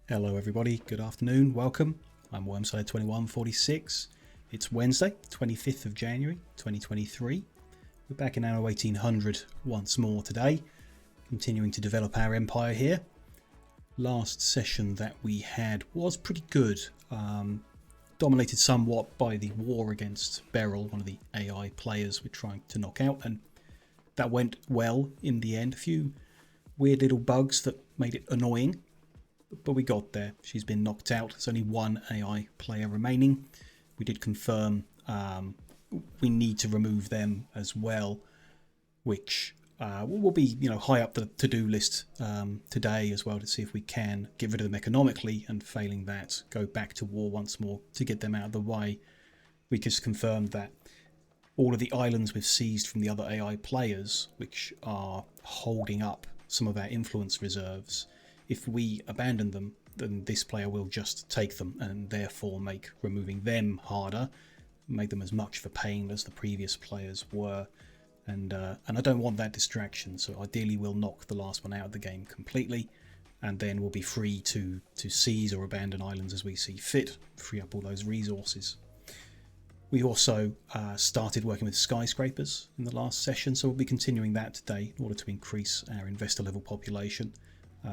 Hello everybody, good afternoon, welcome. I'm Wormside2146. It's Wednesday, 25th of January 2023. We're back in Anno 1800 once more today, continuing to develop our empire here. Last session that we had was pretty good, dominated somewhat by the war against Beryl, one of the AI players we're trying to knock out, and that went well in the end. A few weird little bugs that made it annoying, but we got there. She's been knocked out. There's only one AI player remaining. We did confirm we need to remove them as well, which will be high up the to-do list today as well, to see if we can get rid of them economically, and failing that, go back to war once more to get them out of the way. We just confirmed that all of the islands we've seized from the other AI players, which are holding up some of our influence reserves, if we abandon them, then this player will just take them and therefore make removing them harder, make them as much of a pain as the previous players were. And I don't want that distraction, so ideally we'll knock the last one out of the game completely, and then we'll be free to seize or abandon islands as we see fit, free up all those resources. We also started working with skyscrapers in the last session, so we'll be continuing that today in order to increase our investor level population.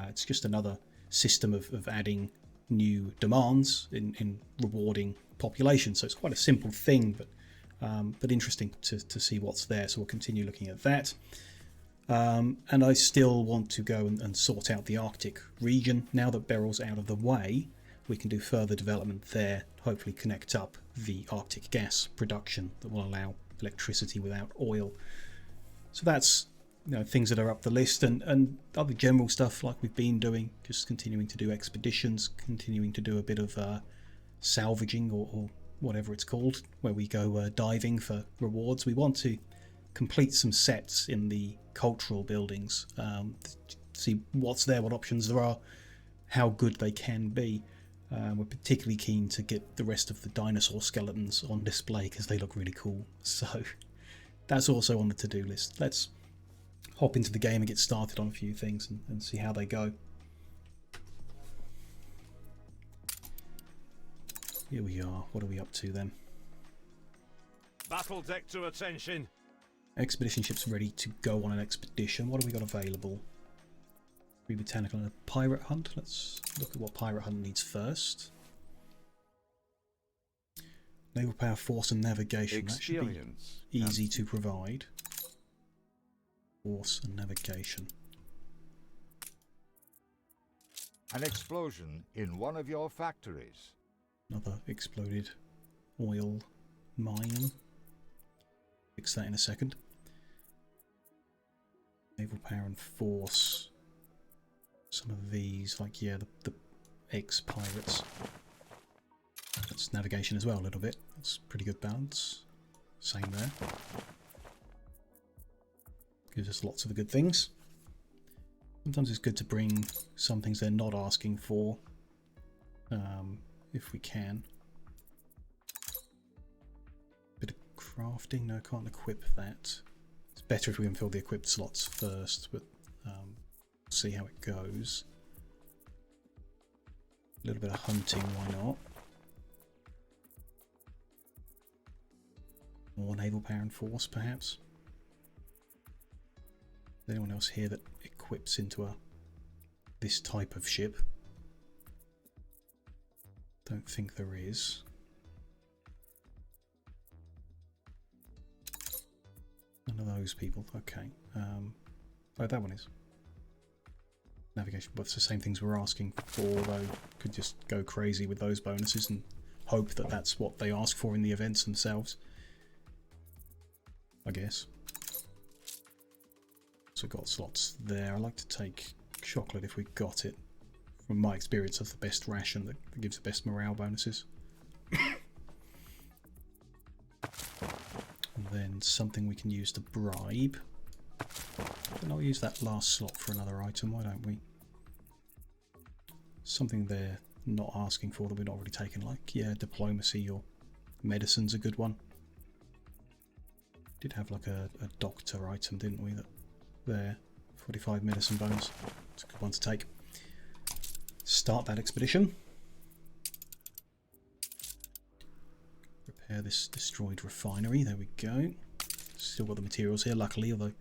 It's just another system of adding new demands in rewarding population. So it's quite a simple thing, but interesting to see what's there. So we'll continue looking at that. And I still want to go and sort out the Arctic region. Now that Beryl's out of the way, we can do further development there, hopefully connect up the Arctic gas production that will allow electricity without oil. So that's things that are up the list, and other general stuff like we've been doing, just continuing to do expeditions, continuing to do a bit of salvaging or whatever it's called, where we go diving for rewards. We want to complete some sets in the cultural buildings, to see what's there, what options there are, how good they can be. We're particularly keen to get the rest of the dinosaur skeletons on display because they look really cool. So that's also on the to-do list. Let's hop into the game and get started on a few things and see how they go. Here we are. What are we up to then? Battle deck to attention. Expedition ships ready to go on an expedition. What have we got available? Free botanical and a pirate hunt. Let's look at what pirate hunt needs first. Naval power, force and navigation. That should be easy to provide. Force and navigation. An explosion in one of your factories. Another exploded oil mine. Fix that in a second. Naval power and force. Some of these, like, yeah, the ex-pirates. That's navigation as well, a little bit. That's pretty good balance. Same there. Gives us lots of the good things. Sometimes it's good to bring some things they're not asking for, if we can. Bit of crafting. No, I can't equip that. It's better if we can fill the equipped slots first, but see how it goes. A little bit of hunting, why not? More naval power and force, perhaps. Is there anyone else here that equips into this type of ship? Don't think there is. None of those people. Okay. Oh, that one is. Navigation, but it's the same things we're asking for, though. Could just go crazy with those bonuses and hope that that's what they ask for in the events themselves, I guess. So got slots there. I like to take chocolate if we've got it. From my experience, that's the best ration that gives the best morale bonuses. And then something we can use to bribe. Then I'll use that last slot for another item, why don't we? Something they're not asking for that we're not really taking, like, yeah, diplomacy or medicine's a good one. Did have like a doctor item, didn't we? That there, 45 medicine bonus. It's a good one to take. start that expedition. Repair this destroyed refinery. There we go. Still got the materials here, luckily, although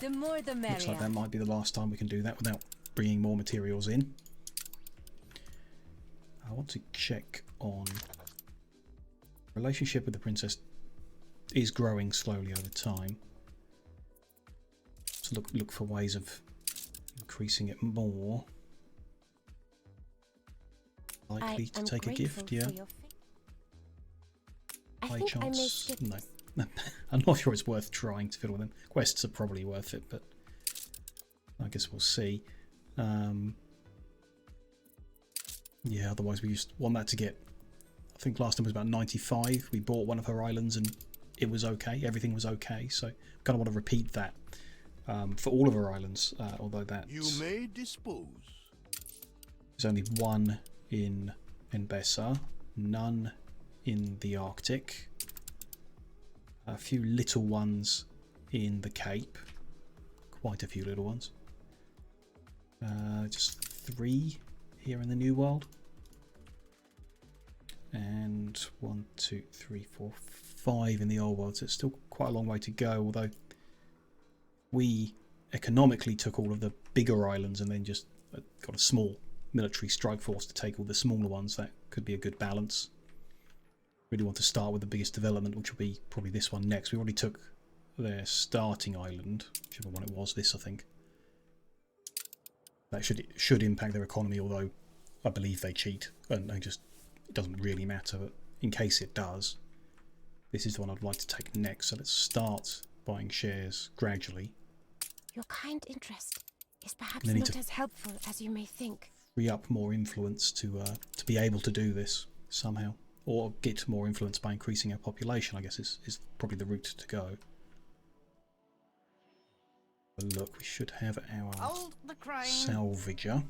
The more the merrier. looks like that might be the last time we can do that without bringing more materials in. I want to check on relationship with the princess is growing slowly over time. So look for ways of increasing it more. Likely to take a gift, yeah. High chance. No. I'm not sure it's worth trying to fiddle with them. Quests are probably worth it, but I guess we'll see. Yeah, otherwise we just want that to get, I think last time was about 95. We bought one of her islands and it was okay. Everything was okay. So kind of want to repeat that for all of her islands, although that You may dispose. there's only one in Bessa, none in the Arctic, a few little ones in the Cape, quite a few little ones, just 3 here in the New World, and 1, 2, 3, 4, 5 in the Old World. So it's still quite a long way to go, although we economically took all of the bigger islands and then just got a small military strike force to take all the smaller ones. That could be a good balance. Really want to start with the biggest development, which will be probably this one next. We already took their starting island, whichever one it was, this I think. That should impact their economy, although I believe they cheat and it doesn't really matter, but in case it does, this is the one I'd like to take next. So let's start buying shares gradually. Your kind interest is perhaps They need not to as helpful as you may think. free up more influence to be able to do this somehow, or get more influence by increasing our population, I guess is probably the route to go. But look, we should have our Hold the crying. salvager.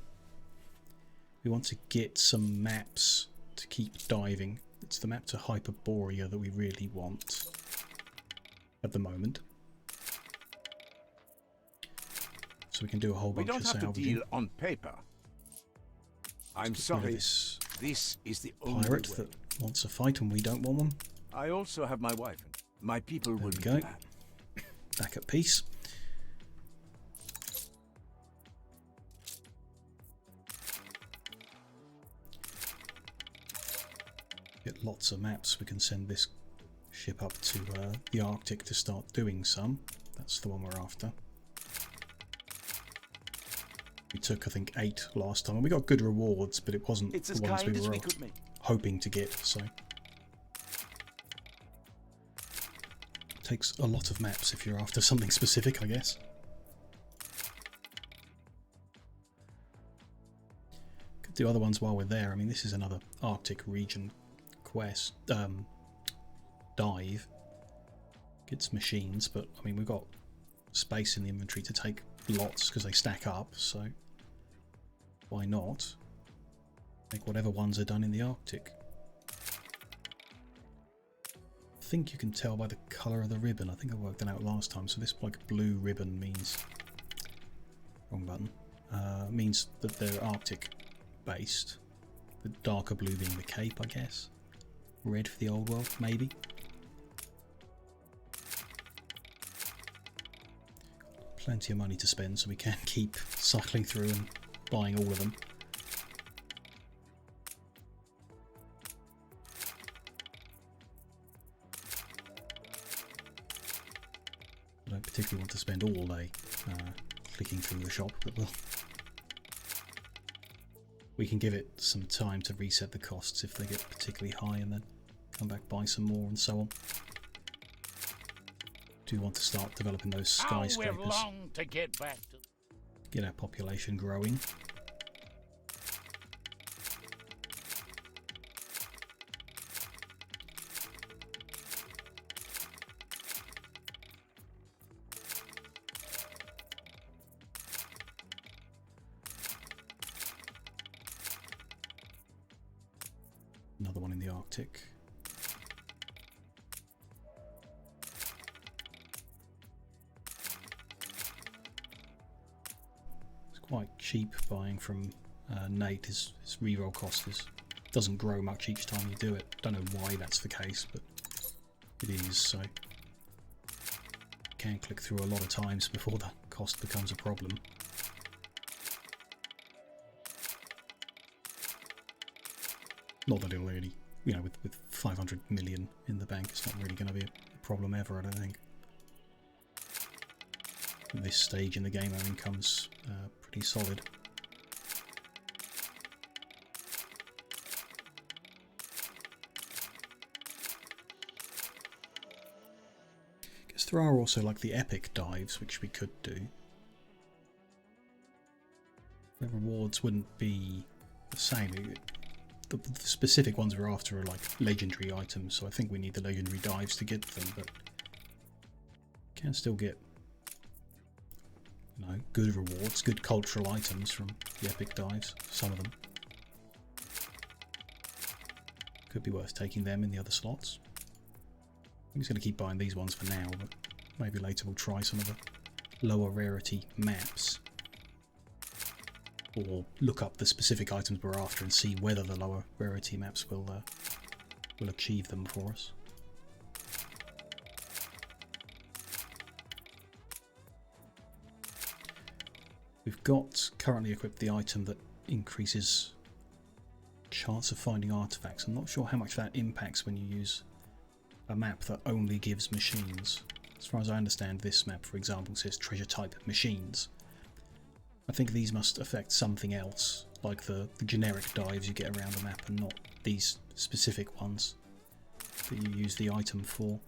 We want to get some maps to keep diving. It's the map to Hyperborea that we really want at the moment. So we can do a whole We bunch don't of have to salvaging. deal on paper. I'm Let's get rid of sorry. this This is the only pirate way. that wants a fight and we don't want one. I also have my wife. My people There will we be go. glad. Back at peace. Get lots of maps. We can send this ship up to the Arctic to start doing some. That's the one we're after. We took, I think, 8 last time, and we got good rewards, but it wasn't It's the as ones kind we as were we could make. hoping to get, so takes a lot of maps if you're after something specific, I guess. Could do other ones while we're there. I mean, this is another Arctic region quest, dive. Gets machines, but I mean, we've got space in the inventory to take lots because they stack up, so why not make whatever ones are done in the Arctic. I think you can tell by the colour of the ribbon. I think I worked that out last time. So this like blue ribbon means, wrong button, means that they're Arctic based. The darker blue being the Cape, I guess. Red for the Old World, maybe. Plenty of money to spend, so we can keep cycling through and buying all of them. I don't particularly want to spend all day clicking through the shop, but we can give it some time to reset the costs if they get particularly high, and then come back, buy some more, and so on. Do want to start developing those skyscrapers. We've long to get back to. Get our population growing. Another one in the Arctic. It's quite cheap buying from Nate, his reroll cost doesn't grow much each time you do it. Don't know why that's the case, but it is, so you can click through a lot of times before the cost becomes a problem. Not that it'll really, you know, with 500 million in the bank, it's not really going to be a problem ever, I don't think. At this stage in the game, our income's pretty solid. Guess there are also like the epic dives, which we could do. The rewards wouldn't be the same. The specific ones we're after are like legendary items, so I think we need the legendary dives to get them, but can still get, you know, good rewards, good cultural items from the epic dives, some of them. Could be worth taking them in the other slots. I'm just going to keep buying these ones for now, but maybe later we'll try some of the lower rarity maps. Or look up the specific items we're after and see whether the lower rarity maps will achieve them for us. We've got currently equipped the item that increases chance of finding artifacts. I'm not sure how much that impacts when you use a map that only gives machines. As far as I understand, this map, for example, says treasure type machines. I think these must affect something else, like the generic dives you get around the map, and not these specific ones that you use the item for.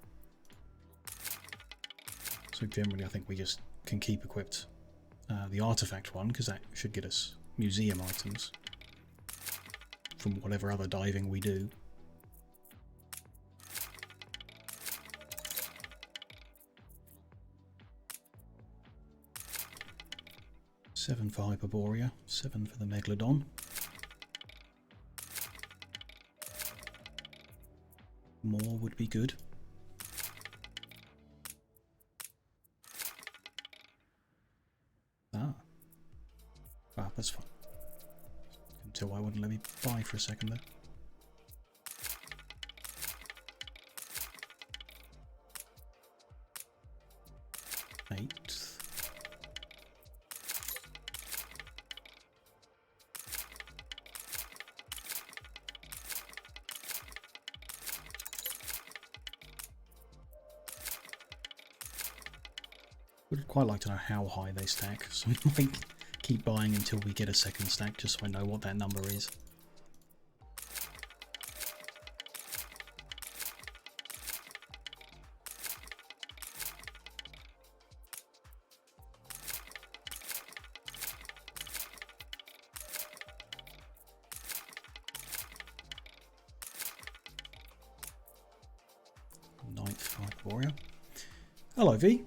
So generally I think we just can keep equipped the artifact one, because that should get us museum items from whatever other diving we do. Seven for Hyperborea, 7 for the Megalodon. More would be good. Ah, that's fine. Until I wouldn't let me buy for a second there. Eight. Would quite like to know how high they stack, so we might keep buying until we get a second stack, just so I know what that number is. Ninth Hyperborea. Hello V.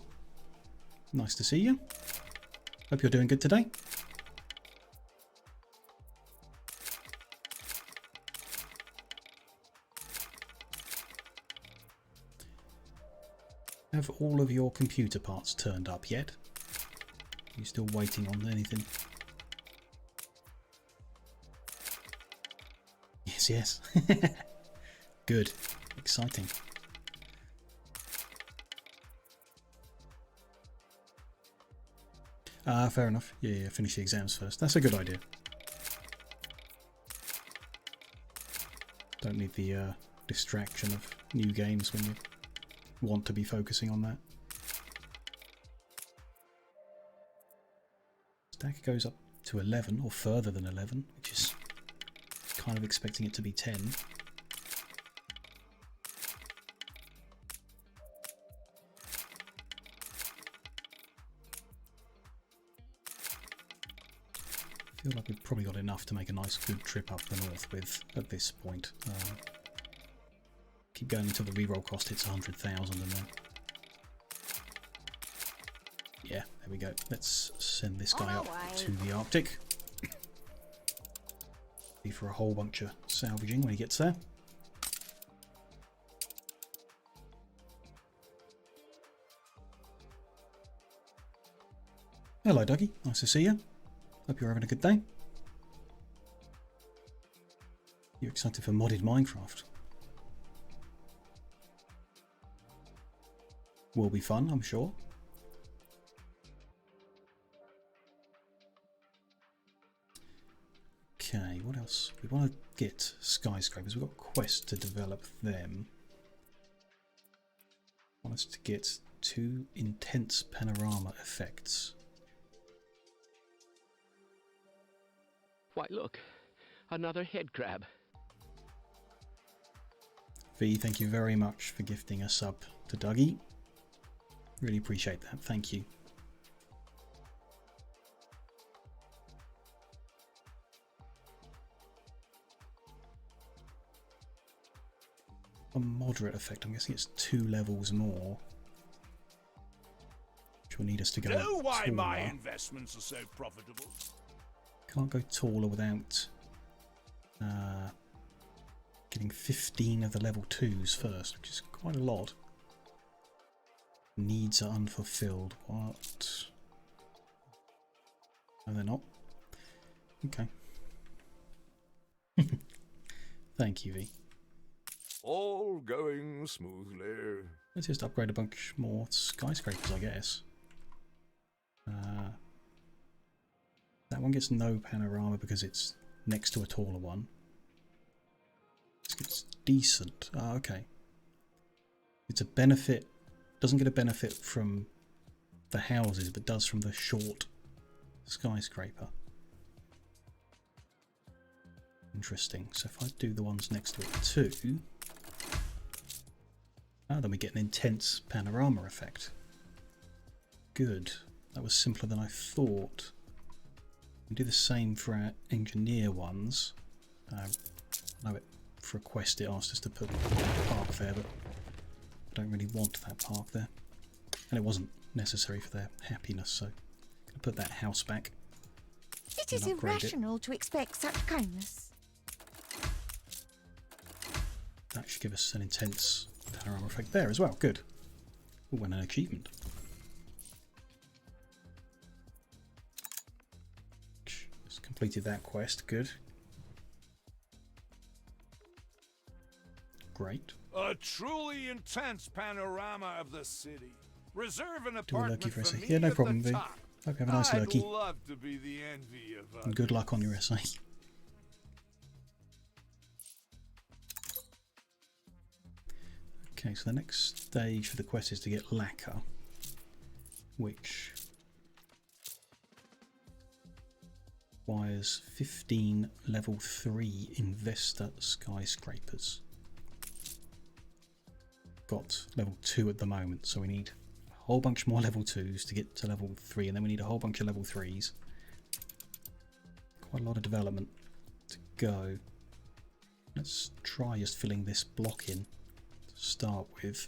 Nice to see you. Hope you're doing good today. Have all of your computer parts turned up yet? Are you still waiting on anything? Yes, yes. Good. Exciting. Fair enough. Yeah, finish the exams first. That's a good idea. Don't need the distraction of new games when you want to be focusing on that. Stack goes up to 11, or further than 11, which is kind of expecting it to be 10. I feel like we've probably got enough to make a nice good trip up the north with at this point. Keep going until the reroll cost hits 100,000 and then... Yeah, there we go. Let's send this guy up to the Arctic. Be for a whole bunch of salvaging when he gets there. Hello Dougie, nice to see you. Hope you're having a good day. You're excited for modded Minecraft? Will be fun, I'm sure. Okay, what else? We want to get skyscrapers. We've got quests to develop them. I want us to get 2 intense panorama effects. Why, look, another head crab. V, thank you very much for gifting a sub to Dougie. Really appreciate that. Thank you. A moderate effect. I'm guessing it's 2 levels more. Which will need us to go Know why taller. my investments are so profitable? Can't go taller without getting 15 of the level 2s first, which is quite a lot. Needs are unfulfilled. What? No, they're not. Okay. Thank you, V. All going smoothly. Let's just upgrade a bunch more skyscrapers, I guess. That one gets no panorama because it's next to a taller one. This gets decent. Ah, okay. It's a benefit. Doesn't get a benefit from the houses, but does from the short skyscraper. Interesting. So if I do the ones next to it too, then we get an intense panorama effect. Good. That was simpler than I thought. We do the same for our engineer ones. No, for a quest it asked us to put a park there, but I don't really want that park there. And it wasn't necessary for their happiness, so I'm going to put that house back. It is irrational to expect such kindness. That should give us an intense panorama effect there as well. Good. Ooh, and an achievement. Just completed that quest. Good. Great. A truly intense panorama of the city. Reserve an Do a apartment lurky for for essay. me Yeah, no at problem, the V. top. Hope you have a nice I'd lurky. love to be the envy of And good luck on your essay. Okay, so the next stage for the quest is to get lacquer, which requires 15 level 3 investor skyscrapers. Got level 2 at the moment, so we need a whole bunch more level 2s to get to level 3, and then we need a whole bunch of level 3s. Quite a lot of development to go. Let's try just filling this block in to start with.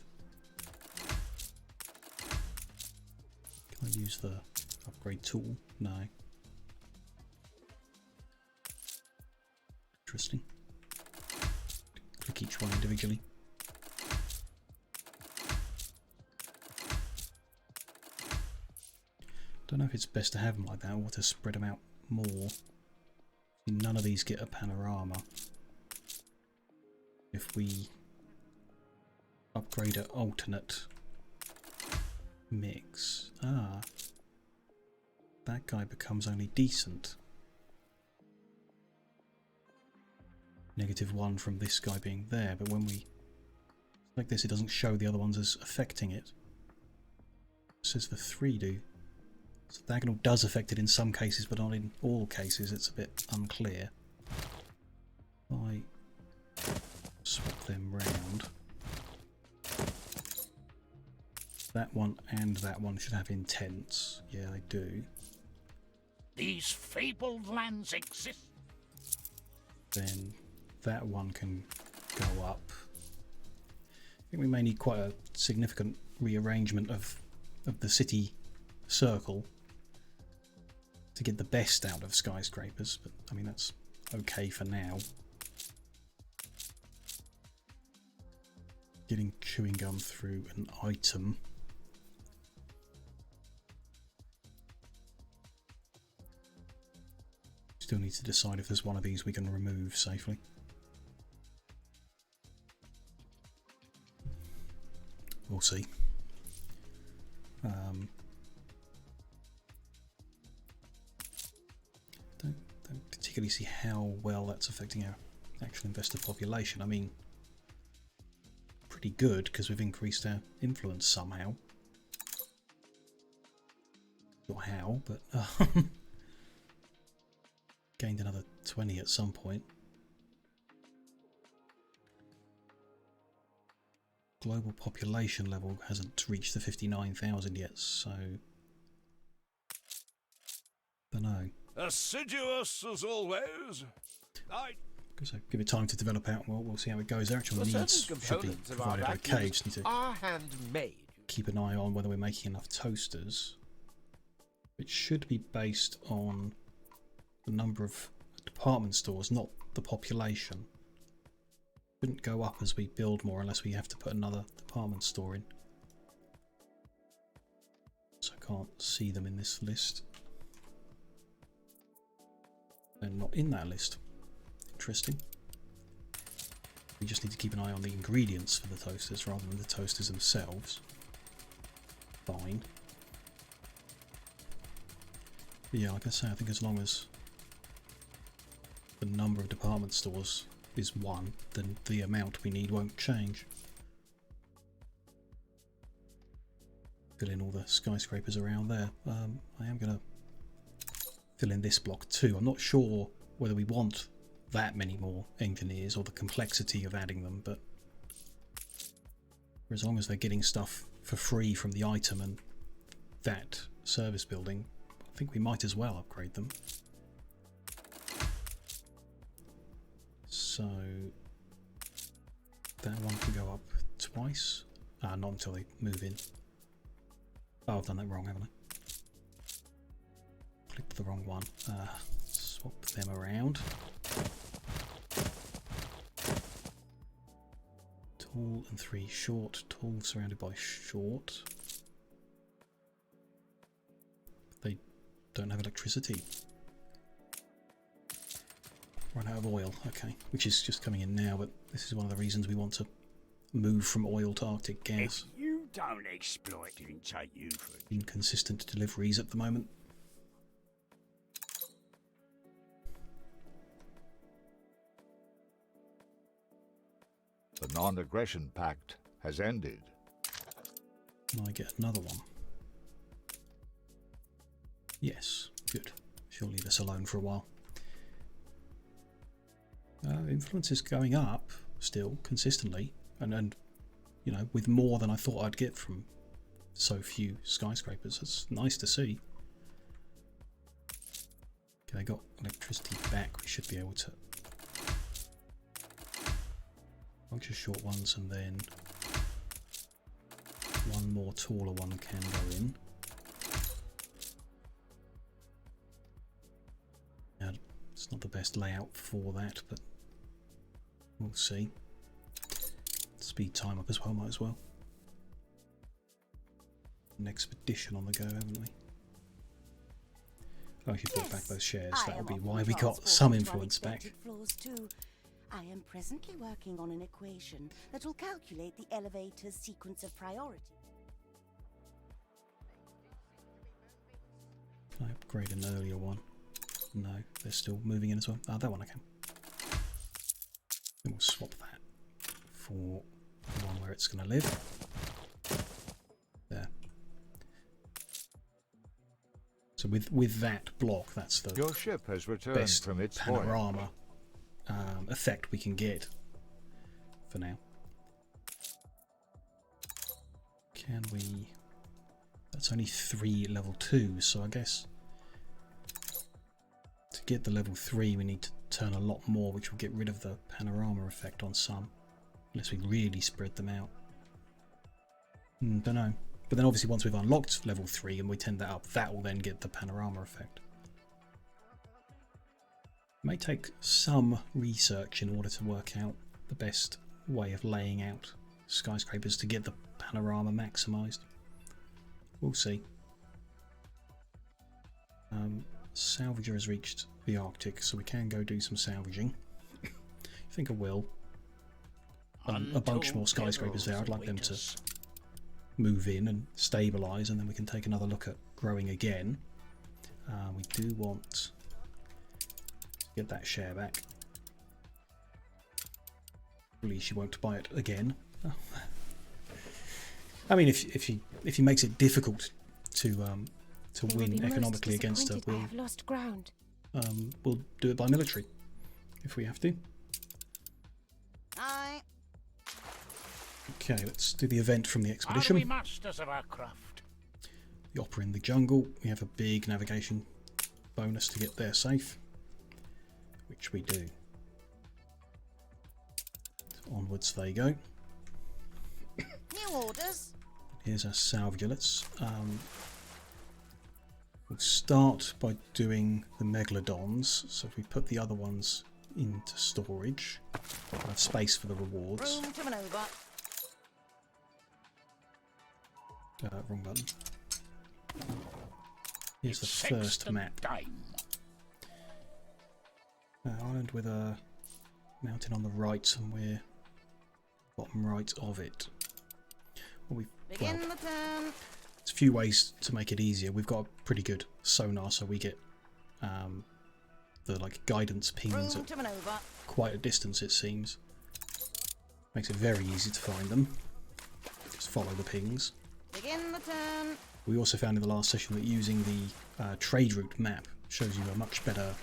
Can I use the upgrade tool? No. Interesting. Click each one individually. Don't know if it's best to have them like that or to spread them out more. None of these get a panorama. If we upgrade an alternate mix, that guy becomes only decent. -1 from this guy being there, but when we like this, it doesn't show the other ones as affecting it. It says the 3 do. So diagonal does affect it in some cases, but not in all cases. It's a bit unclear. I swap them round. That one and that one should have intense. Yeah, they do. These fabled lands exist. Then that one can go up. I think we may need quite a significant rearrangement of the city circle to get the best out of skyscrapers, but I mean that's okay for now. Getting chewing gum through an item. Still need to decide if there's one of these we can remove safely. we'll see. Don't particularly see how well that's affecting our actual investor population. I mean, pretty good because we've increased our influence somehow. Not how, but gained another 20 at some point. Global population level hasn't reached the 59,000 yet, so don't know. Assiduous as always. So give it time to develop out. Well, we'll see how it goes. Our actual needs should be provided okay. Just need to handmade. keep an eye on whether we're making enough toasters. It should be based on the number of department stores, not the population. Shouldn't go up as we build more unless we have to put another department store in. So I can't see them in this list. They're not in that list. Interesting. We just need to keep an eye on the ingredients for the toasters rather than the toasters themselves. Fine. But yeah, like I say, I think as long as the number of department stores is 1, then the amount we need won't change. Fill in all the skyscrapers around there. I am going to fill in this block too. I'm not sure whether we want that many more engineers or the complexity of adding them, but for as long as they're getting stuff for free from the item and that service building, I think we might as well upgrade them. So that one can go up twice. Not until they move in. Oh, I've done that wrong, haven't I? Clicked the wrong one. Swap them around. Tall and 3 short. Tall surrounded by short. They don't have electricity. Run out of oil, okay, which is just coming in now, but this is one of the reasons we want to move from oil to Arctic gas. If you don't exploit, it can take you for Inconsistent deliveries at the moment. The non-aggression pact has ended. Can I get another one? Yes, good. She'll leave us alone for a while. Influence is going up still consistently, and you know, with more than I thought I'd get from so few skyscrapers. It's nice to see. Okay, got electricity back. We should be able to bunch of short ones, and then one more taller one can go in. Now, it's not the best layout for that, but we'll see. Speed time up as well, might as well. An expedition on the go, haven't we? Oh, she brought back those shares. That'll be why we got some influence back. I am presently working on an equation that will calculate the elevator's sequence of priority. Can I upgrade an earlier one? No, they're still moving in as well. Ah, that one I can. Then we'll swap that for the one where it's going to live. There. So with that block, that's the Your ship has returned best from its panorama effect we can get for now. Can we? That's only 3 level 2, so I guess to get the level 3 we need to turn a lot more, which will get rid of the panorama effect on some, unless we really spread them out. Don't know. But then obviously once we've unlocked level 3 and we turn that up, that will then get the panorama effect. It may take some research in order to work out the best way of laying out skyscrapers to get the panorama maximised. We'll see. Salvager has reached the Arctic, so we can go do some salvaging. I think I will. A bunch more skyscrapers there. I'd like them to move in and stabilise, and then we can take another look at growing again. We do want to get that share back. Really, she won't buy it again. I mean, if he makes it difficult to win economically against her, I have lost ground. we'll do it by military if we have to. Aye. Okay, let's do the event from the expedition. Are we masters of our craft? The opera in the jungle. We have a big navigation bonus to get there safe, which we do. Onwards they go. New orders. Here's our salvager. Let's we'll start by doing the megalodons. So if we put the other ones into storage, we'll have space for the rewards. Room to maneuver. Wrong button. Here's the first map. Island with a mountain on the right, and we're bottom right of it. Well, Begin the turn. there's a few ways to make it easier. We've got a pretty good sonar, so we get the like guidance pings Room at to maneuver. quite a distance, it seems. Makes it very easy to find them. Just follow the pings. Begin the turn. We also found in the last session that using the trade route map shows you a much better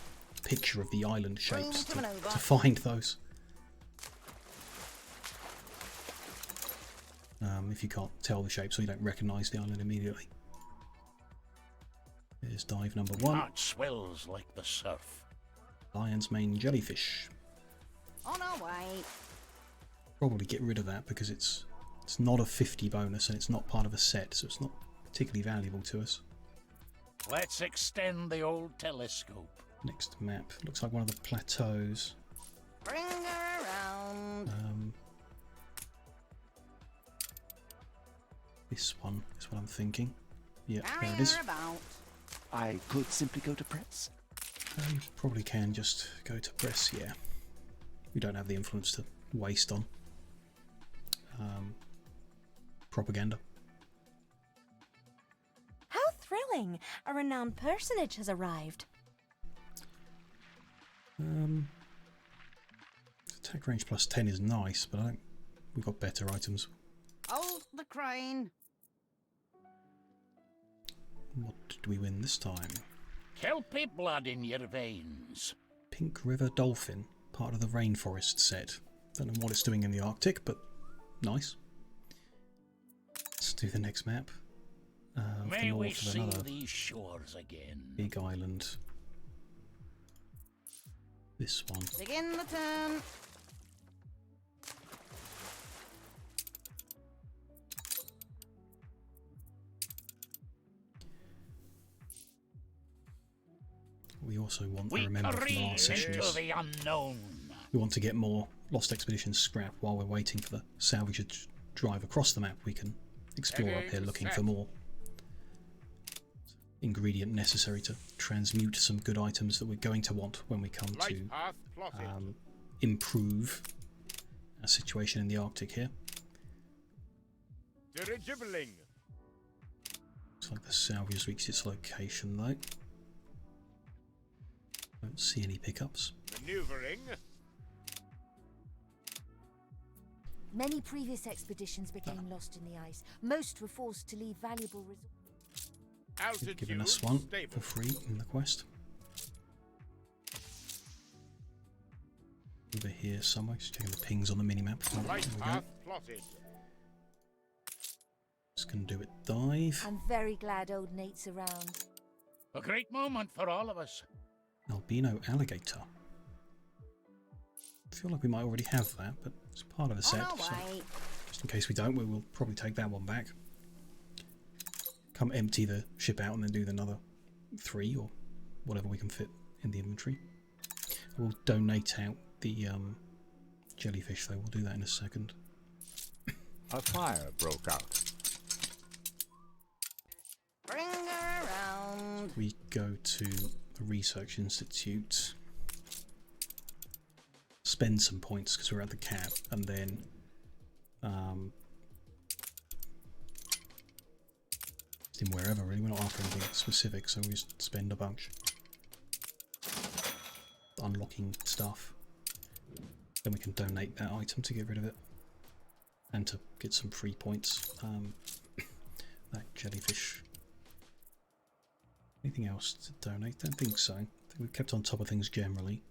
picture of the island shapes to find those. If you can't tell the shapes or you don't recognise the island immediately. Here's dive number 1. Heart swells like the surf. Lion's mane jellyfish. On our way. Probably get rid of that because it's not a 50 bonus and it's not part of a set, so it's not particularly valuable to us. Let's extend the old telescope. Next map looks like one of the plateaus. Bring her around. This one is what I'm thinking. Yeah, Carry there it is. her about. I could simply go to press. You probably can just go to press, yeah. We don't have the influence to waste on propaganda. How thrilling! A renowned personage has arrived. Attack range plus 10 is nice, but I think we've got better items. Hold the crane. What did we win this time? Kelpie blood in your veins. Pink River Dolphin, part of the Rainforest set. Don't know what it's doing in the Arctic, but nice. Let's do the next map. May we of see another these shores again. big island. This one. Begin the turn. We also want to We remember from the careen last into sessions. the unknown. We want to get more Lost Expeditions scrap while we're waiting for the salvager to drive across the map. We can explore up here looking for more ingredient necessary to transmute some good items that we're going to want when we come to improve our situation in the Arctic here. Dirigibbling. Looks like the salvager's reached its location though. Don't see any pickups. Maneuvering. Many previous expeditions became lost in the ice. Most were forced to leave valuable resources. They've Altitude given us one stable. for free in the quest. Over here somewhere, just checking the pings on the minimap. Oh, Right there we go. path plotted. Just gonna do it dive. I'm very glad old Nate's around. A great moment for all of us. Albino alligator. I feel like we might already have that, but it's part of a On set. our So way. just in case we don't, we will probably take that one back. Come empty the ship out and then do another 3 or whatever we can fit in the inventory. We'll donate out the jellyfish though, we'll do that in a second. A fire broke out. Bring her around. We go to the Research Institute, spend some points because we're at the cap, and then Just in wherever, really. We're not after anything specific, so we just spend a bunch. Unlocking stuff. Then we can donate that item to get rid of it. And to get some free points. That jellyfish. Anything else to donate? Don't think so. I think we've kept on top of things generally.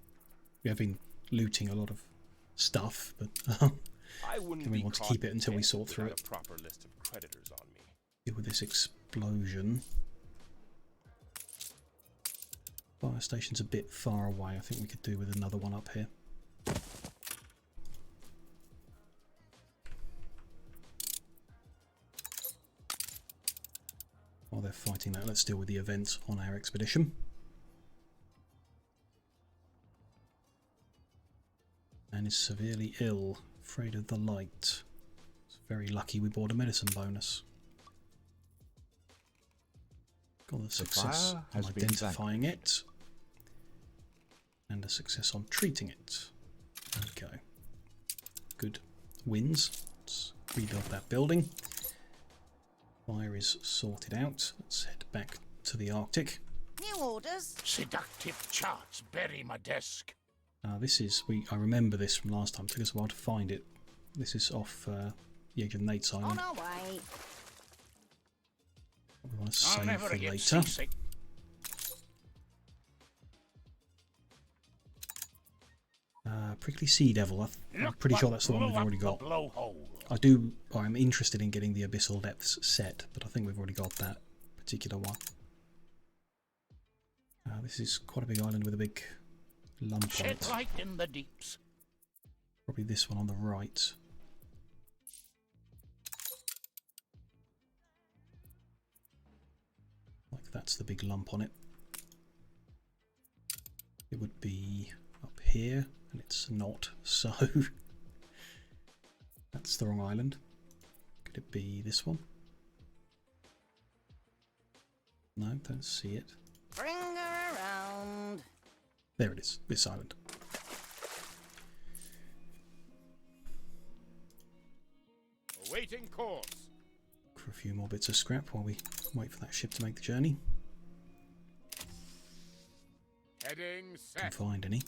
We have been looting a lot of stuff, but we want to keep it until we sort through it. A proper list of creditors on me. Deal with this explosion. Fire station's a bit far away. I think we could do with another one up here. While they're fighting that, let's deal with the event on our expedition. And is severely ill, afraid of the light. It's very lucky we bought a medicine bonus. Got a success on identifying it. And a success on treating it. There we go. Good wins. Let's rebuild that building. Fire is sorted out. Let's head back to the Arctic. New orders. Seductive charts bury my desk. This is, I remember this from last time. It took us a while to find it. This is off the edge of Nate's Island. On our way. We want to I'll save never for get later. seasick. Prickly Sea Devil. I'm pretty sure that's the one we've already got. I'm interested in getting the Abyssal Depths set, but I think we've already got that particular one. This is quite a big island with a big lump on Shed it. light in the deeps. Probably this one on the right. Like that's the big lump on it. It would be up here, and it's not, so that's the wrong island. Could it be this one? No, don't see it. Bring her around. There it is, this island. Awaiting course. For a few more bits of scrap while we wait for that ship to make the journey. Heading Can set. find any.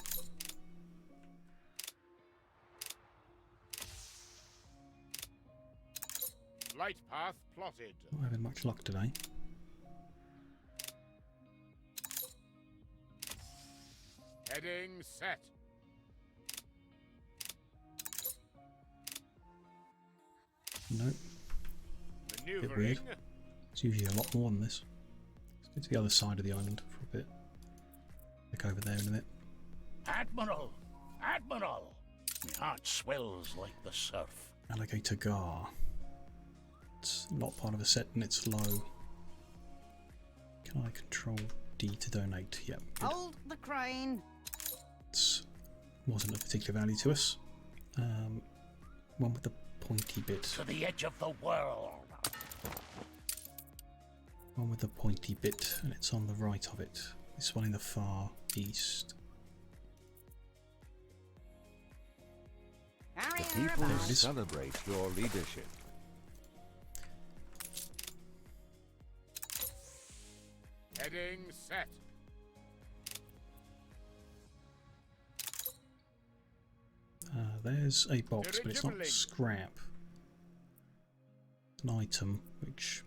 Light path plotted. Not having much luck today. Heading set. Nope. Maneuvering. weird. It's usually a lot more than this. Let's go to the other side of the island for a bit. Look over there in a bit. Admiral! Admiral! My heart swells like the surf. Alligator Gar. It's not part of a set and it's low. Can I control D to donate? Yep. Good. Hold the crane. It wasn't of particular value to us. One with the pointy bit. To the edge of the world. One with the pointy bit, and it's on the right of it. This one in the far east. The people celebrate your leadership. Heading set. There's a box, but it's not scrap. It's an item, which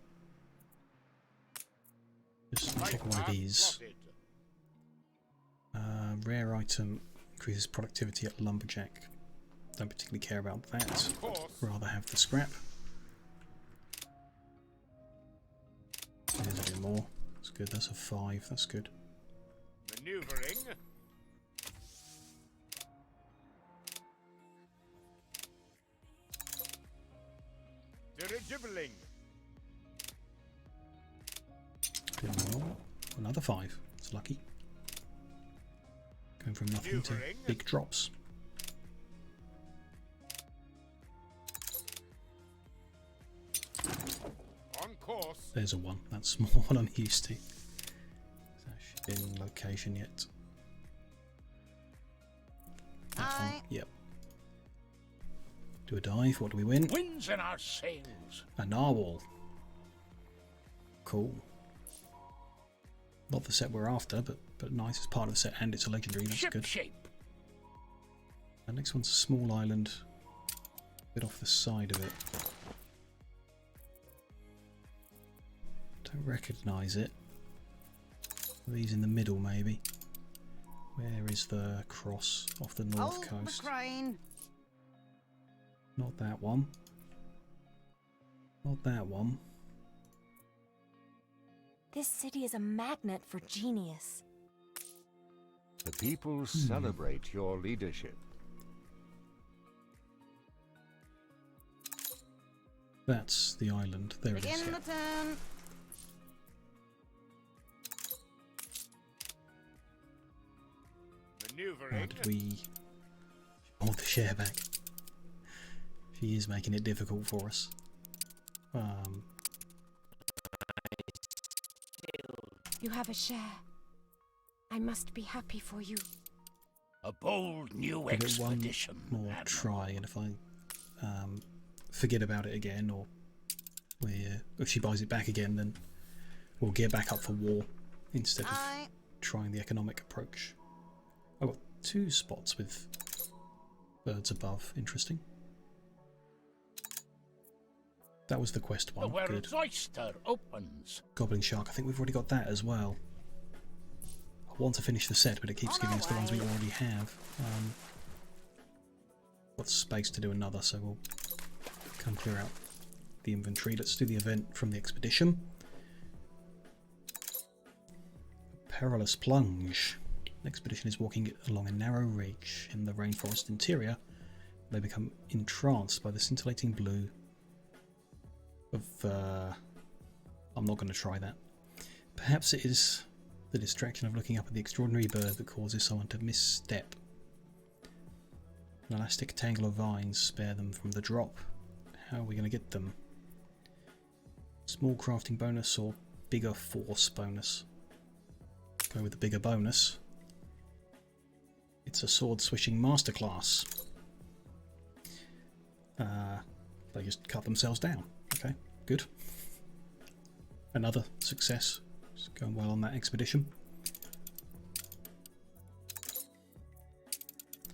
just check what it is. Rare item increases productivity at lumberjack. Don't particularly care about that. Rather have the scrap. There's a bit more. That's good. That's a 5. That's good. Maneuvering. Dirigibbling. Bit more. Another 5. It's lucky. Going from nothing to big drops. On course. There's a 1. That's more than I'm used to. Is that ship in location yet? That one. Yep. Do a dive. What do we win? Winds in our sails. A narwhal. Cool. Not the set we're after, but nice as part of the set, and it's a legendary. That's good. Ship-shape. The next one's a small island, a bit off the side of it. Don't recognise it. These in the middle, maybe. Where is the cross off the north coast? Not that one. Not that one. This city is a magnet for genius. The people celebrate your leadership. That's the island. There it is. Begin Yeah. the turn. How Maneuvering. did we hold the share back? She is making it difficult for us. You have a share. I must be happy for you. A bold new Give it one expedition. more Admiral. try, and if I forget about it again, or if she buys it back again, then we'll get back up for war instead of trying the economic approach. I've got 2 spots with birds above. Interesting. That was the quest The one. Good. world's oyster opens. Goblin Shark, I think we've already got that as well. I want to finish the set, but it keeps giving us the ones we already have. Got space to do another, so we'll come clear out the inventory. Let's do the event from the expedition. Perilous Plunge. The expedition is walking along a narrow ridge in the rainforest interior. They become entranced by the scintillating blue of... I'm not going to try that. Perhaps it is the distraction of looking up at the extraordinary bird that causes someone to misstep. An elastic tangle of vines spare them from the drop. How are we going to get them? Small crafting bonus or bigger force bonus? Go with the bigger bonus. It's a sword swishing masterclass. They just cut themselves down. Okay, good. Another success. It's going well on that expedition.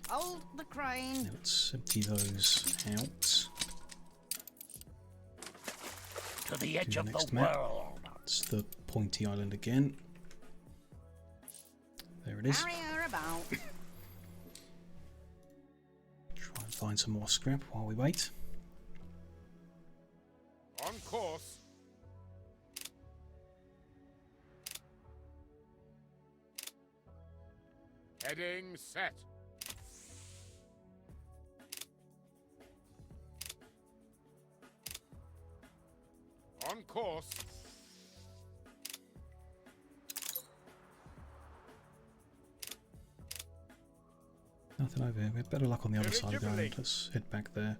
Hold the crane. Now let's empty those out. To the edge the of next the map. world. It's the pointy island again. There it is. Barrier about. Try and find some more scrap while we wait. On course. Heading set. On course. Nothing over here. We had better luck on the other side of the island. Dirigibility. Let's head back there.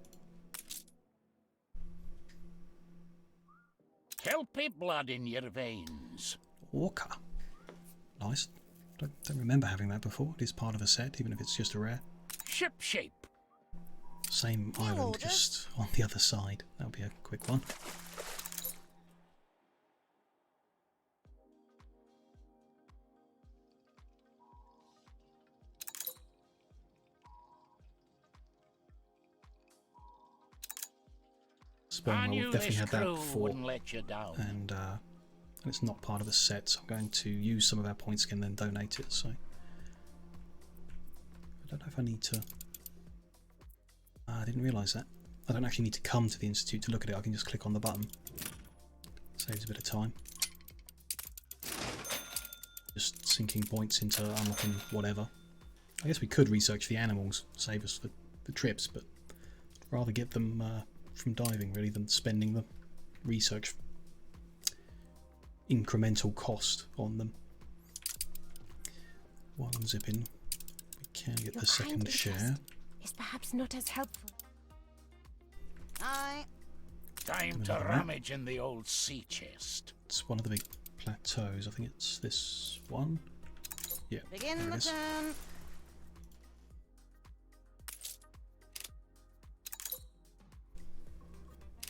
Kelpie blood in your veins. Orca. Nice. Don't remember having that before. It is part of a set, even if it's just a rare. Ship-shape. Same New island, orders. just on the other side. That'll be a quick one. Sperm I Well, knew we've definitely this had that crew before, wouldn't let you down. and it's not part of the set, so I'm going to use some of our points and then donate it. So I don't know if I need to. I didn't realise that. I don't actually need to come to the institute to look at it. I can just click on the button. Saves a bit of time. Just sinking points into unlocking whatever. I guess we could research the animals, save us the trips, but I'd rather get them from diving really than spending the research incremental cost on them. While I'm zipping, we can get Your the second kind share. interest is perhaps not as helpful. Aye. Time to Another map. rummage in the old sea chest. It's one of the big plateaus. I think it's this one. Yeah, Begin there it the is. turn.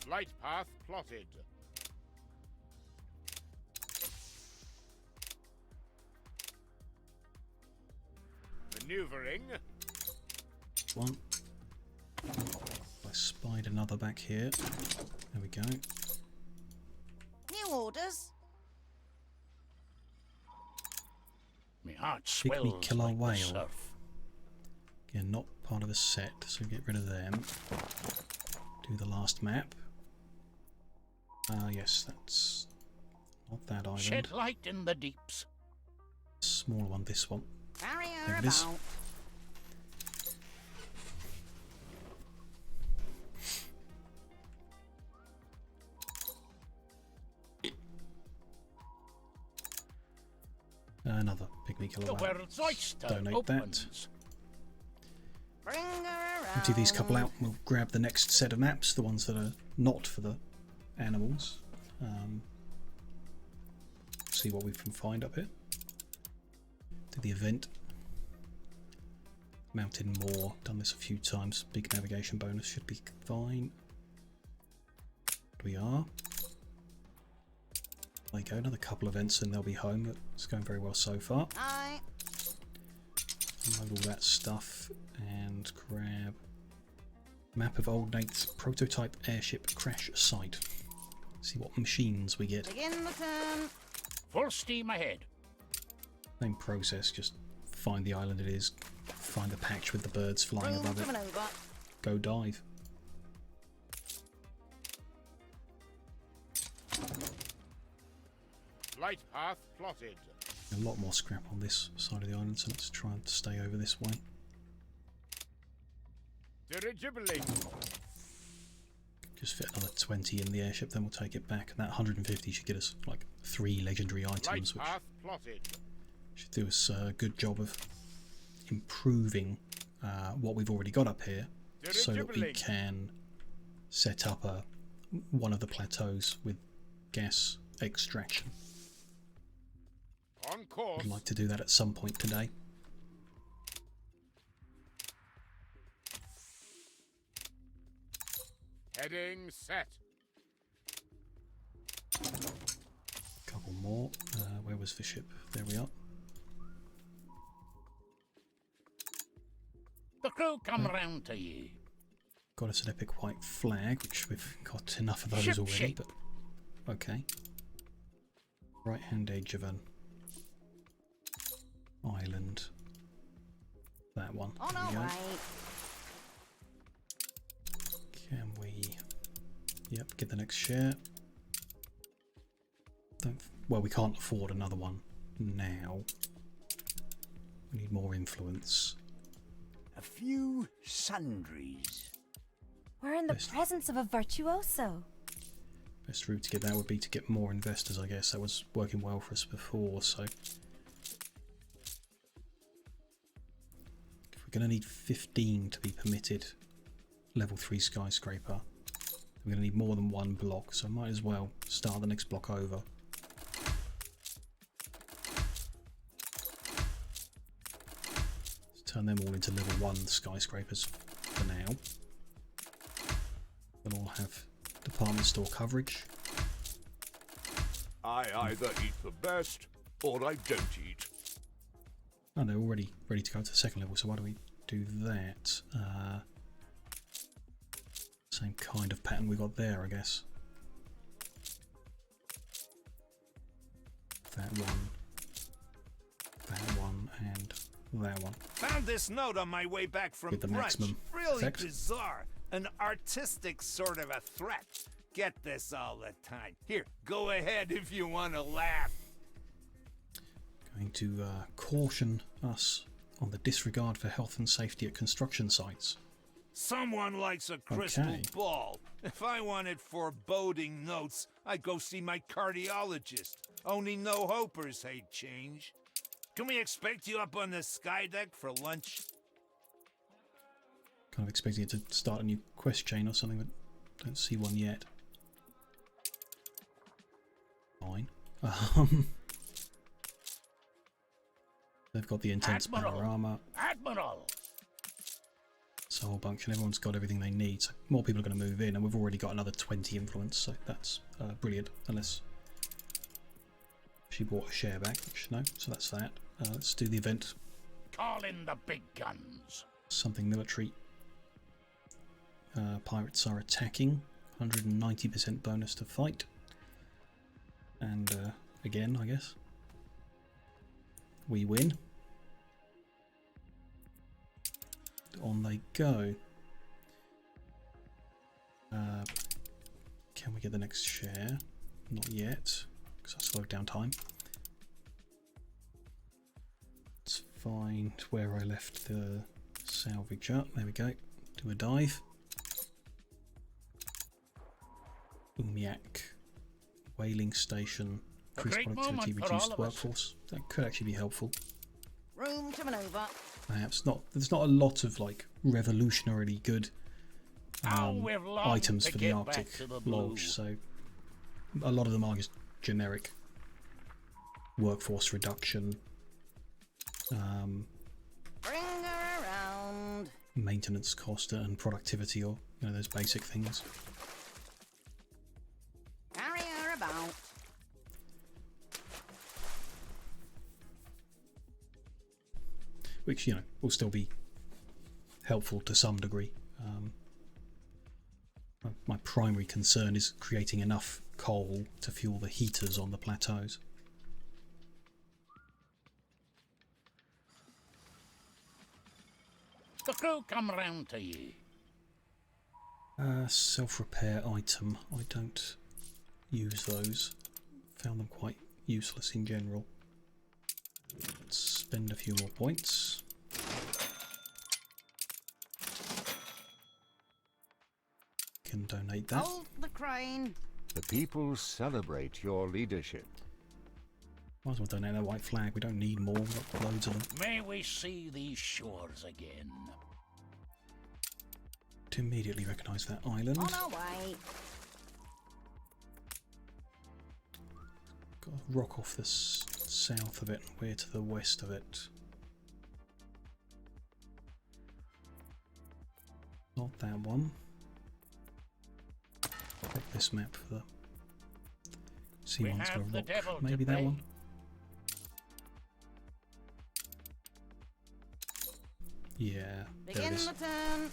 Flight path plotted. Maneuvering. One. I spied another back here. There we go. New orders. Me heart Pick me swells killer like the whale. surf. Again, not part of the set, so get rid of them. Do the last map. Yes, that's not that island. Shed light in the deeps. Smaller one, this one. Barrier There it is. about. Another pygmy killer The whale. world's oyster Donate opens. Bring her around. Empty these couple out. We'll grab the next set of maps, the ones that are not for the animals. See what we can find up here. Do the event. Mountain Moor. Done this a few times. Big navigation bonus should be fine. We are. There you go. Another couple events and they'll be home. It's going very well so far. Aye. Unload all that stuff and grab map of Old Nate's prototype airship crash site. See what machines we get. Begin the turn. Full steam ahead. Same process, just find the island it is, find the patch with the birds flying Room above to it, maneuver. go dive. Flight path plotted. A lot more scrap on this side of the island, so let's try and stay over this way. Dirigibbling. Just fit another 20 in the airship, then we'll take it back. And that 150 should get us like 3 legendary Flight items, which path plotted. should do us a good job of improving what we've already got up here, so that we can set up one of the plateaus with gas extraction. On course. I'd like to do that at some point today. Heading set. Couple more. Where was the ship? There we are. The crew come round to ye. Got us an epic white flag, which we've got enough of those Ship already, shape. but okay. Right hand edge of an island. That one. On There we our go. way. Can we... Yep, get the next share. Well, we can't afford another one now. We need more influence. A few sundries. We're in the Best- presence of a virtuoso. Best route to get that would be to get more investors, I guess. That was working well for us before, so... If we're going to need 15 to be permitted level 3 skyscraper, we're going to need more than one block, so I might as well start the next block over. Let's turn them all into level 1 skyscrapers for now. They'll all have department store coverage. I either eat the best or I don't eat. Oh, they're already ready to go to the second level, so why do we do that? Same kind of pattern we got there, I guess. That one, and that one. Found this note on my way back from With the brunch. maximum Really effect. bizarre. An artistic sort of a threat. Get this all the time. Here, go ahead if you want to laugh. Going to caution us on the disregard for health and safety at construction sites. Someone likes a crystal Okay. ball. If I wanted foreboding notes, I'd go see my cardiologist. Only no-hopers hate change. Can we expect you up on the sky deck for lunch? Kind of expecting it to start a new quest chain or something, but don't see one yet. Fine. They've got the intense panorama. Admiral! It's a whole bunch, and everyone's got everything they need. So more people are going to move in, and we've already got another 20 influence, so that's brilliant. Unless she bought a share back, which no, so that's that. Let's do the event. call in the big guns. Something military. Pirates are attacking. 190% bonus to fight. And again, I guess. We win. On they go. Can we get the next share? Not yet, because I slowed down time. Let's find where I left the salvage up. There we go. Do a dive. Umiak. Whaling station. Increased productivity, reduced workforce. That could actually be helpful. Room to maneuver. Perhaps not. There's not a lot of like revolutionarily good items for the Arctic Lodge, so a lot of them are just generic. Workforce reduction, Bring her around. maintenance cost and productivity, or those basic things. Carry her about. Which will still be helpful to some degree. My primary concern is creating enough coal to fuel the heaters on the plateaus. The crew come round to you. Self-repair item. I don't use those. Found them quite useless in general. Let's spend a few more points. Can donate that. Hold the crane. The people celebrate your leadership. Might as well donate that white flag. We don't need more. We've got loads of them. May we see these shores again. To immediately recognise that island. On our way. Got a rock off the south of it. We're to the west of it. Not that one. Check this map for the sea one's got a rock. Maybe that one. Yeah, there it Begin is. the turn.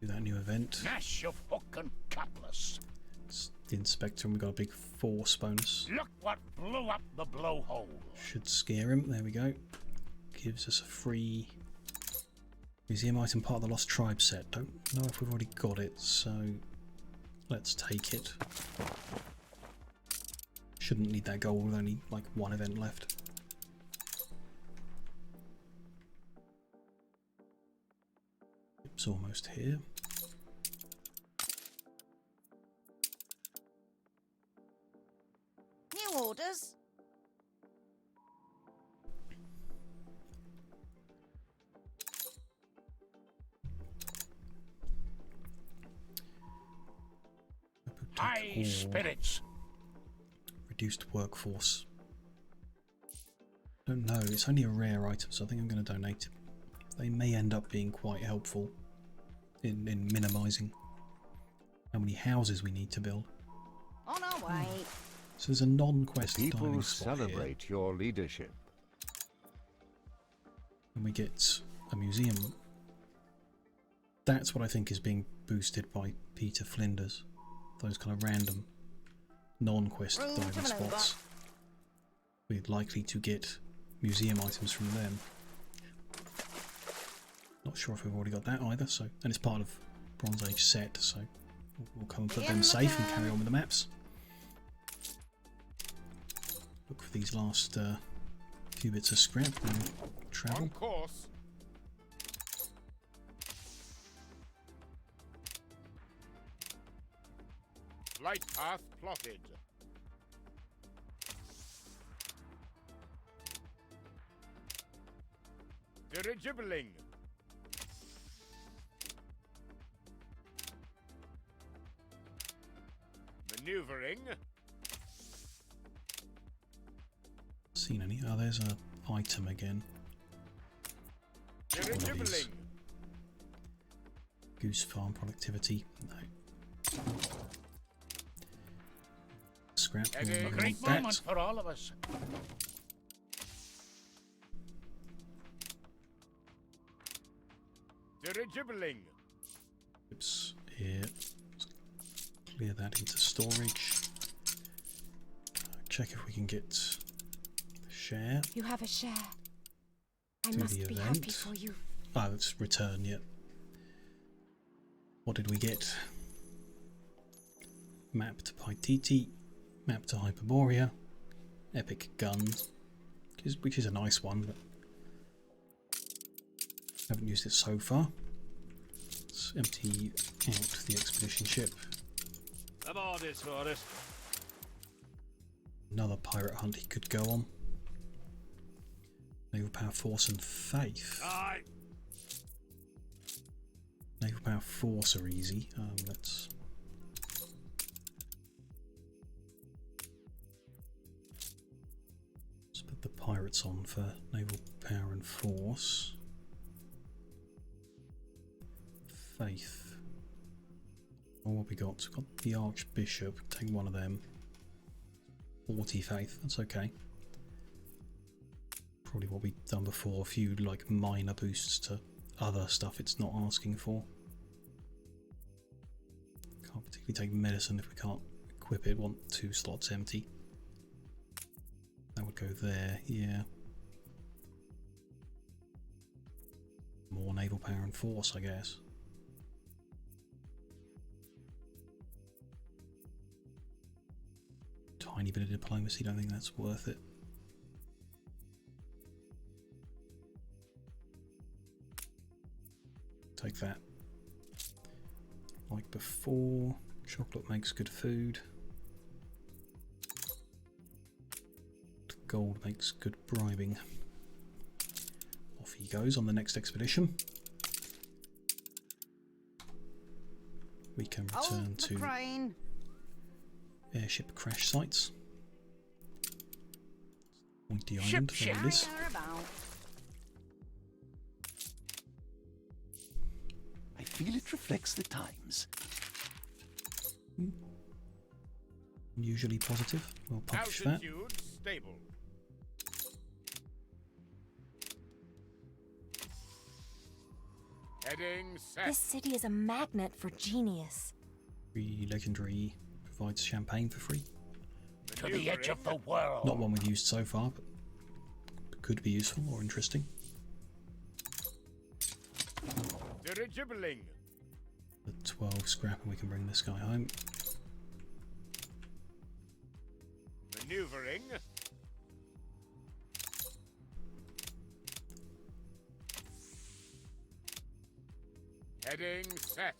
Do that new event. Nash of fucking capless. It's the inspector, and we've got a big force bonus. Look what blew up the blowhole. Should scare him. There we go. Gives us a free museum item, part of the Lost Tribe set. Don't know if we've already got it, so let's take it. Shouldn't need that gold with only like one event left. It's almost here. New orders. High spirits. Reduced workforce. Don't know. It's only a rare item, so I think I'm going to donate it. They may end up being quite helpful in minimising how many houses we need to build. On our way. So there's a non-quest People dining spot celebrate here, your leadership. and we get a museum. That's what I think is being boosted by Peter Flinders. Those kind of random non-quest Room to diving maneuver. spots. We're likely to get museum items from them. Not sure if we've already got that either, so, and it's part of Bronze Age set, so we'll come and put them safe and carry on with the maps. Look for these last few bits of scrap and travel. On course. Flight path plotted. Dirigibbling. Maneuvering. Seen any? Oh, there's an item again. Dirigibbling. Goose farm productivity. No. Scrap. A We'll great want moment that. for all of us. Dirigibbling. Oops, here. Let's clear that into storage. Check if we can get share. You have a share. I Do must the be event. happy for you. Oh, let's return yet. What did we get? Map to Paititi, map to Hyperborea, epic guns, which is a nice one, but haven't used it so far. Let's empty out the expedition ship. Aboard it, for it. Another pirate hunt he could go on. Naval Power Force and Faith. Aye. Naval Power Force are easy. Let's put the pirates on for Naval Power and Force. Faith. Oh, what we got? We've got the Archbishop. Take one of them. 40 faith. That's okay. Probably what we've done before. A few like minor boosts to other stuff it's not asking for. Can't particularly take medicine if we can't equip it. Want 2 slots empty. That would go there. Yeah. More naval power and force, I guess. Tiny bit of diplomacy, don't think that's worth it. Take that. Like before, chocolate makes good food. Gold makes good bribing. Off he goes on the next expedition. We can return to airship crash sites. Pointy Island, there it is. I feel it reflects the times. Usually positive. We'll publish that. Altitude stable. Heading set. This city is a magnet for genius. Free legendary provides champagne for free. To the edge of the world. Not one we've used so far, but could be useful or interesting. Dirigibbling. The 12 scrap and we can bring this guy home. Maneuvering. Heading set.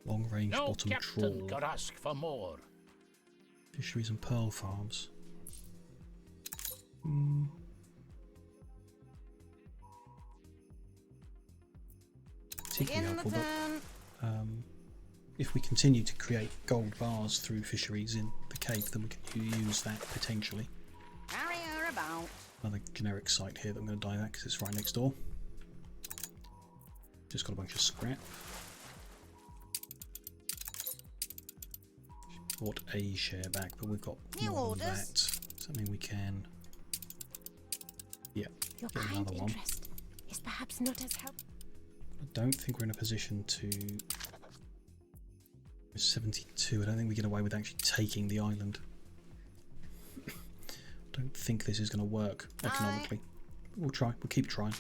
Long range No bottom captain trawl. could ask for more. Fisheries and pearl farms. Particularly helpful, but if we continue to create gold bars through fisheries in the cave, then we can use that potentially. Carry her about. Another generic site here that I'm going to dive at because it's right next door. Just got a bunch of scrap. Bought a share back, but we've got New more than orders. that. Does that mean we can? Yeah, Your get kind another one. interest is perhaps not as helpful. I don't think we're in a position to. 72. I don't think we get away with actually taking the island. I don't think this is going to work economically. We'll try. We'll keep trying.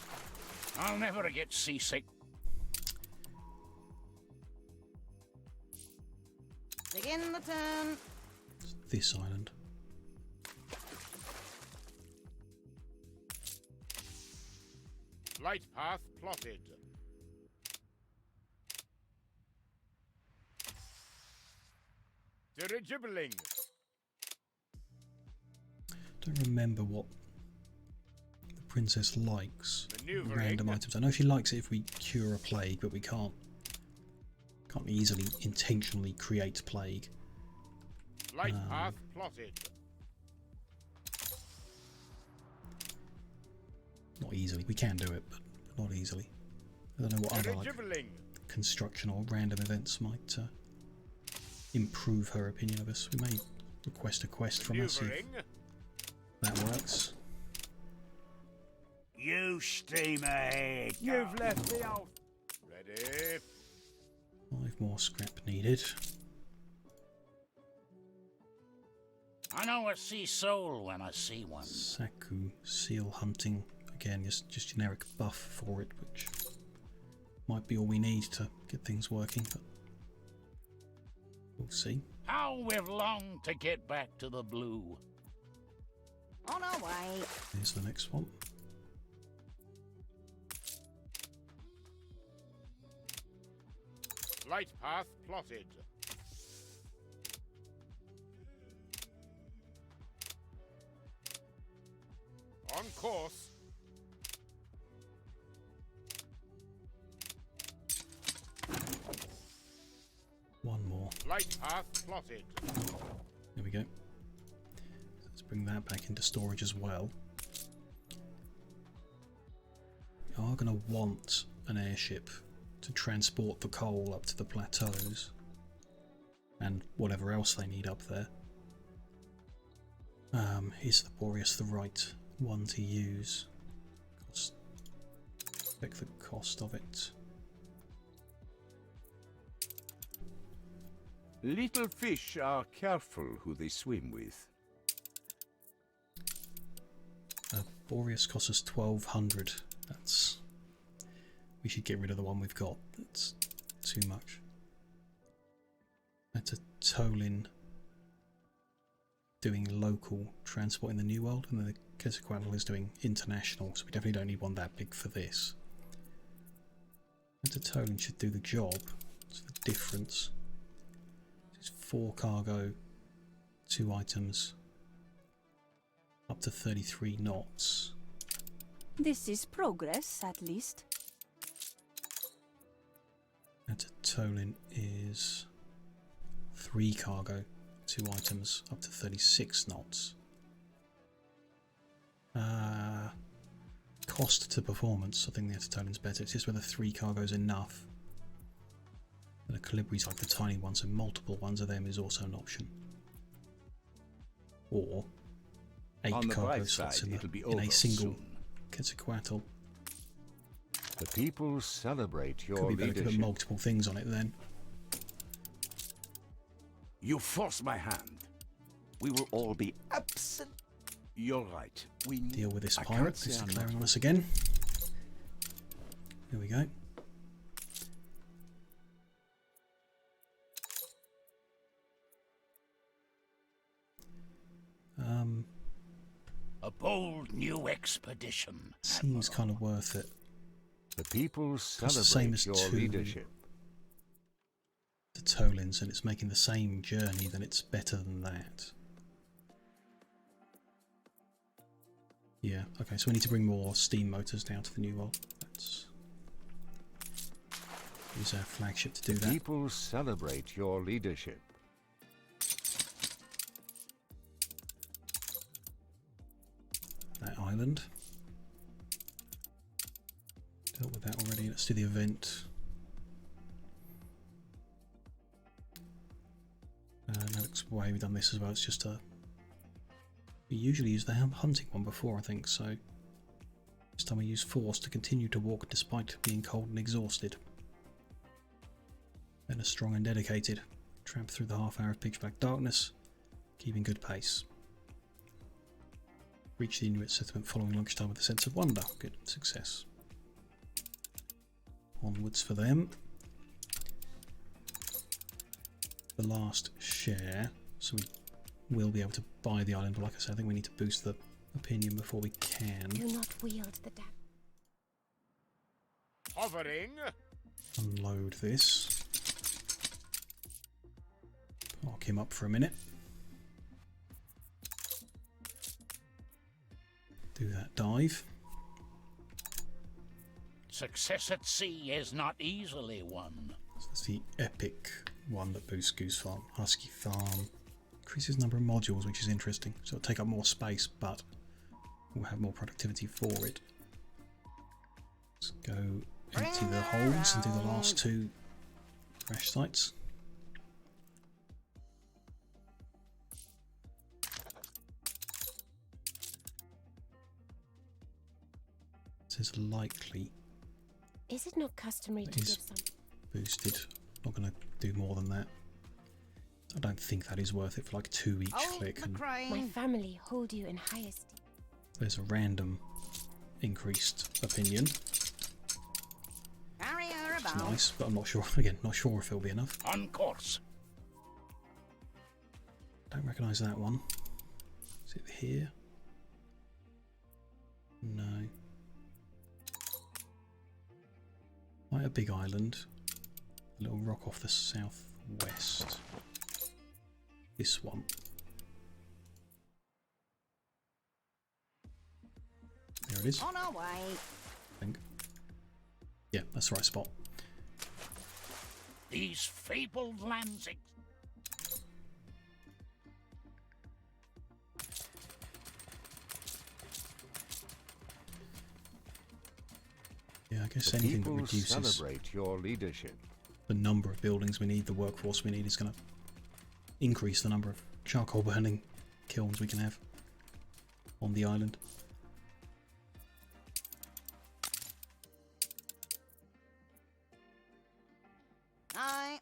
I'll never get seasick. Begin the turn. It's this island. Flight path plotted. Dirigibbling. Don't remember what the princess likes. Maneuvering. Random items. I know she likes it if we cure a plague, but we can't easily intentionally create plague. Flight path plotted. Not easily. We can do it, but not easily. I don't know what other like Dirigibbling. construction or random events might improve her opinion of us. We may request a quest from her, see if that works. You steam ahead. You've left me out. Ready? 5 more scrap needed. I know a sea soul when I see one. Saku, seal hunting. Again, just generic buff for it, which might be all we need to get things working, but we'll see. How we've longed to get back to the blue. On our way. Here's the next one. Light path plotted. On course. One more. Light path plotted. There we go. Let's bring that back into storage as well. We are going to want an airship to transport the coal up to the plateaus and whatever else they need up there. Is the Boreas the right one to use? Check the cost of it. Little fish are careful who they swim with. Boreas costs us 1200. That's... We should get rid of the one we've got. That's too much. That's a Tolin doing local transport in the New World, and then the Quetzalcoatl is doing international, so we definitely don't need one that big for this. And a Tolin should do the job. What's the difference? It's 4 cargo, 2 items, up to 33 knots. This is progress, at least. And a Tolin is 3 cargo, 2 items, up to 36 knots. Cost to performance, I think the Atatolin's better. It's just whether 3 cargo's enough. And a Calibri's like the tiny one, so multiple ones of them is also an option. Or 8 cargo slots in a single Quetzalcoatl. The people celebrate your Could be better to put leadership. multiple things on it then. You force my hand. We will all be absent. You're right. We Deal with this I pirate can't say who's I'm declaring not- on us again. Here we go. A bold new expedition. Seems kind of worth it. The people Costs the same celebrate as your 2 leadership. the Tolins, and it's making the same journey, then it's better than that. Yeah, okay, so we need to bring more steam motors down to the New World. Let's use our flagship to do The that. people celebrate your leadership. That island. Dealt with that already. Let's do the event. Alex Way, we've done this as well. It's just a... We usually use the hunting one before, I think, so... This time we use force to continue to walk despite being cold and exhausted. Then a strong and dedicated. Tramp through the half hour of pitch black darkness, keeping good pace. Reach the Inuit settlement following lunchtime with a sense of wonder. Good success. Onwards for them. The last share, so we will be able to buy the island, but like I said, I think we need to boost the opinion before we can. Do not wield the dagger. Hovering. Unload this. Park him up for a minute. Do that dive. Success at sea is not easily won. So that's the epic one that boosts Goose Farm. Husky Farm. Increases the number of modules, which is interesting. So it'll take up more space, but we'll have more productivity for it. Let's go empty the holds and do the last 2 crash sites. says likely. Is it not customary That to give is some? boosted. Not going to do more than that. I don't think that is worth it for like 2 each click. And My family hold you in high esteem. there's a random increased opinion. It's nice, but I'm not sure. Again, not sure if it'll be enough. On course. Don't recognise that one. Is it here? No. Quite a big island. A little rock off the southwest. This one. There it is. On our way. I think. Yeah, that's the right spot. These fabled lands. Yeah, I guess The anything that people reduces celebrate your leadership. the number of buildings we need, the workforce we need, is going to increase the number of charcoal burning kilns we can have on the island. Aye.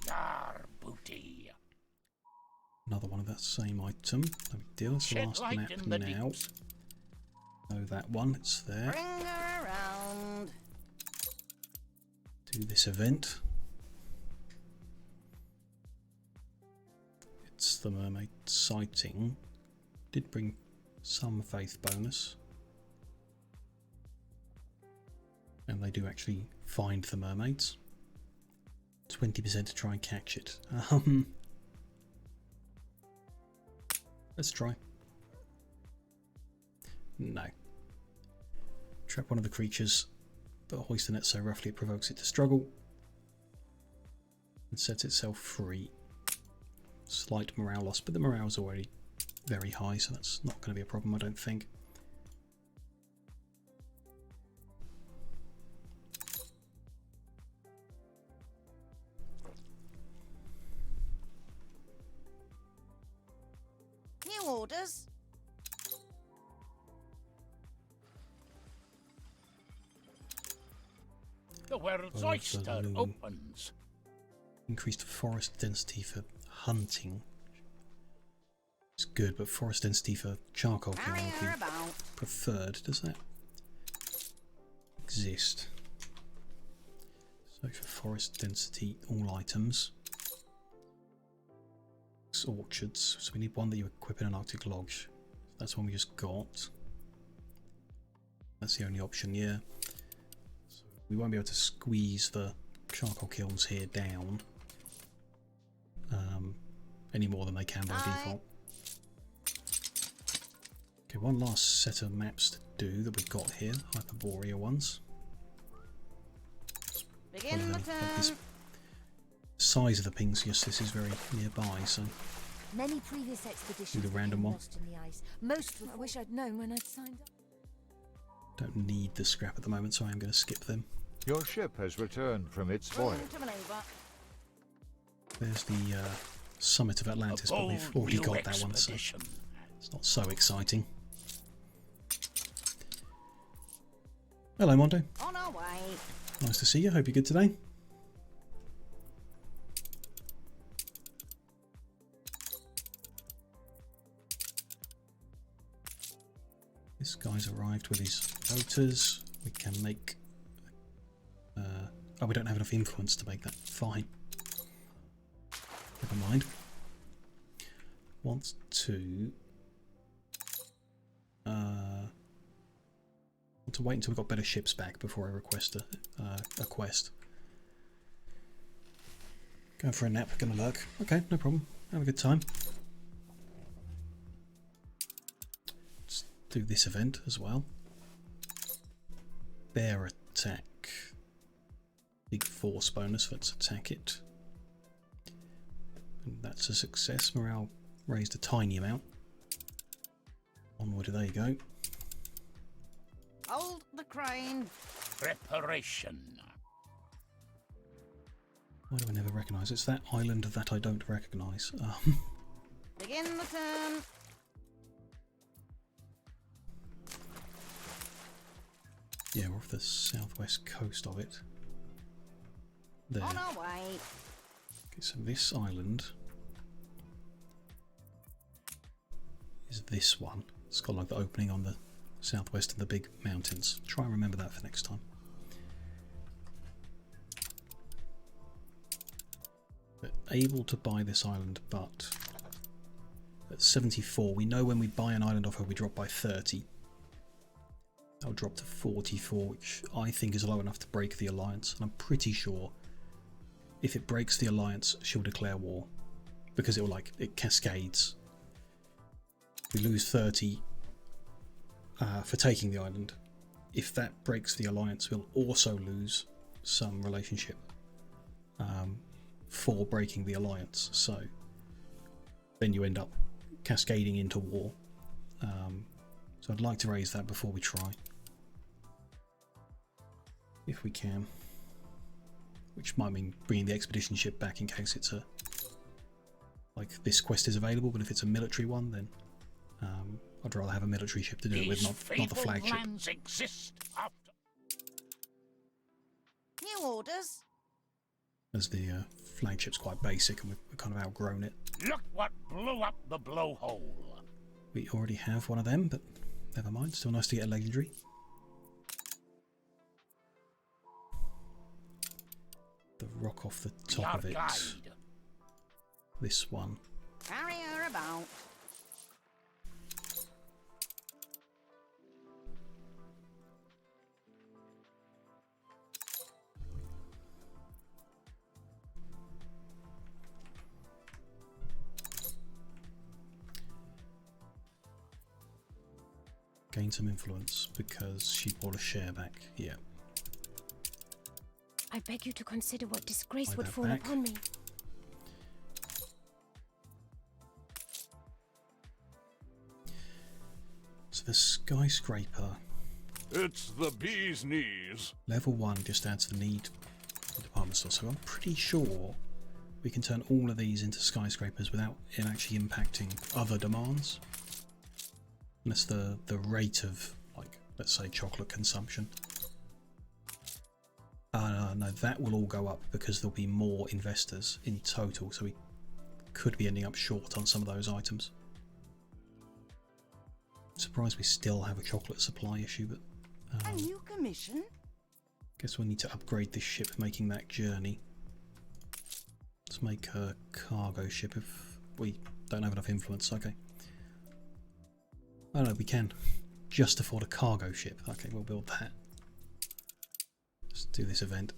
Yar booty. Another one of that same item. No big deal. It's the Shed last light map in the now. deeps. Know that one. It's there. Bring her around. Do this event. It's the mermaid sighting. Did bring some faith bonus. And they do actually find the mermaids. 20% to try and catch it. Let's try. No. Trap one of the creatures, but hoist the net so roughly it provokes it to struggle. And sets itself free. Slight morale loss, but the morale is already very high, so that's not going to be a problem, I don't think. New orders. The world's oyster opens. Increased forest density for hunting. It's good, but forest density for charcoal killing would be preferred. Does that exist? Search for forest density, all items. Orchards, so we need one that you equip in an Arctic Lodge. That's one we just got. That's the only option, yeah. So we won't be able to squeeze the charcoal kilns here down any more than they can by default. Okay, one last set of maps to do that we've got here, Hyperborea ones. Begin the turn. Size of the pings, yes, this is very nearby, so Many previous expeditions do the random became one. lost in the ice. Most were... I wish I'd known when I'd signed up. Don't need the scrap at the moment, so I am going to skip them. Your ship has returned from its voyage. There's the summit of Atlantis, but we've already got that one, so it's not so exciting. Hello, Mondo. On our way. Nice to see you. Hope you're good today. This guy's arrived with his voters. We can make... oh, we don't have enough influence to make that. Fine. Never mind. Want to wait until we've got better ships back before I request a quest. Going for a nap, gonna lurk. Okay, no problem. Have a good time. Let's do this event as well. Bear attack. Big force bonus, let's attack it. And that's a success. Morale raised a tiny amount. Onward, there you go. Hold the crane. Preparation. Why do I never recognise? It's that island that I don't recognise. Begin the turn. the southwest coast of it. There. On our way. Okay, so this island is this one. It's got like the opening on the southwest of the big mountains. Try and remember that for next time. We're able to buy this island, but at 74, we know when we buy an island off her, we drop by 30. That'll drop to 44, which I think is low enough to break the alliance. And I'm pretty sure if it breaks the alliance, she'll declare war, because it cascades. We lose 30 for taking the island. If that breaks the alliance, we'll also lose some relationship for breaking the alliance. So then you end up cascading into war. So I'd like to raise that before we try, if we can. Which might mean bringing the expedition ship back in case it's like this quest is available, but if it's a military one, then I'd rather have a military ship to do it with, not the flagship. Plans exist after. New orders. As the flagship's quite basic and we've kind of outgrown it. Look what blew up the blowhole. We already have one of them, but never mind. Still nice to get a legendary. The rock off the top of it. Guide. This one. Carry her about. Gain some influence because she bought a share back. Yeah. I beg you to consider what disgrace Buy would that fall back. upon me. So the skyscraper. It's the bee's knees. Level 1 just adds the need for department store. So I'm pretty sure we can turn all of these into skyscrapers without it actually impacting other demands. Unless the rate of, like, let's say chocolate consumption. No, that will all go up because there'll be more investors in total, so we could be ending up short on some of those items. I'm surprised we still have a chocolate supply issue, but A new commission? guess we'll need to upgrade this ship making that journey. Let's make a cargo ship if we don't have enough influence. Okay. Oh no, we can just afford a cargo ship. Okay, we'll build that. Let's do this event.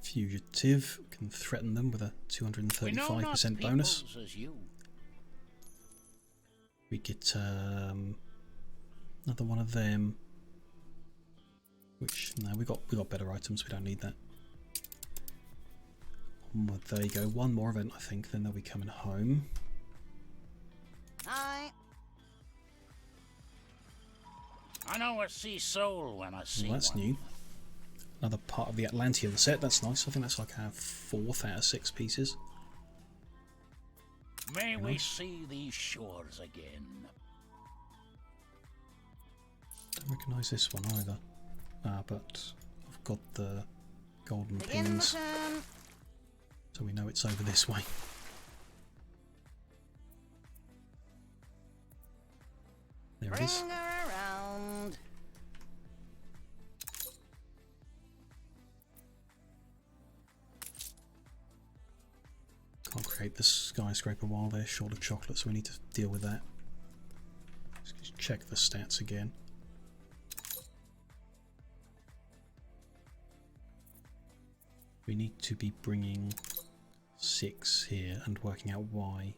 Fugitive can threaten them with a 235% bonus. We get another one of them. Which no, we got better items. We don't need that. Onward, there you go. One more event, I think. Then they'll be coming home. Aye. I know I see soul when I see Well, that's one. new. Another part of the Atlantean set. That's nice. I think that's like our 4th out of 6 pieces. May we see these shores again. Don't recognise this one either. But I've got the golden Begin the pins, turn. so we know it's over this way. There it Bring is. her around. Can't create the skyscraper while they're short of chocolate, so we need to deal with that. Let's just check the stats again. We need to be bringing 6 here and working out why.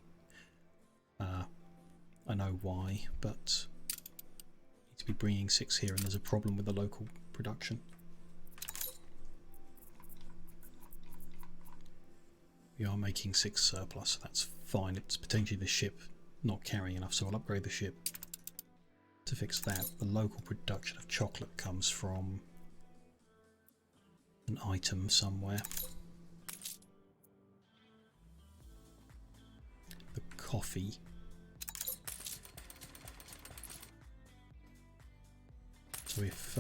I know why, but need to be bringing 6 here, and there's a problem with the local production. We are making 6 surplus, so that's fine. It's potentially the ship not carrying enough, so I'll upgrade the ship to fix that. The local production of chocolate comes from an item somewhere. The coffee. So if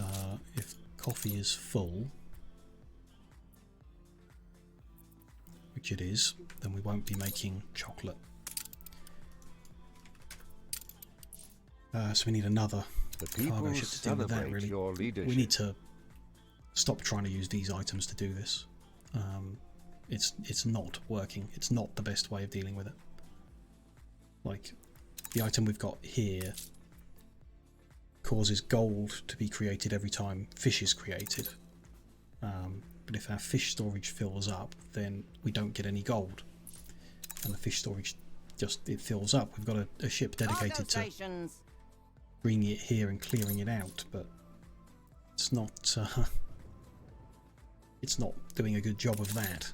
coffee is full, which it is, then we won't be making chocolate. So we need another cargo ship to deal with that, really. We need to stop trying to use these items to do this. It's not working. It's not the best way of dealing with it. Like, the item we've got here causes gold to be created every time fish is created. But if our fish storage fills up, then we don't get any gold. And the fish storage it fills up. We've got a ship dedicated to bringing it here and clearing it out, but it's not doing a good job of that.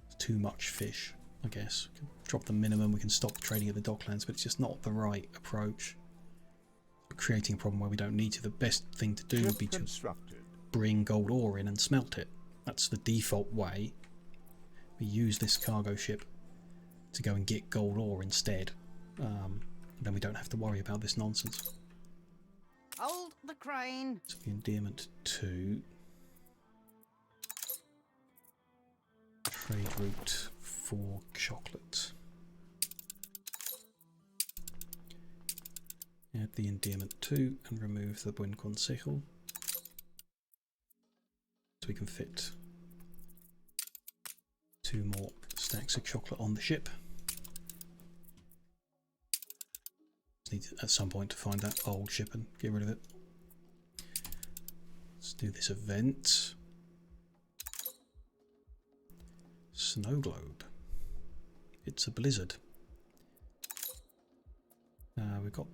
It's too much fish, I guess. We can drop the minimum, we can stop trading at the docklands, but it's just not the right approach. We're creating a problem where we don't need to. The best thing to do would be to bring gold ore in and smelt it. That's the default way. We use this cargo ship to go and get gold ore instead. Then we don't have to worry about this nonsense. Hold the crane. So the endearment 2. Trade route for chocolate. Add the endearment 2 and remove the buen consejo. So we can fit 2 more stacks of chocolate on the ship. Need at some point to find that old ship and get rid of it. Let's do this event. Snow globe. It's a blizzard. We've got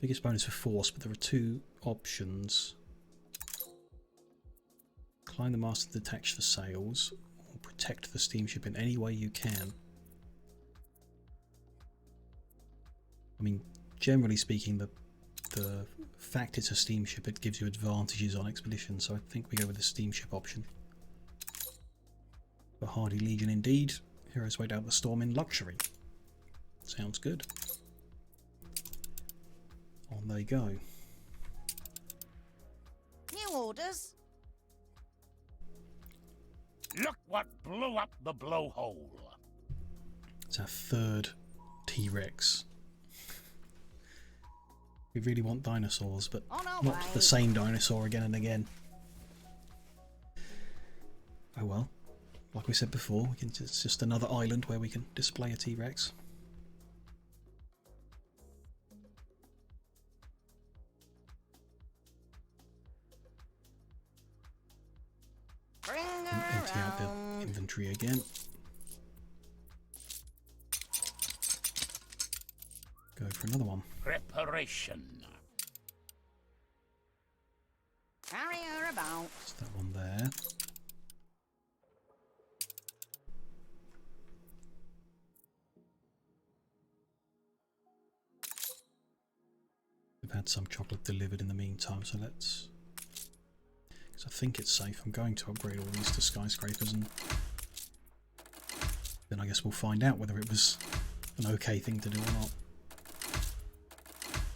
biggest bonus for force, but there are 2 options. Climb the mast to detach the sails, or protect the steamship in any way you can. I mean, generally speaking, the fact it's a steamship, it gives you advantages on expeditions, so I think we go with the steamship option. A hardy legion indeed. Heroes wait out the storm in luxury. Sounds good. On they go. New orders. Look what blew up the blowhole. It's our 3rd T-Rex. We really want dinosaurs, but not the same dinosaur again and again. Oh well. Like we said before, it's just another island where we can display a T-Rex. Empty out the inventory again. Go for another one. Preparation. Carrier about. That's that one there. We've had some chocolate delivered in the meantime, so let's... because I think it's safe. I'm going to upgrade all these to skyscrapers, and then I guess we'll find out whether it was an okay thing to do or not.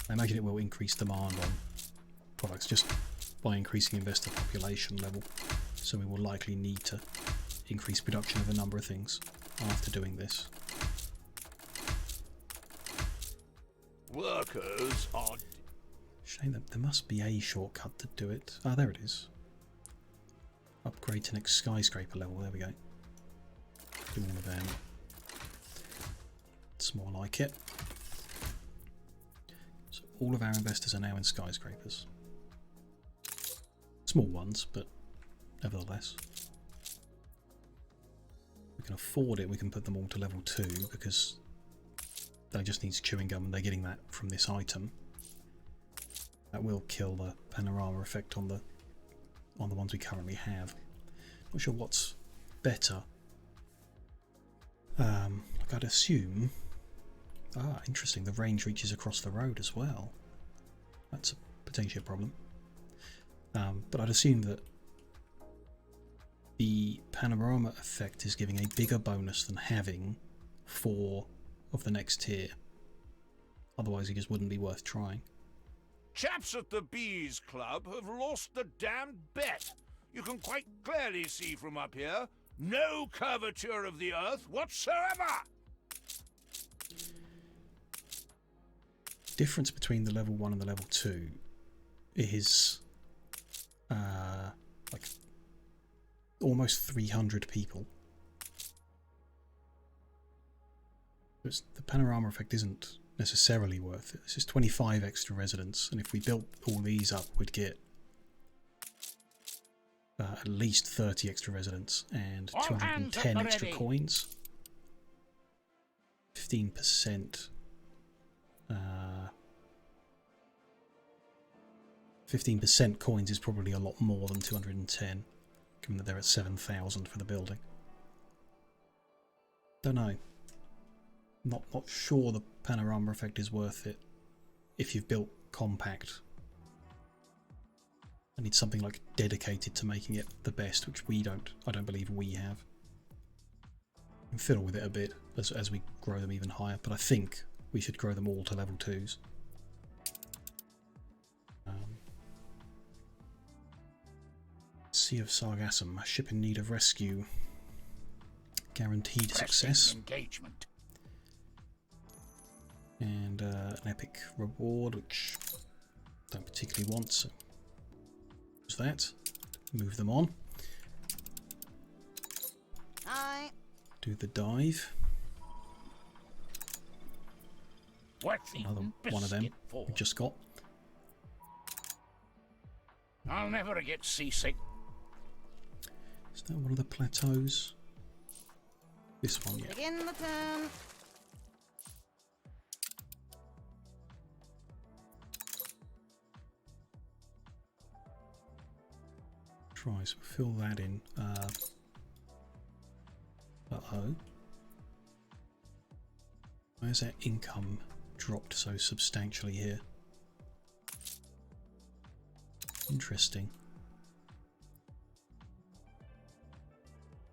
I imagine it will increase demand on products just by increasing investor population level, so we will likely need to increase production of a number of things after doing this. Workers are... Shame that there must be a shortcut to do it. Ah, there it is. Upgrade to next skyscraper level, there we go. Do all of them. It's more like it. So all of our investors are now in skyscrapers. Small ones, but nevertheless. We can afford it, we can put them all to level 2 because they just needs chewing gum and they're getting that from this item. That will kill the panorama effect on the ones we currently have. Not sure what's better. Like I'd assume... Ah, interesting, the range reaches across the road as well. That's potentially a problem. But I'd assume that the panorama effect is giving a bigger bonus than having 4 of the next tier. Otherwise it just wouldn't be worth trying. chaps at the Bees Club have lost the damn bet. You can quite clearly see from up here, no curvature of the earth whatsoever. Difference between the level 1 and the level 2 is like almost 300 people. The panorama effect isn't necessarily worth it. This is 25 extra residents, and if we built all these up, we'd get at least 30 extra residents and 210 extra coins. 15%. 15% coins is probably a lot more than 210, given that they're at 7,000 for the building. Don't know. Not sure the panorama effect is worth it if you've built compact. I need something like dedicated to making it the best, which I don't believe we have. We can fiddle with it a bit as we grow them even higher, but I think we should grow them all to level 2s. Sea of Sargassum, a ship in need of rescue. Guaranteed success. Engagement. And an epic reward, which I don't particularly want, so use that. Move them on. Do the dive. Another one of them we just got. I'll never get seasick. Is that one of the plateaus? This one, yeah. Begin the turn. Try, so fill that in. Uh-oh. Why has that income dropped so substantially here? Interesting.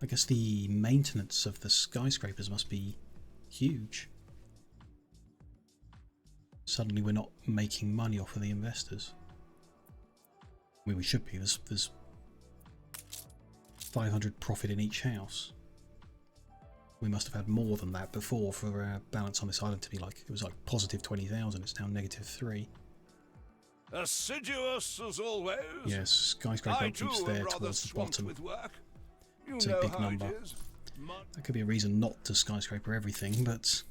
I guess the maintenance of the skyscrapers must be huge. Suddenly we're not making money off of the investors. I mean, we should be. There's 500 profit in each house. We must have had more than that before for our balance on this island to be like, it was like positive 20,000, it's now negative 3. Assiduous as always. Yes, skyscraper keeps there towards the bottom. With work. It's a big number. That could be a reason not to skyscraper everything, but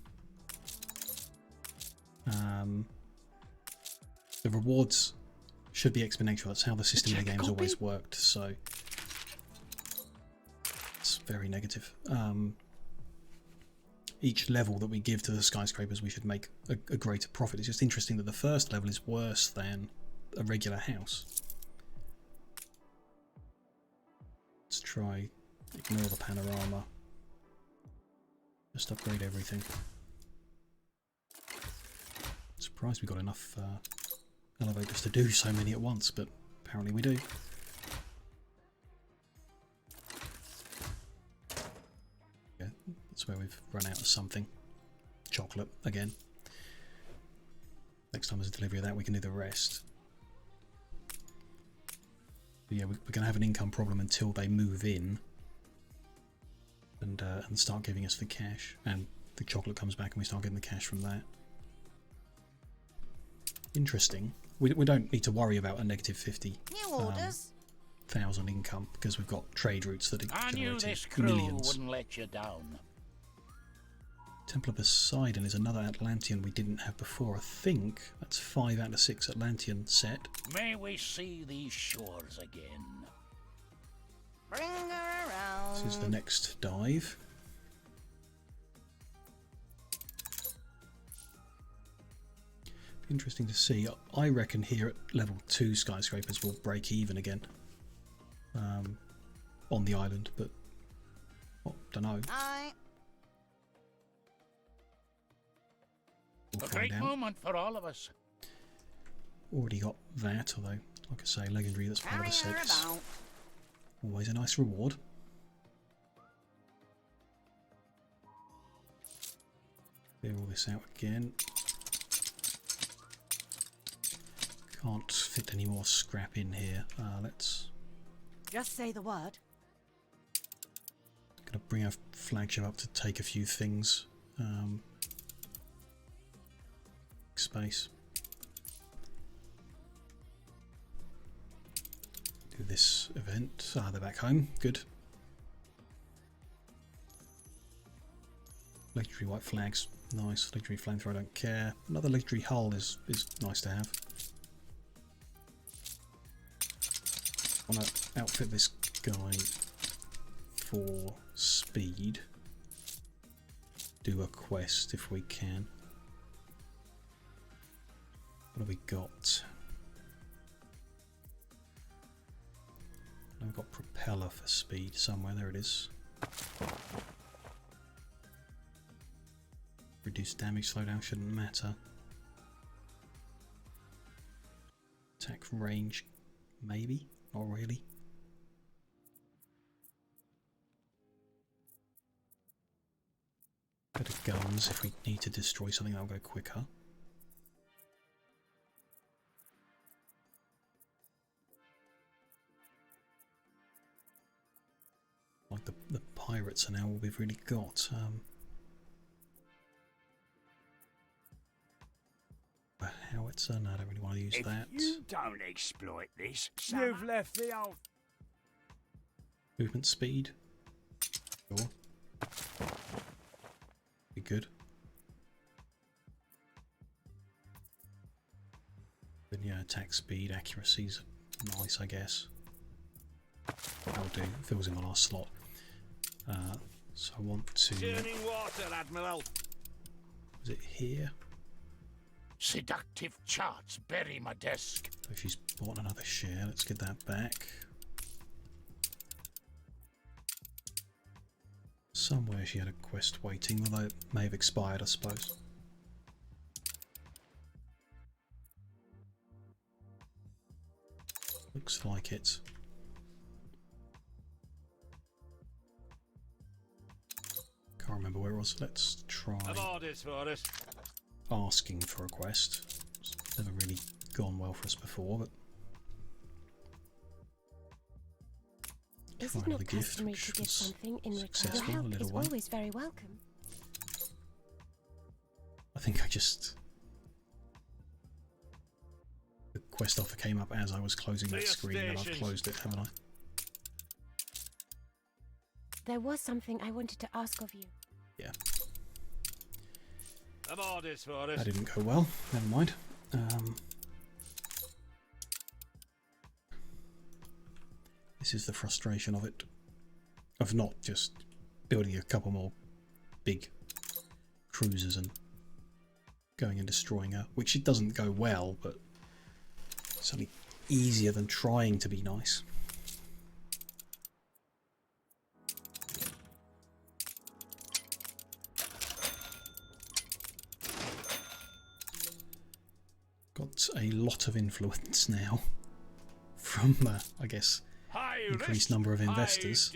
the rewards should be exponential. That's how the system of the game's always worked, so it's very negative. Each level that we give to the skyscrapers, we should make a greater profit. It's just interesting that the first level is worse than a regular house. Let's try ignore the panorama. Just upgrade everything. Surprised we got enough elevators to do so many at once, but apparently we do. Yeah, that's where we've run out of something. Chocolate, again. Next time there's a delivery of that, we can do the rest. But yeah, we're going to have an income problem until they move in and start giving us the cash, and the chocolate comes back and we start getting the cash from that. Interesting. We don't need to worry about a negative 50,000 income because we've got trade routes that are generating millions. Wouldn't let you down. Temple of Poseidon is another Atlantean we didn't have before. I think that's 5 out of 6 Atlantean set. May we see these shores again. Bring her around. This is the next dive. Interesting to see. I reckon here at level 2 skyscrapers will break even again on the island, but don't know. We'll a great moment for all of us. Already got that, although, like I say, legendary, that's 5 out of 6. Always a nice reward. Clear all this out again. Can't fit any more scrap in here. Let's... Just say the word. Gonna bring our flagship up to take a few things. Space. Do this event. They're back home. Good. Legendary white flags. Nice. Legendary flamethrower. I don't care. Another legendary hull is nice to have. I want to outfit this guy for speed. Do a quest if we can. What have we got? I've got propeller for speed somewhere. There it is. Reduce damage slowdown shouldn't matter. Attack range, maybe? Not really. Better guns if we need to destroy something, that'll go quicker. Like the pirates are now all we've really got. A howitzer, no, I don't really want to use that. If you don't exploit this, You've left the old... Movement speed. Sure. Be good. Then yeah, attack speed, accuracy's nice, I guess. That'll do. Fills in my last slot. So I want to... Turning water, Admiral. Is it here? seductive charts bury my desk. So she's bought another share. Let's get that back. Somewhere she had a quest waiting, although it may have expired, I suppose. Looks like it. Can't remember where it was. Let's try asking for a quest. It's never really gone well for us before, but is it not customary to give something in return? Your help is always very welcome. I think I just... The quest offer came up as I was closing that screen, and I've closed it, haven't I? There was something I wanted to ask of you. Yeah. That That didn't go well. Never mind. This is the frustration of it. Of not just building a couple more big cruisers and going and destroying her. Which it doesn't go well, but it's certainly easier than trying to be nice. Got a lot of influence now from, I guess, increased number of investors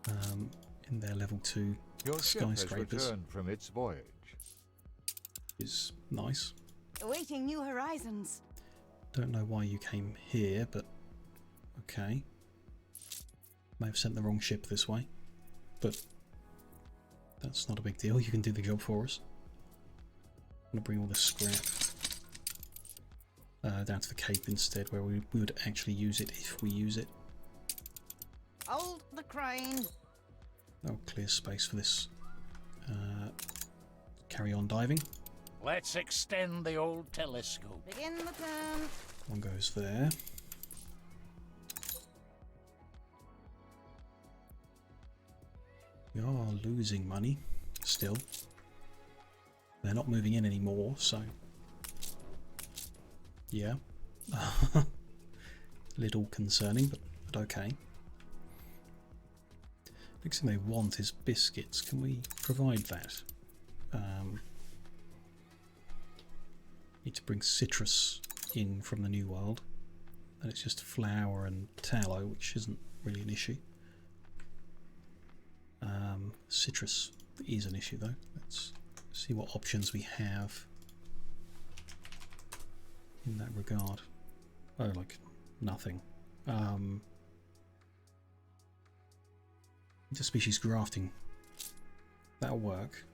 in their level 2 Your ship has skyscrapers. returned from its voyage. Is nice. Awaiting new horizons. Don't know why you came here, but okay. May have sent the wrong ship this way, but that's not a big deal. You can do the job for us. I'm gonna bring all the scrap down to the Cape instead, where we would actually use it if we use it. Hold the crane. That'll clear space for this. Carry on diving. Let's extend the old telescope. Begin the turn. One goes there. We are losing money still. They're not moving in anymore, so yeah. Little concerning, but okay. Next thing they want is biscuits. Can we provide that? Need to bring citrus in from the New World, and it's just flour and tallow, which isn't really an issue. Citrus is an issue though. Let's see what options we have. in that regard. Oh, like nothing. Interspecies grafting. That'll work.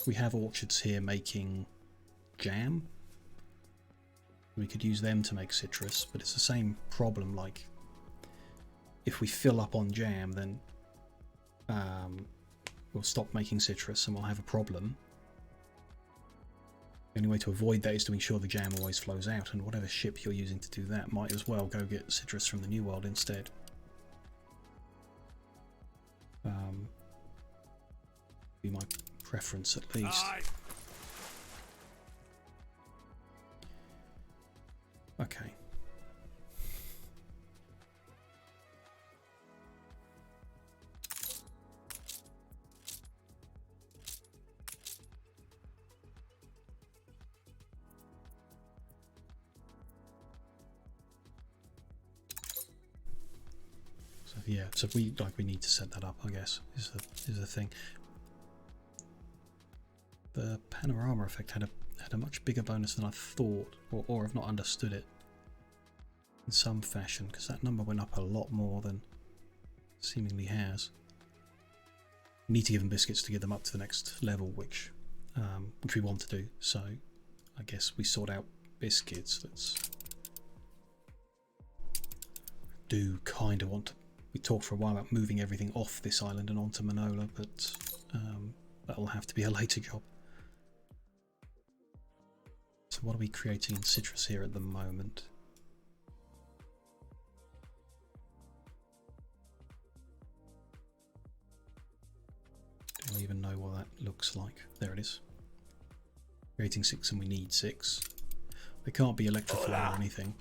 We have orchards here making jam. We could use them to make citrus, but it's the same problem. Like, if we fill up on jam, then we'll stop making citrus and we'll have a problem. The only way to avoid that is to ensure the jam always flows out, and whatever ship you're using to do that might as well go get citrus from the New World instead. Be my preference at least. Okay. So yeah, so we need to set that up, I guess, is the thing. The panorama effect had a much bigger bonus than I thought, or I've not understood it in some fashion, because that number went up a lot more than it seemingly has. We need to give them biscuits to get them up to the next level, which we want to do. So I guess we sort out biscuits. Do kind of want to. We talked for a while about moving everything off this island and onto Manola, but that'll have to be a later job. So what are we creating in citrus here at the moment? Do I even know what that looks like? There it is. Creating 6 and we need 6. They can't be electrified or anything.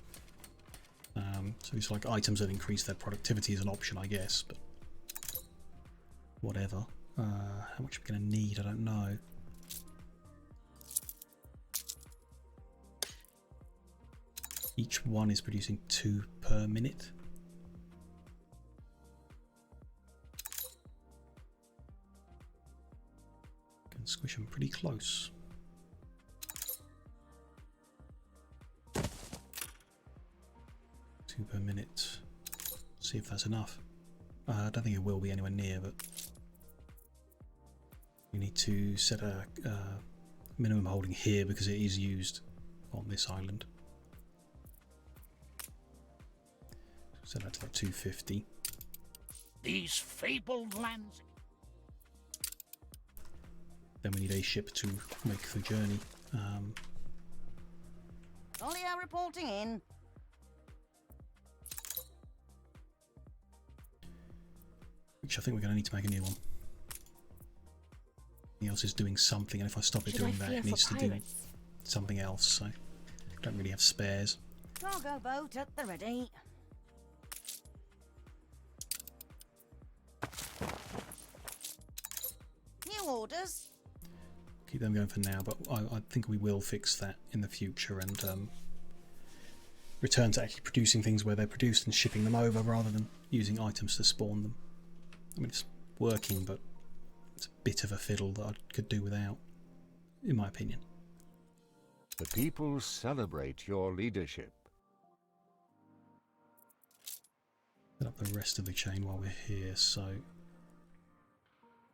So it's like items that increase their productivity is an option, I guess, but whatever. How much are we going to need? I don't know. Each one is producing 2 per minute. Can squish them pretty close. Per minute. See if that's enough. I don't think it will be anywhere near, but we need to set a minimum holding here because it is used on this island. Set that to like 250. These fabled lands. Then we need a ship to make the journey. Olio reporting in. Which I think we're going to need to make a new one. Everything else is doing something, and if I stop it doing that, it needs to do something else, so I don't really have spares. Cargo boat at the ready. New orders. Keep them going for now, but I think we will fix that in the future and return to actually producing things where they're produced and shipping them over rather than using items to spawn them. I mean, it's working, but it's a bit of a fiddle that I could do without, in my opinion. The people celebrate your leadership. Set up the rest of the chain while we're here. So,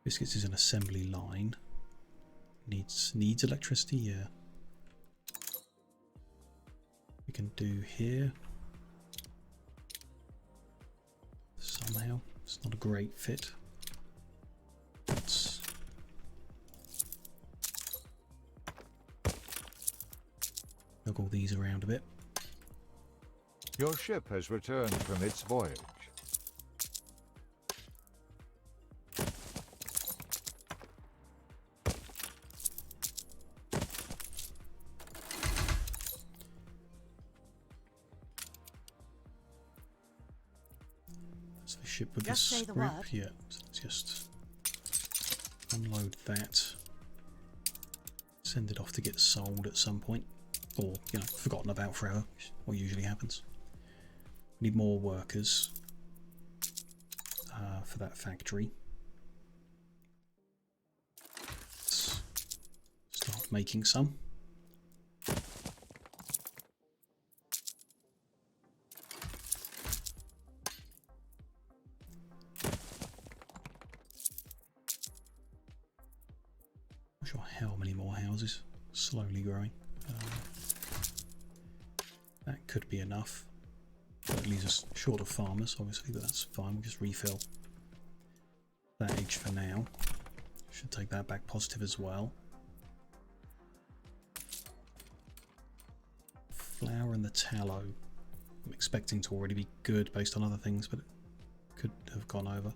biscuits is an assembly line. Needs electricity, yeah. We can do here. Somehow. It's not a great fit. Let's juggle these around a bit. Your ship has returned from its voyage. Ship with the scrap, yeah, so let's just unload that, send it off to get sold at some point, or, you know, forgotten about forever, which is what usually happens. We need more workers for that factory. Let's start making some. ours is slowly growing. That could be enough. That leaves us short of farmers, obviously, but that's fine. We'll just refill that age for now. Should take that back positive as well. Flour and the tallow. I'm expecting to already be good based on other things, but it could have gone over.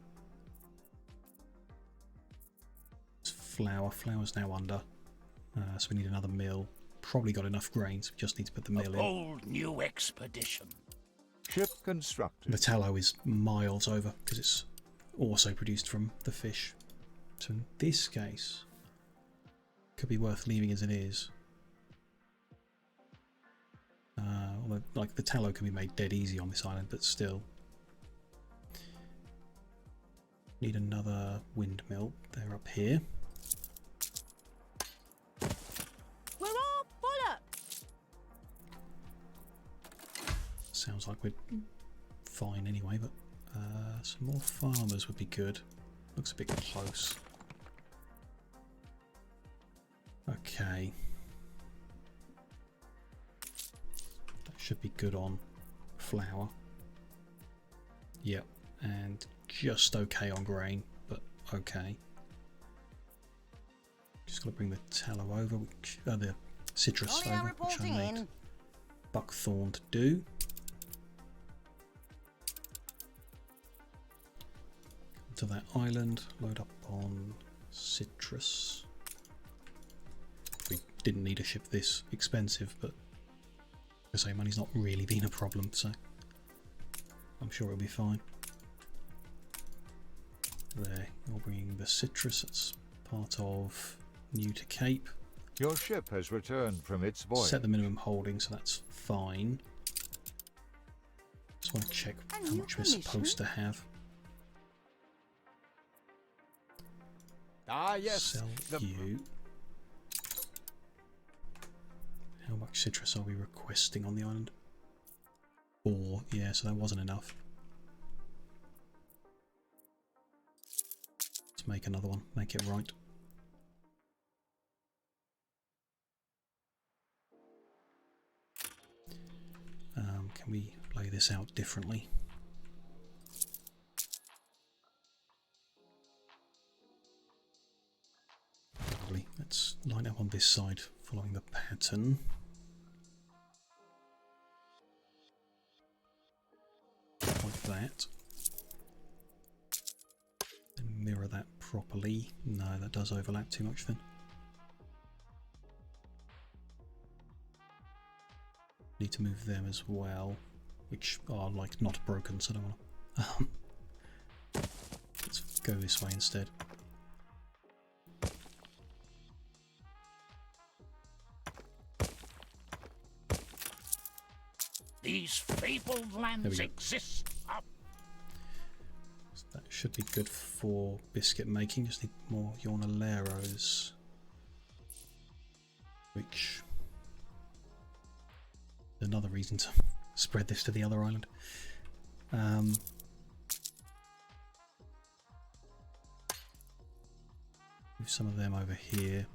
It's flour. Flour's now under. So we need another mill. Probably got enough grains. We just need to put the mill in. A bold new expedition. Ship constructed. The tallow is miles over because it's also produced from the fish. So in this case, could be worth leaving as it is. Although, like, the tallow can be made dead easy on this island, but still. Need another windmill. They're up here. We're all full up. Sounds like we're fine anyway, but some more farmers would be good. Looks a bit close. Okay. That should be good on flour. Yep, and just okay on grain, but okay. Just got to bring the tallow over, which the citrus over, which I made buckthorn to do. To that island, load up on citrus. We didn't need a ship this expensive, but I say money's not really been a problem, so I'm sure it'll be fine. There, you're bringing the citrus. That's part of new to Cape. Your ship has returned from its voyage. Set the minimum holding, so that's fine. Just want to check how much we're supposed to have. Ah, yes. Sell you. How much citrus are we requesting on the island? 4. Yeah, so that wasn't enough. Let's make another one. Make it right. Can we lay this out differently? Let's line up on this side following the pattern. Like that. And mirror that properly. No, that does overlap too much then. Need to move them as well, which are like not broken, so I don't want to. Let's go this way instead. These fabled lands exist up. So that should be good for biscuit making. Just need more Yornaleros, which is another reason to spread this to the other island. Move some of them over here.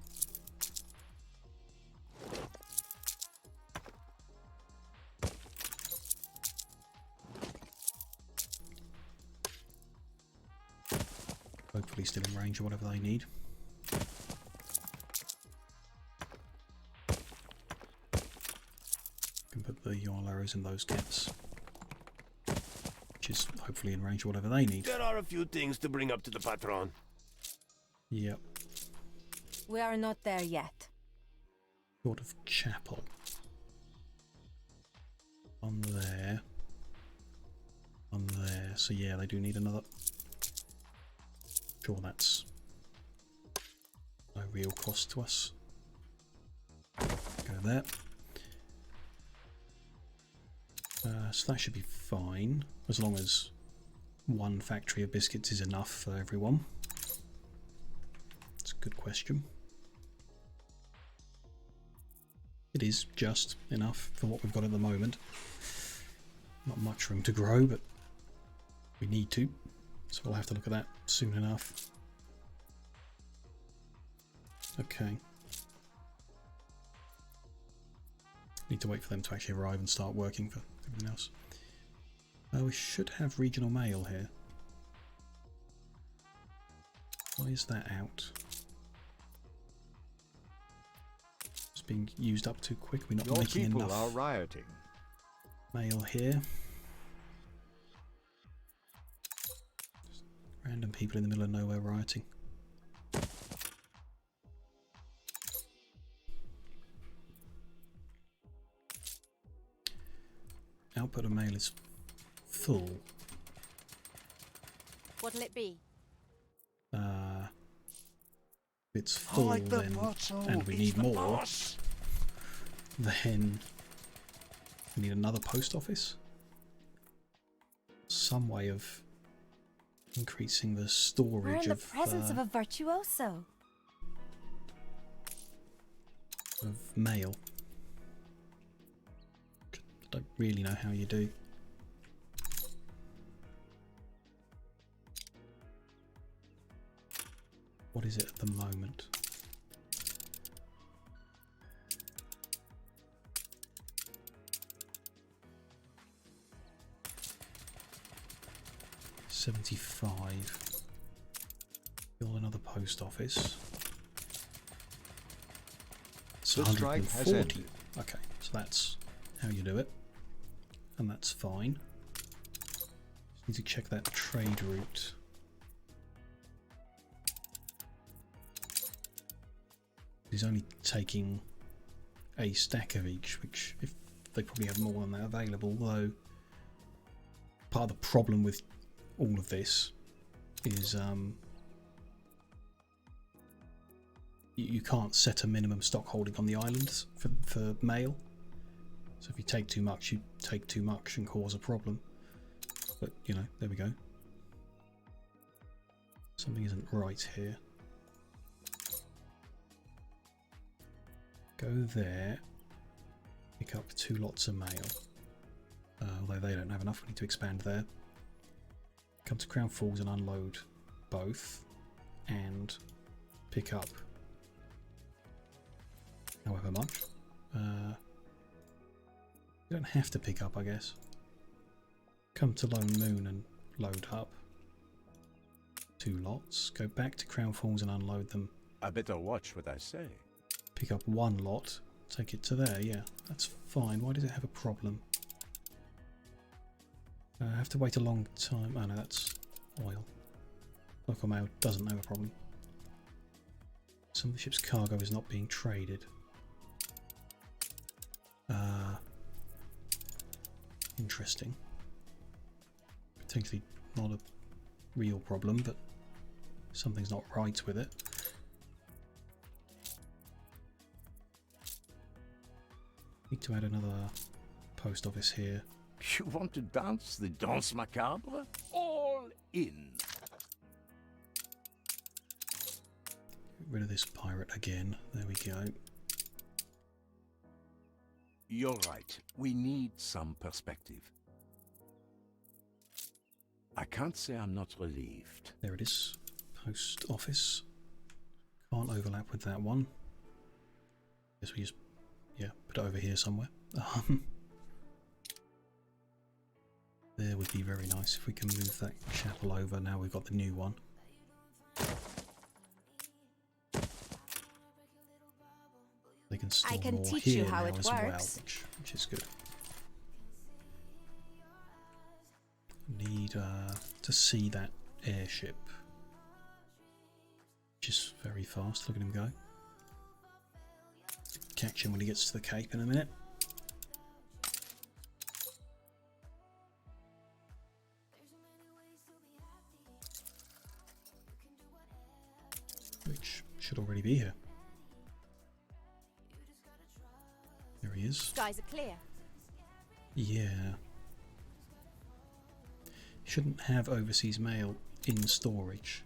Hopefully still in range of whatever they need. Can put the Yornaleros in those gaps, which is hopefully in range of whatever they need. There are a few things to bring up to the patron. Yep. We are not there yet. Sort of chapel. On there. On there. So yeah, they do need another. Sure, that's no real cost to us. Go there. So that should be fine, as long as one factory of biscuits is enough for everyone. It's a good question. It is just enough for what we've got at the moment. Not much room to grow, but we need to. So we'll have to look at that soon enough. Okay. Need to wait for them to actually arrive and start working for everything else. We should have regional mail here. Why is that out? It's being used up too quick. We're not Your making people enough are rioting. mail here. Just random people in the middle of nowhere rioting. Output of mail is full. What'll it be? It's full then, and we need more. Then we need another post office. Some way of increasing the storage We're in the presence of a virtuoso. Of mail. I don't really know how you do. What is it at the moment? $75. Build another post office. It's The strike has 140. ended. Okay, so that's how you do it. And that's fine. Just need to check that trade route. He's only taking a stack of each, which if they probably have more than that available, though part of the problem with all of this is you can't set a minimum stock holding on the islands for mail. So if you take too much, you take too much and cause a problem. But, you know, there we go. Something isn't right here. Go there, pick up 2 lots of mail. Although they don't have enough, we need to expand there. Come to Crown Falls and unload both, and pick up however much. You don't have to pick up, I guess. Come to Lone Moon and load up 2 lots. Go back to Crown Falls and unload them. I better watch what I say. Pick up 1 lot, take it to there, yeah, that's fine. Why does it have a problem? I have to wait a long time. Oh no, that's oil. Local mail doesn't have a problem. Some of the ship's cargo is not being traded. Interesting. Potentially not a real problem, but something's not right with it. Need to add another post office here. You want to dance the danse macabre? All in. Get rid of this pirate again. There we go. You're right. We need some perspective. I can't say I'm not relieved. There it is. Post office. Can't overlap with that one. Guess we just, yeah, put it over here somewhere. There would be very nice if we can move that chapel over. Now we've got the new one. They can store more teach here you how now it as well, works. which is good. Need to see that airship, which is very fast. Look at him go. Catch him when he gets to the Cape in a minute. Which should already be here. There he is. Skies are clear. Yeah. Shouldn't have overseas mail in storage.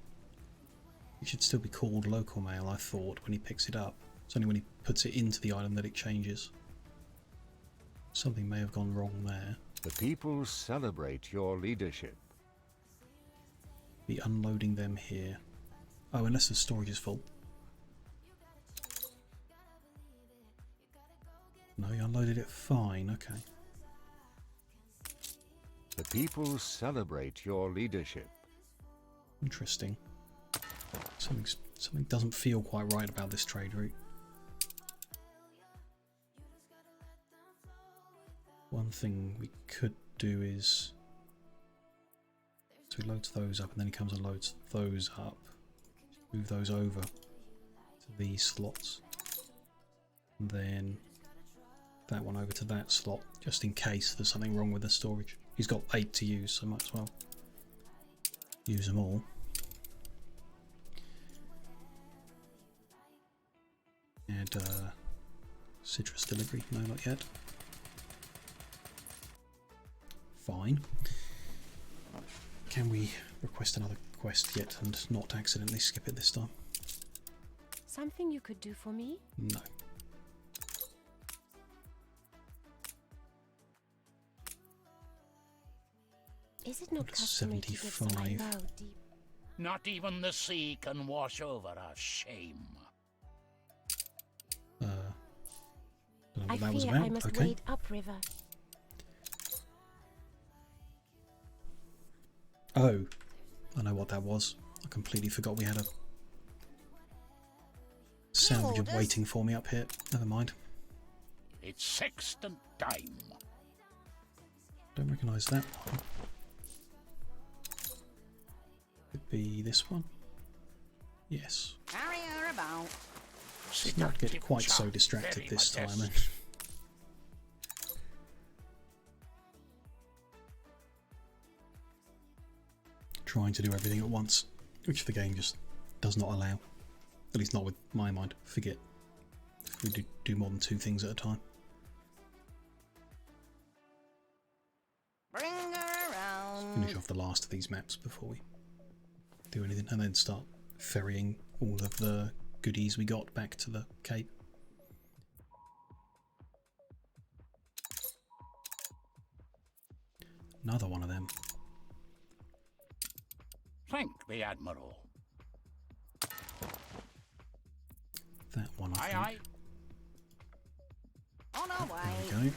It should still be called local mail, I thought, when he picks it up. It's only when he puts it into the island that it changes. Something may have gone wrong there. The people celebrate your leadership. Be unloading them here. Oh, unless the storage is full. No, you unloaded it fine. Okay. The people celebrate your leadership. Interesting. Something doesn't feel quite right about this trade route. One thing we could do is, so he loads those up and then he comes and loads those up. Move those over to these slots. And then that one over to that slot, just in case there's something wrong with the storage. He's got 8 to use, so might as well use them all. Add citrus delivery. No, not yet. Fine. Can we request another quest yet and not accidentally skip it this time? Something you could do for me? No. Is it not customary to give some 75. loud, deep? Not even the sea can wash over our shame. Don't know I what that was fear about. I must Okay. wade upriver. Oh, I know what that was. I completely forgot we had a salvage waiting for me up here. Never mind. It's sextant time. Don't recognise that one. Could be this one. Yes. Carry her about. Let's not get quite so distracted this time. And trying to do everything at once, which the game just does not allow. At least not with my mind. Forget if we do more than 2 things at a time. Bring her around. Finish off the last of these maps before we do anything, and then start ferrying all of the goodies we got back to the Cape. Another one of them. Thank the Admiral. That one, I Aye, think. On our way. There we go.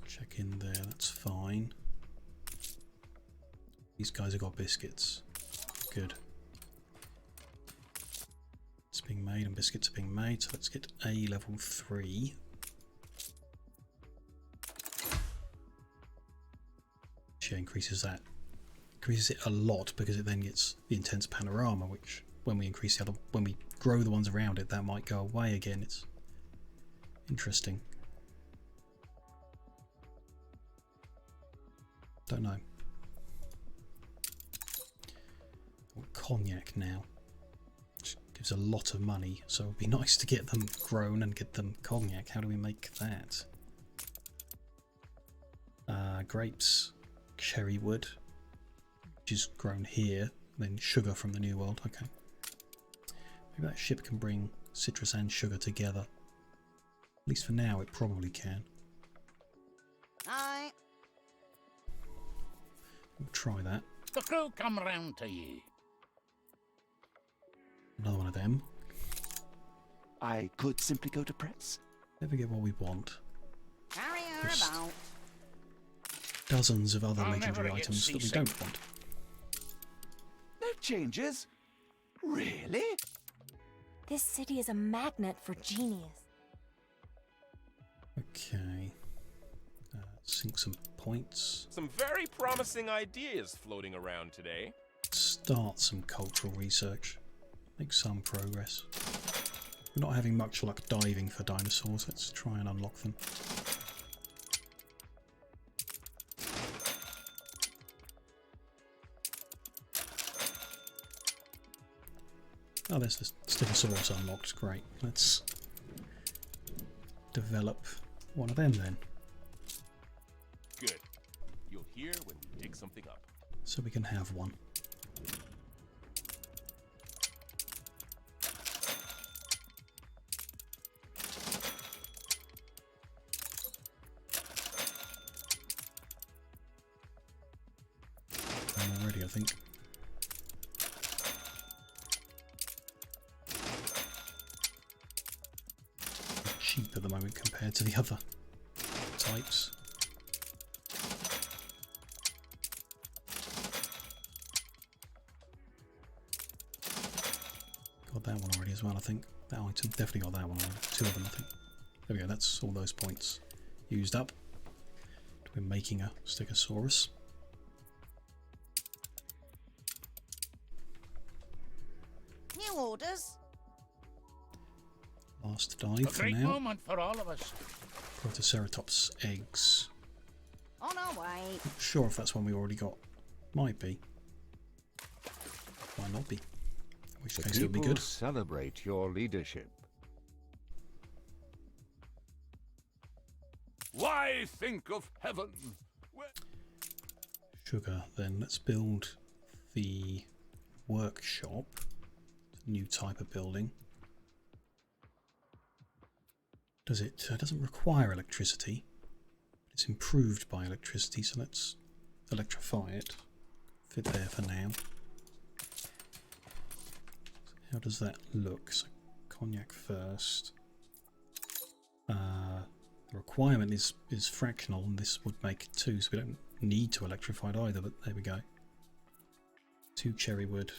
Check in there, that's fine. These guys have got biscuits. Good. It's being made and biscuits are being made, so let's get a level 3. She increases that. Increases it a lot because it then gets the intense panorama, which when we increase the other, when we grow the ones around it, that might go away again. It's interesting. Don't know. Cognac now, which gives a lot of money, so it would be nice to get them grown and get them cognac. How do we make that? Grapes, cherry wood, which is grown here, then sugar from the New World. Okay, maybe that ship can bring citrus and sugar together. At least for now, it probably can. Aye. We'll try that. The crew come round to ye. Another one of them. I could simply go to press. Never get what we want. Carry her Just about. dozens of other I'll legendary never get items that we seasick. don't want. No changes? Really? This city is a magnet for genius. Okay. Sink some points. Some very promising ideas floating around today. Start some cultural research. Make some progress. We're not having much luck diving for dinosaurs. Let's try and unlock them. Oh, there's the Stegosaurus unlocked. Great. Let's develop one of them then. Good. You'll hear when we dig something up. So we can have one. I'm already, I think. cheap at the moment compared to the other types. Got that one already as well, I think. That item, definitely got that one already. 2 of them, I think. There we go, that's all those points used up. We're making a Stegosaurus. New orders. Last dive A for great now. moment for all of us. Protoceratops eggs. On our way. Not sure if that's one we already got. Might be. Might not be. In which case it would be good. Celebrate your leadership. Why think of heaven? Sugar, then let's build the workshop. New type of building. Doesn't require electricity. It's improved by electricity, so let's electrify it. Fit there for now. How does that look? So cognac first. The requirement is fractional, and this would make 2, so we don't need to electrify it either, but there we go. 2 cherry wood.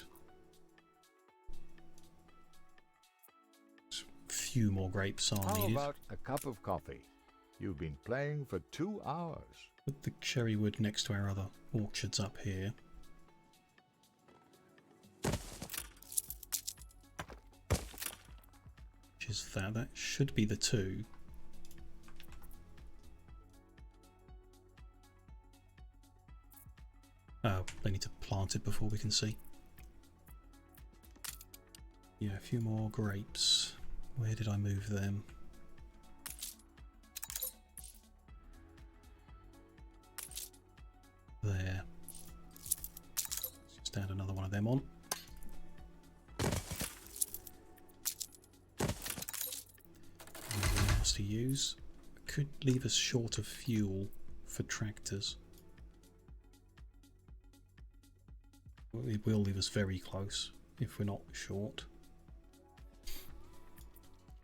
A few more grapes are How needed. about a cup of coffee? You've been playing for 2 hours. Put the cherry wood next to our other orchards up here. Which is that? That should be the 2. Oh, they need to plant it before we can see. Yeah, a few more grapes. Where did I move them? There. Let's just add another one of them on. Nothing else to use. Could leave us short of fuel for tractors. It will leave us very close if we're not short.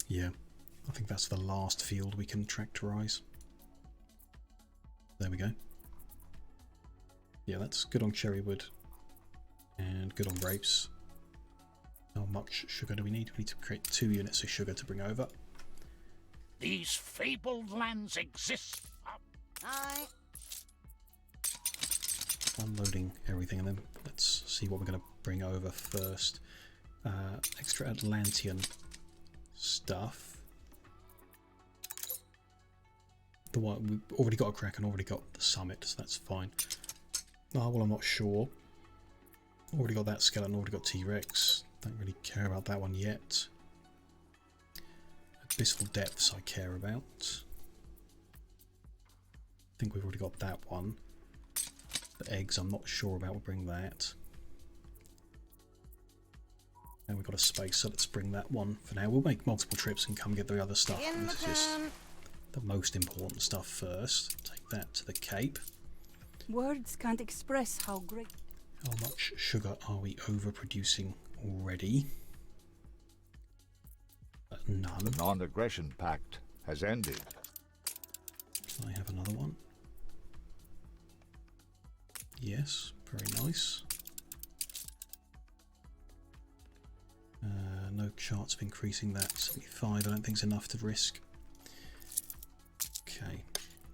Yeah, I think that's the last field we can tractorize. There we go. Yeah, that's good on cherry wood and good on grapes. How much sugar do we need? We need to create 2 units of sugar to bring over. These fabled lands exist. Aye. Unloading everything, and then let's see what we're going to bring over first. Extra Atlantean stuff. The one we've already got a Kraken, already got the Summit, so that's fine. Oh, well, I'm not sure. Already got that skeleton, already got T-Rex. Don't really care about that one yet. Abyssal Depths I care about. I think we've already got that one. The eggs I'm not sure about, we'll bring that. And we've got a space, so let's bring that one for now. We'll make multiple trips and come get the other stuff. This is just the most important stuff first. Take that to the Cape. Words can't express how great. How much sugar are we overproducing already? None. The non-aggression pact has ended. Can I have another one? Yes, very nice. No chance of increasing that. 75, I don't think is enough to risk. Okay,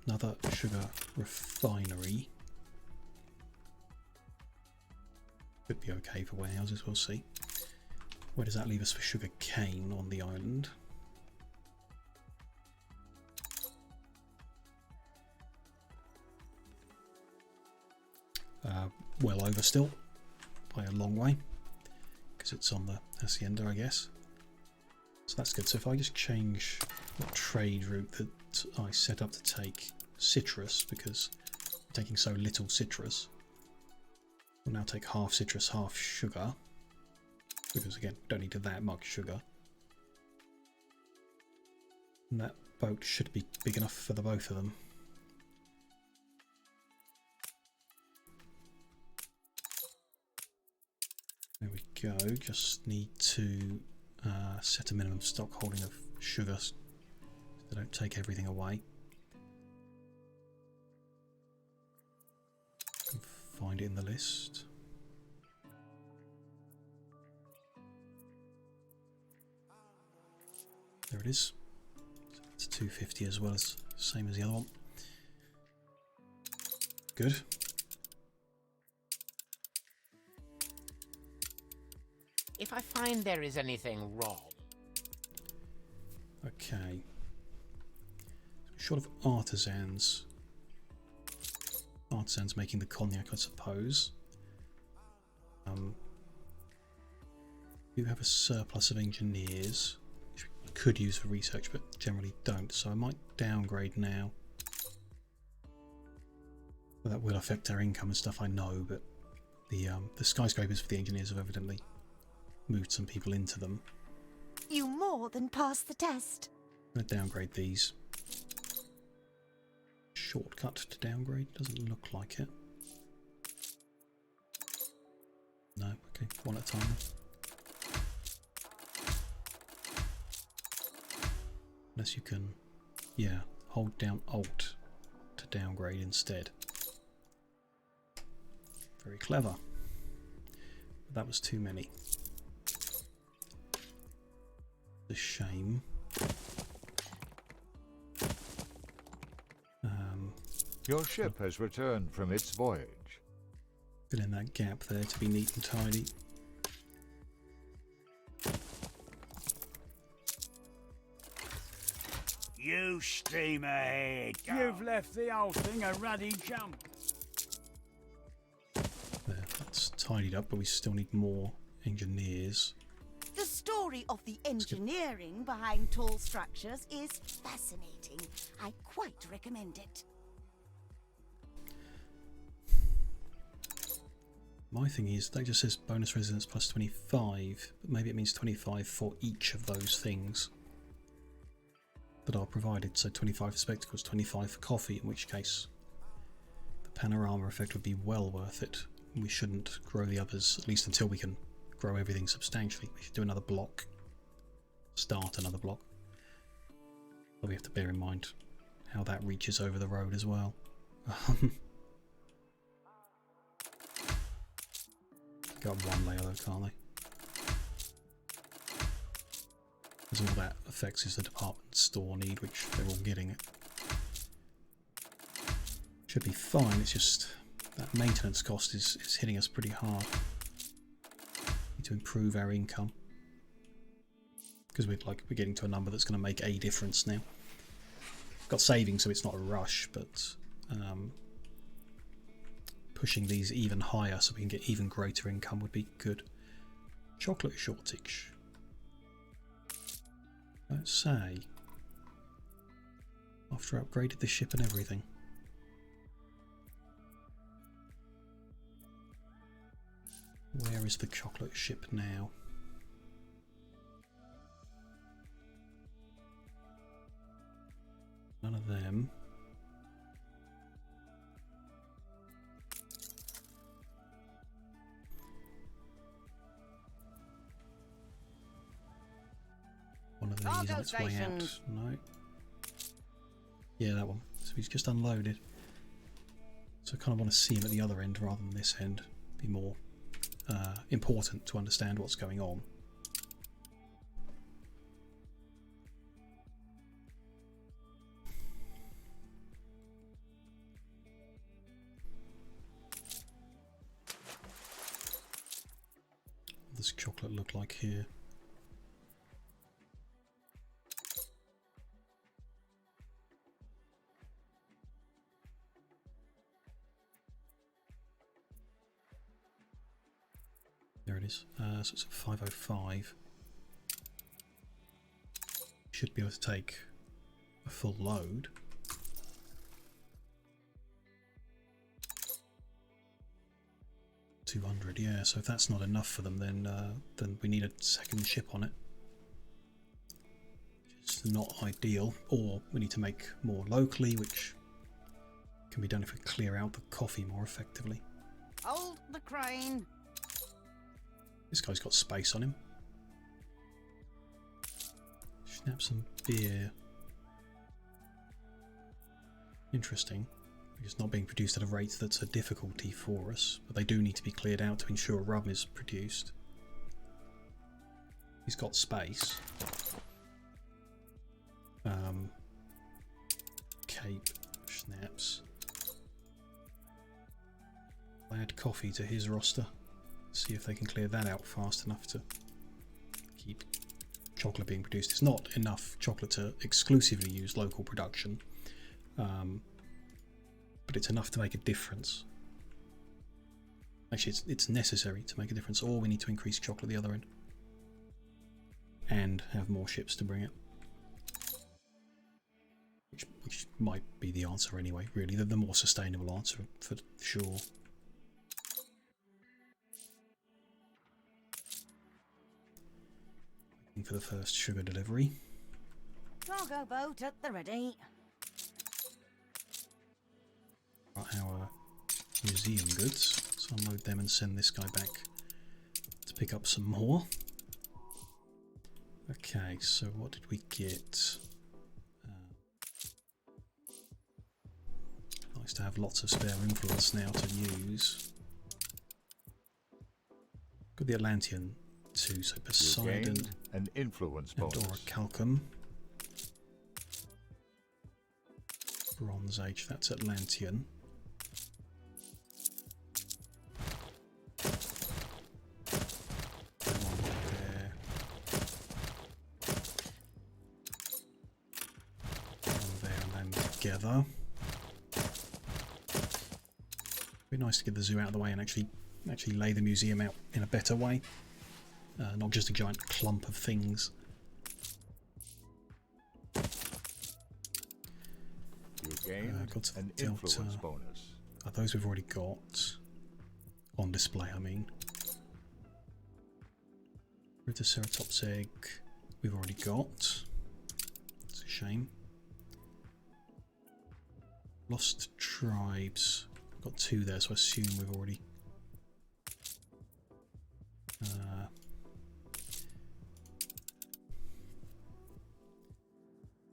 another sugar refinery. Could be okay for warehouses, we'll see. Where does that leave us for sugar cane on the island? Well over still, by a long way, because it's on the hacienda, I guess. So that's good. So if I just change the trade route that I set up to take citrus, because I'm taking so little citrus, we'll now take half citrus, half sugar, because again, don't need that much sugar. And that boat should be big enough for the both of them. There we go, just need to set a minimum stock holding of sugar They don't take everything away. Find it in the list. There it is. So it's 250 as well, as same as the other one. Good. If I find there is anything wrong. Okay. Short of artisans. Artisans making the cognac, I suppose. We do have a surplus of engineers, which we could use for research, but generally don't. So I might downgrade now. Well, that will affect our income and stuff, I know, but the skyscrapers for the engineers have evidently moved some people into them. You more than passed the test. I'm going to downgrade these. Shortcut to downgrade, doesn't look like it. No, okay, one at a time. Unless you can, yeah, hold down Alt to downgrade instead. Very clever. But that was too many. A shame. Your ship has returned from its voyage. Fill in that gap there to be neat and tidy. You steam ahead. You've left the whole thing a ruddy jump. There, that's tidied up, but we still need more engineers. The story of the engineering behind tall structures is fascinating. I quite recommend it. My thing is, that just says bonus resonance plus 25, but maybe it means 25 for each of those things that are provided. So 25 for spectacles, 25 for coffee, in which case the panorama effect would be well worth it. We shouldn't grow the others, at least until we can grow everything substantially. We should do another block, start another block. But we have to bear in mind how that reaches over the road as well. Go up one layer though, can't they? Because all that affects is the department store need, which they're all getting it. Should be fine, it's just that maintenance cost is hitting us pretty hard. Need to improve our income. Because we're getting to a number that's going to make a difference now. Got savings, so it's not a rush, but pushing these even higher so we can get even greater income would be good. Chocolate shortage. Let's say, after I upgraded the ship and everything. Where is the chocolate ship now? None of them. One of these on its way out. No. Yeah, that one. So he's just unloaded. So I kind of want to see him at the other end rather than this end. Be more important to understand what's going on. What does chocolate look like here? There it is. So it's at 505. Should be able to take a full load. $200, yeah. So if that's not enough for them, then we need a second ship on it. Which is not ideal. Or we need to make more locally, which can be done if we clear out the coffee more effectively. Hold the crane. This guy's got space on him. Snap some beer. Interesting. It's not being produced at a rate that's a difficulty for us, but they do need to be cleared out to ensure rum is produced. He's got space. Cape, schnapps. Add coffee to his roster. See if they can clear that out fast enough to keep chocolate being produced. It's not enough chocolate to exclusively use local production, but it's enough to make a difference. Actually, it's necessary to make a difference, or we need to increase chocolate at the other end and have more ships to bring it. Which might be the answer anyway, really. The more sustainable answer, for sure. Waiting for the first sugar delivery. Cargo boat at the ready. Our museum goods, so unload them and send this guy back to pick up some more. Okay, so what did we get? Nice to have lots of spare influence now to use. Got the Atlantean too, so Poseidon an influence bonus. And Orichalcum. Bronze Age, that's Atlantean. Together. Be nice to get the zoo out of the way and actually lay the museum out in a better way, not just a giant clump of things. You gained got an Delta. influence bonus. Those we've already got on display. I mean, Triceratops egg we've already got. It's a shame. Lost tribes. Got 2 there, so I assume we've already.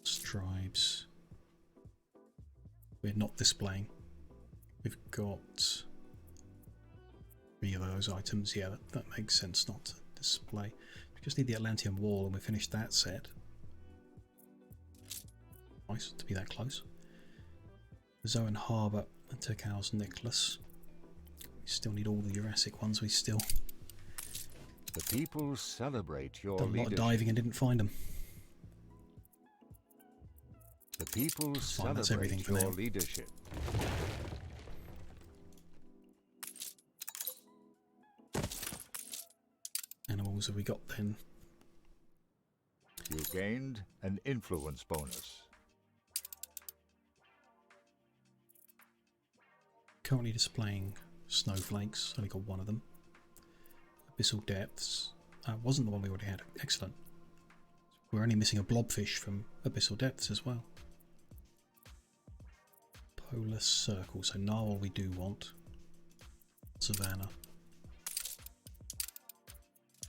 Lost tribes. We're not displaying. We've got 3 of those items. Yeah, that makes sense not to display. We just need the Atlantean wall, and we finished that set. Nice to be that close. Zoan Harbour and Tekau's necklace. We still need all the Jurassic ones. We still. The people celebrate your done a lot leadership. of diving and didn't find them. The people Fine, that's celebrate everything for your now. leadership. Animals have we got then? You gained an influence bonus. Currently displaying snowflakes. Only got 1 of them. Abyssal depths. Wasn't the one we already had. Excellent. We're only missing a blobfish from abyssal depths as well. Polar circle. So narwhal we do want. Savannah.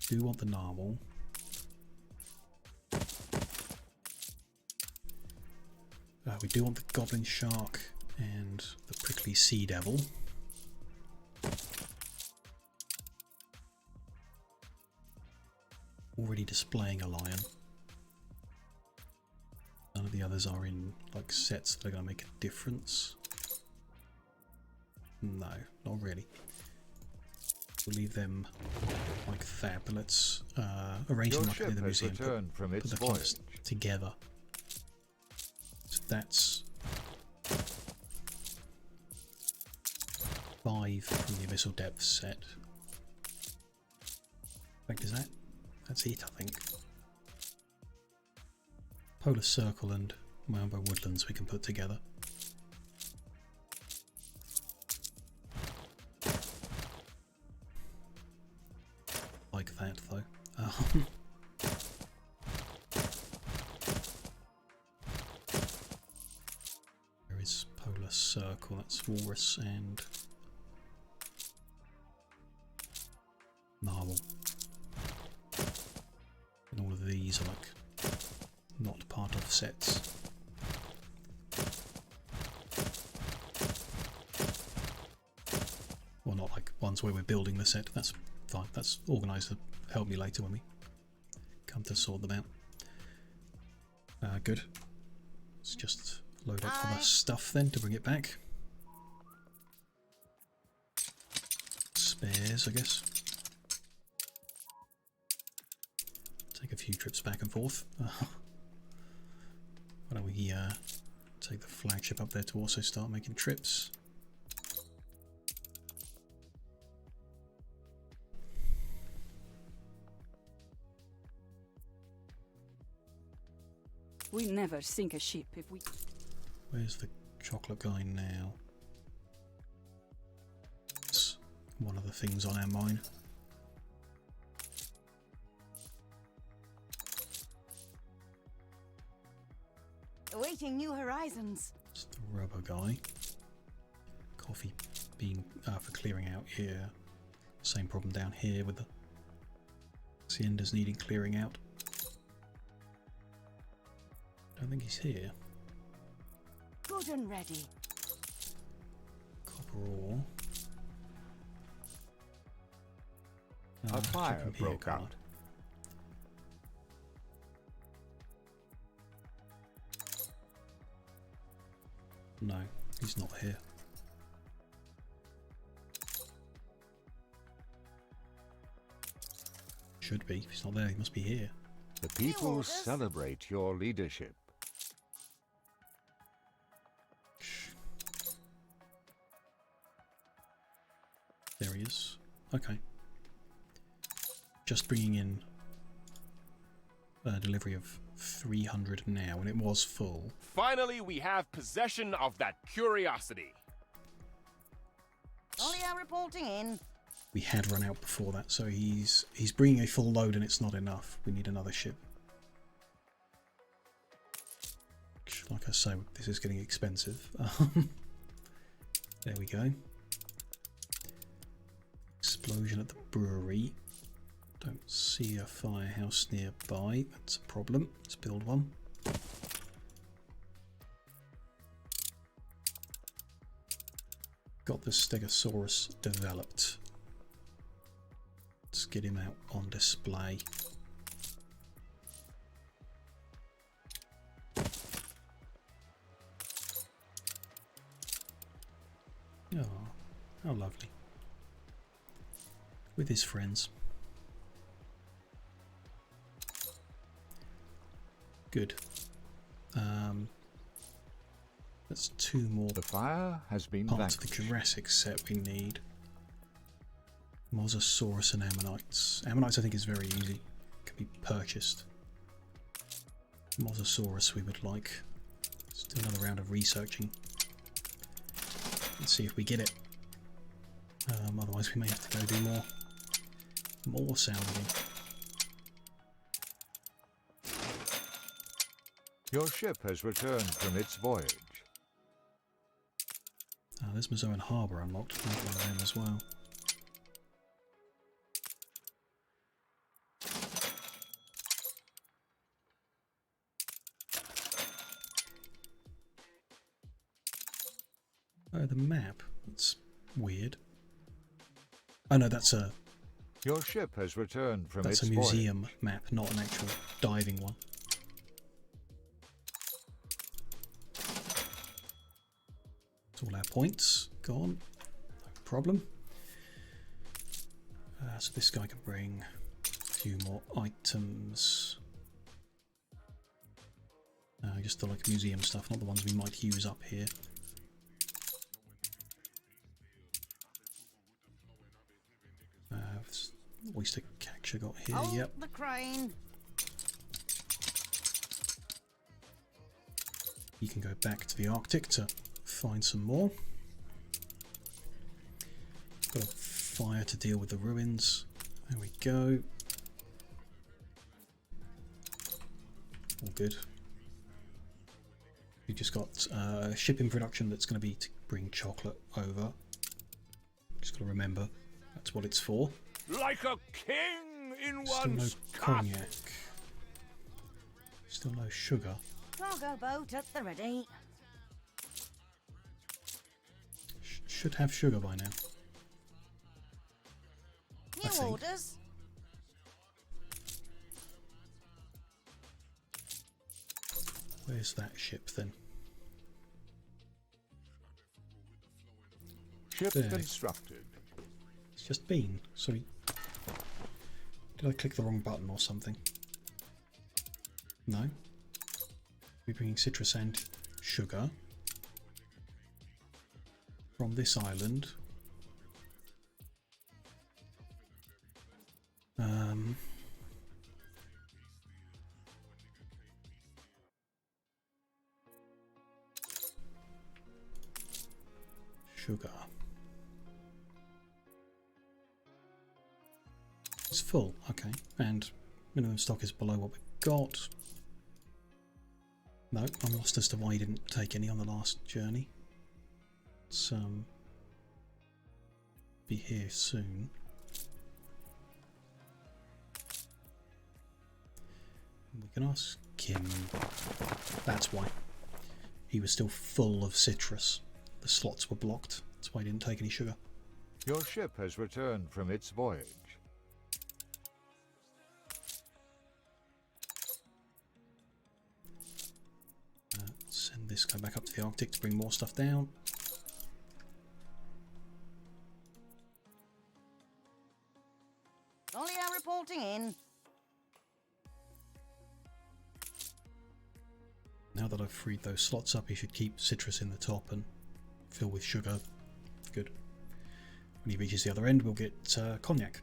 Do want the narwhal. We do want the goblin shark and the prickly sea devil. Already displaying a lion. None of the others are in like sets that are going to make a difference. No, not really. We'll leave them like that, but let's arrange them like in the museum. Put the clumps together. So that's 5 from the Abyssal Depths set. In fact, that's it, I think. Polar Circle and Mayumbo Woodlands we can put together. Like that, though. There is Polar Circle, that's Walrus and Narwhal. And all of these are like not part of sets. Well, not like ones where we're building the set. That's fine. That's organised to help me later when we come to sort them out. Good. Let's just load up other stuff then to bring it back. Spares, I guess. Take a few trips back and forth. Why don't we take the flagship up there to also start making trips. We never sink a ship if we... Where's the chocolate guy now? It's one of the things on our mine. Awaiting new horizons. It's the rubber guy. Coffee being for clearing out here. Same problem down here with the cylinders needing clearing out. Don't think he's here. Good and ready. Copper ore. A fire broke out. No, he's not here. Should be. If he's not there, he must be here. The people celebrate your leadership. There he is. Okay. Just bringing in a delivery of 300 now, and it was full. Finally, we have possession of that curiosity. Ollia reporting in. We had run out before that, so he's bringing a full load and it's not enough. We need another ship. Like I say, this is getting expensive. There we go. Explosion at the brewery. Don't see a firehouse nearby. That's a problem. Let's build one. Got the Stegosaurus developed. Let's get him out on display. Oh, how lovely. With his friends. Good. That's two more. The fire has been parts of the Jurassic set we need. Mosasaurus and Ammonites. Ammonites I think is very easy. Can be purchased. Mosasaurus we would like. Let's do another round of researching. Let's see if we get it. Otherwise we may have to go do more salvaging. Your ship has returned from its voyage. There's Mazoan Harbour unlocked. I'll have one of them as well. Oh, the map. That's weird. Oh no, that's a... Your ship has returned from its That's a museum voyage. map, not an actual diving one. That's all our points. Gone. No problem. So this guy can bring a few more items. Just the like museum stuff, not the ones we might use up here. Oyster catch I got here, yep. The crane. You can go back to the Arctic to find some more. Got a fire to deal with the ruins. There we go. All good. We just got a ship in production that's going to be to bring chocolate over. Just got to remember that's what it's for. Like a king in Still no one's cognac. Still no sugar. Cargo boat at the ready. Should have sugar by now. think. Orders. Where's that ship then? Ship there. constructed. It's just been. Sorry. Did I click the wrong button or something? No. We're bringing citrus and sugar from this island. Sugar. It's full, okay. And minimum stock is below what we've got. No, I'm lost as to why you didn't take any on the last journey. It's be here soon. We can ask him. That's why. He was still full of citrus. The slots were blocked. That's why he didn't take any sugar. Your ship has returned from its voyage. Send this guy back up to the Arctic to bring more stuff down. Ollia reporting in. Now that I've freed those slots up, he should keep citrus in the top and fill with sugar. Good. When he reaches the other end, we'll get cognac,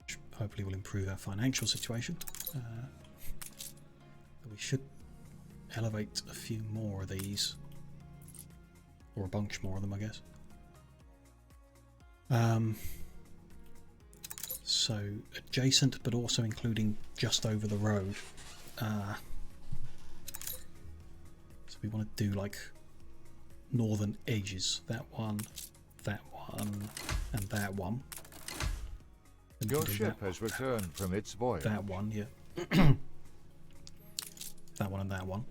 which hopefully will improve our financial situation. We should elevate a few more of these, or a bunch more of them, I guess. So adjacent, but also including just over the road. So we want to do like northern edges. That one, and that one. And your ship has returned from its voyage. That one, yeah. That one and that one.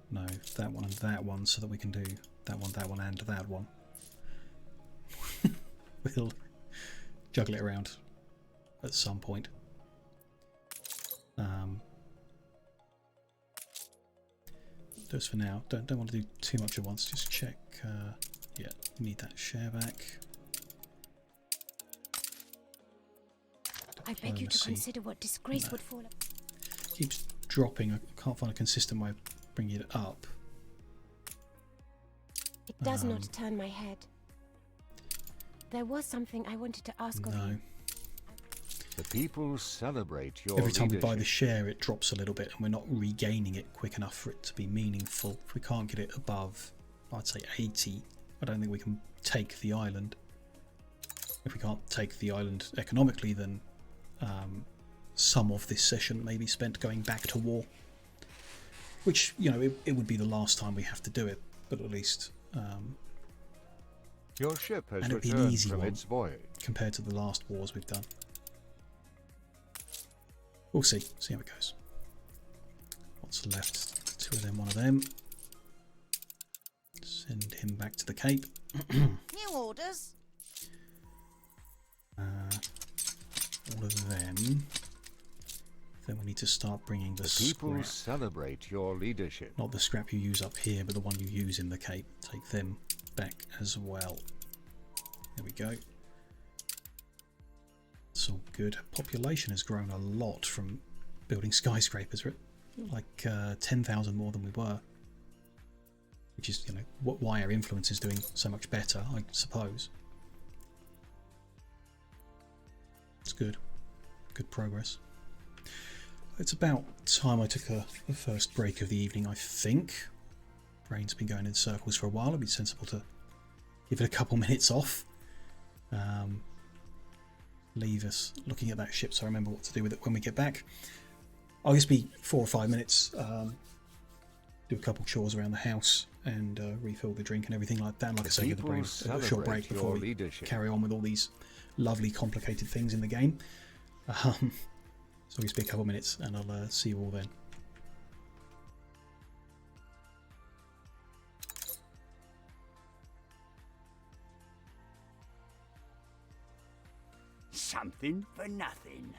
No, that one and that one, so that we can do that one, and that one. We'll juggle it around at some point. Just for now. Don't want to do too much at once. Just check. Yeah, need that share back. I beg you to consider what disgrace would fall. Keeps dropping. I can't find a consistent way of bringing it up. It does not turn my head. There was something I wanted to ask of you. The people celebrate your Every time leadership. we buy the share, it drops a little bit, and we're not regaining it quick enough for it to be meaningful. If we can't get it above, I'd say 80, I don't think we can take the island. If we can't take the island economically, then some of this session may be spent going back to war. Which, you know, it would be the last time we have to do it, but at least... your ship has and it'd be an returned easy from one its voyage. compared to the last wars we've done. We'll see how it goes. What's left? 2 of them, 1 of them. Send him back to the Cape. New orders. All of them. Then we need to start bringing the people scrap. celebrate your leadership. Not the scrap you use up here, but the one you use in the Cape. Take them back as well. There we go. It's all good. Population has grown a lot from building skyscrapers, right? Like 10,000 more than we were. Which is, you know, why our influence is doing so much better, I suppose. It's good. Good progress. It's about time I took the first break of the evening, I think. Brain's been going in circles for a while. It'd be sensible to give it a couple minutes off. Leave us looking at that ship so I remember what to do with it when we get back. I'll just be 4 or 5 minutes. Do a couple chores around the house and refill the drink and everything like that. Like I say, give the brain a short break before we carry on with all these lovely complicated things in the game. So we speak a couple minutes and I'll see you all then. something for nothing.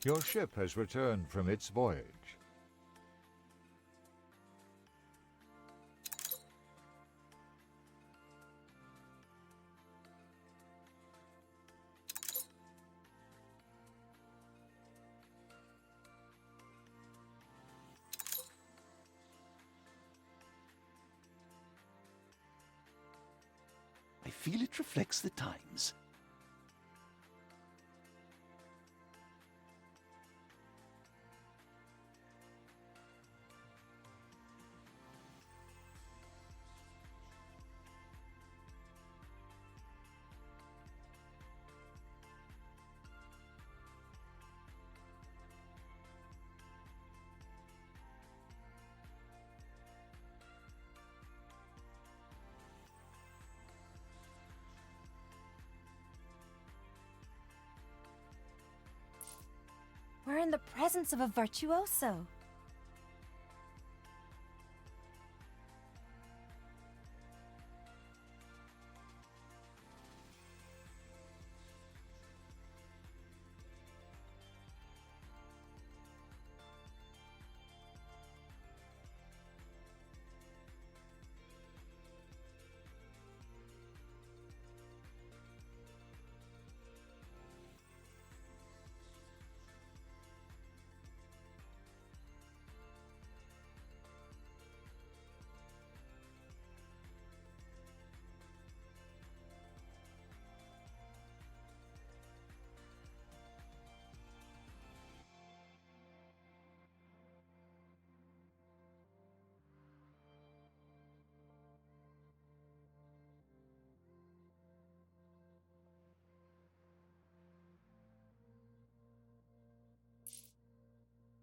Your ship has returned from its voyage. I feel it reflects the times. We're in the presence of a virtuoso.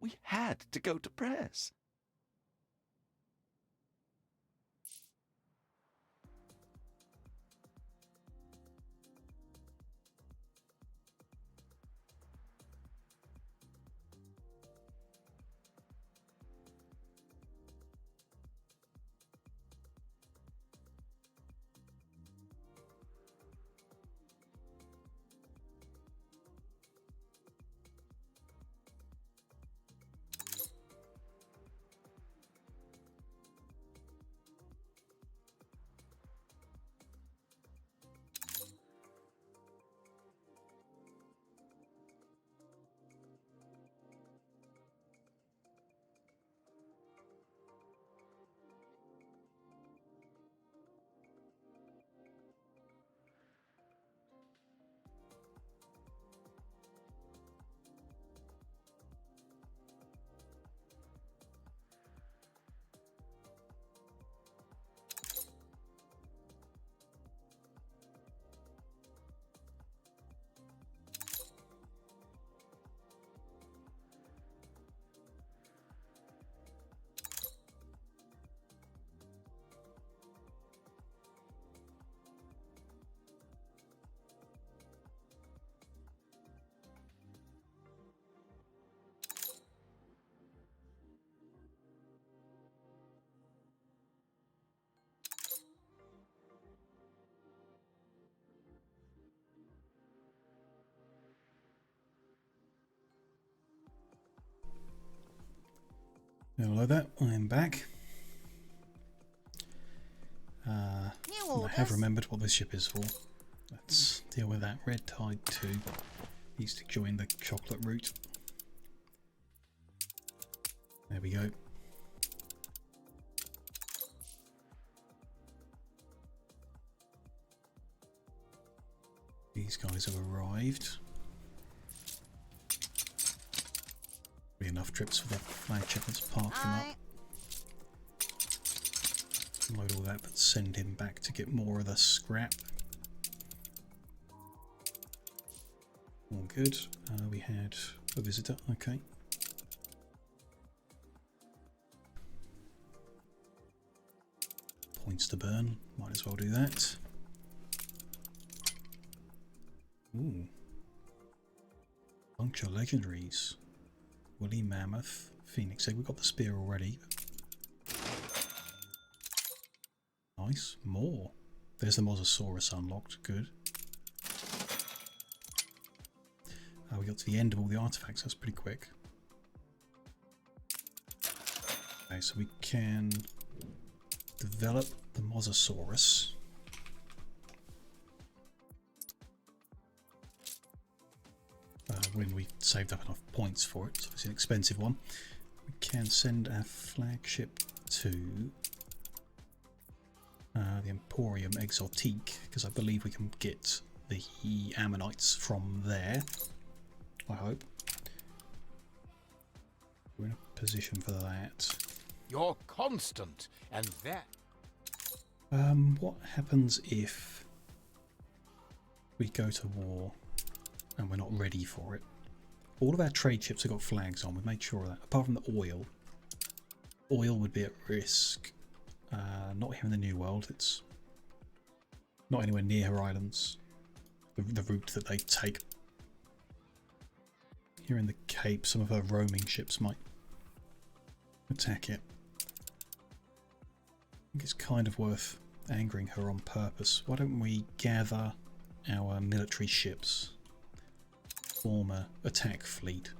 We had to go to press. Hello there, I'm back. I have remembered what this ship is for. Let's deal with that. Red Tide 2 needs to join the chocolate route. There we go. These guys have arrived. Be enough trips for the flagship. Let's park them up. Load all that, but send him back to get more of the scrap. All good. We had a visitor, okay. Points to burn, might as well do that. Ooh. Bunch of legendaries. Woolly Mammoth, Phoenix Egg, we've got the spear already. Nice, more. There's the Mosasaurus unlocked, good. We got to the end of all the artifacts, that's pretty quick. Okay, so we can develop the Mosasaurus. When we saved up enough points for it, so it's an expensive one. We can send our flagship to the Emporium Exotique, because I believe we can get the ammonites from there. I hope. We're in a position for that. You're constant, and that. What happens if we go to war and we're not ready for it? All of our trade ships have got flags on. We've made sure of that. Apart from the oil. Oil would be at risk. Not here in the New World. It's not anywhere near her islands. The route that they take. Here in the Cape, some of her roaming ships might attack it. I think it's kind of worth angering her on purpose. Why don't we gather our military ships, form an attack fleet.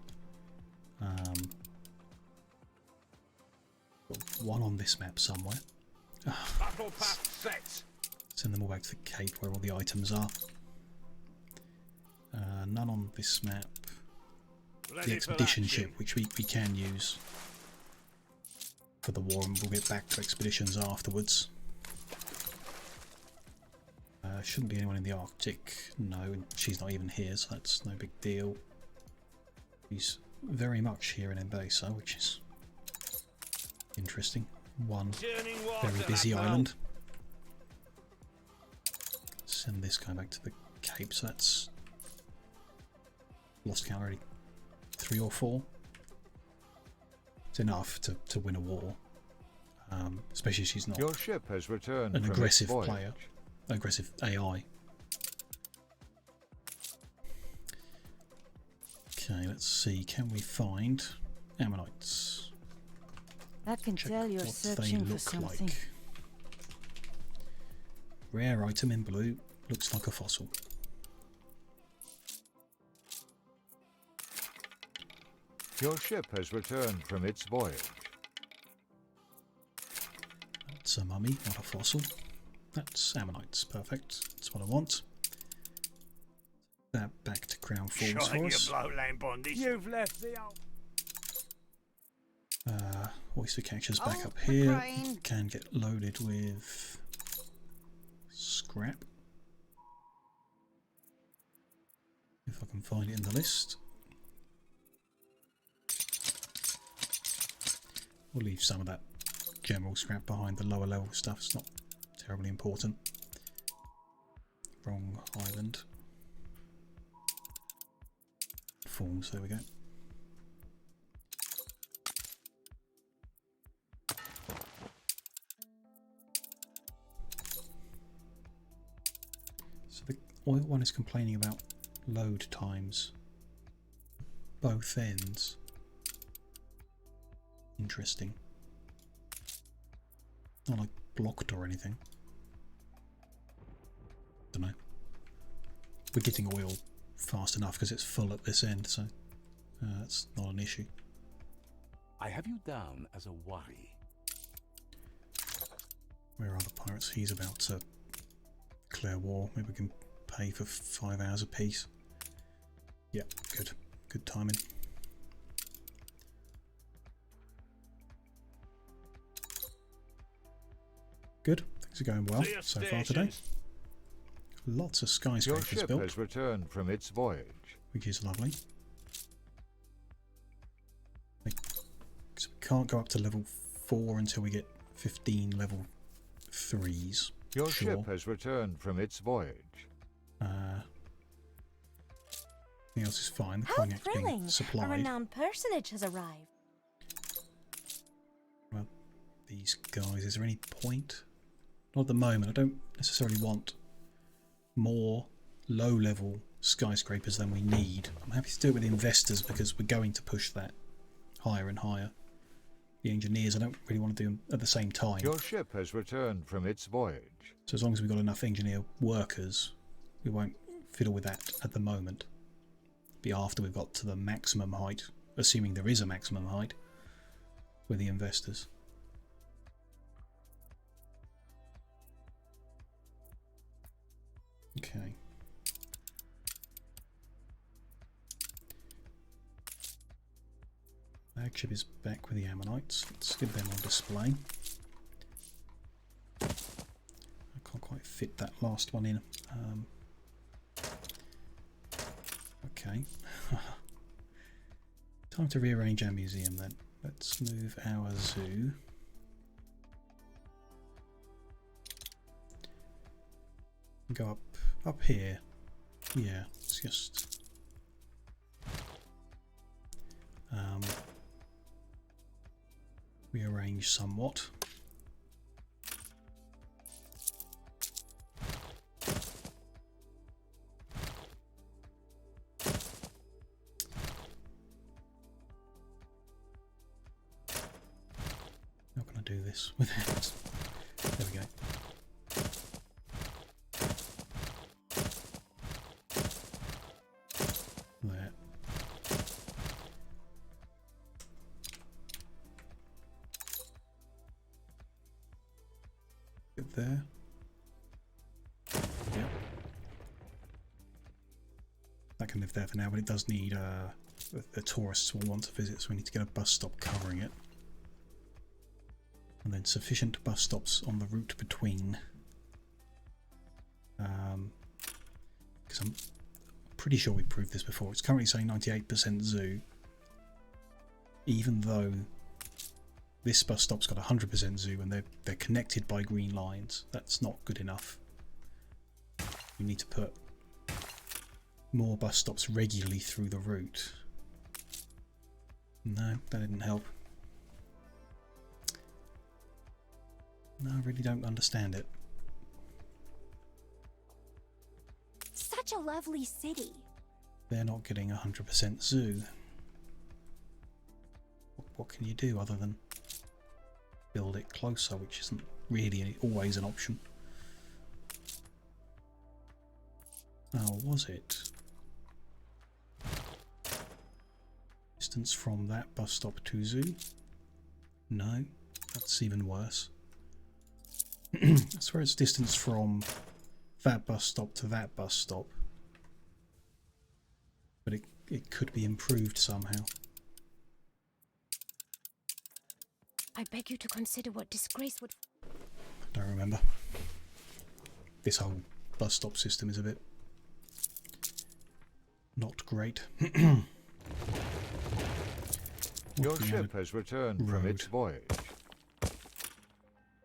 Got one on this map somewhere. Battle path set. Send them all back to the Cape where all the items are. None on this map. The expedition ship, which we can use for the war, and we'll get back to expeditions afterwards. Shouldn't be anyone in the Arctic, no, and she's not even here, so that's no big deal. She's very much here in Embasa, which is interesting. One very busy island. Send this guy back to the Cape, so that's lost count already. 3 or 4. It's enough to win a war, especially if she's not Your ship has returned an from aggressive its voyage. player, aggressive AI. Okay, let's see. Can we find ammonites? That can Check tell you're what they searching for look something. like. Rare item in blue. Looks like a fossil. Your ship has returned from its voyage. That's a mummy, not a fossil. That's ammonites. Perfect. That's what I want. That back to Crown Falls for us. You've left the Oyster catchers back up here. Can get loaded with scrap. If I can find it in the list. We'll leave some of that general scrap behind. The lower level stuff, it's not terribly important. Wrong island. Falls, there we go. So the oil one is complaining about load times. Both ends. Interesting. Not like blocked or anything. Don't know. We're getting oil fast enough because it's full at this end, so that's not an issue. I have you down as a worry. Where are the pirates? He's about to declare war. Maybe we can pay for 5 hours apiece. Yeah, good. Good timing. Good. Things are going well so far today. Lots of Your skyscrapers ship built, has returned from its voyage. which is lovely. So we can't go up to level 4 until we get 15 level 3s. Your sure. ship has returned from its voyage. Everything else is fine. The How cognac's thrilling! being supplied. A renowned personage has arrived. Well, these guys, is there any point? Not at the moment. I don't necessarily want more low-level skyscrapers than we need. I'm happy to do it with investors because we're going to push that higher and higher. The engineers, I don't really want to do them at the same time. Your ship has returned from its voyage. So as long as we've got enough engineer workers, we won't fiddle with that at the moment. Be after we've got to the maximum height, assuming there is a maximum height, with the investors. Okay. Flagship is back with the Ammonites. Let's get them on display. I can't quite fit that last one in. Okay. Time to rearrange our museum then. Let's move our zoo. Go up here. Yeah, it's just rearrange somewhat. How can I do this without? There we go. There. Get there. Yep. That can live there for now, but it does need the tourists will want to visit, so we need to get a bus stop covering it. And then sufficient bus stops on the route between. Because I'm pretty sure we proved this before. It's currently saying 98% zoo, even though this bus stop's got 100% zoo and they're connected by green lines. That's not good enough. We need to put more bus stops regularly through the route. No, that didn't help. No, I really don't understand it. Such a lovely city. They're not getting 100% zoo. What can you do other than build it closer, which isn't really always an option? Oh, was it? Distance from that bus stop to zoo? No, that's even worse. I swear it's distance from that bus stop to that bus stop. But it could be improved somehow. I beg you to consider what disgrace would... I don't remember. This whole bus stop system is a bit not great. Your ship has returned from its voyage.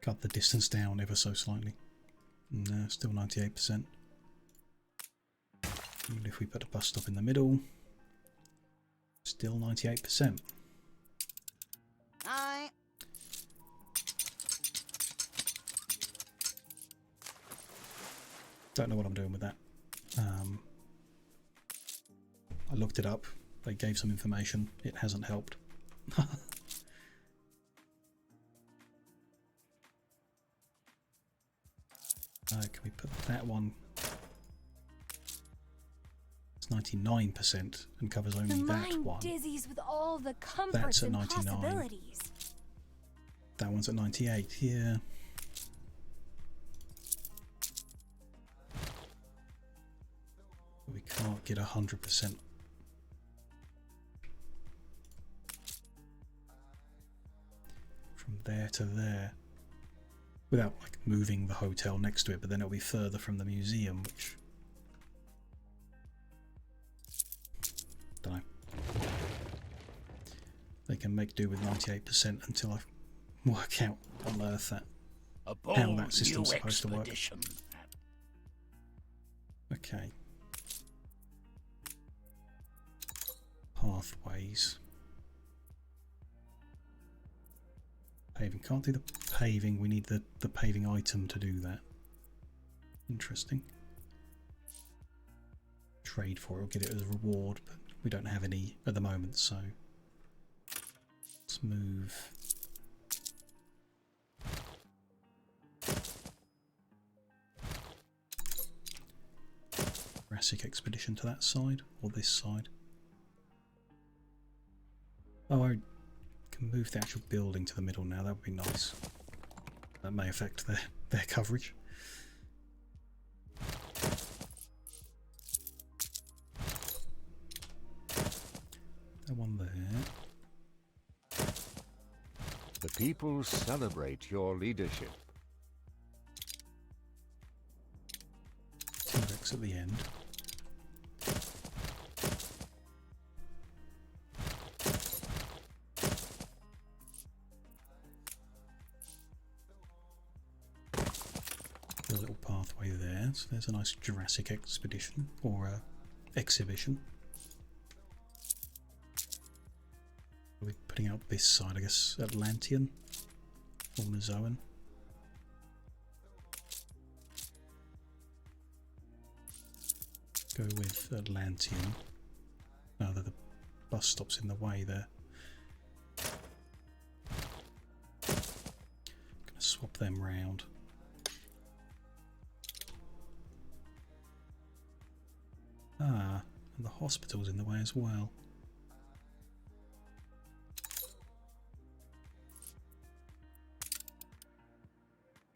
Cut the distance down ever so slightly. No, still 98%. Even if we put a bus stop in the middle, still 98%. Aye. Don't know what I'm doing with that. I looked it up. They gave some information. It hasn't helped. Can we put that one? It's 99% and covers only the that mind one. dizzies with all the comforts That's at and 99. possibilities. That one's at 98. Yeah. We can't get 100%. From there to there. Without like moving the hotel next to it, but then it'll be further from the museum, which don't know. They can make do with 98% until I work out on earth that how that system's supposed to work. Okay. Pathways. Paving. Can't do the paving. We need the paving item to do that. Interesting. Trade for it or get it as a reward, but we don't have any at the moment, so let's move. Jurassic expedition to that side or this side. Oh, I can move the actual building to the middle now. That would be nice. That may affect their coverage. That one there. The people celebrate your leadership. T-Rex at the end. A little pathway there, so there's a nice Jurassic expedition or exhibition. We're putting out this side, I guess, Atlantean or Mezoan. Go with Atlantean. Now that the bus stop's in the way there. Gonna swap them round. Ah, and the hospital's in the way as well.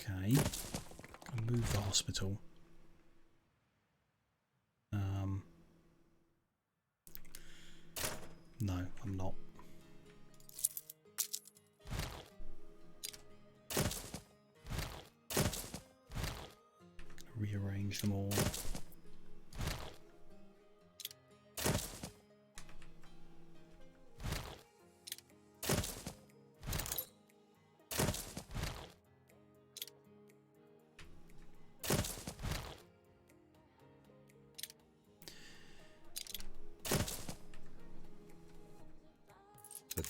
Okay, I'll move the hospital. No, I'm not. Rearrange them all.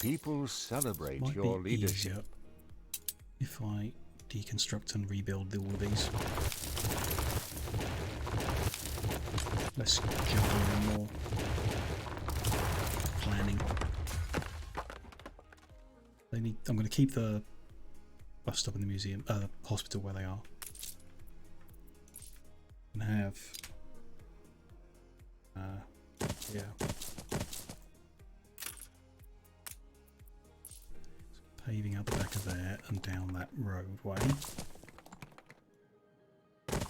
People celebrate your leadership. If I deconstruct and rebuild all of these. Less juggling and more planning. I'm going to keep the bus stop in the museum, hospital where they are. And have yeah. Paving out the back of there and down that roadway.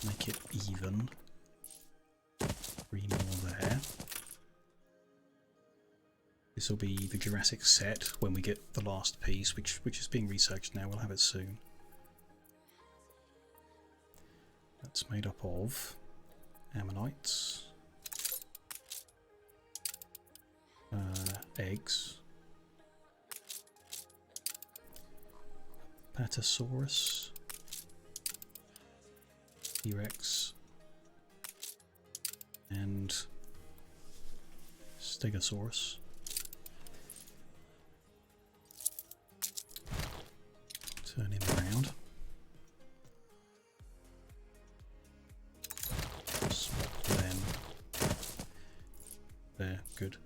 Make it even. 3 more there. This will be the Jurassic set when we get the last piece, which is being researched now. We'll have it soon. That's made up of ammonites, eggs, Patasaurus, T-Rex, and Stegosaurus. Turn him around. Swap them. There, good.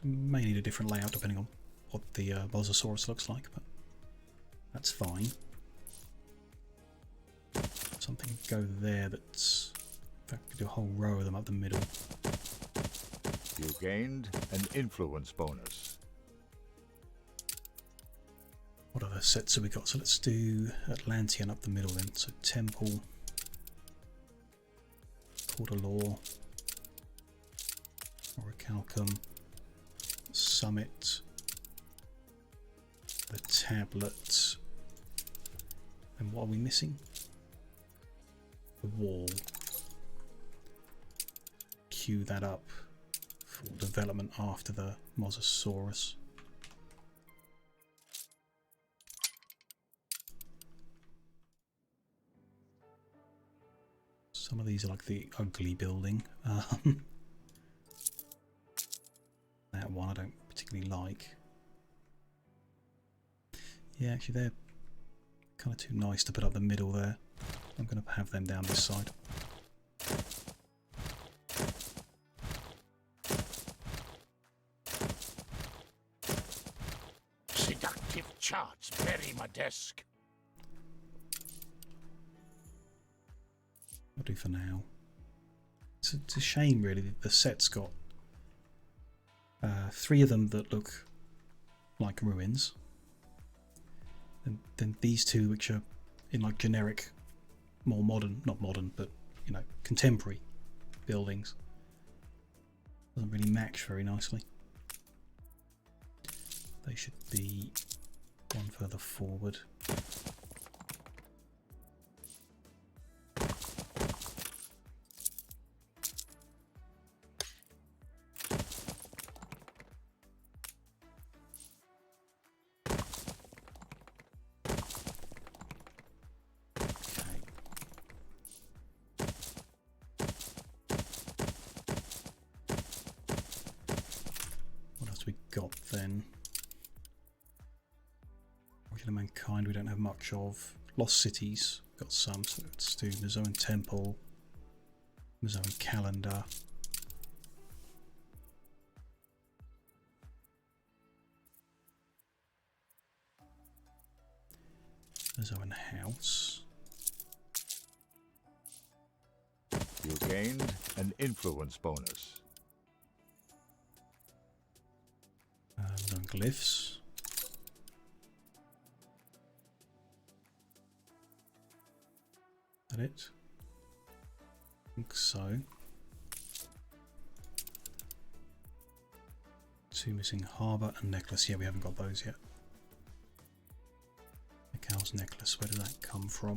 May need a different layout depending on what the Mosasaurus looks like, but that's fine. Something go there that's... In fact, we could do a whole row of them up the middle. You gained an influence bonus. What other sets have we got? So let's do Atlantean up the middle then. So Temple, Court of Law, Orichalcum, Summit, the Tablet, and what are we missing? The Wall. Queue that up for development after the Mosasaurus. Some of these are like the ugly building. That one I don't particularly like. Yeah, actually they're kind of too nice to put up the middle there. I'm going to have them down this side. Seductive charts bury my desk. I'll do for now. It's a shame really that the set's got 3 of them that look like ruins, and then these 2 which are in like generic, more modern, not modern, but you know, contemporary buildings. Doesn't really match very nicely. They should be one further forward. Got then Origin of Mankind we don't have much of. Lost Cities got some, so let's do Mazoan Temple, Mazoan Calendar, Mazoan House. You gained an influence bonus. Mazoan Glyphs. That it? I think so. 2 missing harbour and necklace. Yeah, we haven't got those yet. The cow's necklace, where did that come from?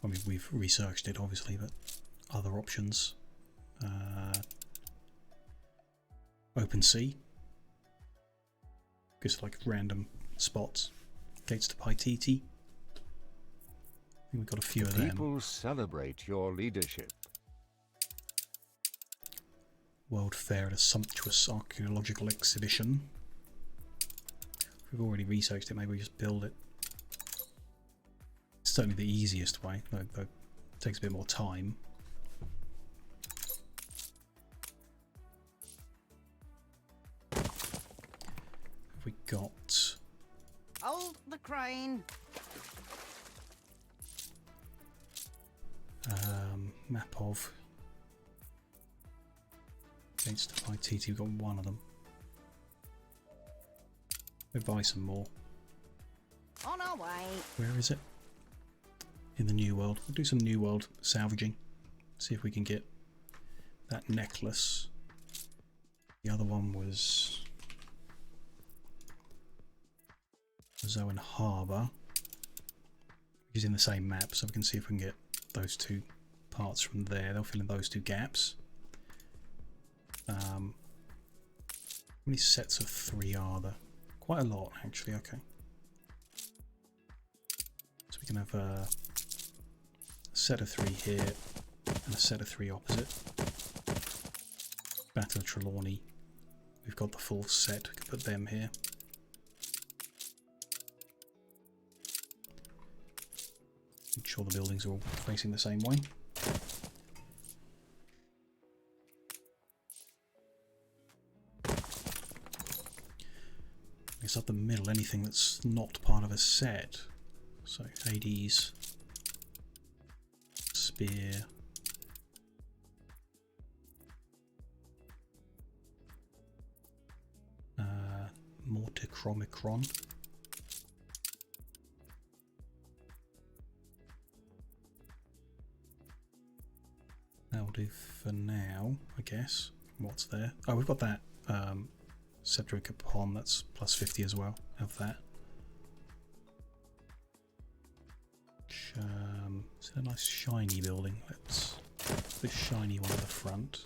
I mean, we've researched it obviously, but other options. Open sea. Just like random spots. Gates to Paititi. I think we've got a few of them. People celebrate your leadership. World Fair at a sumptuous archaeological exhibition. If we've already researched it, maybe we just build it. It's certainly the easiest way, though it takes a bit more time. Have we got... Hold the crane. Map of... Against ITT, we've got one of them. We'll buy some more. On our way. Where is it? In the New World. We'll do some New World salvaging. See if we can get that necklace. The other one was Zoan Harbour, which is in the same map, so we can see if we can get those 2 parts from there. They'll fill in those 2 gaps. How many sets of 3 are there? Quite a lot, actually. Okay. So we can have a set of 3 here and a set of 3 opposite. Battle of Trelawney. We've got the full set. We can put them here. Make sure the buildings are all facing the same way. It's up the middle, anything that's not part of a set. So Hades, Spear, Morticromicron. That'll do for now, I guess. What's there? Oh, we've got that Scepter of Capon, that's plus 50 as well. Have that. It's a nice shiny building. Let's put the shiny one at the front.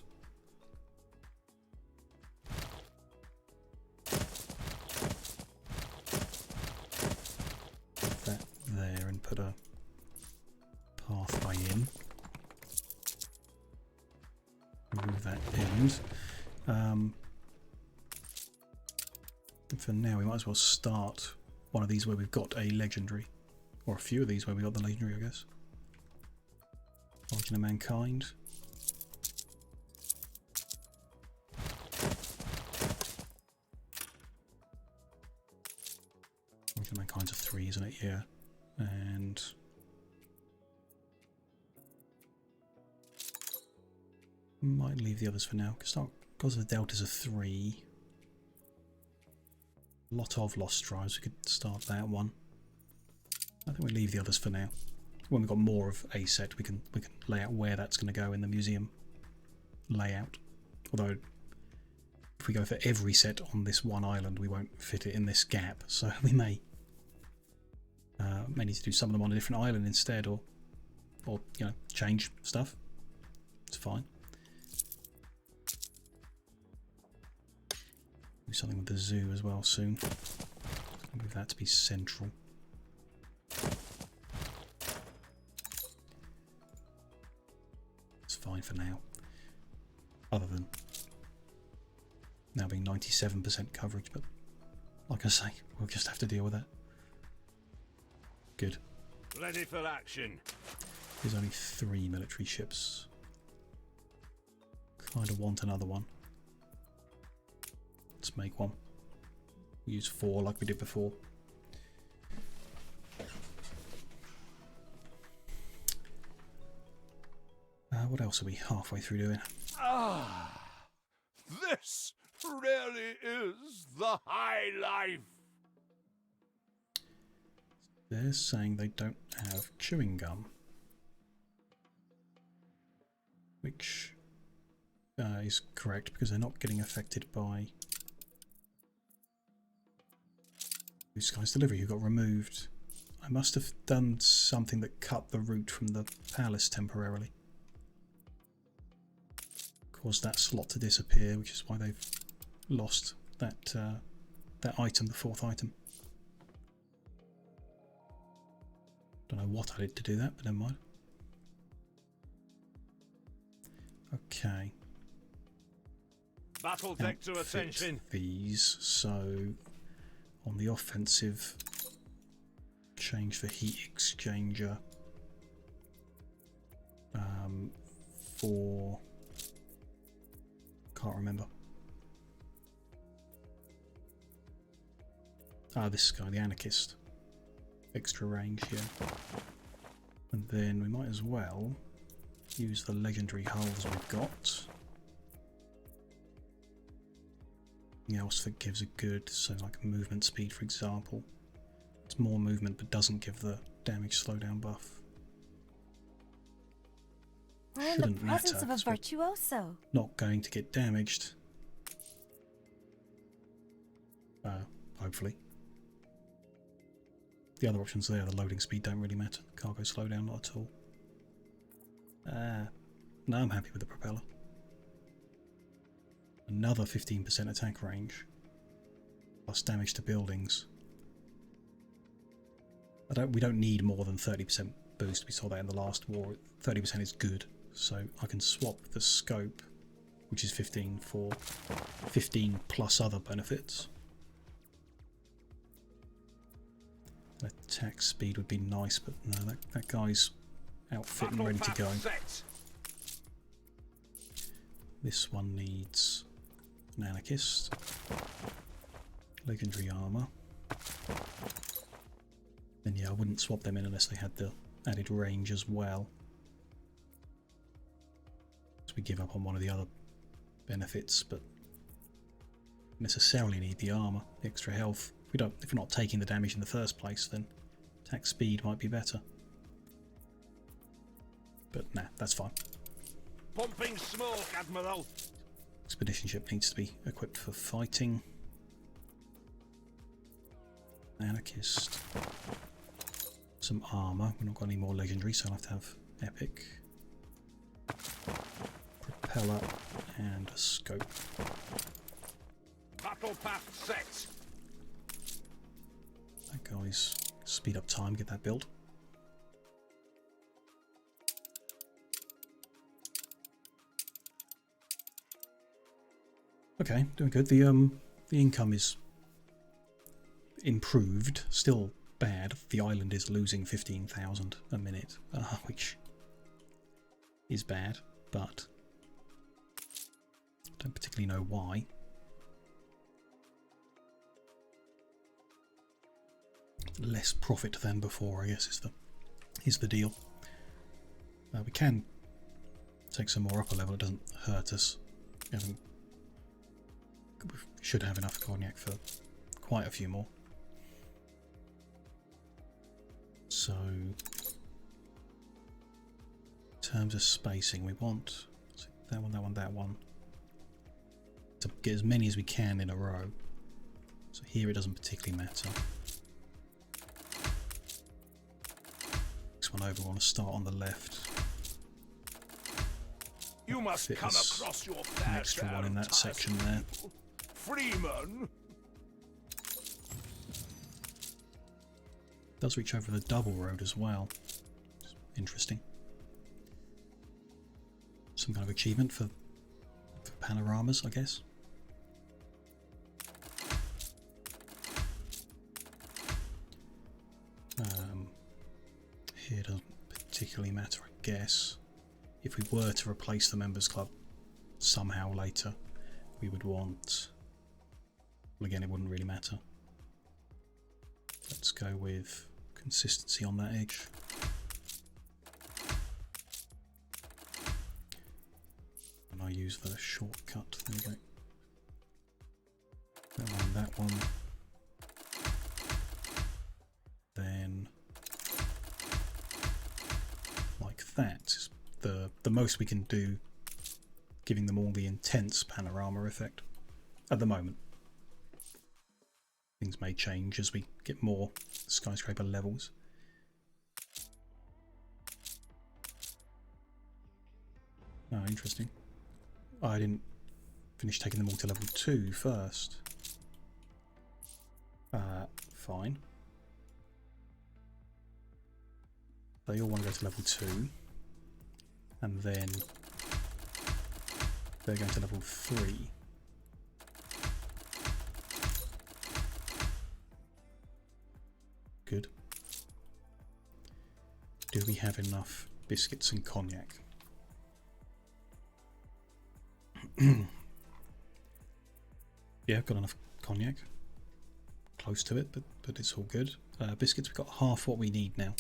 mind. For now, we might as well start one of these where we've got a legendary, or a few of these where we've got the legendary, I guess. Origin of Mankind. Origin of Mankind's a 3, isn't it? Yeah. And might leave the others for now, because the Delta's a 3. A lot of lost drives, we could start that one. I think we leave the others for now. When we've got more of a set, we can lay out where that's going to go in the museum layout. Although, if we go for every set on this one island, we won't fit it in this gap. So we may need to do some of them on a different island instead, or you know, change stuff. It's fine. Do something with the zoo as well soon. Move that to be central. It's fine for now. Other than now being 97% coverage, but like I say, we'll just have to deal with that. Good. Ready for action. There's only 3 military ships. Kind of want another one. Let's make one. We use 4 like we did before. What else are we halfway through doing? Ah, this really is the high life. They're saying they don't have chewing gum, which is correct because they're not getting affected by Blue Sky's delivery, who got removed. I must have done something that cut the route from the palace temporarily. Caused that slot to disappear, which is why they've lost that that item, the 4th item. Don't know what I did to do that, but never mind. Okay. Battle deck to attention. These, so on the offensive, change for heat exchanger for, can't remember. This guy, the anarchist. Extra range here. And then we might as well use the legendary hulls we've got. Anything else that gives a good, so like movement speed for example. It's more movement but doesn't give the damage slowdown buff. We're in the presence of a virtuoso. Not going to get damaged. Hopefully. The other options there, the loading speed don't really matter. Cargo slowdown, not at all. No, I'm happy with the propeller. Another 15% attack range. Plus damage to buildings. We don't need more than 30% boost. We saw that in the last war. 30% is good. So I can swap the scope, which is 15, for 15 plus other benefits. Attack speed would be nice, but no, that guy's outfit and ready to go. This one needs an anarchist, legendary armor. Then yeah, I wouldn't swap them in unless they had the added range as well. So we give up on one of the other benefits, but necessarily need the armor, the extra health. If we're not taking the damage in the first place, then attack speed might be better. But nah, that's fine. Pumping smoke, Admiral. Expedition ship needs to be equipped for fighting. Anarchist. Some armor. We've not got any more legendary, so I'll have to have epic. Propeller and a scope. Battle path set. That guy's speed up time, get that built. Okay, doing good. The income is improved. Still bad. The island is losing 15,000 a minute, which is bad, but I don't particularly know why. Less profit than before, I guess, is the deal. We can take some more upper level. It doesn't hurt us. We should have enough cognac for quite a few more. So, in terms of spacing, we want that one, that one, that one, to get as many as we can in a row. So here it doesn't particularly matter. Next one over, we want to start on the left. You must come across your fair an extra one in that section there. Freeman. Does reach over the double road as well. Interesting. Some kind of achievement for panoramas, I guess. Here doesn't particularly matter, I guess. If we were to replace the members club somehow later, we would want, well, again, it wouldn't really matter. Let's go with consistency on that edge. And I use the shortcut. There we go. That one. Then, like that. The most we can do, giving them all the intense panorama effect at the moment. Things may change as we get more skyscraper levels. Oh, interesting. I didn't finish taking them all to level 2 first. Fine. They all want to go to level 2. And then they're going to level 3. Good. Do we have enough biscuits and cognac? Yeah, I've got enough cognac. Close to it, but it's all good. Biscuits, we've got half what we need now.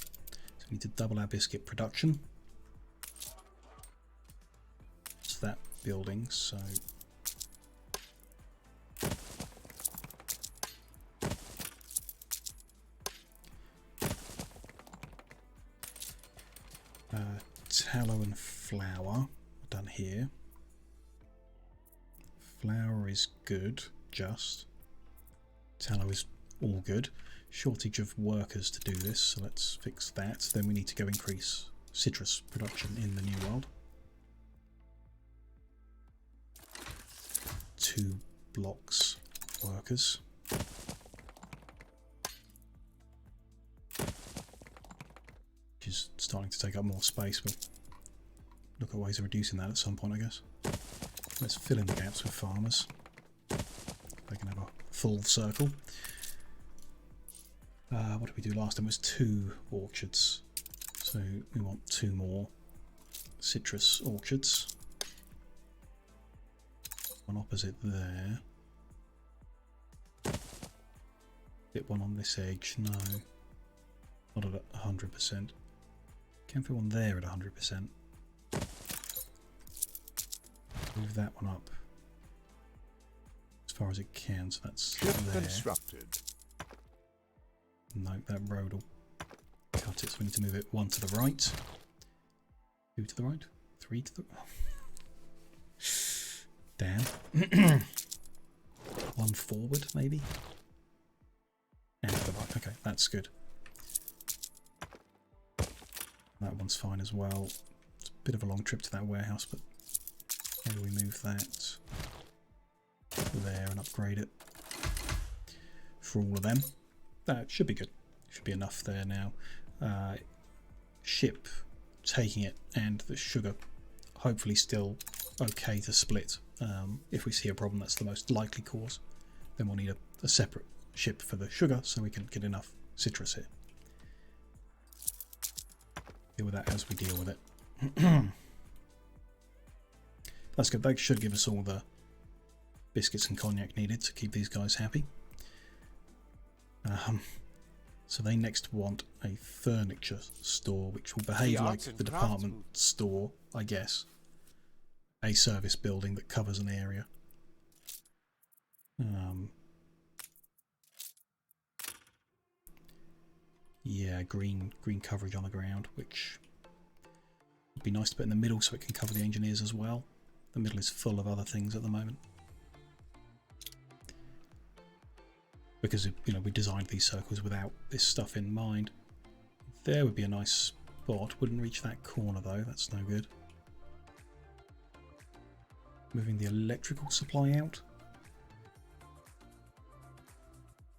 So we need to double our biscuit production. It's that building, so... tallow and flour done here. Flour is good, just. Tallow is all good. Shortage of workers to do this, so let's fix that. Then we need to go increase citrus production in the New World. 2 blocks workers. Which is starting to take up more space. We'll look at ways of reducing that at some point, I guess. Let's fill in the gaps with farmers. They can have a full circle. What did we do last time? It was 2 orchards. So we want 2 more citrus orchards. One opposite there. Fit one on this edge. No. Not at 100%. Can fit one there at 100%. Move that one up as far as it can, so that's there. Constructed. No, that road will cut it, so we need to move it 1 to the right. 2 to the right. 3 to the... Damn. 1 forward, maybe? And to the right. Okay, that's good. That one's fine as well. It's a bit of a long trip to that warehouse, but maybe we move that there and upgrade it for all of them. That should be good. Should be enough there now. Ship taking it and the sugar hopefully still okay to split If we see a problem that's the most likely cause, then we'll need a separate ship for the sugar so we can get enough citrus here. Deal with that as we deal with it. That's good. That should give us all the biscuits and cognac needed to keep these guys happy. So they next want a furniture store, which will behave like the department store, I guess. A service building that covers an area. Yeah, green coverage on the ground, which would be nice to put in the middle so it can cover the engineers as well. The middle is full of other things at the moment. Because, you know, we designed these circles without this stuff in mind. There would be a nice spot. Wouldn't reach that corner though, that's no good. Moving the electrical supply out.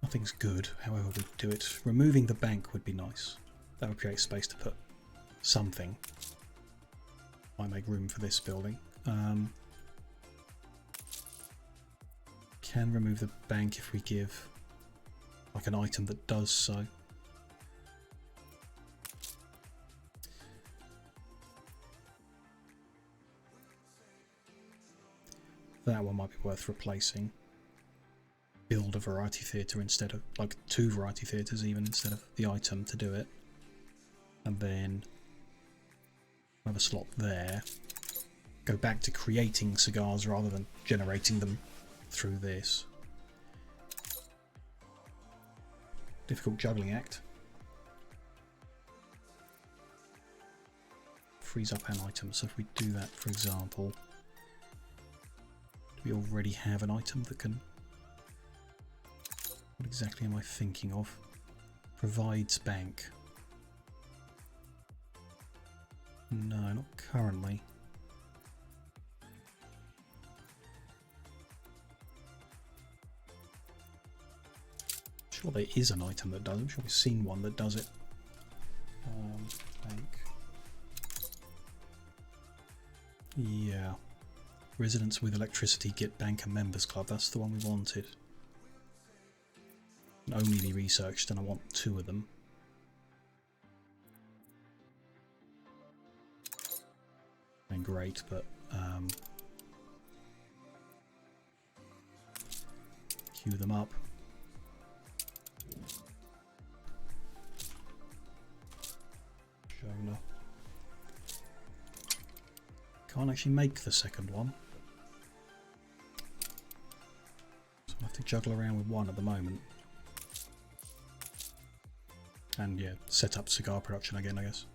Nothing's good, however we do it. Removing the bank would be nice. That would create space to put something. Might make room for this building. Can remove the bank if we give like an item that does so. That one might be worth replacing. Build a variety theatre instead of, like 2 variety theatres even, instead of the item to do it. And then have a slot there. Go back to creating cigars rather than generating them through this. Difficult juggling act. Frees up an item, so if we do that, for example, do we already have an item that can... What exactly am I thinking of? Provides bank. No, not currently. I'm sure there is an item that does. I'm sure we've seen one that does it. Bank. Yeah. Residents with electricity get bank and members club. That's the one we wanted. Can only be researched, and I want 2 of them. And great, but queue them up. Jonah. Can't actually make the second one. So I have to juggle around with one at the moment. And yeah, set up cigar production again, I guess.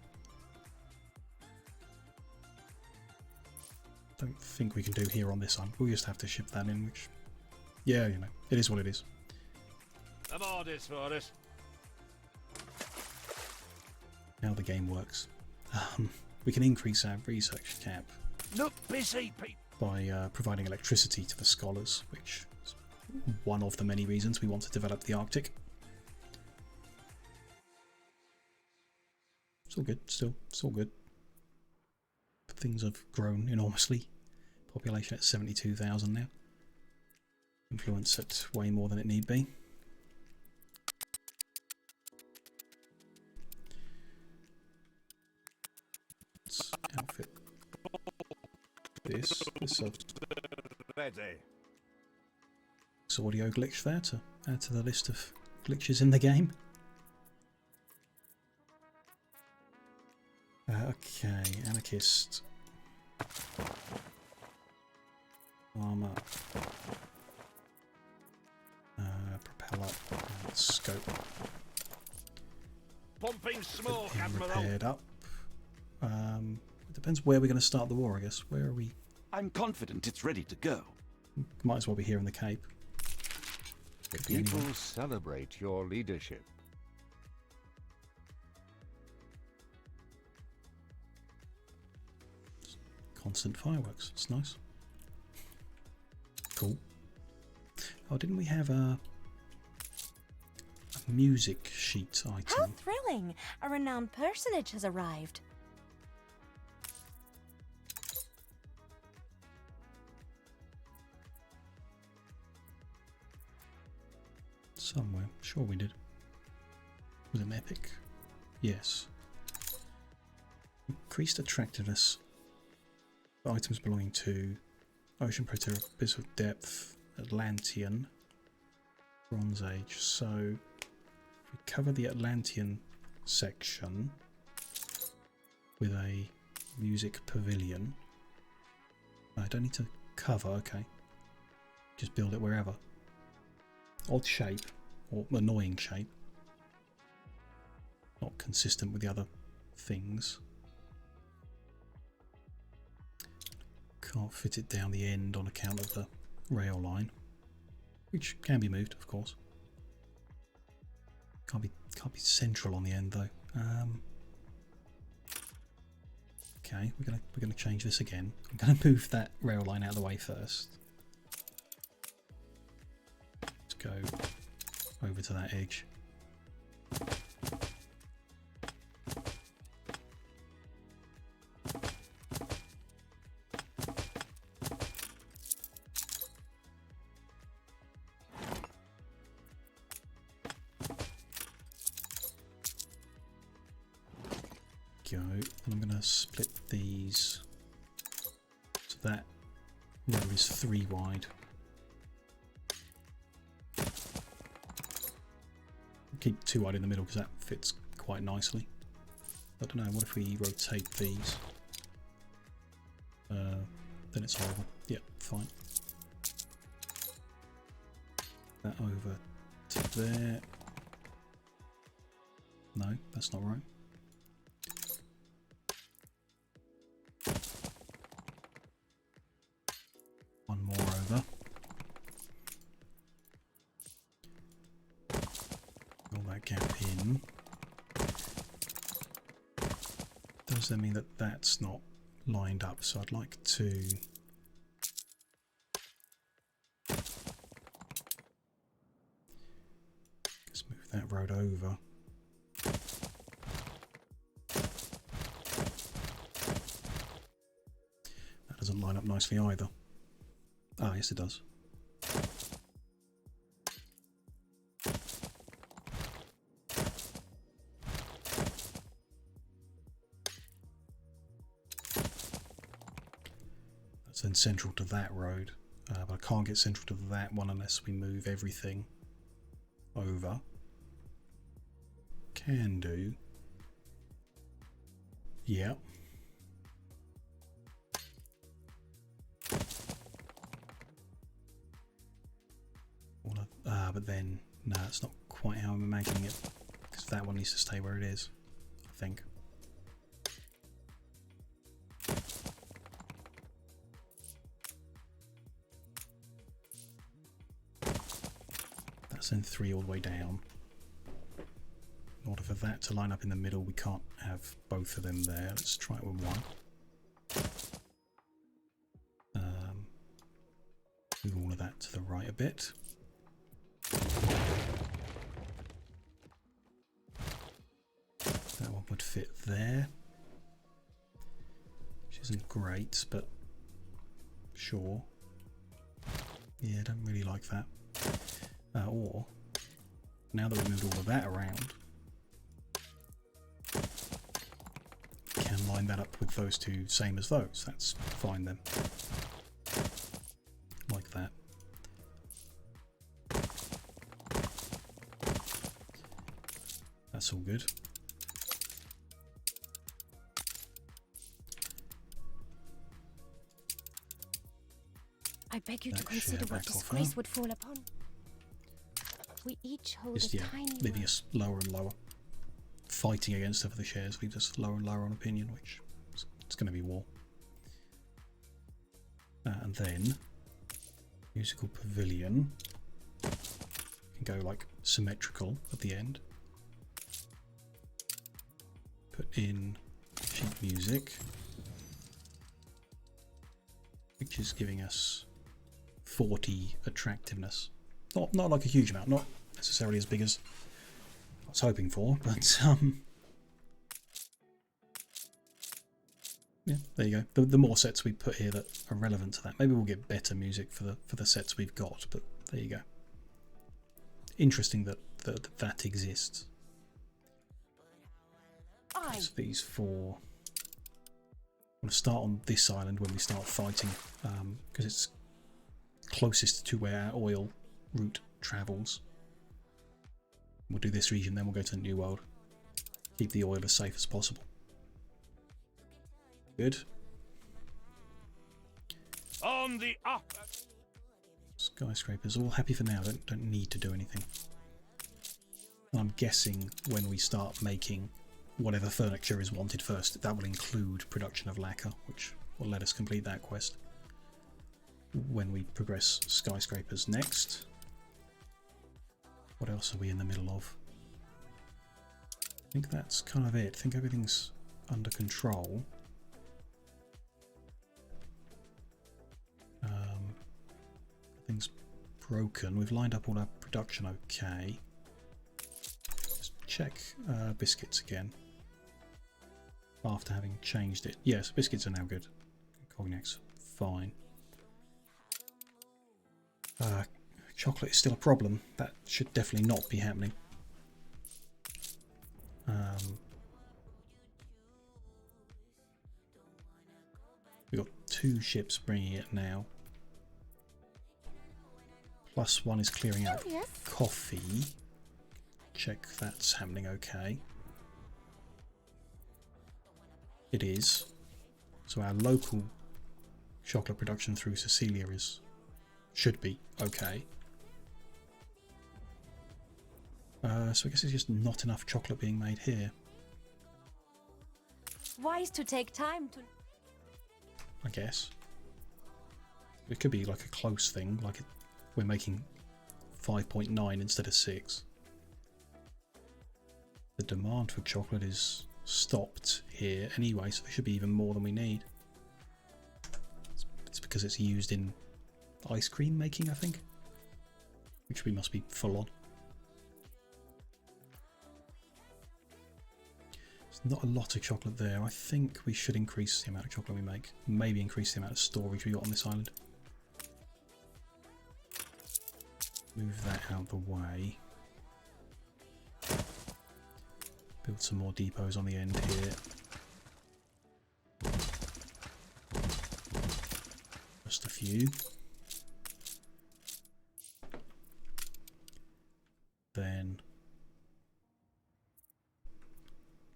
Don't think we can do here on this one. We'll just have to ship that in, which... Yeah, you know, it is what it is. I'm orders for it. How the game works. We can increase our research cap. Look busy, people. By providing electricity to the scholars, which is one of the many reasons we want to develop the Arctic. It's all good, still. It's all good. Things have grown enormously. Population at 72,000 now. Influence at way more than it need be. Let's outfit this. Ready. Audio glitch there to add to the list of glitches in the game. Okay, anarchist. Armor. Propeller. And scope. Pumping smoke, repaired up. It depends where we're going to start the war, I guess. Where are we? I'm confident it's ready to go. Might as well be here in the Cape. The people celebrate your leadership. Constant fireworks. It's nice. Cool. Oh, didn't we have a music sheet item? How thrilling! A renowned personage has arrived. Somewhere. Sure we did. Was it epic? Yes. Increased attractiveness. Items belonging to Ocean Proteor, Abyss of Depth, Atlantean, Bronze Age. So if we cover the Atlantean section with a music pavilion. I don't need to cover, okay. Just build it wherever. Odd shape, or annoying shape. Not consistent with the other things. Can't fit it down the end on account of the rail line, which can be moved, of course. Can't be central on the end though. Okay, we're gonna change this again. I'm gonna move that rail line out of the way first. Let's go over to that edge. And I'm going to split these so that row is 3 wide. Keep 2 wide in the middle because that fits quite nicely. I don't know, what if we rotate these? Then it's horrible. Yep, fine. That over to there. No, that's not right. One more over. Fill that gap in. Does that mean that that's not lined up? So I'd like to just move that road over. That doesn't line up nicely either. Ah, yes it does. That's then central to that road, but I can't get central to that one unless we move everything over. Can do. Yeah. But then, no, it's not quite how I'm imagining it, because that one needs to stay where it is, I think. That's then 3 all the way down. In order for that to line up in the middle, we can't have both of them there. Let's try it with one. Move all of that to the right a bit. That one would fit there, which isn't great, but sure. Yeah, I don't really like that. Or, now that we moved all of that around, we can line that up with those two same as those. That's fine then. Like that. That's all good. I beg you to consider what disgrace would fall upon. We each hold a tiny leaving us lower and lower. Fighting against other shares leaves us lower and lower on opinion, which it's going to be war. And then musical pavilion can go like symmetrical at the end. Put in sheet music, which is giving us 40 attractiveness. Not like a huge amount, not necessarily as big as I was hoping for, but yeah, there you go. The more sets we put here that are relevant to that, maybe we'll get better music for the sets we've got, but there you go. interesting that that exists. So these four. I'm going to start on this island when we start fighting, because it's closest to where our oil route travels. We'll do this region, then we'll go to the New World. Keep the oil as safe as possible. Good. On the up. Skyscrapers all happy for now. Don't need to do anything. I'm guessing when we start making whatever furniture is wanted first, that will include production of lacquer, which will let us complete that quest. When we progress skyscrapers next. What else are we in the middle of? I think that's kind of it. I think everything's under control. Nothing's broken. We've lined up all our production okay. Just check biscuits again. After having changed it. Yes, biscuits are now good. Cognac's fine. Chocolate is still a problem. That should definitely not be happening. We've got 2 ships bringing it now. Plus 1 is clearing out coffee. Check that's happening okay. It is. So our local chocolate production through Sicilia should be okay. So I guess it's just not enough chocolate being made here. Wise to take time to... I guess. It could be like a close thing, like we're making 5.9 instead of 6. The demand for chocolate is stopped here anyway, so there should be even more than we need. It's because it's used in ice cream making, I think, which we must be full on. There's not a lot of chocolate there. I think we should increase the amount of chocolate we make. Maybe increase the amount of storage we got on this island. Move that out of the way. Build some more depots on the end here. Just a few. Then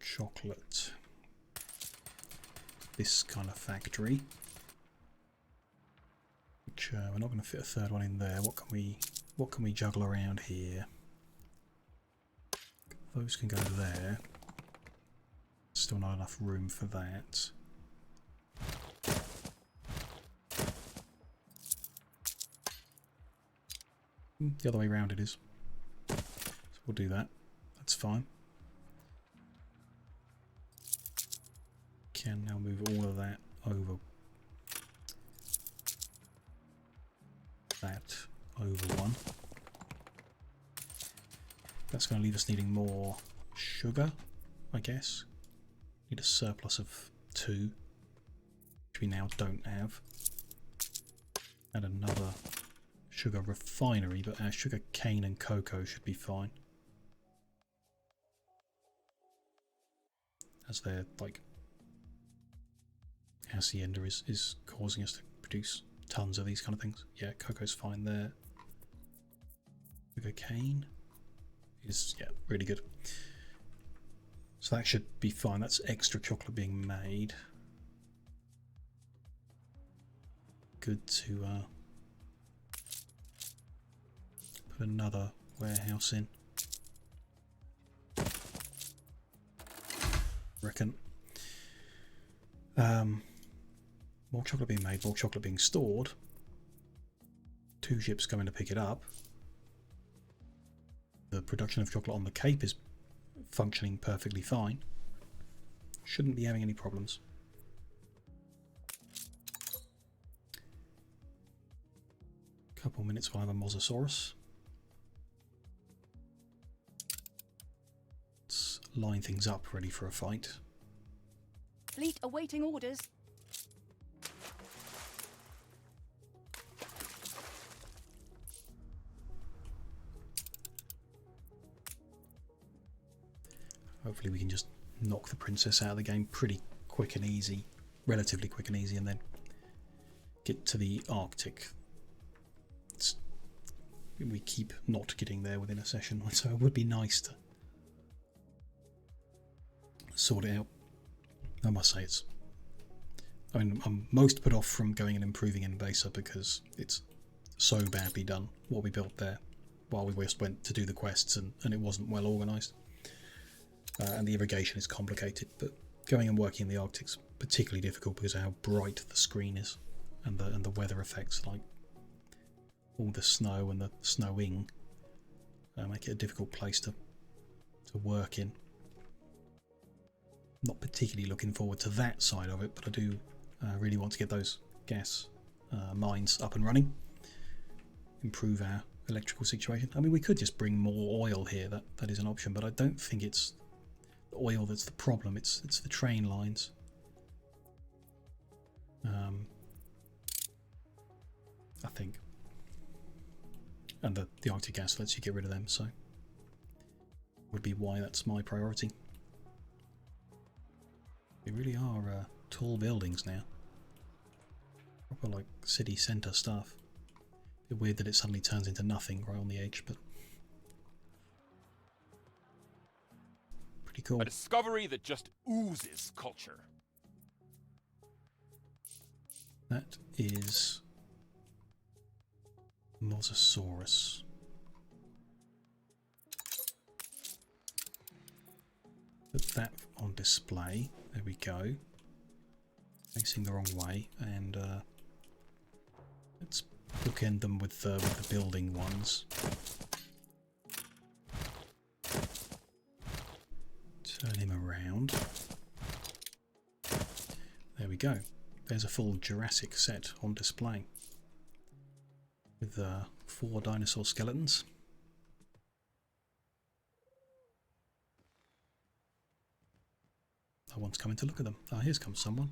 chocolate. This kind of factory. Which we're not going to fit a third one in there. What can we juggle around here? Those can go there. Still not enough room for that. The other way around it is. So we'll do that. That's fine. Can now move all of that over. That over one. That's going to leave us needing more sugar, I guess. Need a surplus of 2, which we now don't have. And another sugar refinery, but our sugar cane and cocoa should be fine. As they're like, hacienda is causing us to produce tons of these kind of things. Yeah, cocoa's fine there. Sugar cane is, yeah, really good. So that should be fine. That's extra chocolate being made. Good to put another warehouse in. Reckon. More chocolate being made, more chocolate being stored. 2 ships coming to pick it up. The production of chocolate on the Cape is functioning perfectly fine. Shouldn't be having any problems. Couple minutes we'll have a Mosasaurus. Let's line things up ready for a fight. Fleet awaiting orders. Hopefully we can just knock the princess out of the game pretty quick and easy, relatively quick and easy, and then get to the Arctic. We keep not getting there within a session, so it would be nice to sort it out. I must say I'm most put off from going and improving Innovator because it's so badly done what we built there while we just went to do the quests, and it wasn't well organised. And the irrigation is complicated, but going and working in the Arctic's particularly difficult because of how bright the screen is and the weather effects, like all the snow and the snowing, make it a difficult place to work in. Not particularly looking forward to that side of it, but I do really want to get those gas mines up and running, improve our electrical situation. I mean, we could just bring more oil here, that is an option, but I don't think it's the oil that's the problem, it's the train lines. I think. And the Arctic gas lets you get rid of them, so would be why that's my priority. They really are tall buildings now. Proper like city centre stuff. Bit weird that it suddenly turns into nothing right on the edge, but pretty cool. A discovery that just oozes culture. That is Mosasaurus. Put that on display. There we go. Facing the wrong way, and let's bookend them with the building ones. Turn him around. There we go. There's a full Jurassic set on display with 4 dinosaur skeletons. No one's coming to look at them. Ah, here's comes someone.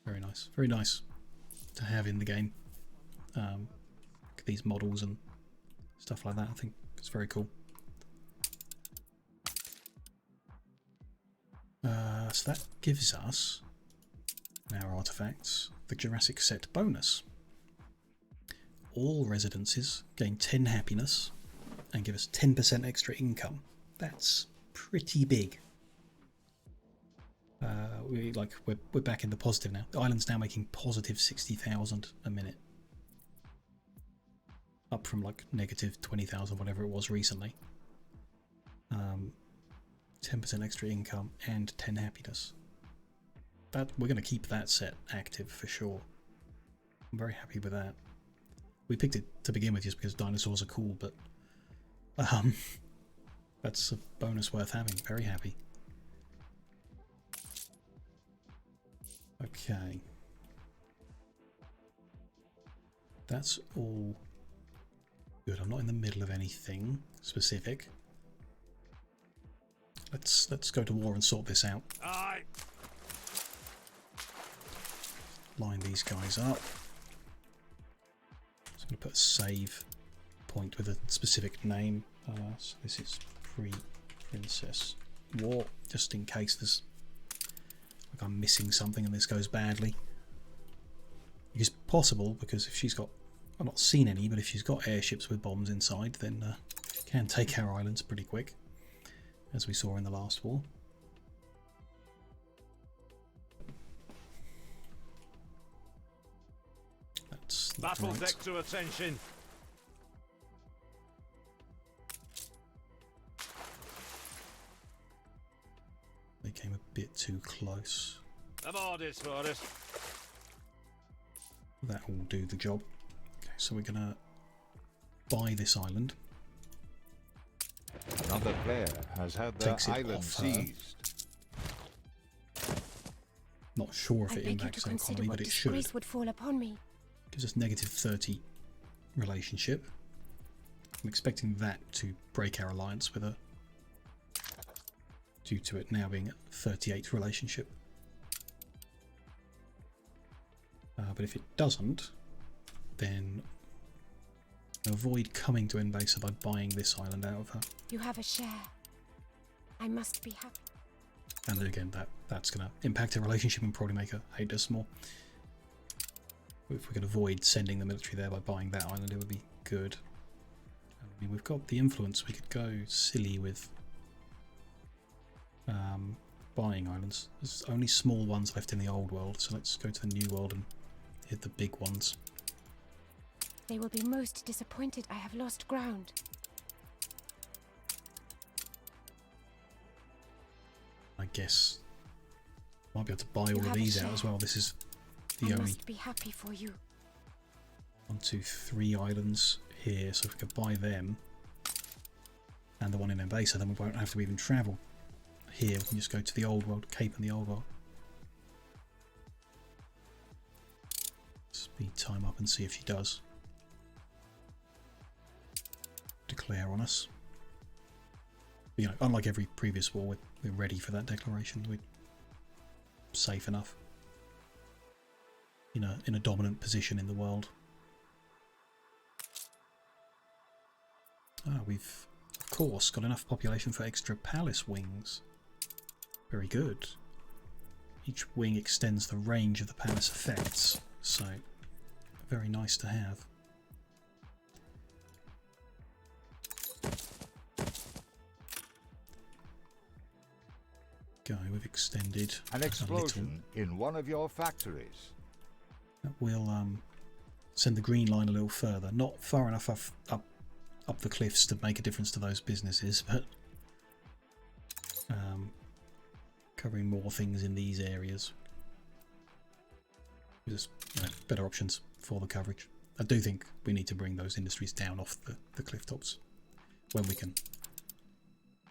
Very nice. Very nice to have in the game. These models and stuff like that. I think it's very cool. So that gives us, in our artifacts, the Jurassic set bonus. All residences gain 10 happiness and give us 10% extra income. That's pretty big. We're back in the positive now. The island's now making positive 60,000 a minute, up from like negative 20,000, whatever it was recently. 10% extra income and 10 happiness. That we're going to keep that set active for sure. I'm very happy with that. We picked it to begin with just because dinosaurs are cool, but that's a bonus worth having. Very happy. Okay. That's all good. I'm not in the middle of anything specific. Let's go to war and sort this out. Aye. Line these guys up. Just going to put a save point with a specific name. So this is pre-Princess War, just in case there's like I'm missing something and this goes badly. It's possible because if she's got, I've not seen any, but if she's got airships with bombs inside, then she can take our islands pretty quick, as we saw in the last war. That's Battle right. deck to attention. They came a bit too close. I'm orders for us. That will do the job. Okay, so we're gonna buy this island. Another player has had their island seized. Not sure if I it beg you impacts to our consider economy, what but it should. disgrace would fall upon me. Gives us negative 30 relationship. I'm expecting that to break our alliance with her, due to it now being at 38 relationship. But if it doesn't, then avoid coming to Invasa by buying this island out of her. You have a share. I must be happy. And again, that's going to impact her relationship and probably make her hate us more. If we could avoid sending the military there by buying that island, it would be good. I mean, we've got the influence. We could go silly with buying islands. There's only small ones left in the old world, so let's go to the new world and hit the big ones. They will be most disappointed I have lost ground. I guess might be able to buy all of these out as well. This is the only must be happy for you. 1, 2, 3 islands here, so if we could buy them and the one in Invasa, then we won't have to even travel. Here we can just go to the old world, Cape and the old world. Speed time up and see if she does declare on us. You know, unlike every previous war, we're ready for that declaration. We're safe enough in a dominant position in the world. Ah, we've of course got enough population for extra palace wings. Very good. Each wing extends the range of the palace effects, so very nice to have. Go, we've extended an explosion in one of your factories. We'll send the green line a little further, not far enough up the cliffs to make a difference to those businesses, but covering more things in these areas. Just, you know, better options for the coverage. I do think we need to bring those industries down off the cliff tops when we can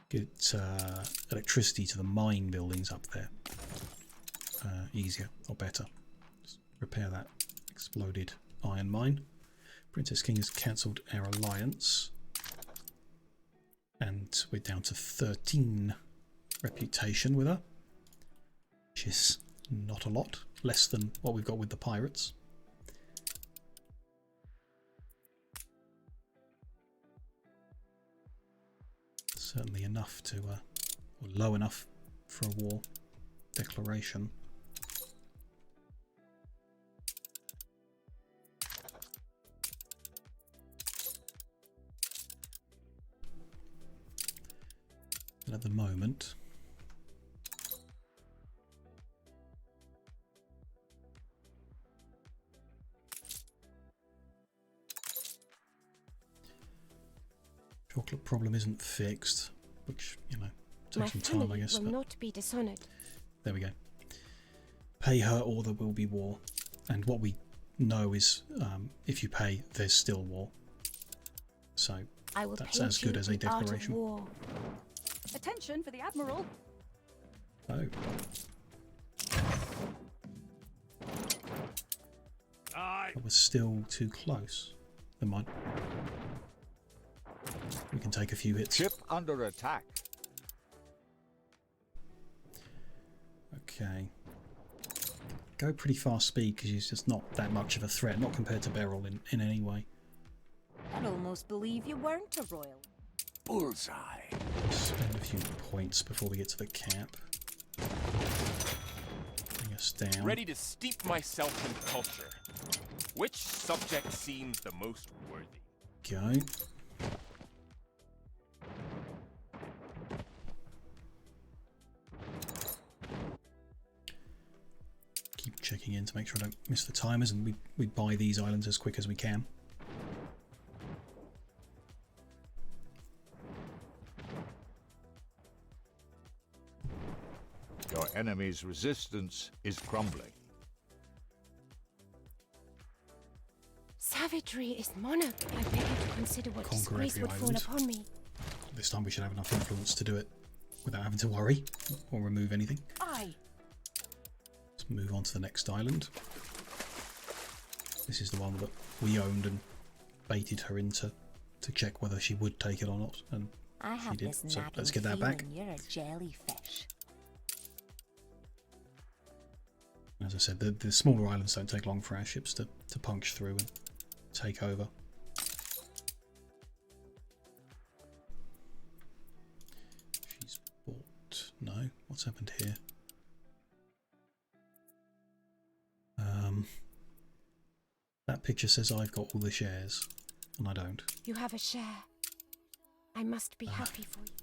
get electricity to the mine buildings up there easier or better. Just repair that exploded iron mine. Princess King has cancelled our alliance, and we're down to 13 reputation with her, which is not a lot, less than what we've got with the pirates. Certainly enough to, or low enough for a war declaration. And at the moment, chocolate problem isn't fixed, which, you know, takes some time, I guess. Will not be dishonored. There we go. Pay her or there will be war. And what we know is, if you pay, there's still war. So that's as good as a declaration. Attention for the Admiral. Oh. That was still too close. Never mind. We can take a few hits. Ship under attack. Okay. Go pretty fast speed because he's just not that much of a threat, not compared to Beryl in any way. I'd almost believe you weren't a royal. Bullseye. Spend a few points before we get to the cap. Bring us down. Ready to steep myself in culture. Which subject seems the most worthy? Go. Keep checking in to make sure I don't miss the timers, and we buy these islands as quick as we can. Your enemy's resistance is crumbling. Savagery is monarch. I beg you to consider what Conquer disgrace would every fall upon me. This time we should have enough influence to do it without having to worry or remove anything. Aye. Let's move on to the next island. This is the one that we owned and baited her into to check whether she would take it or not, and she did. So let's get that back. You're a jellyfish. As I said, the smaller islands don't take long for our ships to punch through and take over. She's bought... No, what's happened here? That picture says I've got all the shares, and I don't. You have a share. I must be happy for you.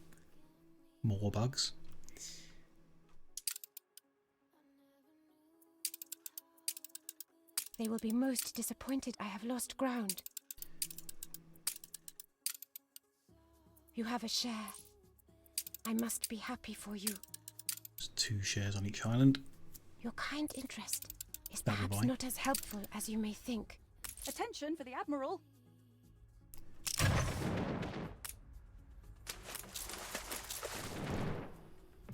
More bugs. They will be most disappointed I have lost ground. You have a share. I must be happy for you. There's 2 shares on each island. Your kind interest is That'll perhaps buy. not as helpful as you may think. Attention for the Admiral.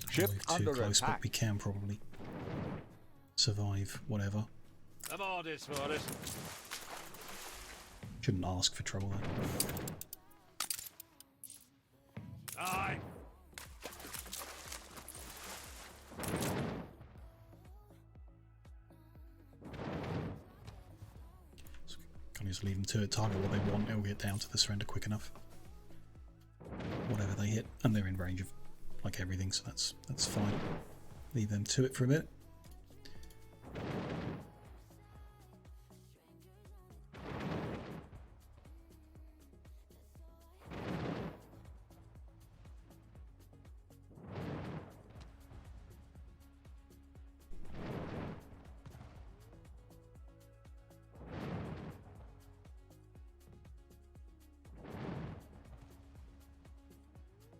Ship We're too under close, attack. but we can probably survive whatever. I'm orders for it. Shouldn't ask for trouble though. Aye. Can just leave them to it, target what they want, it'll get down to the surrender quick enough. Whatever they hit, and they're in range of like everything, so that's fine. Leave them to it for a bit.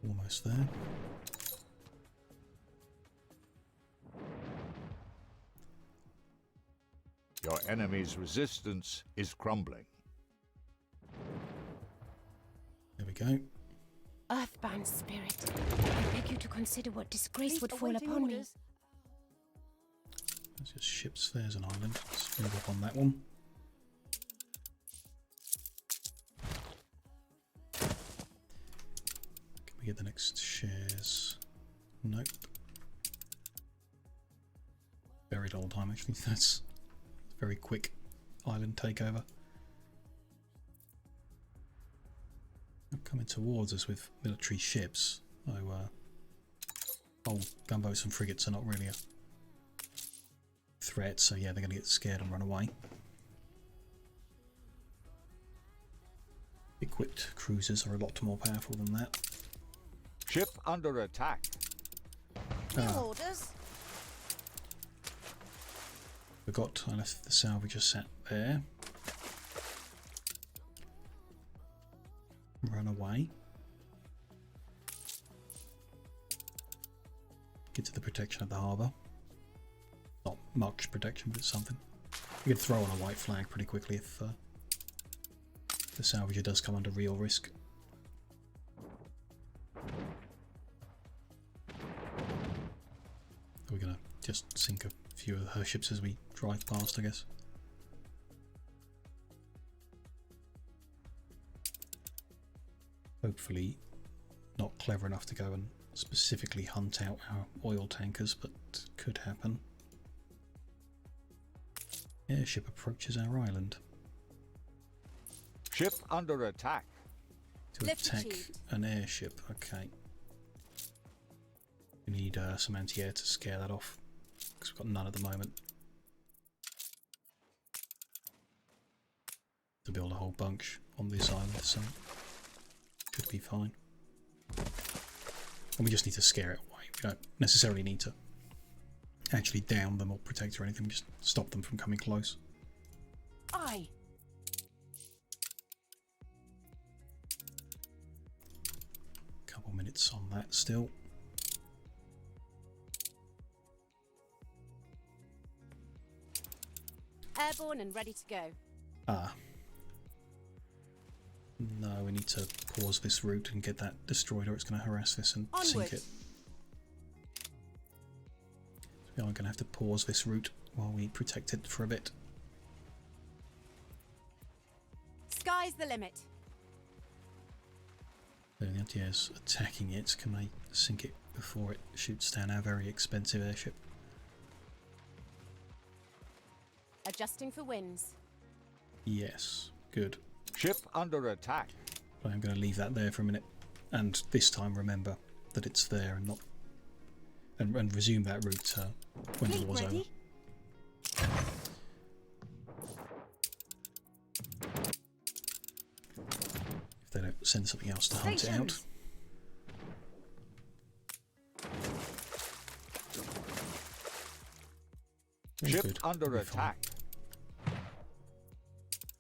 Almost there. Your enemy's resistance is crumbling. There we go. Earthbound spirit, I beg you to consider what disgrace would fall upon me. There's just ships, there's an island. Let's move up on that one. Can we get the next shares? Nope. Very dull time actually. That's a very quick island takeover. They're coming towards us with military ships. Oh, gunboats and frigates are not really a threat, so yeah, they're going to get scared and run away. Equipped cruisers are a lot more powerful than that. Ship under attack. Orders. Forgot I left the salvager sat there. Run away. Get to the protection of the harbour. Not much protection, but something. You can throw on a white flag pretty quickly if the salvager does come under real risk. We're gonna just sink a few of her ships as we drive past, I guess. Hopefully not clever enough to go and specifically hunt out our oil tankers, but could happen. Airship approaches our island. Ship under attack. To attack an airship, okay. We need some anti-air to scare that off, because we've got none at the moment. To build a whole bunch on this island, so should be fine. And we just need to scare it away. We don't necessarily need to actually down them or protect or anything, just stop them from coming close. Aye. Couple minutes on that still. Airborne and ready to go. Ah. No, we need to pause this route and get that destroyed or it's going to harass this and sink it. So we are going to have to pause this route while we protect it for a bit. Sky's the limit. So the idea is attacking it. Can they sink it before it shoots down our very expensive airship? Adjusting for winds. Yes. Good. Ship under attack. I'm going to leave that there for a minute, and this time remember that it's there and not, and resume that route when the war's over. If they don't send something else to hunt it out. Ship under attack.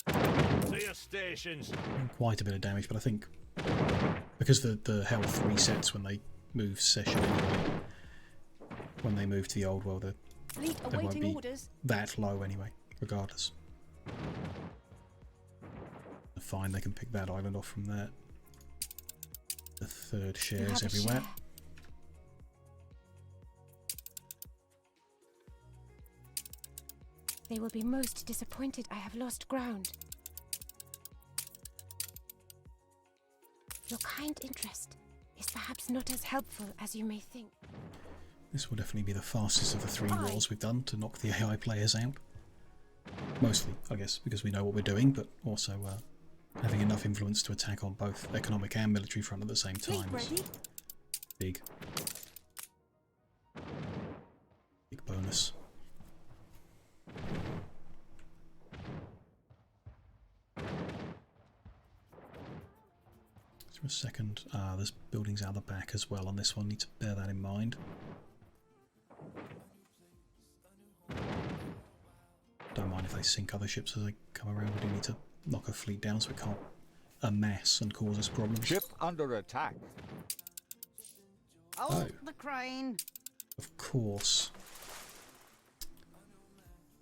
To your stations. Quite a bit of damage, but I think because the health resets when they move session anyway, when they move to the old world, they won't be that low anyway, regardless. Fine, they can pick that island off from there. The third shares everywhere. They will be most disappointed I have lost ground. Your kind interest is perhaps not as helpful as you may think. This will definitely be the fastest of the 3 wars we've done to knock the AI players out. Mostly, I guess, because we know what we're doing, but also having enough influence to attack on both economic and military front at the same time is big. Big bonus. For a second, there's buildings out the back as well on this one, need to bear that in mind. Don't mind if they sink other ships as they come around, we do need to knock a fleet down so it can't amass and cause us problems. Ship under attack. Oh, the crane. Of course.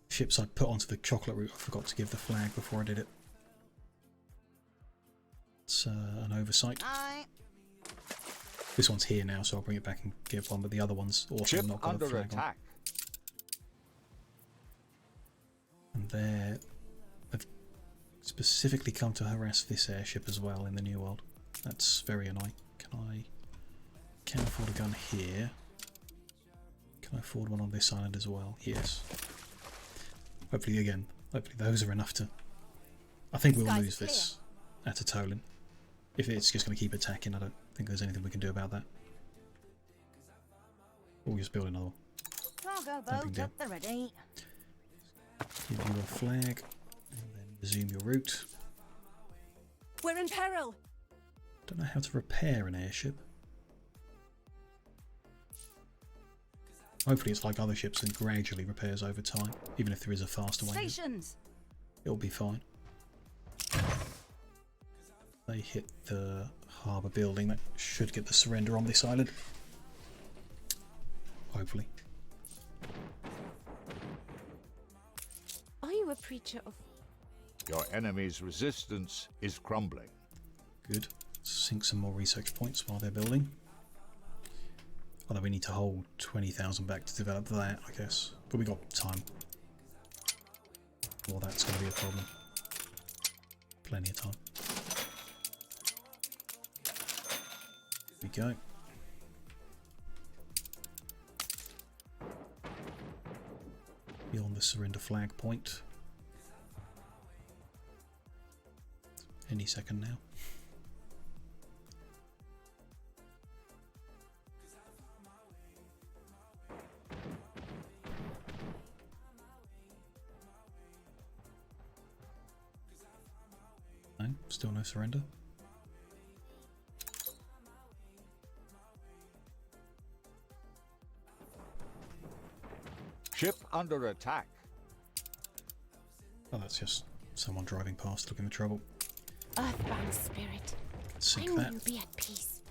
Ships I put onto the chocolate route, I forgot to give the flag before I did it. It's an oversight. This one's here now, so I'll bring it back and give one, but the other one's also not got a flag on. And they've specifically come to harass this airship as well in the New World. That's very annoying. Can I afford a gun here? Can I afford one on this island as well? Yes. Hopefully those are enough to... I think we'll lose this at a Tolan. If it's just going to keep attacking, I don't think there's anything we can do about that. We'll just build another one. Cargo boat at the ready. Give you a flag, and then resume your route. We're in peril. Don't know how to repair an airship. Hopefully it's like other ships and gradually repairs over time, even if there is a faster way. Stations. It'll be fine. They hit the harbour building, that should get the surrender on this island. Hopefully. Are you a preacher of... Your enemy's resistance is crumbling. Good. Sink some more research points while they're building. Although we need to hold 20,000 back to develop that, I guess. But we got time. Well, that's going to be a problem. Plenty of time. Here we go. Beyond the surrender flag point. Any second now. No, still no surrender. Ship under attack. Oh, that's just someone driving past looking for trouble. Earthbound spirit, Sink when that. will you be at peace?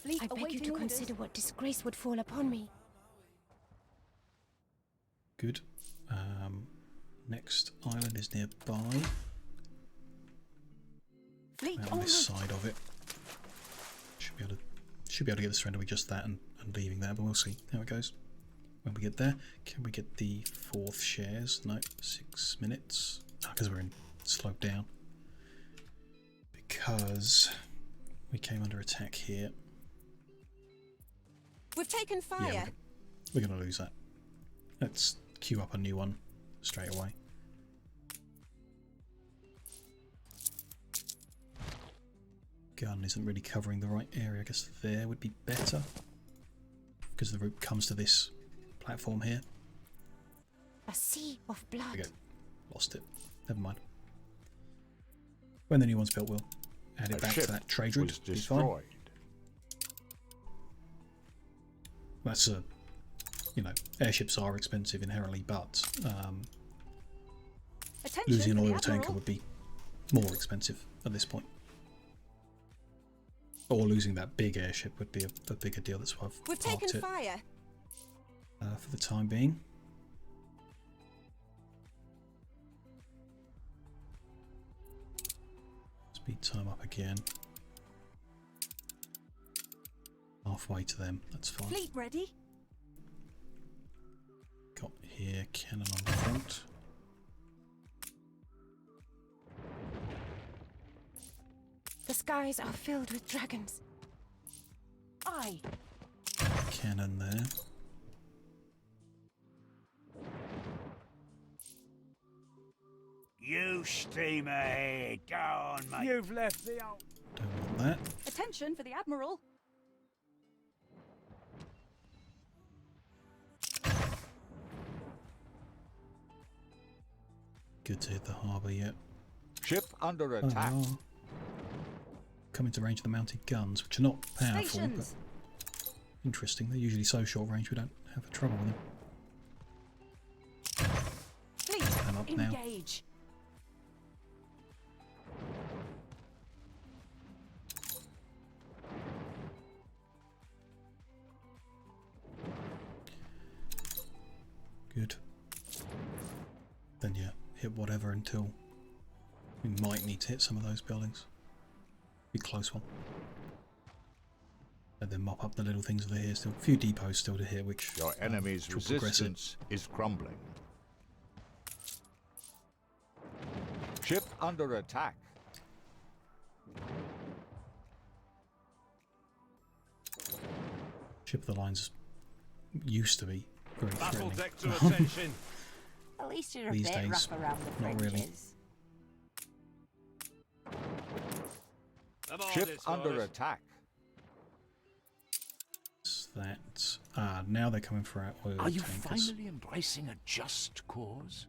Fleet I beg you to awaiting consider what disgrace would fall upon me. Good. Next island is nearby. Fleet On this side of it. Should be able to get the surrender with just that and leaving there, but we'll see how it goes. When we get there, can we get the 4th shares? No, 6 minutes. Because we're in slowed down. Because we came under attack here. We've taken fire. Yeah, we're going to lose that. Let's queue up a new one straight away. gun isn't really covering the right area. I guess there would be better because the route comes to this platform here. A sea of blood. There we go. Lost it. Never mind. When the new one's built, we'll add it back to that trade route. Be fine. That's a, you know, airships are expensive inherently, but losing an oil tanker would be more expensive at this point. Or losing that big airship would be a bigger deal. That's why I've parked it fire. For the time being. Speed time up again. Halfway to them, that's fine. Fleet ready. Got here, cannon on the front. The skies are filled with dragons. Aye. Cannon there. You steam ahead. Go on, mate. You've left the old... Don't want that. Attention for the Admiral. Good to hit the harbour yet. Ship under attack. Coming to range of the mounted guns, which are not powerful, but interesting. They're usually so short range we don't have trouble with them. Fleet, I'm up now. engage. Good. Then yeah, hit whatever until we might need to hit some of those buildings. Be a close one. And then mop up the little things that are here still. A few depots still to hit, which your enemy's resistance is crumbling. Ship under attack. Ship of the lines used to be very Battle threatening. deck to attention. At least you're a These bit days, rough around the not really. fringes. Ship under attack. What's that? Now they're coming for our oil Are you tankers. finally embracing a just cause?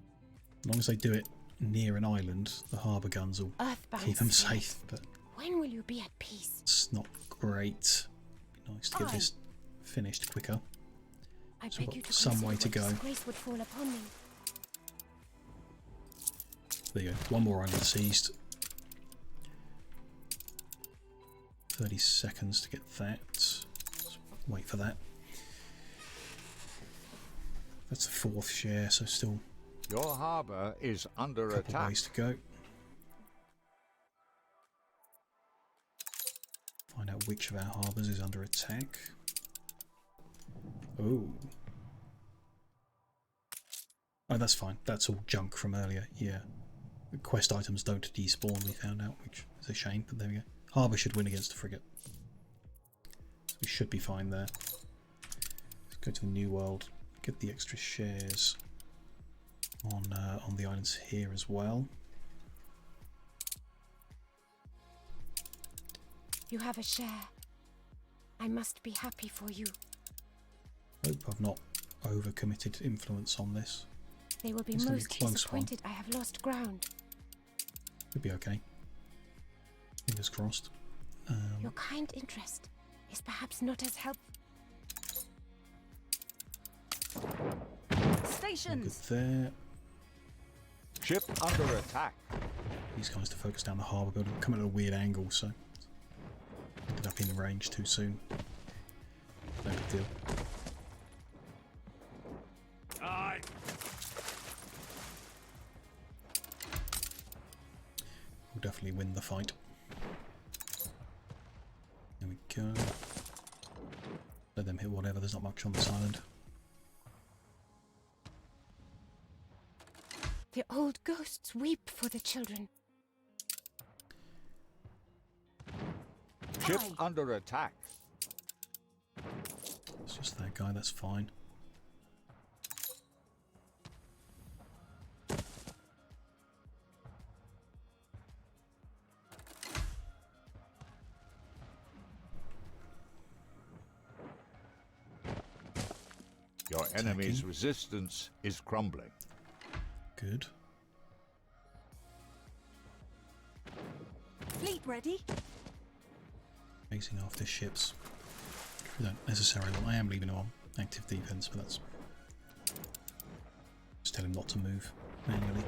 As long as they do it near an island, the harbour guns will Earthbound keep them spirits. safe, but When will you be at peace? it's not great. Be nice to get this finished quicker. I So beg we've you got to some way to consider go. what disgrace would fall upon me. There you go. One more island seized. 30 seconds to get that. Let's wait for that. That's the fourth share, so still Your harbour is under a couple attack. ways to go. Find out which of our harbours is under attack. Oh. Oh, that's fine. That's all junk from earlier. Yeah. The quest items don't despawn, we found out, which is a shame, but there we go. Harbour should win against the frigate. So we should be fine there. Let's go to the New World. Get the extra shares on the islands here as well. You have a share. I must be happy for you. Hope I've not overcommitted influence on this. They will be It's gonna be most a close disappointed I have lost ground. Could be okay. Fingers crossed. Your kind interest is perhaps not as helpful. Stations. Good there. Ship under attack. These guys to focus down the harbour building. Coming at a weird angle, so ended up in range too soon. No big deal. Aye. We'll definitely win the fight. There we go. Let them hit whatever. There's not much on this island. The old ghosts weep for the children. Ship under attack. It's just that guy, that's fine. enemy's resistance is crumbling. Good. Fleet ready. Chasing after ships. We don't necessarily want. I am leaving him on active defense, but that's just tell him not to move manually.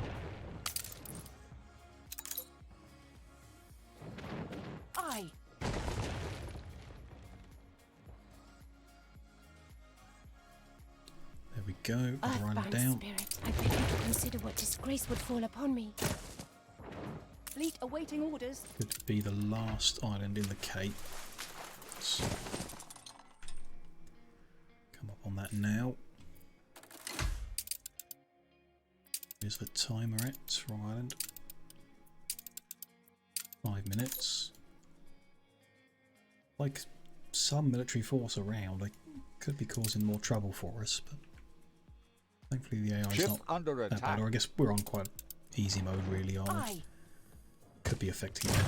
Aye. There we go. Another island Earthbound down. spirit, I beg you to consider what disgrace would fall upon me. Fleet awaiting orders. Could be the last island in the Cape. Let's come up on that now. Here's the timer at wrong island. 5 minutes. Like some military force around, they could be causing more trouble for us, but thankfully the AI is not under that attack. bad. Or I guess we're on quite easy mode really, aren't we? Aye. Could be affecting their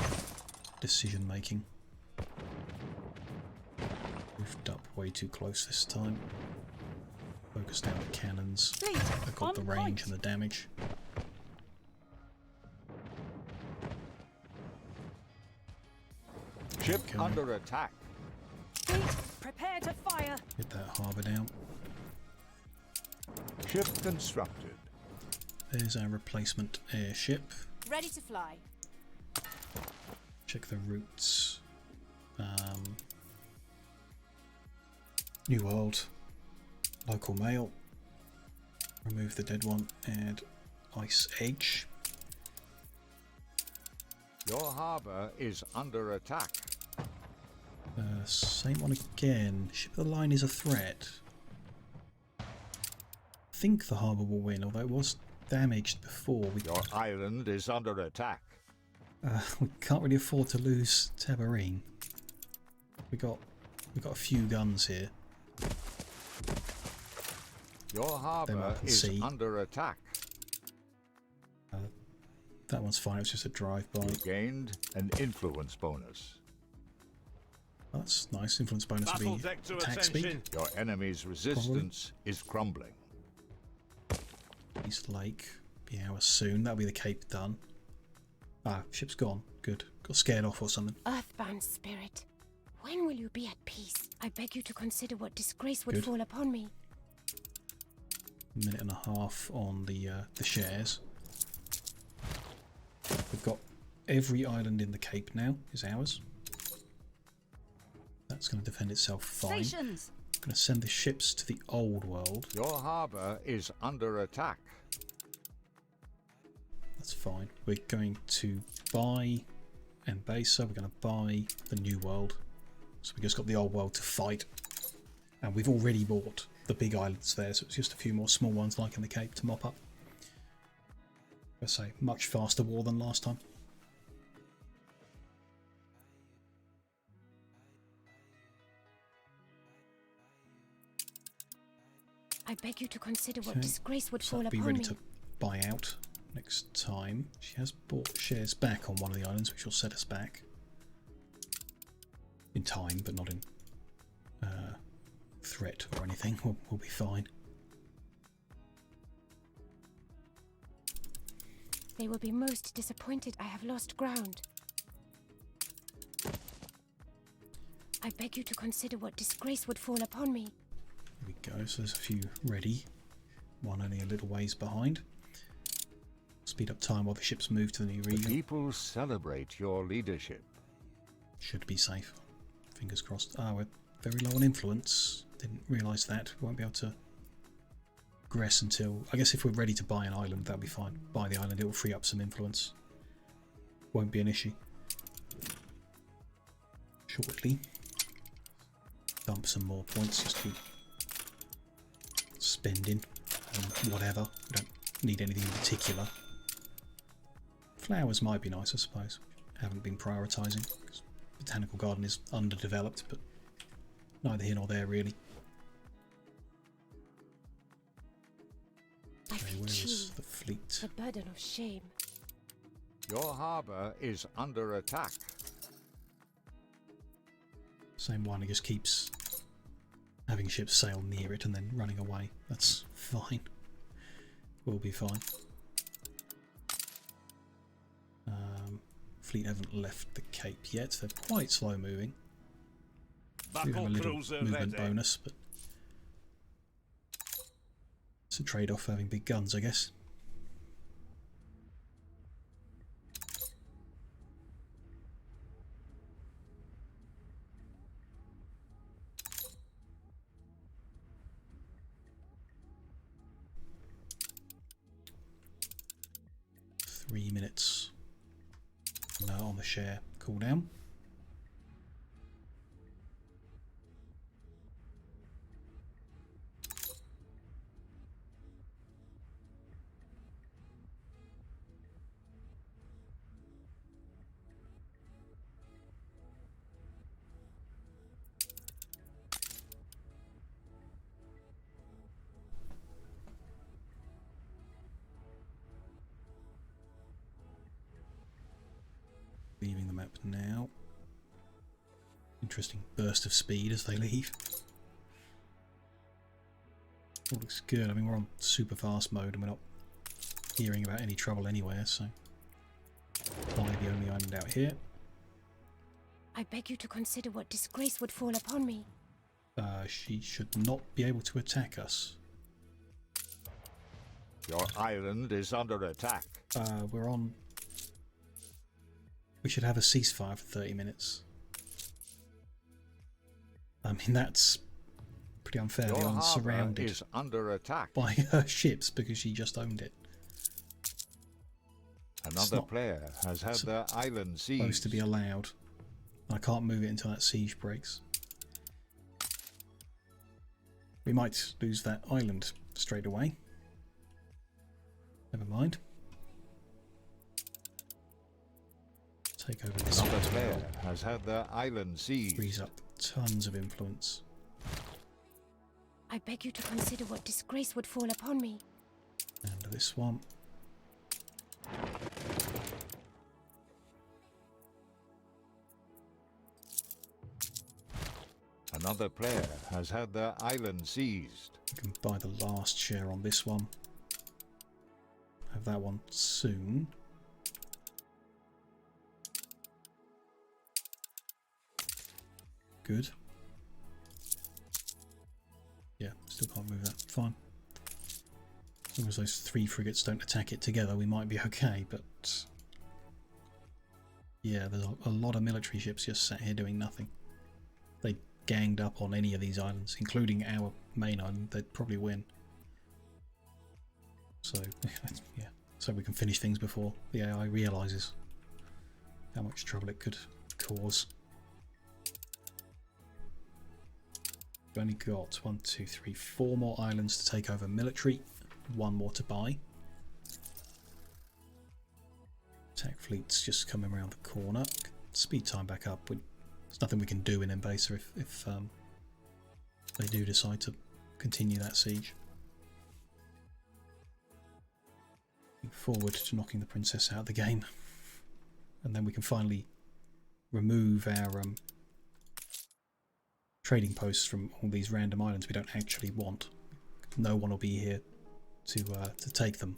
decision making. Moved up way too close this time. Focused down the cannons. I got the range and the damage. Ship under attack. Fleet, prepare to fire. Get that harbour down. Ship constructed. There's our replacement airship. Ready to fly. Check the routes. New World. Local mail. Remove the dead one. Add Ice Edge. Your harbour is under attack. Same one again. Ship of the line is a threat. I think the harbour will win, although it was damaged before. Your island is under attack. We can't really afford to lose Tabarine. We got a few guns here. Your harbour is under attack. That one's fine. It was just a drive-by. You gained an influence bonus. That's nice. Influence bonus will be attack speed. Your enemy's resistance is crumbling. East Lake. Be ours soon. That'll be the Cape done. Ah, ship's gone. Good. Got scared off or something. Earthbound spirit, when will you be at peace? I beg you to consider what disgrace would Good. fall upon me. Minute and a half on the shares. We've got every island in the Cape now is ours. That's going to defend itself fine. Stations. I'm going to send the ships to the old world. Your harbour is under attack. That's fine. We're going to buy and base, so we're going to buy the new world. So we just got the old world to fight. And we've already bought the big islands there, so it's just a few more small ones like in the Cape to mop up. Let's say, much faster war than last time. I beg you to consider what disgrace would fall be upon ready me. to buy out next time. She has bought shares back on one of the islands, which will set us back in time, but not in threat or anything. We'll be fine. They will be most disappointed I have lost ground. I beg you to consider what disgrace would fall upon me. There we go, so there's a few ready. One only a little ways behind. Speed up time while the ships move to the new region. The people celebrate your leadership. Should be safe. Fingers crossed. Ah, we're very low on influence. Didn't realise that. We won't be able to progress until... I guess if we're ready to buy an island, that'll be fine. Buy the island, it will free up some influence. Won't be an issue. Shortly. Dump some more points, just keep spending on whatever. We don't need anything in particular. Flowers might be nice, I suppose. Haven't been prioritising. Botanical garden is underdeveloped, but neither here nor there really. Okay, where is the fleet? The burden of shame. Your harbour is under attack. Same one, it just keeps having ships sail near it and then running away. That's fine. We'll be fine. Fleet haven't left the Cape yet. They're quite slow moving. We have a little movement bonus, but it's a trade-off for having big guns, I guess. Three minutes on the share cooldown. Leaving the map now. Interesting burst of speed as they leave. All looks good. I mean, we're on super fast mode and we're not hearing about any trouble anywhere, so probably the only island out here. I beg you to consider what disgrace would fall upon me. She should not be able to attack us. Your island is under attack. We're on... We should have a ceasefire for 30 minutes. I mean, that's pretty unfair. The island's surrounded is under attack by her ships because she just owned it. Another player has had their island seized. Supposed to be allowed. I can't move it until that siege breaks. We might lose that island straight away. Never mind. Take over this. Another player has had their island seized. Frees up tons of influence. I beg you to consider what disgrace would fall upon me. And this one. Another player has had their island seized. We can buy the last share on this one. Have that one soon. Good. Yeah, still can't move that. Fine. As long as those three frigates don't attack it together, we might be okay, but... Yeah, there's a lot of military ships just sat here doing nothing. They ganged up on any of these islands, including our main island, they'd probably win. So, yeah. So we can finish things before the AI realises how much trouble it could cause. We've only got 1, 2, 3, 4 more islands to take over military, 1 more to buy. Attack fleet's just coming around the corner. Speed time back up. There's nothing we can do in Invader if they do decide to continue that siege. Looking forward to knocking the princess out of the game, and then we can finally remove our trading posts from all these random islands we don't actually want. No one will be here to take them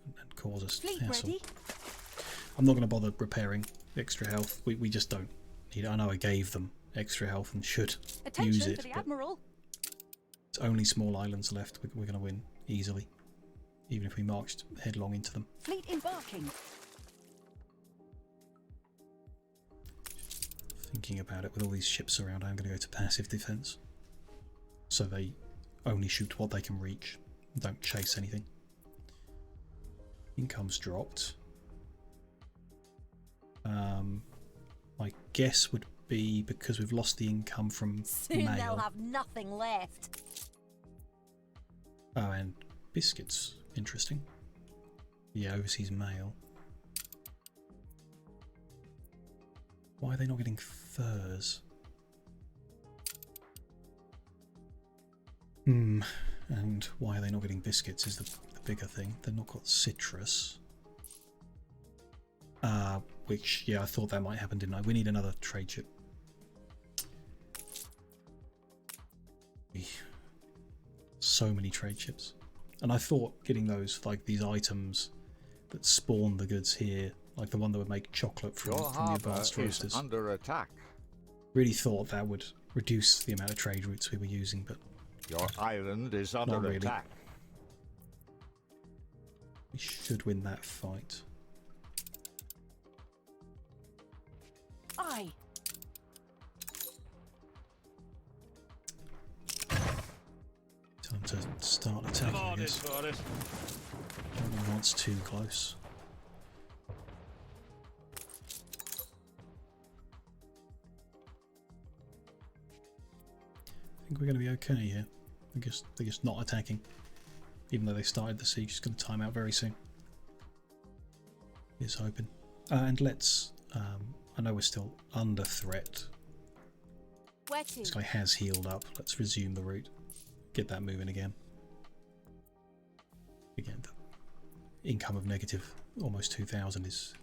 and cause us hassle. Ready? I'm not going to bother repairing extra health. We just don't need it. I know I gave them extra health and should use it. To the Admiral. It's only small islands left. We're going to win easily, even if we marched headlong into them. Fleet embarking. Thinking about it, with all these ships around, I'm going to go to passive defense, so they only shoot what they can reach, don't chase anything. Income's dropped. My guess would be because we've lost the income from Soon mail. They'll have nothing left. Oh, and biscuits. Interesting. Yeah, overseas mail. Why are they not getting furs? And why are they not getting biscuits is the bigger thing. They've not got citrus. Which, yeah, I thought that might happen, didn't I? We need another trade ship. So many trade ships. And I thought getting those, like these items that spawn the goods here, like the one that would make chocolate from the advanced roasters, under attack. really thought that would reduce the amount of trade routes we were using, but your island is under not really. attack. We should win that fight. Aye. Time to start attacking, I guess. No one wants too close. I think we're going to be okay here. They're just not attacking. Even though they started the siege, it's going to time out very soon. It's open. And let's... I know we're still under threat. Where to? This guy has healed up. Let's resume the route. Get that moving again. Again, the income of negative almost 2,000 is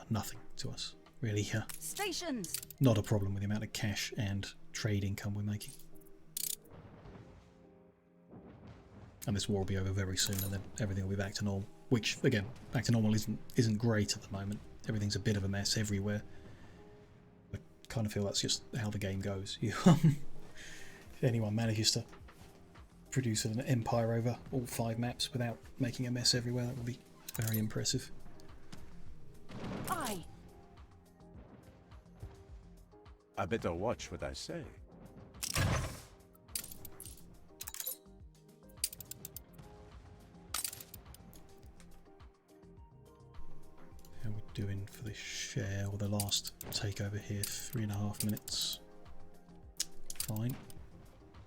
nothing to us. Really, Stations. Not a problem with the amount of cash and trade income we're making. And this war will be over very soon, and then everything will be back to normal. Which, again, back to normal isn't great at the moment. Everything's a bit of a mess everywhere. I kind of feel that's just how the game goes. You, if anyone manages to produce an empire over all 5 maps without making a mess everywhere, that would be very impressive. Aye. I better watch what I say. How we doing for this share or the last takeover here? 3.5 minutes. Fine.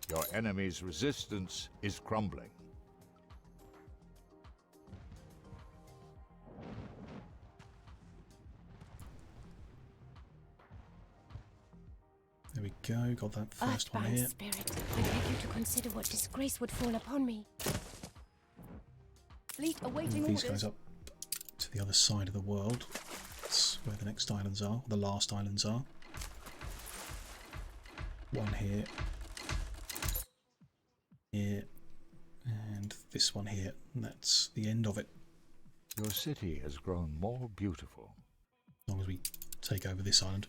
Your enemy's resistance is crumbling. There we go, got that first one here. Spirit, I beg you to consider what disgrace would fall upon me. Fleet awaiting Move these orders. guys up to the other side of the world. That's where the next islands are, the last islands are. One here. Here. And this one here. And that's the end of it. Your city has grown more beautiful. As long as we take over this island.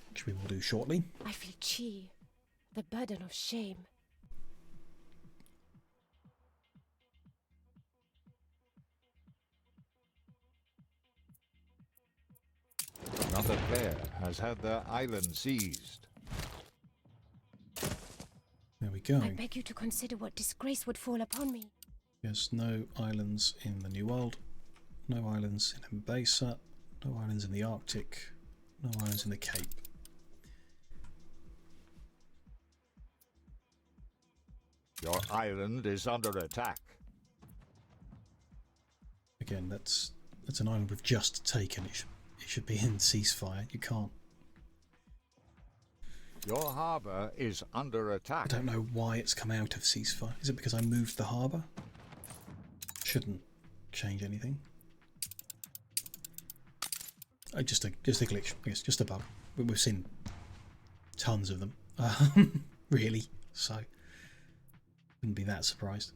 Which we will do shortly. I feel chi, the burden of shame. Another player has had their island seized. There we go. I beg you to consider what disgrace would fall upon me. Yes, no islands in the New World. No islands in Embasa. No islands in the Arctic. No islands in the Cape. Your island is under attack. Again, that's an island we've just taken. It should be in ceasefire. You can't. Your harbour is under attack. I don't know why it's come out of ceasefire. Is it because I moved the harbour? Shouldn't change anything. Just a glitch. I guess just a bug. We've seen tons of them, really. So wouldn't be that surprised.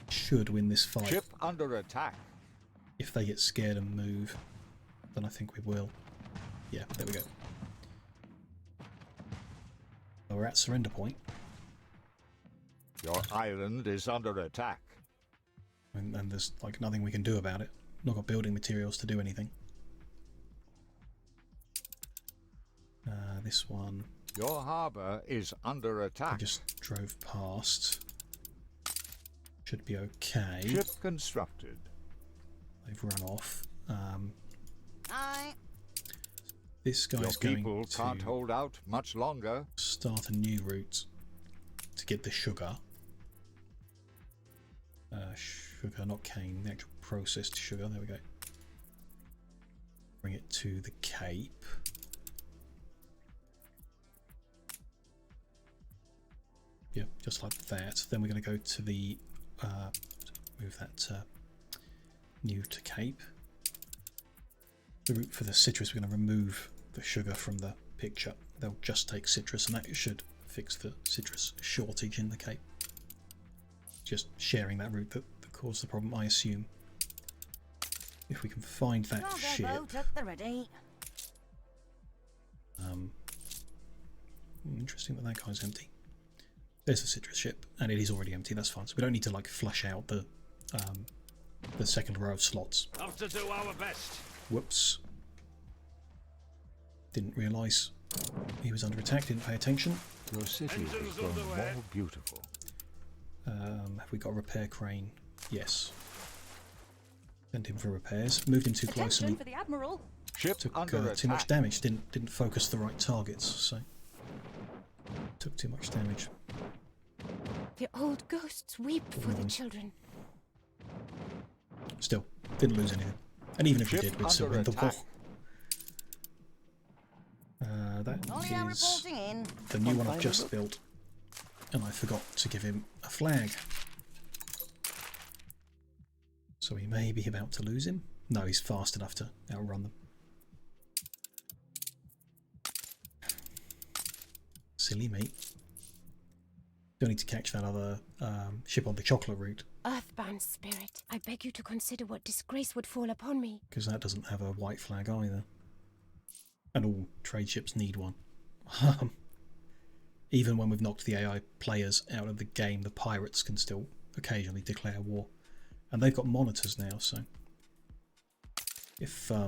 Should win this fight. Ship under attack. If they get scared and move, then I think we will. Yeah, there we go. We're at surrender point. Your island is under attack. And there's like nothing we can do about it. Not got building materials to do anything. This one. Your harbour is under attack. I just drove past. Should be okay. Ship constructed. They've run off. Aye. This guy's Your going people to can't hold out much longer. Start a new route to get the sugar. Sugar, not cane, the actual processed sugar. There we go. Bring it to the Cape. Yeah, just like that. Then we're going to go to the move that new to Cape. The route for the citrus, we're going to remove the sugar from the picture. They'll just take citrus, and that should fix the citrus shortage in the Cape. Just sharing that route that caused the problem, I assume. If we can find that ship. Boat at the ready. Interesting that that guy's empty. There's the citrus ship, and it is already empty. That's fine. So we don't need to like flush out the second row of slots. Have to do our best. Whoops. Didn't realise he was under attack. Didn't pay attention. Your city has grown more beautiful. Have we got a repair crane? Yes. Sent him for repairs. Moved him too close and for the Admiral. Ship took under too much damage. Didn't focus the right targets, so took too much damage. The old ghosts weep for the children. Still, didn't lose anything. And even if we did, we'd still win the war. That is the new one I've just built. And I forgot to give him a flag. So we may be about to lose him. No, he's fast enough to outrun them. Silly me. Don't need to catch that other ship on the chocolate route. Earthbound spirit, I beg you to consider what disgrace would fall upon me. Because that doesn't have a white flag either. And all trade ships need one. Even when we've knocked the AI players out of the game, the pirates can still occasionally declare war. And they've got monitors now, so if I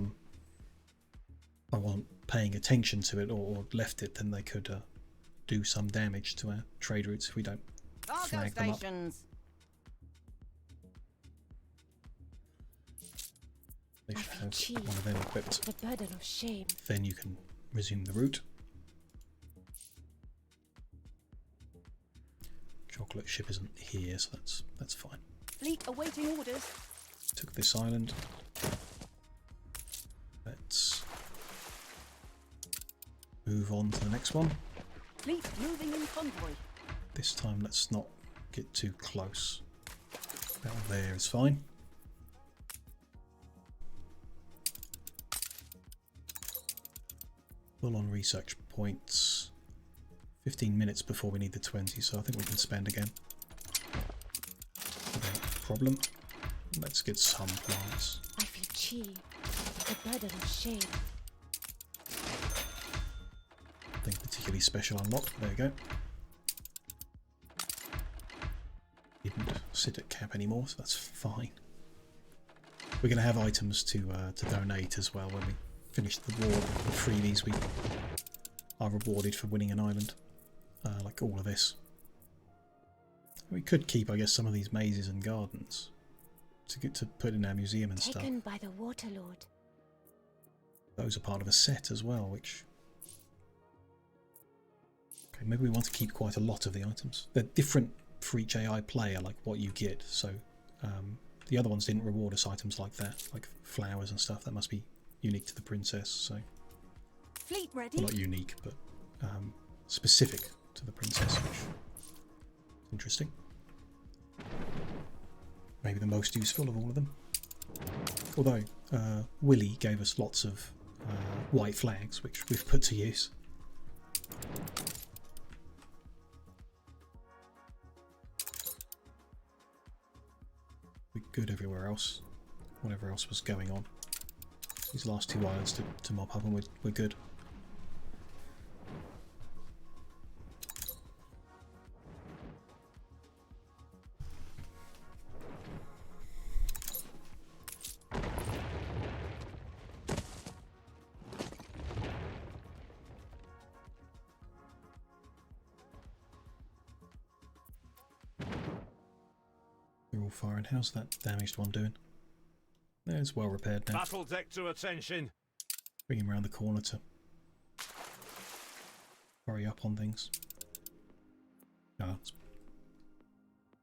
wasn't paying attention to it or left it, then they could do some damage to our trade routes if we don't flag them up. They should have one of them equipped. The burden of shame. Then you can resume the route. Chocolate ship isn't here, so that's fine. Fleet awaiting orders. Took this island. Let's move on to the next one. Fleet moving in convoy. This time let's not get too close. About there is fine. Full on research points. 15 minutes before we need the 20, so I think we can spend again. Without problem. Let's get some plants. I feel chi. The burden of shame. Nothing particularly special unlocked. There we go. Didn't sit at cap anymore, so that's fine. We're going to have items to donate as well when we finish the war. The freebies we are rewarded for winning an island, like all of this. We could keep, I guess, some of these mazes and gardens to get to put in our museum and stuff. Taken by the Waterlord. Those are part of a set as well, which... Okay, maybe we want to keep quite a lot of the items. They're different for each AI player, like what you get, so the other ones didn't reward us items like that, like flowers and stuff. That must be unique to the princess, so... Fleet ready. Well, not unique, but specific to the princess, which is interesting. Maybe the most useful of all of them. Although Willy gave us lots of white flags, which we've put to use. We're good everywhere else, whatever else was going on. These last two islands to mop up and we're good. They're all firing. How's that damaged one doing? It's well repaired now. Battle deck to attention. Bring him around the corner to hurry up on things. It's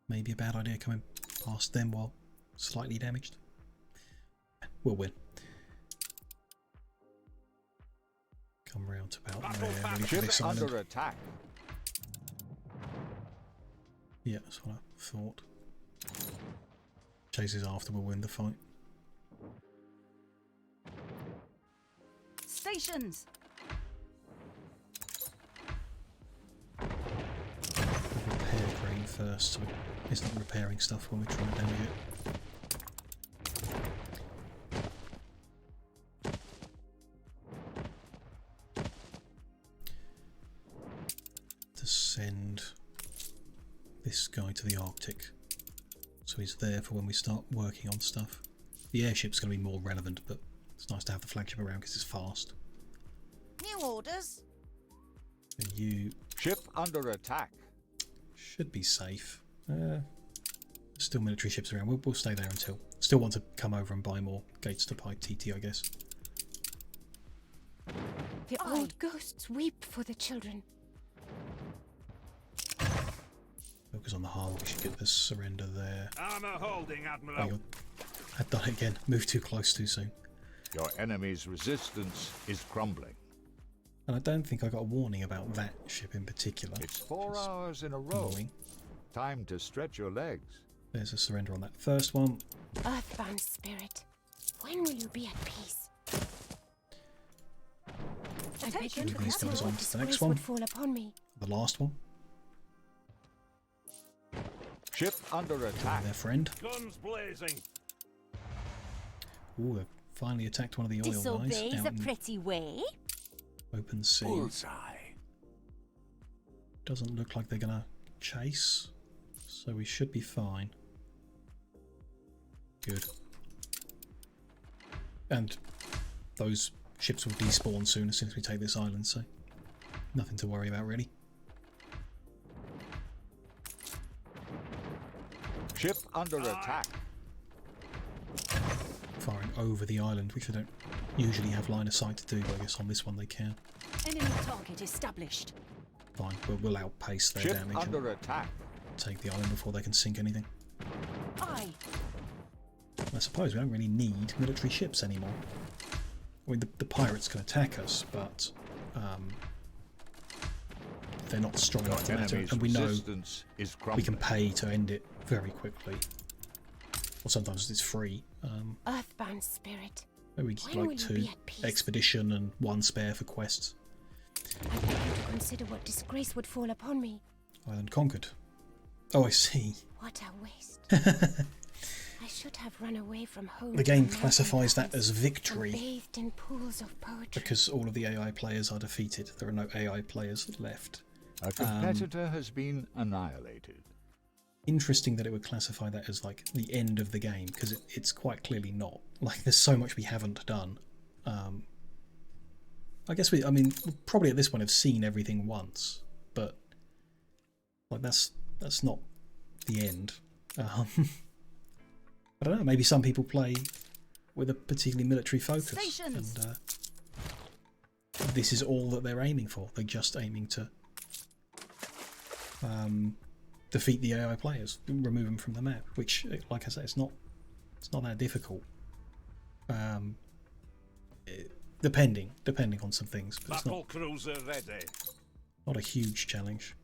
maybe a bad idea coming past them while slightly damaged. We'll win. Come round to about there. Ready for this island. Under attack. Yeah, that's what I thought. Chases after, we'll win the fight. Stations. first so it's not repairing stuff when we're trying to damage it. To send this guy to the Arctic so he's there for when we start working on stuff. The airship's going to be more relevant, but it's nice to have the flagship around because it's fast. New orders. And you Ship under attack. should be safe. Still military ships around. We'll stay there until. Still want to come over and buy more gates to Pi TT, I guess. The old ghosts weep for the children. Focus on the hull. We should get this surrender there. Armor holding, Oh, Admiral. I've done it again. Moved too close too soon. Your enemy's resistance is crumbling. And I don't think I got a warning about that ship in particular. It's 4 hours in a row. Annoying. Time to stretch your legs. There's a surrender on that first one. Earthbound spirit, when will you be at peace? I beg you to Move these consider guys on what to the next disgrace one. would fall upon me. The last one. Ship under attack. Their friend. Guns blazing. Ooh, they've finally attacked one of the oil guys. Disobey's Out a in pretty way. open sea. Bullseye. Doesn't look like they're gonna chase, so we should be fine. Good. And those ships will despawn soon as we take this island, so nothing to worry about really. Ship under attack. Firing over the island, which they don't usually have line of sight to do, but I guess on this one they can. Enemy target established. Fine, we'll outpace their Ship damage under and attack. take the island before they can sink anything. Aye. I suppose we don't really need military ships anymore. I mean, the pirates can attack us, but they're not strong enough to matter, and we know we can pay to end it very quickly. Or sometimes it's free. Earthbound spirit, Maybe we keep when will like you 2 be at peace? expedition and 1 spare for quests. I beg you to consider what disgrace would fall upon me. Island conquered. Oh, I see. What a waste. I should have run away from home. The game to mountain classifies that valleys as victory and bathed in pools of poetry. because all of the AI players are defeated. There are no AI players left. A competitor has been annihilated. Interesting that it would classify that as like the end of the game, because it's quite clearly not. Like there's so much we haven't done. I guess we probably at this point have seen everything once, but like that's not the end. I don't know, maybe some people play with a particularly military focus Stations. and this is all that they're aiming for. They're just aiming to defeat the AI players, remove them from the map, which, like I say, it's not that difficult. Depending on some things, but it's Battle cruiser ready. not a huge challenge.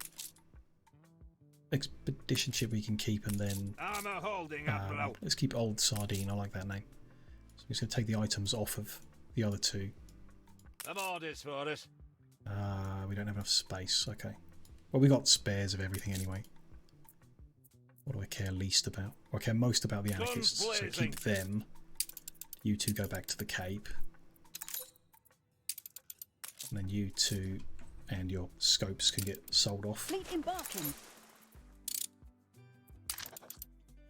Expedition ship we can keep, and then Armor holding, Admiral. let's keep Old Sardine. I like that name. So we're just going to take the items off of the other 2. I'm orders for it. We don't have enough space. Okay. Well, we got spares of everything anyway. What do I care least about? I care most about the anarchists, so keep them. You 2 go back to the Cape. And then you 2 and your scopes can get sold off. Fleet embarking.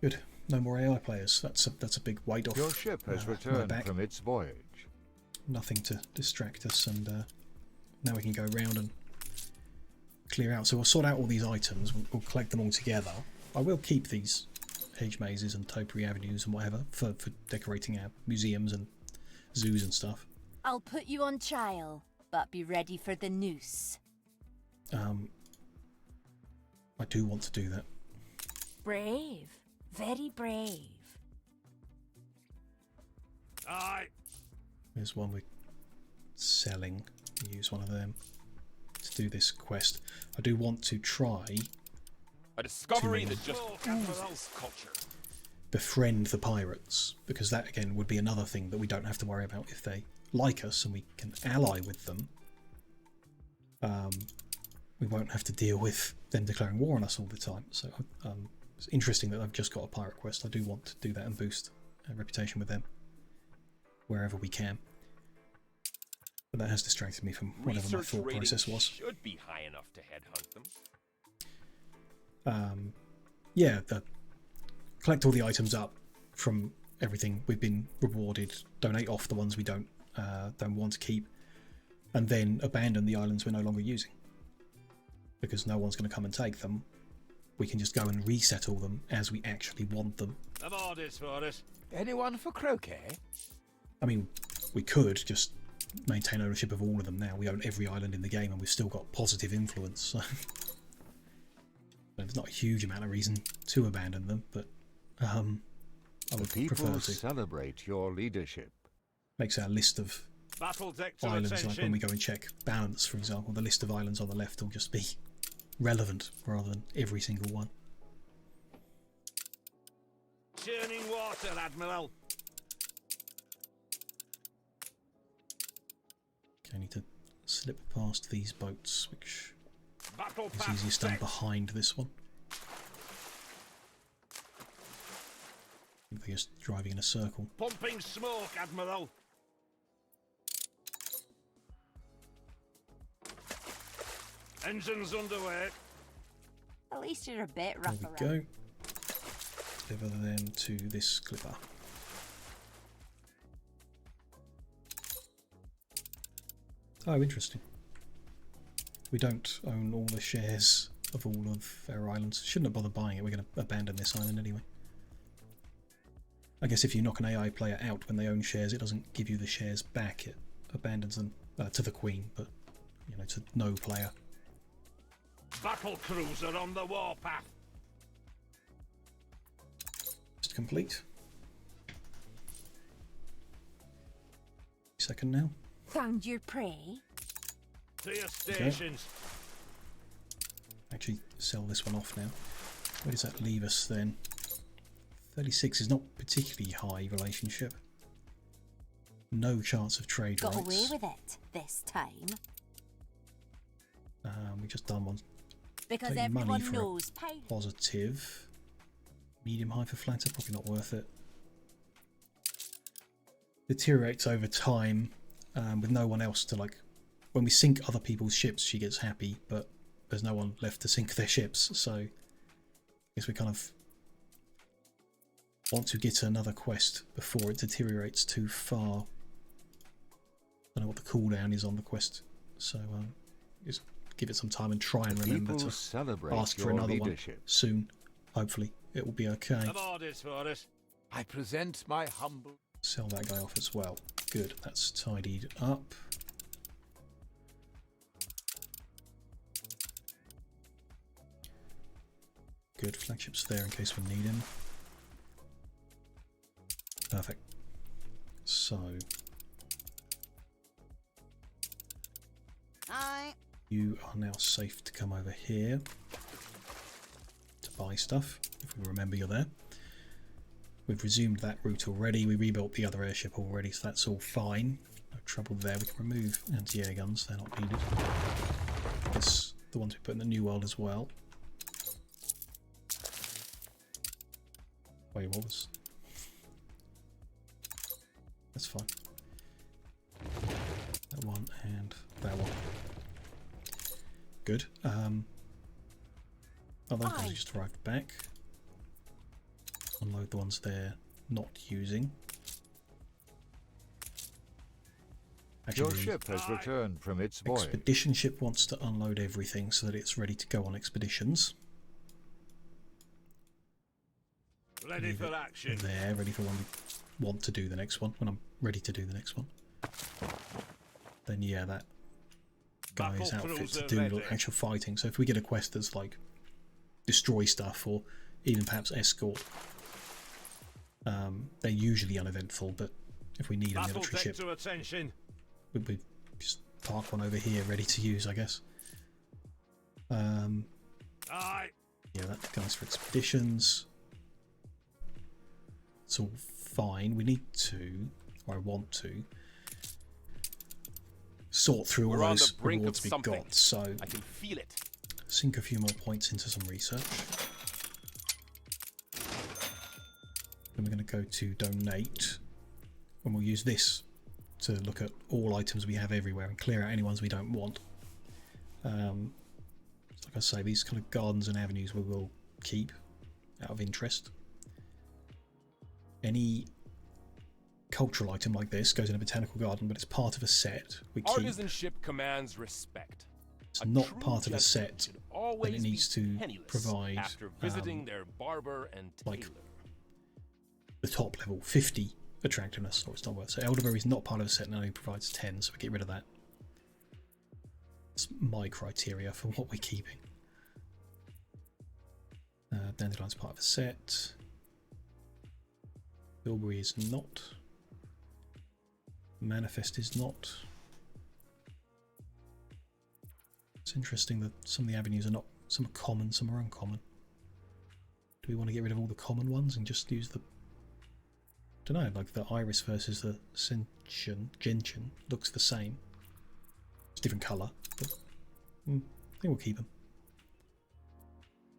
Good. No more AI players. That's a big weight off. Your ship has my returned back. from its voyage. Nothing to distract us, and now we can go round and clear out. So we'll sort out all these items. We'll collect them all together. I will keep these hedge mazes and topiary avenues and whatever for decorating our museums and zoos and stuff. I'll put you on trial, but be ready for the noose. I do want to do that. Brave. Very brave. Aye. There's one we're selling. Use one of them to do this quest. I do want to try A discovery that just oozes culture. befriend the pirates, because that again would be another thing that we don't have to worry about if they like us and we can ally with them. we won't have to deal with them declaring war on us all the time. So it's interesting that I've just got a pirate quest. I do want to do that and boost our reputation with them wherever we can. But that has distracted me from whatever my thought process was. Should be high enough to headhunt them. Yeah, collect all the items up from everything we've been rewarded, donate off the ones we don't want to keep, and then abandon the islands we're no longer using. Because no one's going to come and take them. We can just go and resettle them as we actually want them. I'm orders for it. Anyone for croquet? I mean, we could just maintain ownership of all of them now. We own every island in the game and we've still got positive influence. So there's not a huge amount of reason to abandon them, but I would prefer to. Celebrate your leadership. Makes our list of islands, like when we go and check balance, for example, the list of islands on the left will just be relevant rather than every single one. Churning water, Admiral. Okay, I need to slip past these boats, which is easiest done behind this one. I think they're just driving in a circle. Pumping smoke, Admiral. Engines underway. At least you're a bit rough around. There we go. Deliver them to this clipper. Oh, interesting. We don't own all the shares of all of our islands. Shouldn't have bothered buying it. We're going to abandon this island anyway. I guess if you knock an AI player out when they own shares, it doesn't give you the shares back. It abandons them to the Queen, but you know, to no player. Battle cruiser on the warpath. Just complete. Second now. Found your prey. To your stations. Okay. Actually, sell this one off now. Where does that leave us then? 36 is not particularly high relationship. No chance of trade Got rights. away with it this time. We just done one. Because Take everyone money for knows positive. Medium high for flatter, probably not worth it. Deteriorates over time with no one else to, like, when we sink other people's ships she gets happy, but there's no one left to sink their ships, so I guess we kind of want to get another quest before it deteriorates too far. I don't know what the cooldown is on the quest, so just give it some time and try and remember to ask for another one soon. Hopefully it will be okay. I present my humble. Sell that guy off as well. Good, that's tidied up. Good, flagship's there in case we need him. Perfect. So you are now safe to come over here to buy stuff, if we remember you're there. We've resumed that route already. We rebuilt the other airship already, so that's all fine. No trouble there. We can remove anti-air guns, they're not needed. It's the ones we put in the New World as well. Wait, what was... That's fine. That one and that one. Good. Oh, those guys just arrived back. Unload the ones they're not using. Actually, your ship has returned from its voyage. Expedition ship wants to unload everything so that it's ready to go on expeditions. Ready for action. There, ready for when we want to do the next one. When I'm ready to do the next one. Then yeah, that guy's outfit to do actual fighting. So if we get a quest that's like destroy stuff or even perhaps escort, they're usually uneventful, but if we need a military ship, we just park one over here ready to use, I guess. Yeah, that goes for expeditions. It's all fine. We need to, or I want to, sort through all those rewards we got. So I can feel it. sink a few more points into some research. Then we're going to go to donate, and we'll use this to look at all items we have everywhere and clear out any ones we don't want. Like I say, these kind of gardens and avenues we will keep out of interest. Any cultural item like this goes in a botanical garden, but it's part of a set we keep. Artisanship commands respect. It's not part of a set, then it needs to provide after visiting their barber and tailor. like the top level 50 attractiveness, or it's not worth. So elderberry is not part of a set and only provides 10, so we get rid of that. That's my criteria for what we're keeping. Dandelion's part of a set. Bilberry is not. Manifest is not. It's interesting that some of the avenues are not. Some are common, some are uncommon. Do we want to get rid of all the common ones and just use the... I don't know, like the iris versus the gentian looks the same. It's a different colour, but I think we'll keep them.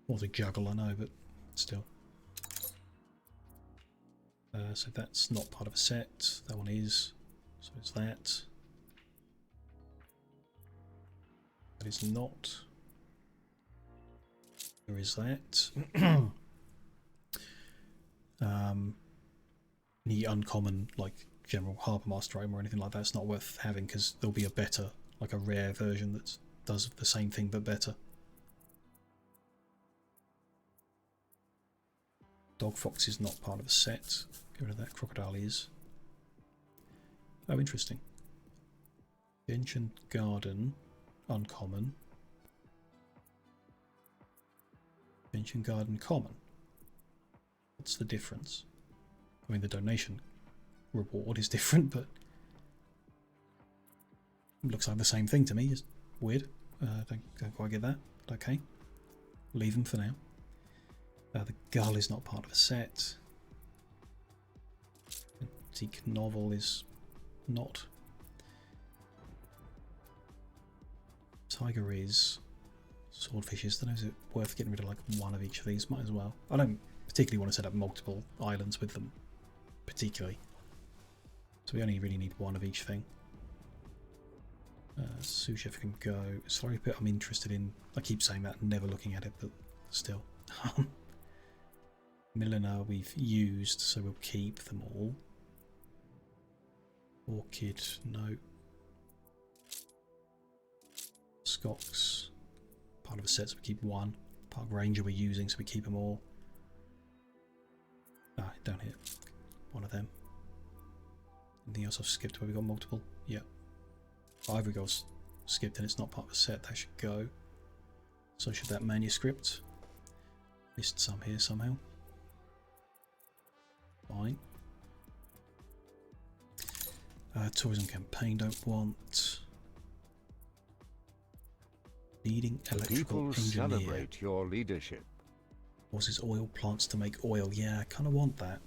Or the juggle, I know, but still. So that's not part of a set. That one is. So it's that. That is not. There is that. Any uncommon, like general Harbour Master item or anything like that's not worth having, because there'll be a better, like a rare version that does the same thing but better. Dog Fox is not part of a set. Get rid of that. Crocodile is. Oh, interesting. Ancient Garden, uncommon. Ancient Garden, common. What's the difference? I mean, the donation reward is different, but it looks like the same thing to me. It's weird. Don't quite get that. But okay. Leave them for now. The Gull is not part of a set. Antique Novel is not. Tiger is. Swordfish is. I don't know, is it worth getting rid of like one of each of these? Might as well. I don't particularly want to set up multiple islands with them, particularly. So we only really need one of each thing. Sous chef can go. Sorry, but I'm interested in. I keep saying that, never looking at it, but still. Milliner we've used, so we'll keep them all. Orchid, no. Scox, part of a set, so we keep one. Park Ranger we're using, so we keep them all. Ah, down here. One of them. Anything else I've skipped where we got multiple? Yeah. Ivory Gold's skipped and it's not part of a set, that should go. So should that manuscript. Missed some here somehow. Fine. Tourism campaign don't want. Leading electrical People engineer. celebrate your leadership. Causes oil plants to make oil. Yeah, I kind of want that.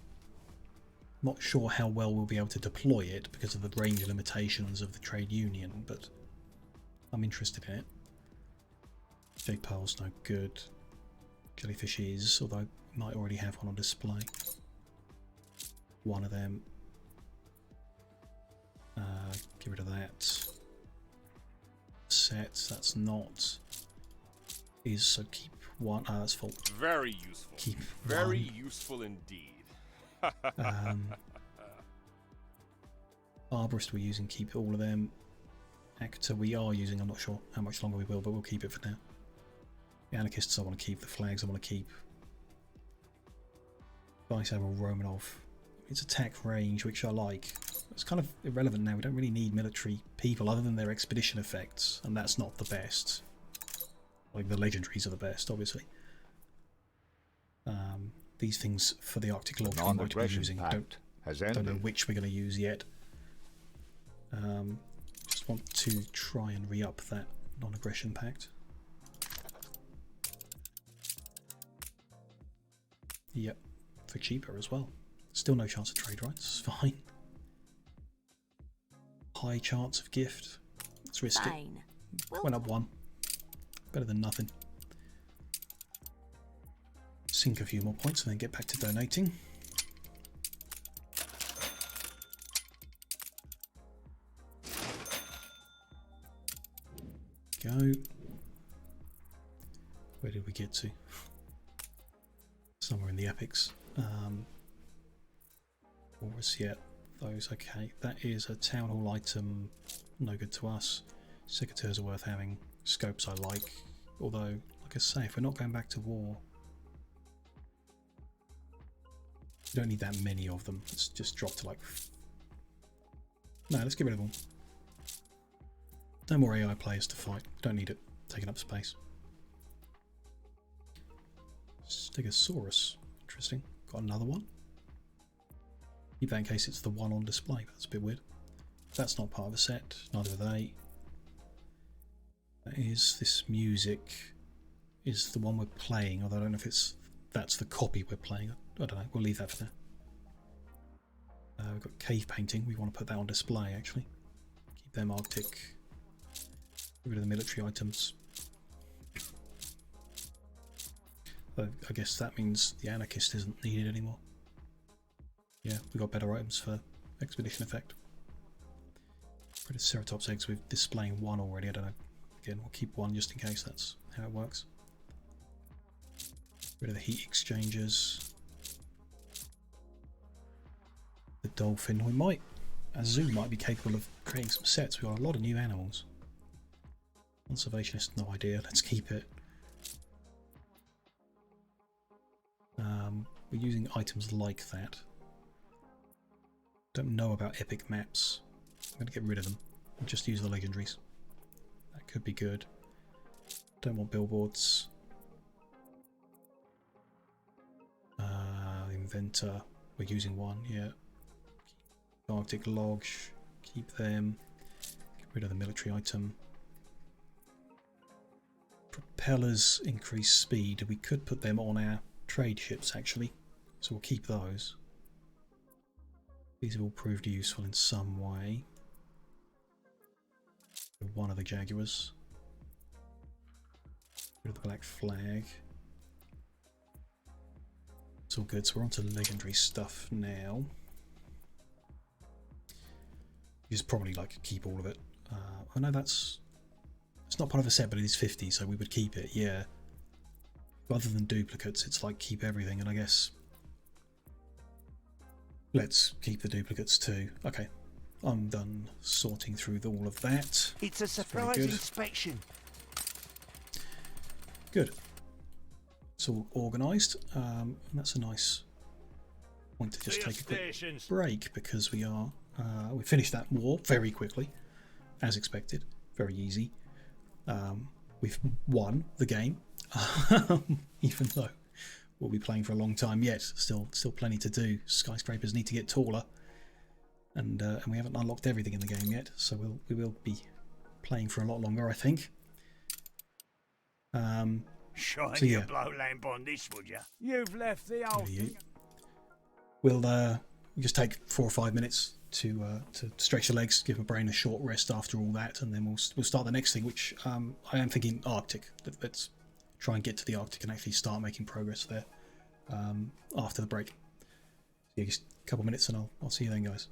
Not sure how well we'll be able to deploy it because of the range limitations of the trade union, but I'm interested in it. Jade Pearl's no good. Jellyfish is, although I might already have one on display. One of them. Get rid of that. Sets, that's not. Is, so keep one. Ah, that's full. Very useful. Keep Very one. useful indeed. Arborist we're using, keep all of them. Actor we are using, I'm not sure how much longer we will, but we'll keep it for now. The Anarchists I want to keep, the flags I want to keep. Vice Admiral Romanov. It's attack range, which I like. It's kind of irrelevant now, we don't really need military people other than their expedition effects, and that's not the best. Like the legendaries are the best, obviously. These things for the Arctic Log I'm going to be using. Don't know which we're going to use yet. Just want to try and re-up that non-aggression pact. Yep, for cheaper as well. Still no chance of trade rights, fine. High chance of gift. Let's risk it. Went up one. Better than nothing. sink a few more points and then get back to donating. Go. Where did we get to? Somewhere in the epics. Or was yet those? Okay, that is a town hall item. No good to us. Secateurs are worth having. Scopes I like. Although, like I say, if we're not going back to war, you don't need that many of them. Let's just drop to like... No, let's get rid of them. No more AI players to fight. Don't need it. Taking up space. Stegosaurus. Interesting. Got another one. Keep that in case it's the one on display. That's a bit weird. That's not part of the set. Neither are they. That is this music. Is the one we're playing. Although I don't know if that's the copy we're playing. I don't know. We'll leave that for now. We've got cave painting. We want to put that on display actually. Keep them Arctic. Get rid of the military items. I guess that means the anarchist isn't needed anymore. Yeah, we got better items for expedition effect. Rid of Ceratops eggs. We're displaying one already. I don't know. Again, we'll keep one just in case that's how it works. Rid of the heat exchangers. The dolphin. We might. A zoo might be capable of creating some sets. We've got a lot of new animals. Conservationist, no idea. Let's keep it. We're using items like that. Don't know about epic maps. I'm going to get rid of them and just use the legendaries. That could be good. Don't want billboards. Inventor. We're using one, yeah. Arctic Lodge. Keep them. Get rid of the military item. Propellers increase speed. We could put them on our trade ships actually, so we'll keep those. These have all proved useful in some way. One of the Jaguars. Rid of the black flag. It's all good, so we're on to legendary stuff now. You just probably like keep all of it. I know it's not part of a set, but it is 50, so we would keep it, yeah. Rather than duplicates, it's like keep everything, and I guess let's keep the duplicates too. Okay, I'm done sorting through all of that. It's a surprise inspection. Good. It's all organised, and that's a nice point to just take a quick break because we finished that war very quickly, as expected. Very easy. We've won the game. Even though we'll be playing for a long time yet, still plenty to do. Skyscrapers need to get taller, and we haven't unlocked everything in the game yet, so we will be playing for a lot longer, I think. Shine so yeah. your blow lamp on this, would you? You've left the old thing. We'll just take 4 or 5 minutes to stretch the legs, give my brain a short rest after all that, and then we'll start the next thing, which I am thinking Arctic. Let's try and get to the Arctic and actually start making progress there after the break. Yeah, just a couple of minutes and I'll see you then, guys.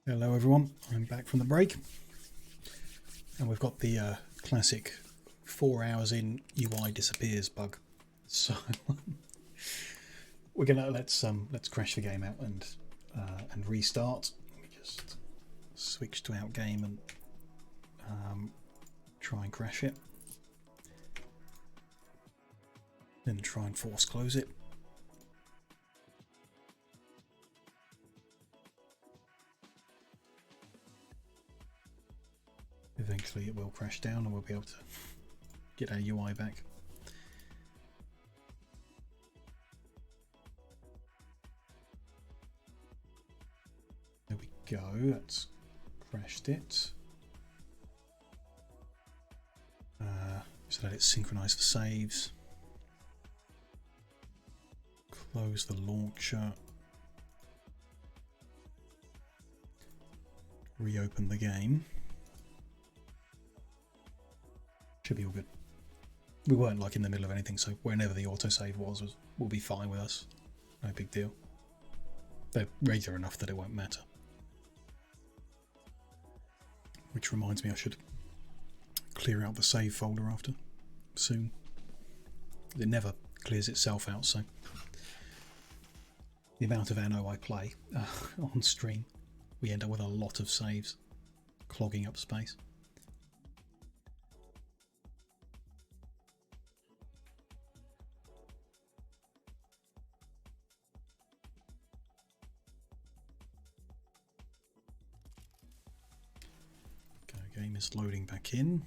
Hello everyone, I'm back from the break, and we've got the classic 4 hours in UI disappears bug. So we're gonna let's crash the game out and restart. Let me just switch to out game and try and crash it, then try and force close it. Eventually it will crash down and we'll be able to get our UI back. There we go, that's crashed it. So that it's synchronized for saves. Close the launcher. Reopen the game. Should be all good. We weren't like in the middle of anything, so whenever the autosave was will be fine with us. No big deal. They're regular enough that it won't matter. Which reminds me, I should clear out the save folder after soon. It never clears itself out, so the amount of Anno I play on stream, we end up with a lot of saves clogging up space. Game is loading back in.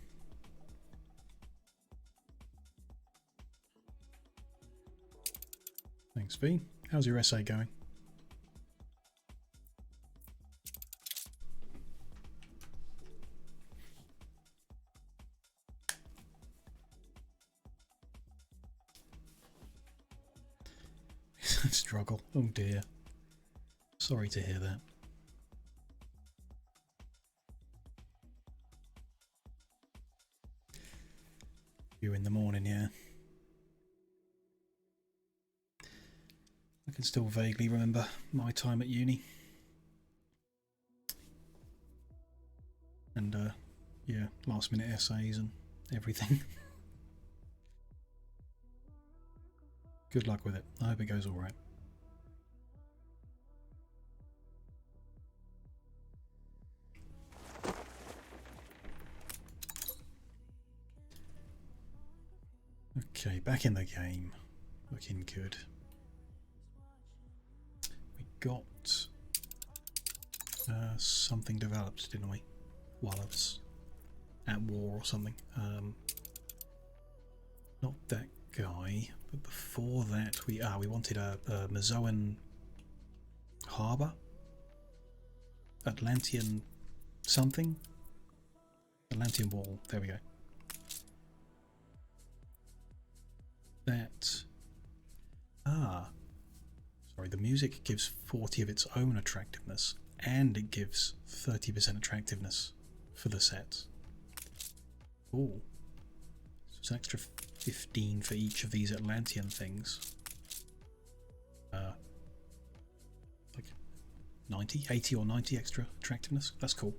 Thanks, V. How's your essay going? Struggle. Oh dear. Sorry to hear that. You in the morning, yeah. I can still vaguely remember my time at uni. And yeah, last minute essays and everything. Good luck with it. I hope it goes alright. Okay, back in the game. Looking good. We got something developed, didn't we? While I was at war or something. Not that guy, but before that we wanted a Mazoan harbour? Atlantean something? Atlantean wall, there we go. That, sorry, the music gives 40 of its own attractiveness, and it gives 30% attractiveness for the sets. Ooh, so it's an extra 15 for each of these Atlantean things. Like 90, 80 or 90 extra attractiveness, that's cool.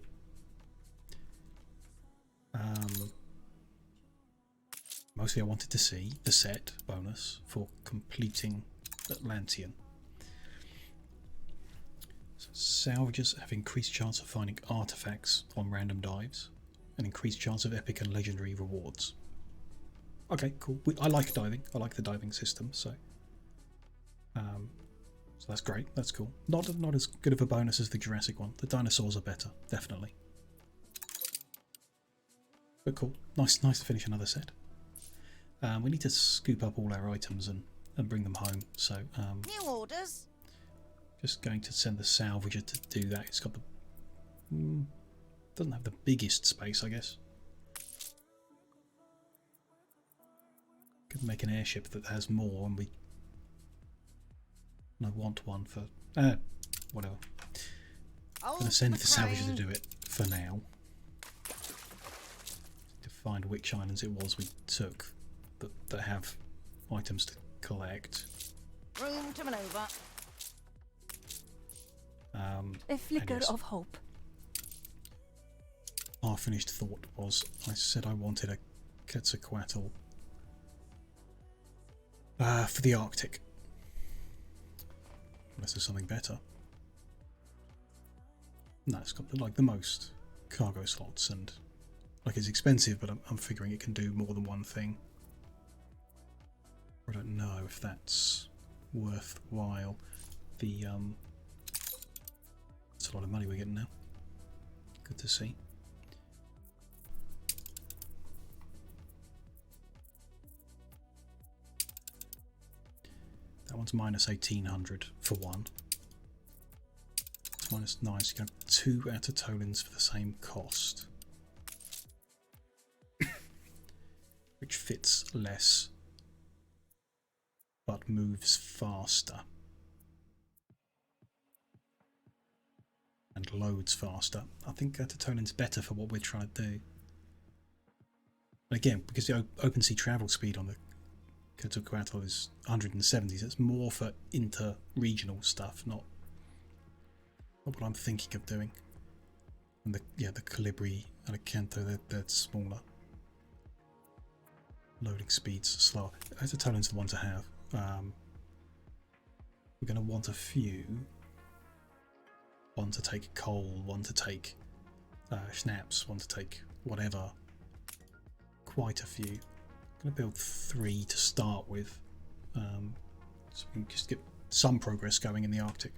Mostly I wanted to see the set bonus for completing Atlantean. So salvagers have increased chance of finding artifacts on random dives, and increased chance of epic and legendary rewards. Okay, cool. I like diving. I like the diving system, so so that's great. That's cool. Not as good of a bonus as the Jurassic one. The dinosaurs are better, definitely. But cool. Nice to finish another set. We need to scoop up all our items and bring them home. So new orders. Just going to send the salvager to do that. It's got the doesn't have the biggest space, I guess. Could make an airship that has more, and I want one for whatever. I'm gonna send the salvager to do it for now. To find which islands it was we took that have items to collect. Room to maneuver. A flicker of hope. half-finished thought was I said I wanted a Quetzalcoatl for the Arctic. Unless there's something better. No, it's got like the most cargo slots and like it's expensive, but I'm figuring it can do more than one thing. I don't know if that's worthwhile. It's a lot of money we're getting now. Good to see. That one's minus 1800 for one. It's minus 9, so you can have 2 Atotolins for the same cost. Which fits less, but moves faster. And loads faster. I think Attotolin's better for what we're trying to do. And again, because the open sea travel speed on the Quetzalcoatl is 170, so it's more for inter-regional stuff, not what I'm thinking of doing. And the Calibri and a Canto, they're smaller. Loading speeds slower. Attotolin's the one to have. We're going to want a few. One to take coal, one to take schnapps, one to take whatever. Quite a few. I'm going to build 3 to start with, so we can just get some progress going in the Arctic.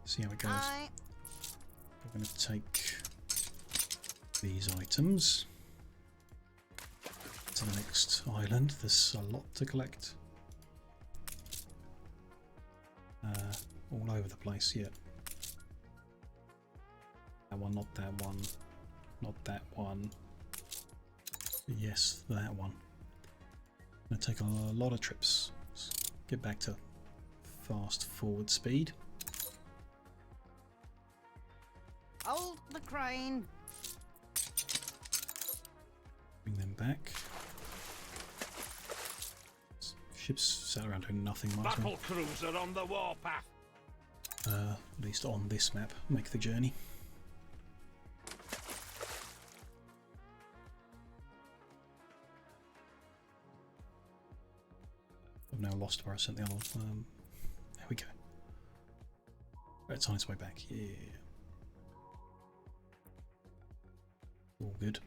See how it goes. We're going to take these items to the next island. There's a lot to collect. All over the place, yeah. That one, not that one, not that one. Yes, that one. Gonna take a lot of trips. Let's get back to fast forward speed. Hold the crane. Bring them back. Ships sat around doing nothing. Battle cruiser on the warpath. At least on this map, make the journey. I've now lost where I sent the other one. There we go. It's on its way back. Yeah. All good.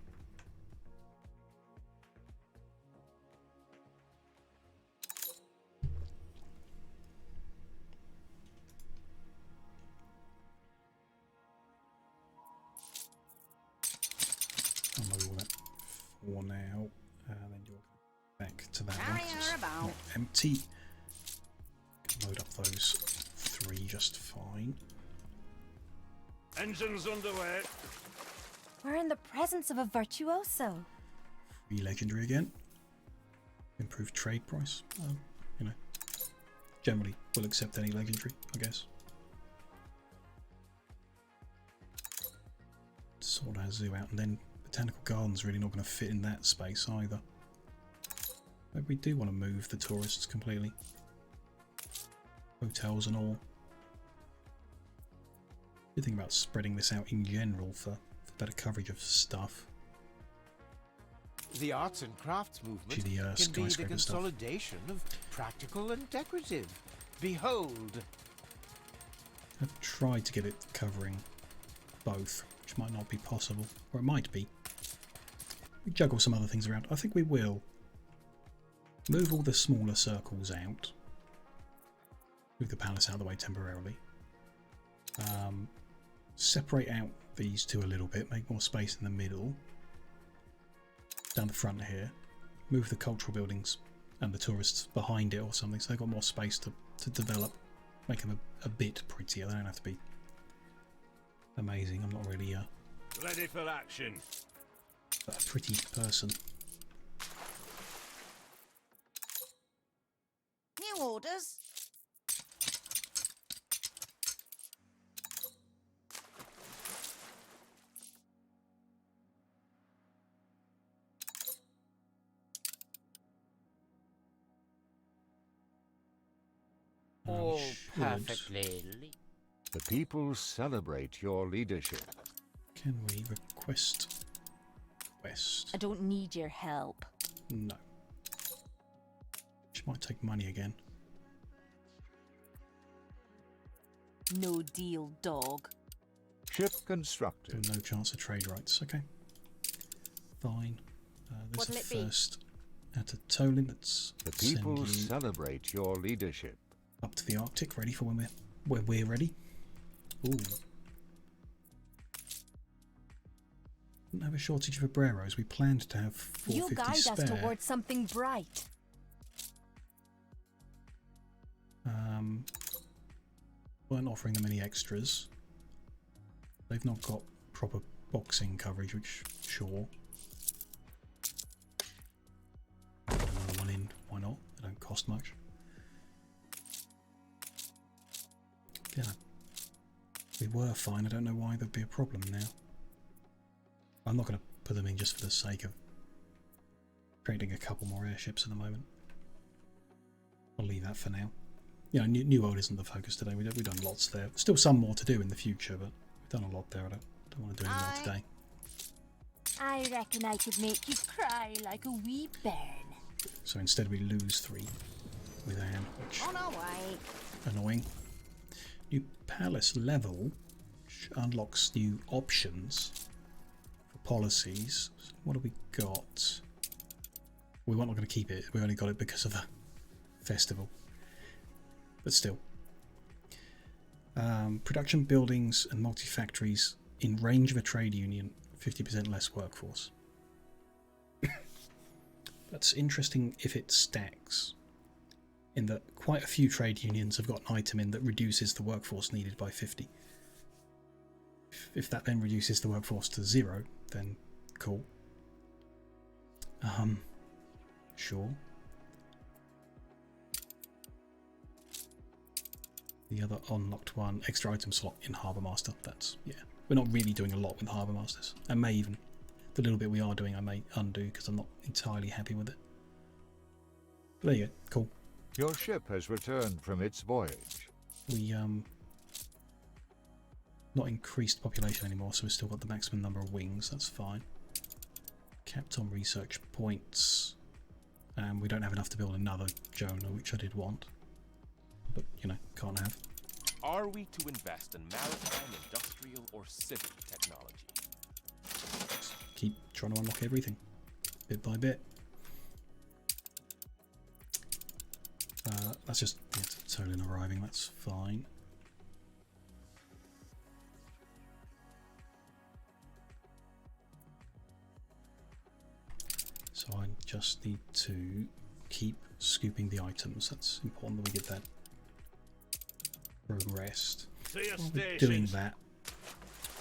For now, then you're back to that one. It's not empty. Can load up those 3 just fine. Engines underway. We're in the presence of a virtuoso. Free legendary again. Improved trade price. You know, generally we'll accept any legendary, I guess. Sort our zoo out, and then Botanical Garden's really not going to fit in that space either. Maybe we do want to move the tourists completely. Hotels and all. Good thing about spreading this out in general for better coverage of stuff. The arts and crafts movement can be the consolidation of practical and decorative. Behold! I've tried to get it covering both, which might not be possible, or it might be. We juggle some other things around. I think we will move all the smaller circles out. Move the palace out of the way temporarily. Separate out these 2 a little bit, make more space in the middle. Down the front here. Move the cultural buildings and the tourists behind it or something, so they've got more space to develop. Make them a bit prettier. They don't have to be amazing. I'm not really ready for action. A pretty person. New orders. All perfectly. The people celebrate your leadership. Can we Quest. I don't need your help. No. She might take money again. No deal, dog. Ship constructed. No chance of trade rights. Okay. Fine. There's the first at a tolling. Let's the people celebrate your leadership. Up to the Arctic, ready for when we're ready. Ooh. Didn't have a shortage of Obreros. We planned to have 450 You guide spare. us towards something bright. Weren't offering them any extras. They've not got proper boxing coverage, which sure. Another one in. Why not? They don't cost much. Yeah. We were fine. I don't know why there'd be a problem now. I'm not going to put them in just for the sake of creating a couple more airships at the moment. I'll leave that for now. You know, New World isn't the focus today. We've done lots there. Still some more to do in the future, but we've done a lot there. I don't want to do any more today. I reckon I could make you cry like a wee bairn. So instead we lose 3 with Anne, which annoying. New palace level, which unlocks new options for policies. So what have we got? We weren't not going to keep it. We only got it because of the festival. But still. Production buildings and multi-factories in range of a trade union, 50% less workforce. That's interesting if it stacks, in that quite a few trade unions have got an item in that reduces the workforce needed by 50. If that then reduces the workforce to 0, then cool. Sure. The other unlocked one, extra item slot in Harbour Master. That's, yeah. We're not really doing a lot with Harbour Masters. I may even, the little bit we are doing, I may undo because I'm not entirely happy with it. But there you go, cool. Your ship has returned from its voyage. We, not increased population anymore, so we've still got the maximum number of wings, that's fine. Capped on research points. And we don't have enough to build another Jonah, which I did want. But, you know, can't have. Are we to invest in maritime, industrial, or civic technology? Just keep trying to unlock everything, bit by bit. That's just totally arriving, that's fine. So I just need to keep scooping the items. That's important that we get that progressed. While we're doing that,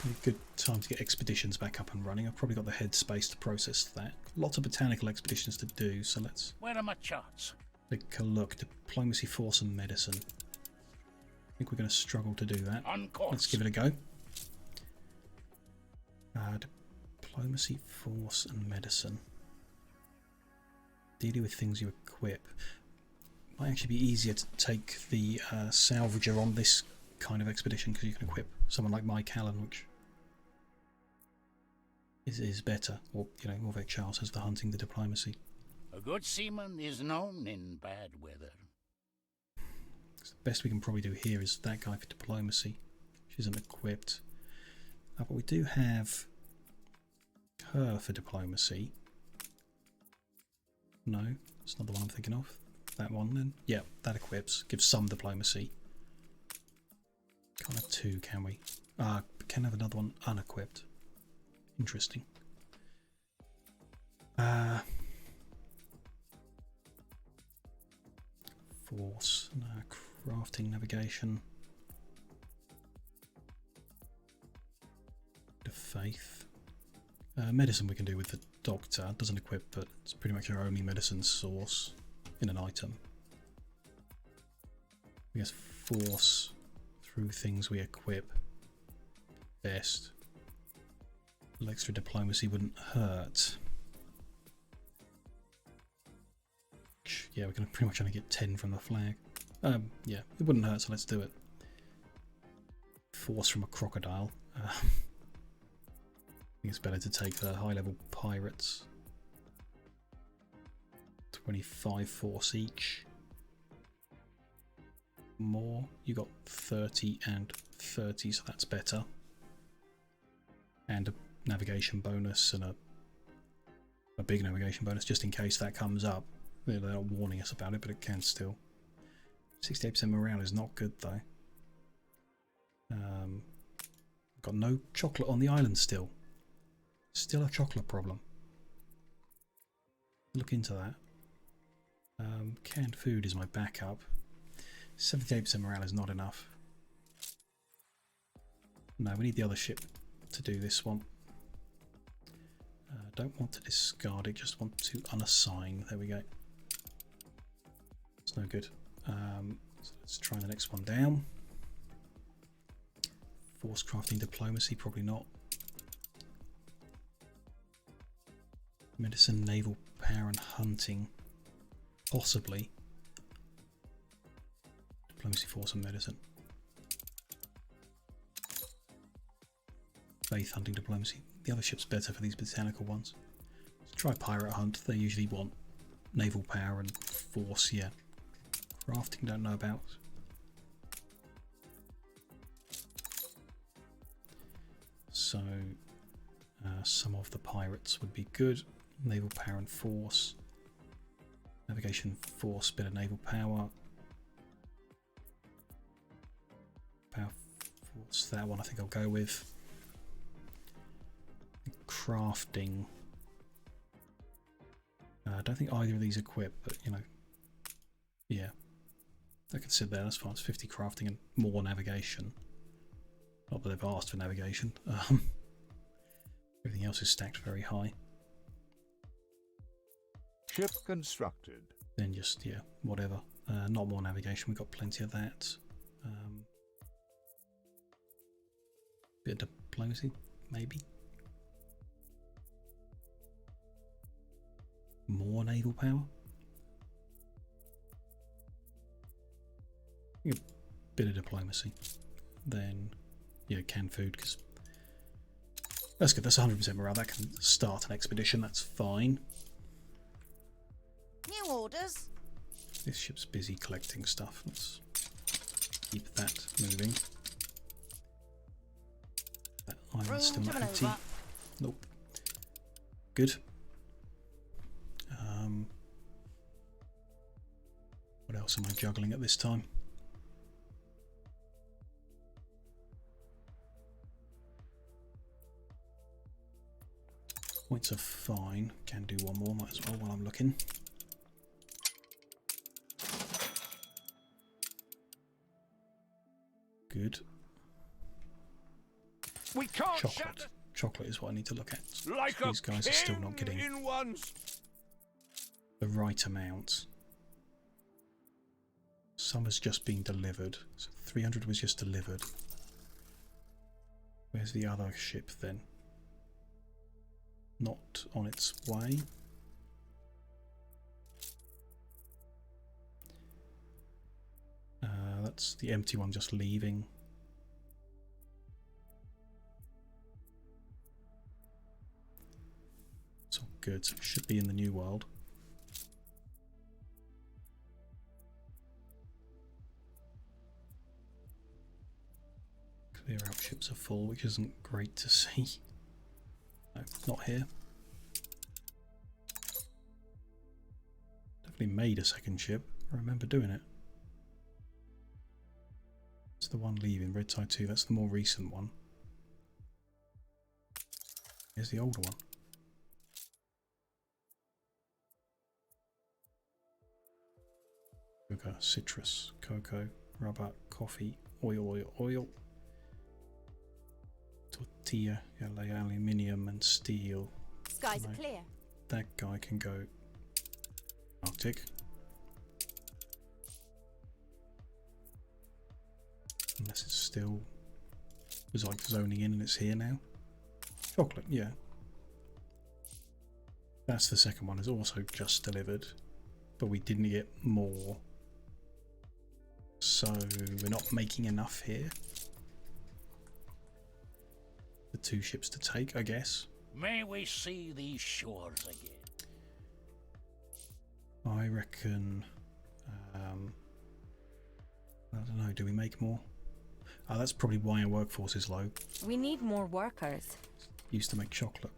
a good time to get expeditions back up and running. I've probably got the headspace to process that. Lots of botanical expeditions to do, so let's Where are my charts? take a look. Diplomacy, force and medicine. I think we're going to struggle to do that. On course. Let's give it a go. Diplomacy, force and medicine. Dealing with things you equip. Might actually be easier to take the salvager on this kind of expedition because you can equip someone like Mike Allen, which is better. Or, you know, Morvec Charles has the hunting, the diplomacy. A good seaman is known in bad weather. So the best we can probably do here is that guy for diplomacy. She isn't equipped. But we do have her for diplomacy. No, that's not the one I'm thinking of. That one then. Yeah, that equips. Gives some diplomacy. Can't have 2, can we? Can have another one unequipped. Interesting. Force. No, crafting, navigation. The faith. Medicine we can do with the doctor. Doesn't equip, but it's pretty much our only medicine source in an item. I guess force through things we equip. Best. A little extra diplomacy wouldn't hurt. Yeah, we can pretty much only get 10 from the flag. Yeah, it wouldn't hurt, so let's do it. Force from a crocodile. I it's better to take the high-level pirates. 25 force each. More. You got 30 and 30, so that's better. And a navigation bonus and a big navigation bonus just in case that comes up. They're not warning us about it, but it can still. 68% morale is not good though. Got no chocolate on the island still. Still a chocolate problem. Look into that. Canned food is my backup. 78% morale is not enough. No, we need the other ship to do this one. Don't want to discard it, just want to unassign. There we go. It's no good. So let's try the next one down. Force crafting diplomacy, probably not. Medicine, naval power and hunting, possibly. Diplomacy, force and medicine. Faith, hunting, diplomacy. The other ship's better for these botanical ones. Let's try pirate hunt. They usually want naval power and force, yeah. Crafting, don't know about. So some of the pirates would be good. Naval power and force. Navigation, force, bit of naval power. Power, force, that one I think I'll go with. Crafting. I don't think either of these equip, but you know, yeah. I can sit there, that's fine. It's 50 crafting and more navigation. Not that they've asked for navigation. Everything else is stacked very high. Ship constructed. Then just, yeah, whatever. Not more navigation, we've got plenty of that. Bit of diplomacy, maybe. More naval power. A bit of diplomacy. Then, yeah, canned food, because that's good. That's 100% morale. That can start an expedition. That's fine. New orders. This ship's busy collecting stuff. Let's keep that moving. That island's still not empty. Nope. Good. What else am I juggling at this time? Points are fine. Can do one more, might as well while I'm looking. Good. We can't chocolate. Chocolate is what I need to look at. Like these guys are still not getting the right amount. Some has just been delivered. So 300 was just delivered. Where's the other ship then? Not on its way. That's the empty one just leaving. It's all good, so it should be in the new world. Clear out ships are full, which isn't great to see. No, not here. Definitely made a second ship. I remember doing it. It's the one leaving, Red Tide 2, that's the more recent one. Here's the older one. Sugar, citrus, cocoa, rubber, coffee, oil. Tortilla, aluminium and steel. Skies are clear. That guy can go Arctic. Unless it's still was like zoning in and it's here now. Chocolate, yeah. That's the second one, is also just delivered. But we didn't get more. So we're not making enough here. The two ships to take, I guess. May we see these shores again. I reckon, I don't know, do we make more? Oh, that's probably why our workforce is low. We need more workers. Used to make chocolate.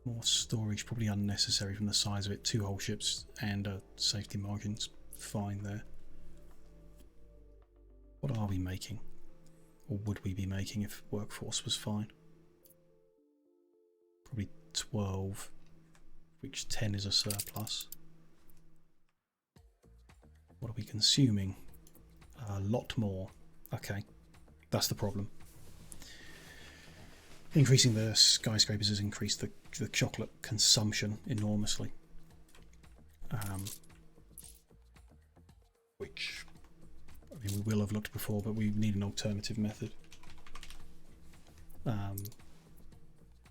More storage, probably unnecessary from the size of it. 2 whole ships and safety margins, fine there. What are we making? Or would we be making if workforce was fine? Probably 12, which 10 is a surplus. What are we consuming? A lot more. Okay, that's the problem. Increasing the skyscrapers has increased the chocolate consumption enormously. Which, I mean, we will have looked before, but we need an alternative method.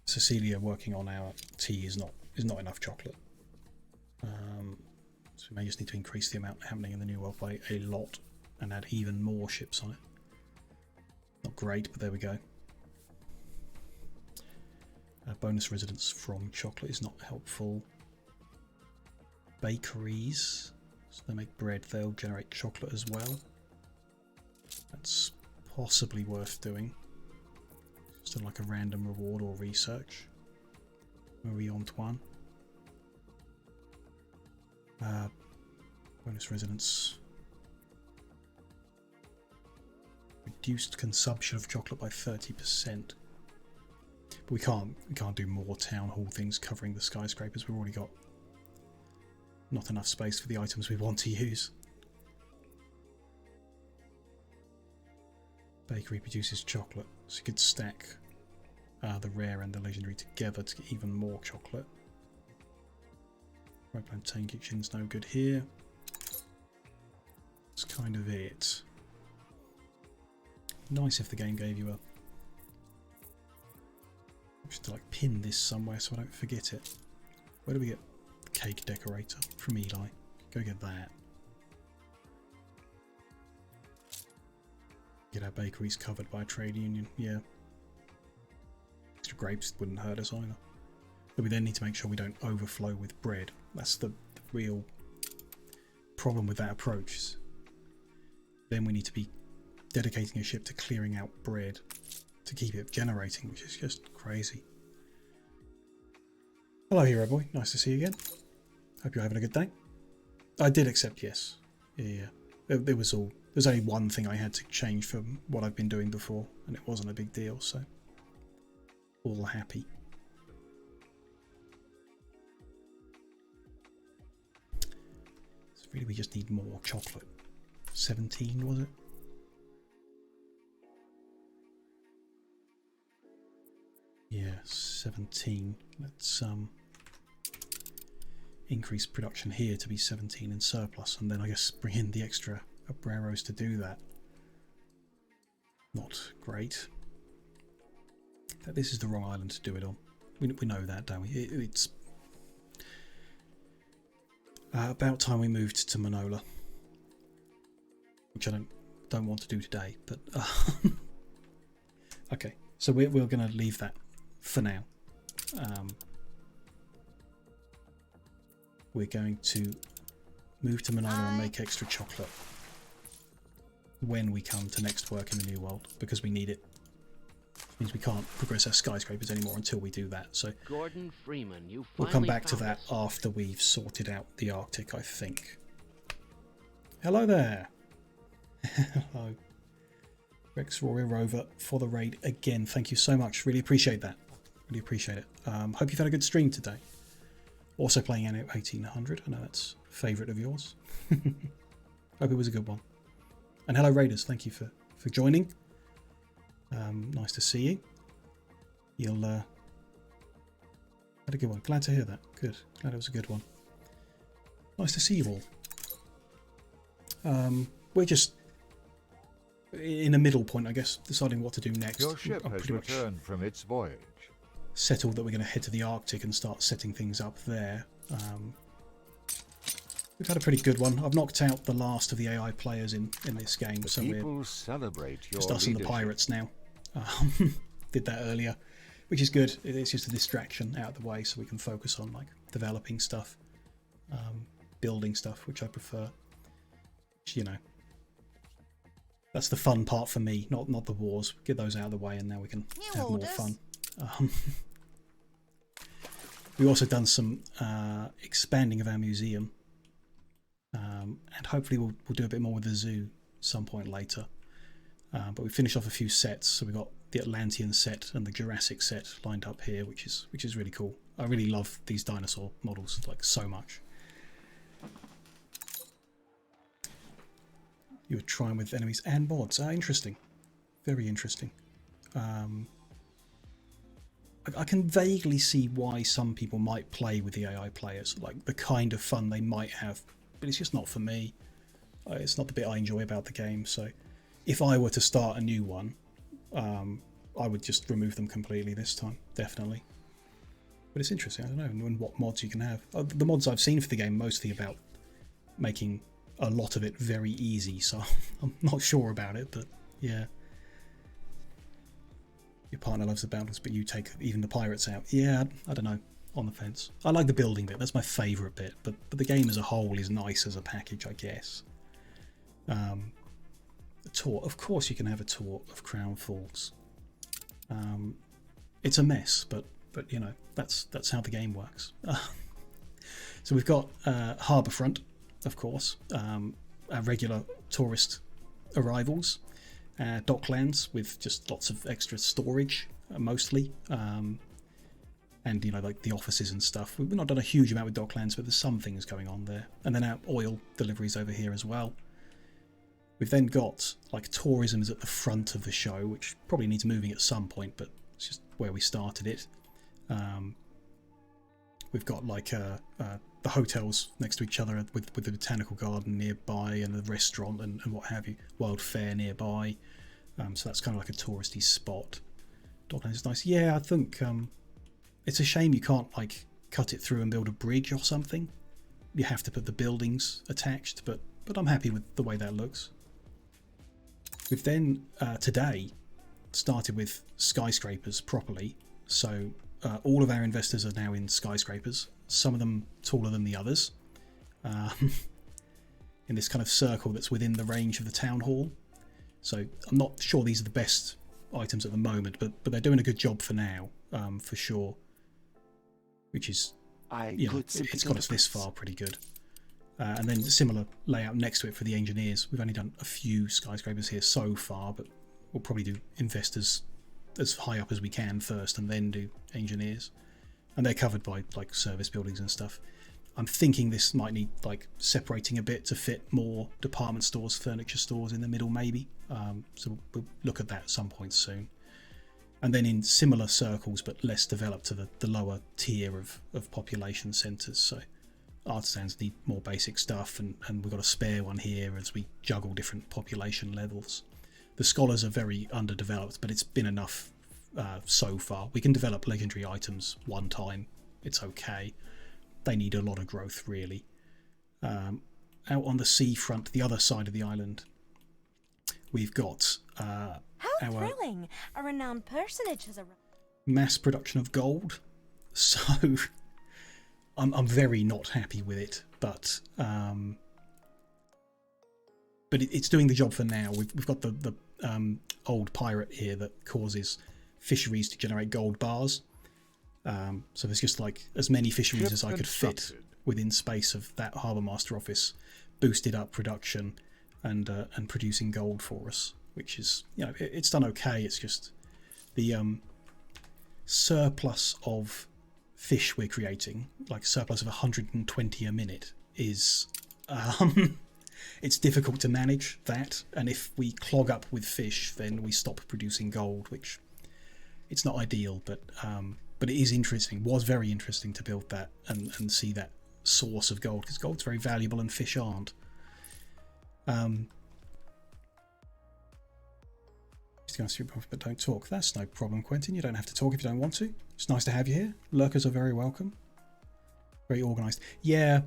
Cecilia working on our tea is not enough chocolate. So we may just need to increase the amount happening in the New World by a lot and add even more ships on it. Not great, but there we go. Bonus residence from chocolate is not helpful. Bakeries, so they make bread, they'll generate chocolate as well. That's possibly worth doing. Just like a random reward or research. Marie Antoine. Bonus residence. Reduced consumption of chocolate by 30%. But we can't do more town hall things covering the skyscrapers. We've already got not enough space for the items we want to use. Bakery produces chocolate, so you could stack the rare and the legendary together to get even more chocolate. Right, plantain kitchen's no good here. That's kind of it. Nice if the game gave you a... Just to like pin this somewhere so I don't forget it. Where do we get cake decorator? From Eli. Go get that. Get our bakeries covered by a trade union. Yeah. Extra grapes wouldn't hurt us either. But we then need to make sure we don't overflow with bread. That's the real problem with that approach. Then we need to be dedicating a ship to clearing out bread to keep it generating, which is just crazy. Hello, Hero Boy. Nice to see you again. Hope you're having a good day. I did accept yes. Yeah. There's only one thing I had to change from what I've been doing before, and it wasn't a big deal, so all happy. So really we just need more chocolate. 17 was it? Yeah, 17. Let's increase production here to be 17 in surplus, and then I guess bring in the extra obreros to do that. Not great. This is the wrong island to do it on. We know that, don't we? It's about time we moved to Manola, which I don't want to do today. But okay, so we're going to leave that for now. We're going to move to Manola and make extra chocolate when we come to next work in the New World, because we need it. It means we can't progress our skyscrapers anymore until we do that. So Gordon Freeman, we'll come back to that after we've sorted out the Arctic, I think. Hello there. Hello. Rex Rory Rover for the raid again. Thank you so much. Really appreciate that. Really appreciate it. Hope you've had a good stream today. Also playing Anno 1800. I know that's a favourite of yours. Hope it was a good one. And hello Raiders, thank you for joining. Nice to see you. You'll had a good one. Glad to hear that. Good. Glad it was a good one. Nice to see you all. We're just in a middle point, I guess, deciding what to do next. Your ship has returned from its voyage. Settled that we're going to head to the Arctic and start setting things up there. We've had a pretty good one. I've knocked out the last of the AI players in this game, so People celebrate your just us and the leadership. pirates now. Did that earlier, which is good. It's just a distraction out of the way, so we can focus on like developing stuff, building stuff, which I prefer. Which, you know, that's the fun part for me, not the wars. Get those out of the way, and now we can have more fun. We've also done some expanding of our museum, and hopefully we'll do a bit more with the zoo some point later. But we finished off a few sets, so we got the Atlantean set and the Jurassic set lined up here, which is really cool. I really love these dinosaur models like so much. You were trying with enemies and mods. Interesting, very interesting. I can vaguely see why some people might play with the AI players, like the kind of fun they might have, but it's just not for me. It's not the bit I enjoy about the game, so if I were to start a new one, I would just remove them completely this time, definitely. But it's interesting, I don't know, and what mods you can have. The mods I've seen for the game mostly about making a lot of it very easy, so I'm not sure about it, but yeah. Your partner loves the battles, but you take even the pirates out. Yeah, I don't know, on the fence. I like the building bit, that's my favourite bit, but the game as a whole is nice as a package, I guess. A tour, of course you can have a tour of Crown Falls. It's a mess, but you know, that's how the game works. So we've got Harbourfront, of course, our regular tourist arrivals, Docklands with just lots of extra storage, mostly, and you know, like the offices and stuff. We've not done a huge amount with Docklands, but there's some things going on there. And then our oil deliveries over here as well. We've then got like tourism is at the front of the show, which probably needs moving at some point, but it's just where we started it. We've got like the hotels next to each other with the botanical garden nearby and the restaurant and what have you, Wild Fair nearby. So that's kind of like a touristy spot. Docklands is nice. Yeah, I think it's a shame you can't like cut it through and build a bridge or something. You have to put the buildings attached, but I'm happy with the way that looks. We've then today started with skyscrapers properly, so all of our investors are now in skyscrapers, some of them taller than the others, in this kind of circle that's within the range of the town hall. So I'm not sure these are the best items at the moment, but they're doing a good job for now, for sure, which is, you know, it's got us this far pretty good. And then similar layout next to it for the engineers. We've only done a few skyscrapers here so far, but we'll probably do investors as high up as we can first and then do engineers. And they're covered by like service buildings and stuff. I'm thinking this might need like separating a bit to fit more department stores, furniture stores in the middle maybe. So we'll look at that at some point soon. And then in similar circles but less developed to the lower tier of population centres. So artisans need more basic stuff, and we've got a spare one here as we juggle different population levels. The scholars are very underdeveloped, but it's been enough so far. We can develop legendary items one time, it's okay. They need a lot of growth really. Out on the seafront, the other side of the island, we've got How thrilling! A renowned personage has arrived. Mass production of gold. So I'm very not happy with it, but it's doing the job for now. We've got the old pirate here that causes fisheries to generate gold bars. So there's just like as many fisheries as I could fit within space of that harbour master office, boosted up production and producing gold for us, which is, you know, it's done okay. It's just the surplus of fish we're creating, like a surplus of 120 a minute, is it's difficult to manage that, and if we clog up with fish then we stop producing gold, which it's not ideal, but it is interesting, was very interesting to build that and see that source of gold, because gold's very valuable and fish aren't. But don't talk. That's no problem, Quentin. You don't have to talk if you don't want to. It's nice to have you here. Lurkers are very welcome. Very organised. Yeah,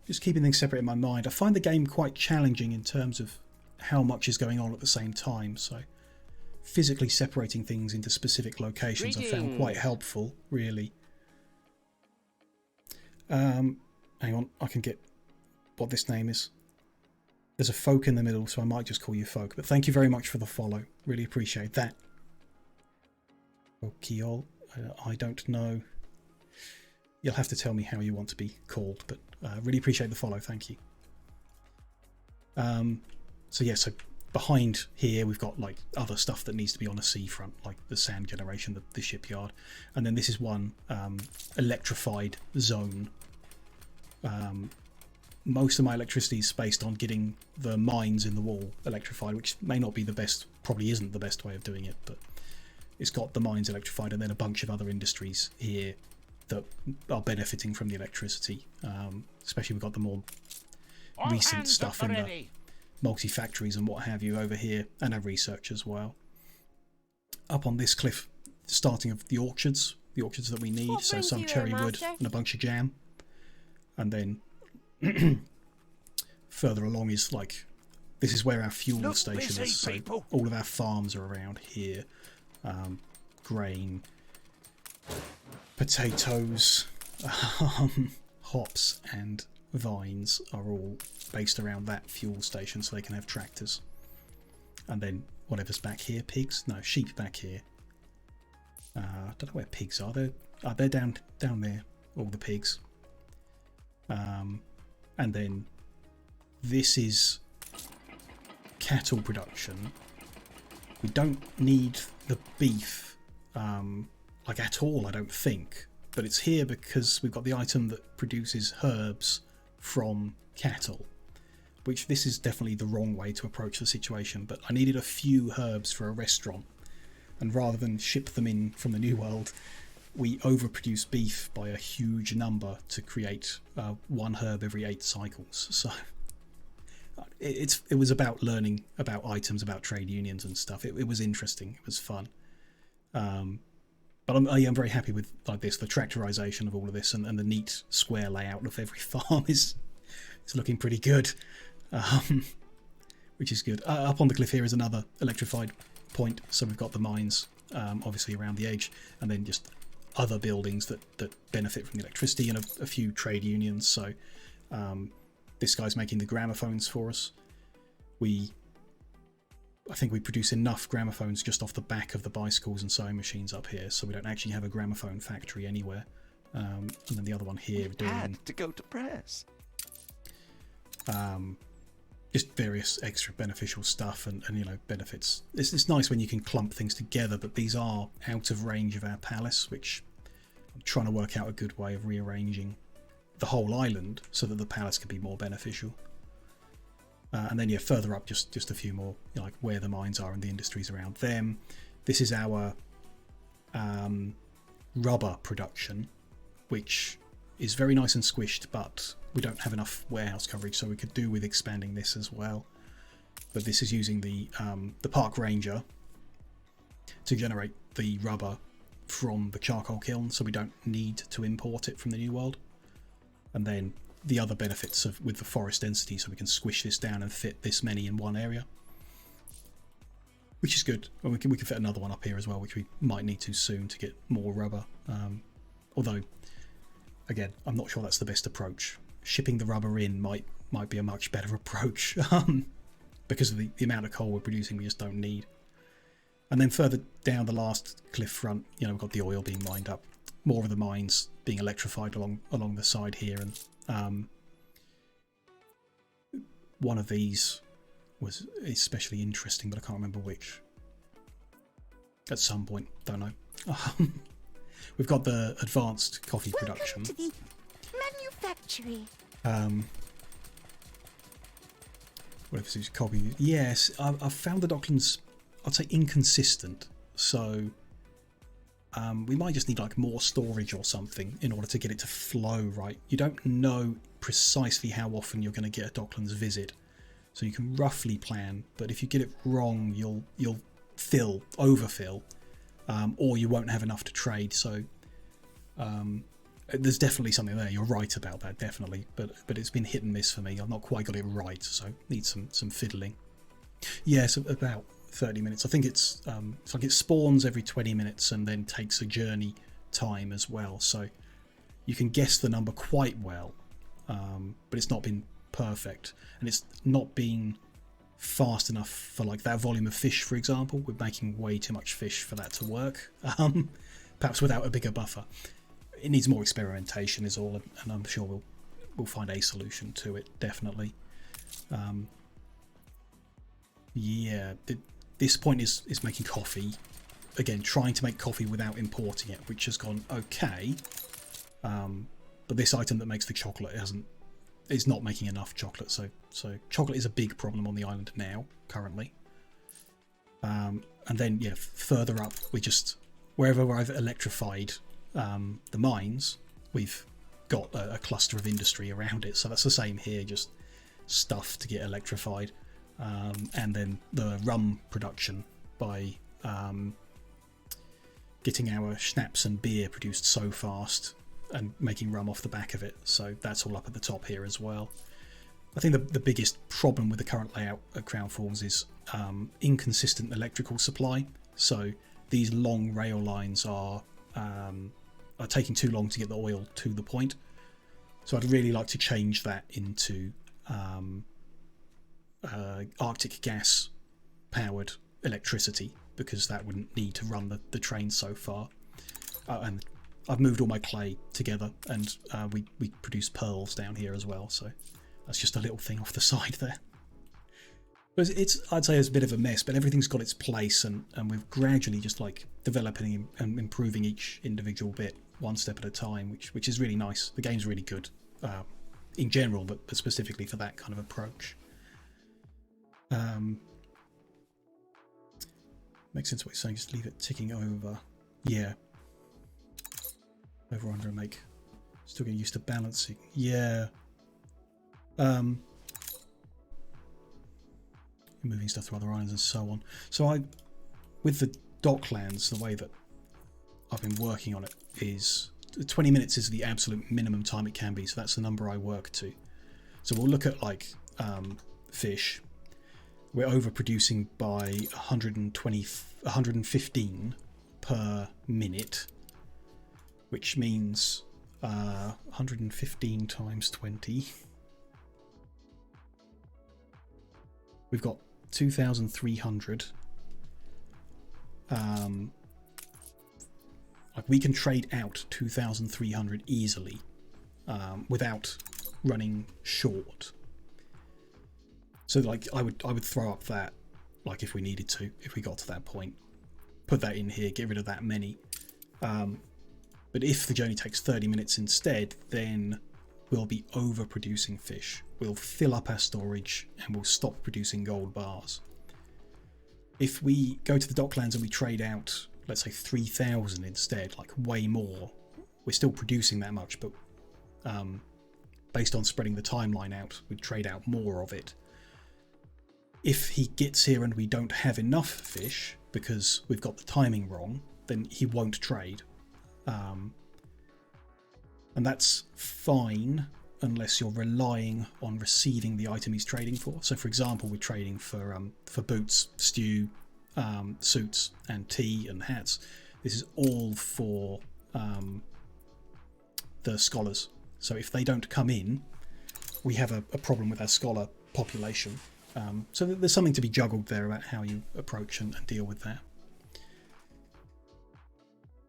just keeping things separate in my mind. I find the game quite challenging in terms of how much is going on at the same time, so physically separating things into specific locations I found quite helpful, really. Hang on, I can get what this name is. There's a folk in the middle, so I might just call you folk, but thank you very much for the follow. Really appreciate that. Okiol, I don't know. You'll have to tell me how you want to be called, but really appreciate the follow, thank you. So yeah, so behind here we've got like other stuff that needs to be on a seafront, like the sand generation, the shipyard, and then this is one electrified zone. Most of my electricity is based on getting the mines in the wall electrified, which may not be the best, probably isn't the best way of doing it, but it's got the mines electrified and then a bunch of other industries here that are benefiting from the electricity. Especially we've got the more recent stuff in the multi-factories and what have you over here, and our research as well. Up on this cliff, starting of the orchards that we need, so some cherry wood and a bunch of jam. And then further along is like, this is where our fuel station is, so all of our farms are around here. Grain, potatoes, hops and vines are all based around that fuel station, so they can have tractors. And then whatever's back here, pigs? No, sheep back here. I don't know where pigs are. They're down there, all the pigs. And then this is cattle production. We don't need the beef like at all, I don't think, but it's here because we've got the item that produces herbs from cattle, which this is definitely the wrong way to approach the situation, but I needed a few herbs for a restaurant, and rather than ship them in from the New World, we overproduce beef by a huge number to create one herb every 8 cycles. So it was about learning about items, about trade unions and stuff. It was interesting, it was fun. But I'm very happy with like this, the tractorization of all of this, and the neat square layout of every farm is looking pretty good, which is good. Up on the cliff here is another electrified point, so we've got the mines obviously around the edge, and then just other buildings that benefit from the electricity, and a few trade unions. So this guy's making the gramophones for us. I think we produce enough gramophones just off the back of the bicycles and sewing machines up here, so we don't actually have a gramophone factory anywhere. And then the other one here doing to go to press. Just various extra beneficial stuff and you know, benefits. It's nice when you can clump things together, but these are out of range of our palace, which I'm trying to work out a good way of rearranging the whole island so that the palace can be more beneficial. And then yeah, further up, just a few more, you know, like where the mines are and the industries around them. This is our rubber production, which is very nice and squished, but we don't have enough warehouse coverage, so we could do with expanding this as well. But this is using the park ranger to generate the rubber from the charcoal kiln, so we don't need to import it from the New World. And then the other benefits with the forest density, so we can squish this down and fit this many in one area, which is good. And we can fit another one up here as well, which we might need to soon to get more rubber. Although, again, I'm not sure that's the best approach. Shipping the rubber in might be a much better approach because of the amount of coal we're producing. We just don't need. And then further down the last cliff front, you know, we've got the oil being mined up, more of the mines being electrified along the side here, and one of these was especially interesting, but I can't remember which. At some point, don't know. We've got the advanced coffee production. Welcome to the manufactory. What if it's copy? Yes, I've found the Docklands, I'd say, inconsistent. So we might just need like more storage or something in order to get it to flow right. You don't know precisely how often you're going to get a Docklands visit, so you can roughly plan, but if you get it wrong, you'll overfill, or you won't have enough to trade. So there's definitely something there. You're right about that, definitely. But it's been hit and miss for me. I've not quite got it right, so need some fiddling. Yeah, so about 30 minutes. I think it's like it spawns every 20 minutes and then takes a journey time as well. So you can guess the number quite well, but it's not been perfect, and it's not been fast enough for like that volume of fish, for example. We're making way too much fish for that to work. Perhaps without a bigger buffer. It needs more experimentation is all, and I'm sure we'll find a solution to it, definitely. Yeah, this point is making coffee. Again, trying to make coffee without importing it, which has gone okay. But this item that makes the chocolate is not making enough chocolate, so chocolate is a big problem on the island now, currently. And then, yeah, further up, wherever I've electrified the mines, we've got a cluster of industry around it. So that's the same here, just stuff to get electrified. And then the rum production by getting our schnapps and beer produced so fast and making rum off the back of it. So that's all up at the top here as well. I think the biggest problem with the current layout at Crown Falls is inconsistent electrical supply. So these long rail lines are taking too long to get the oil to the point. So I'd really like to change that into Arctic gas powered electricity, because that wouldn't need to run the train so far. And I've moved all my clay together, and we produce pearls down here as well, so that's just a little thing off the side there. But I'd say it's a bit of a mess, but everything's got its place, and we're gradually just like developing and improving each individual bit one step at a time, which is really nice. The game's really good in general, but specifically for that kind of approach. Makes sense what you're saying, just leave it ticking over. Yeah. Over, under, and make. Still getting used to balancing. Yeah. Moving stuff to other islands and so on. So with the Docklands, the way that I've been working on it is 20 minutes is the absolute minimum time it can be. So that's the number I work to. So we'll look at like fish. We're overproducing by 115 per minute, which means 115 times 20. We've got 2,300. Like we can trade out 2,300 easily without running short. So like I would throw up that, like if we needed to, if we got to that point, put that in here, get rid of that many. But if the journey takes 30 minutes instead, then we'll be overproducing fish. We'll fill up our storage and we'll stop producing gold bars. If we go to the Docklands and we trade out, let's say 3,000 instead, like way more, we're still producing that much, but based on spreading the timeline out, we'd trade out more of it. If he gets here and we don't have enough fish because we've got the timing wrong, then he won't trade. And that's fine unless you're relying on receiving the item he's trading for. So for example, we're trading for boots, stew, suits and tea and hats. This is all for the scholars. So if they don't come in, we have a problem with our scholar population. So there's something to be juggled there about how you approach and deal with that.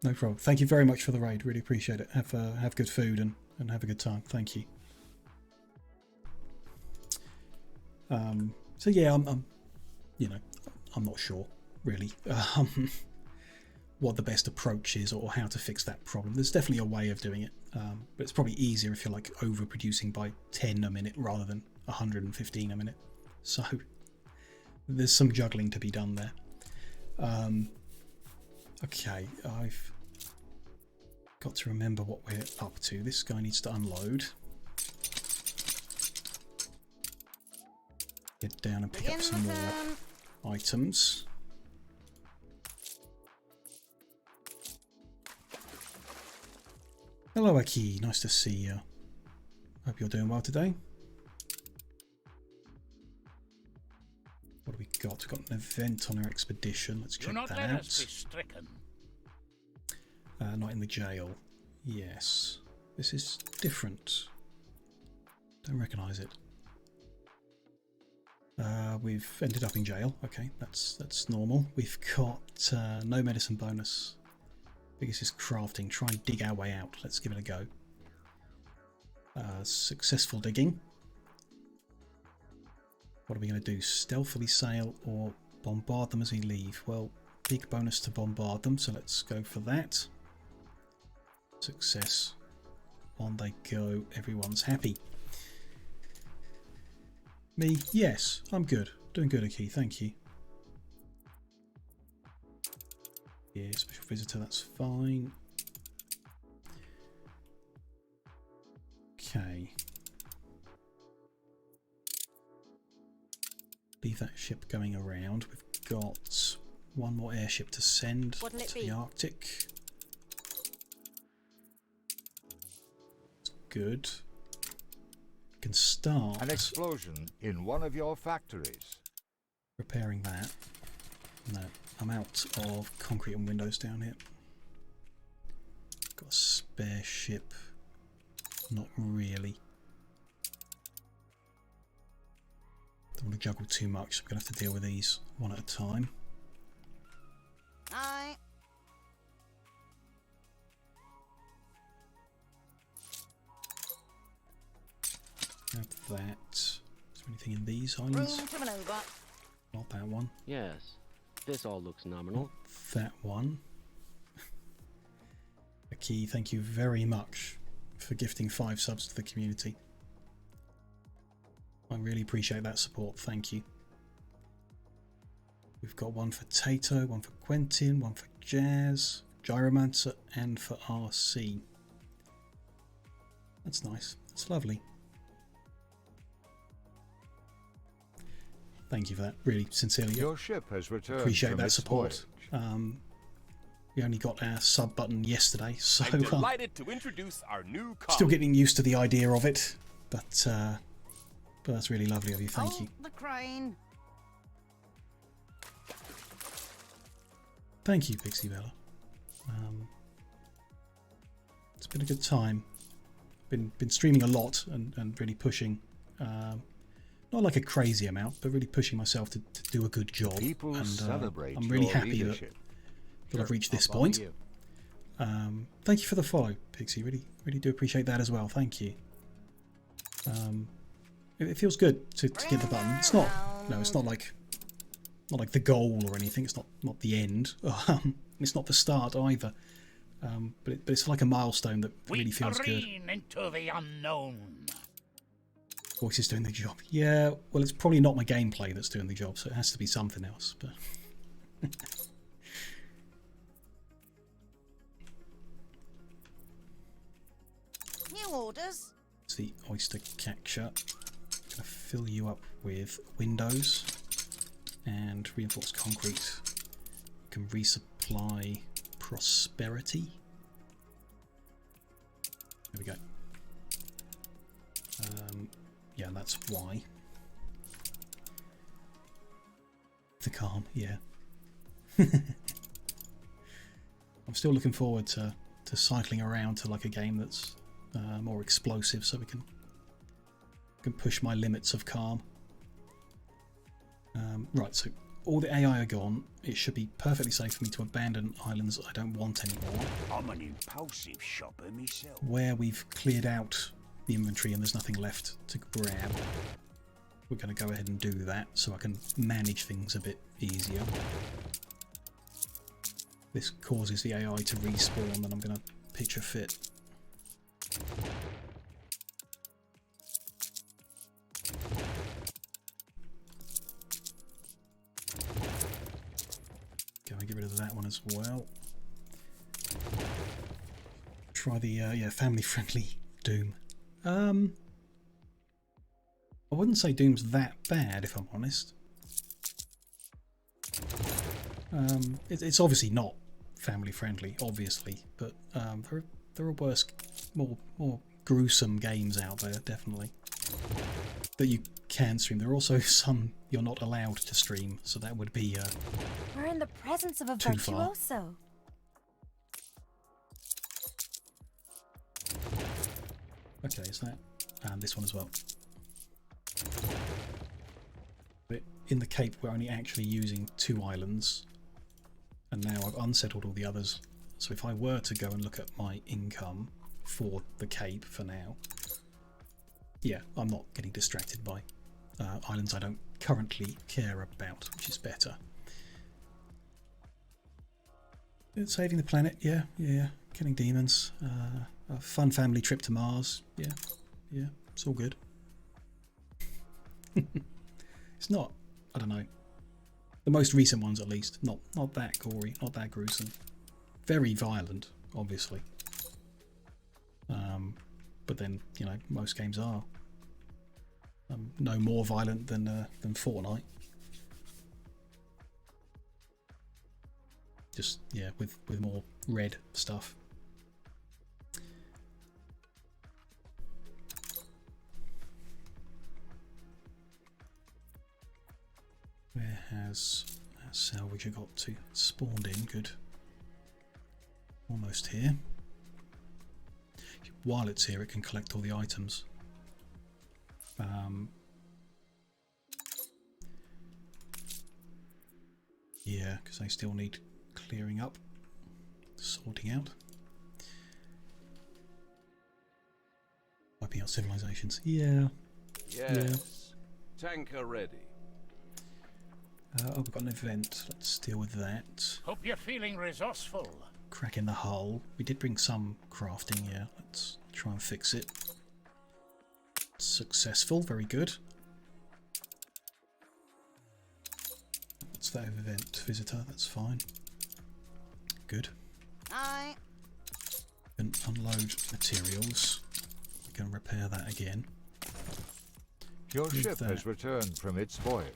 No problem. Thank you very much for the raid. Really appreciate it. Have good food and have a good time. Thank you. So yeah, I'm not sure really what the best approach is or how to fix that problem. There's definitely a way of doing it, but it's probably easier if you're like overproducing by 10 a minute rather than 115 a minute. So there's some juggling to be done there. Okay, I've got to remember what we're up to. This guy needs to unload. Get down and pick up some more items. Hello Aki, nice to see you. Hope you're doing well today. What have we got? We've got an event on our expedition. Let's check that out. Us be stricken. Not in the jail. Yes. This is different. Don't recognise it. We've ended up in jail. Okay, that's normal. We've got no medicine bonus. Biggest is crafting. Try and dig our way out. Let's give it a go. Successful digging. What are we going to do? Stealthily sail or bombard them as we leave? Well, big bonus to bombard them, so let's go for that. Success. On they go. Everyone's happy. Me? Yes, I'm good. Doing good, Aki. Thank you. Yeah, special visitor, that's fine. Okay. Leave that ship going around. We've got one more airship to send to the Arctic. That's good. We can start an explosion in one of your factories. Repairing that. No, I'm out of concrete and windows down here. Got a spare ship. Not really. Don't want to juggle too much. I'm going to have to deal with these one at a time. Aye. Have that. Is there anything in these islands? Room to maneuver. Not that one. Yes. This all looks nominal. That one. Aki, thank you very much for gifting 5 subs to the community. I really appreciate that support. Thank you. We've got one for Tato, one for Quentin, one for Jazz, Gyromancer, and for RC. That's nice. That's lovely. Thank you for that. Really, sincerely. Your ship has returned. Appreciate that support. We only got our sub button yesterday, so I'm delighted to introduce our new colleague. Still getting used to the idea of it, but that's really lovely of you. Thank you. The crane. Thank you, Pixie Bella. It's been a good time. Been streaming a lot and really pushing. Not like a crazy amount, but really pushing myself to do a good job. People celebrate I'm really your happy leadership. that I've reached this point. Thank you for the follow, Pixie. Really do appreciate that as well. Thank you. It feels good to get the button. It's not, no, it's not like the goal or anything. It's not the end. It's not the start either. But it's like a milestone that really feels good. Into the unknown. Voice is doing the job. Yeah, well, it's probably not my gameplay that's doing the job, so it has to be something else. But New orders. it's the oyster catcher. I'm gonna fill you up with windows and reinforced concrete. You can resupply prosperity. There we go. Yeah, that's why. The calm, yeah. I'm still looking forward to cycling around to like a game that's more explosive, so we can push my limits of calm. Right, so all the AI are gone. It should be perfectly safe for me to abandon islands I don't want anymore. I'm an impulsive shopper myself. Where we've cleared out the inventory and there's nothing left to grab, we're going to go ahead and do that so I can manage things a bit easier. This causes the AI to respawn, and I'm going to picture fit. Go and get rid of that one as well. Try the family-friendly Doom. I wouldn't say Doom's that bad, if I'm honest. It's obviously not family friendly, obviously, but there are worse more gruesome games out there, definitely, that you can stream. There are also some you're not allowed to stream, so that would be We're in the presence of a too far. virtuoso. Okay, is that and this one as well. But in the Cape, we're only actually using 2 islands, and now I've unsettled all the others. So if I were to go and look at my income for the Cape for now, yeah, I'm not getting distracted by islands I don't currently care about, which is better. Saving the planet, yeah, killing demons, a fun family trip to Mars, yeah, it's all good. It's not, I don't know, the most recent ones at least, not that gory, not that gruesome. Very violent, obviously. But then, you know, most games are no more violent than Fortnite. Just, yeah, with more red stuff. Where has our salvager got to? Spawned in, good. Almost here. While it's here, it can collect all the items. Yeah, because they still need clearing up, sorting out. Wiping out civilizations. Yeah. Yes. Tanker ready. Oh, we've got an event. Let's deal with that. Hope you're feeling resourceful. Crack in the hull. We did bring some crafting, yeah. Let's try and fix it. Successful, very good. What's that event? Visitor, that's fine. Good. Aye. Can unload materials. We can repair that again. Your Move ship that has returned from its voyage.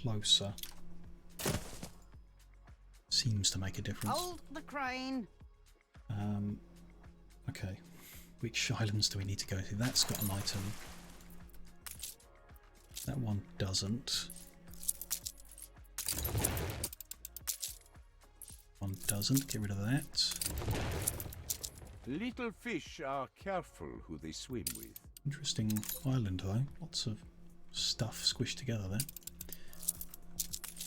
closer. Seems to make a difference. Hold the crane. Okay. Which islands do we need to go to? That's got an item. That one doesn't. One doesn't. Get rid of that. Little fish are careful who they swim with. Interesting island though. Lots of stuff squished together there.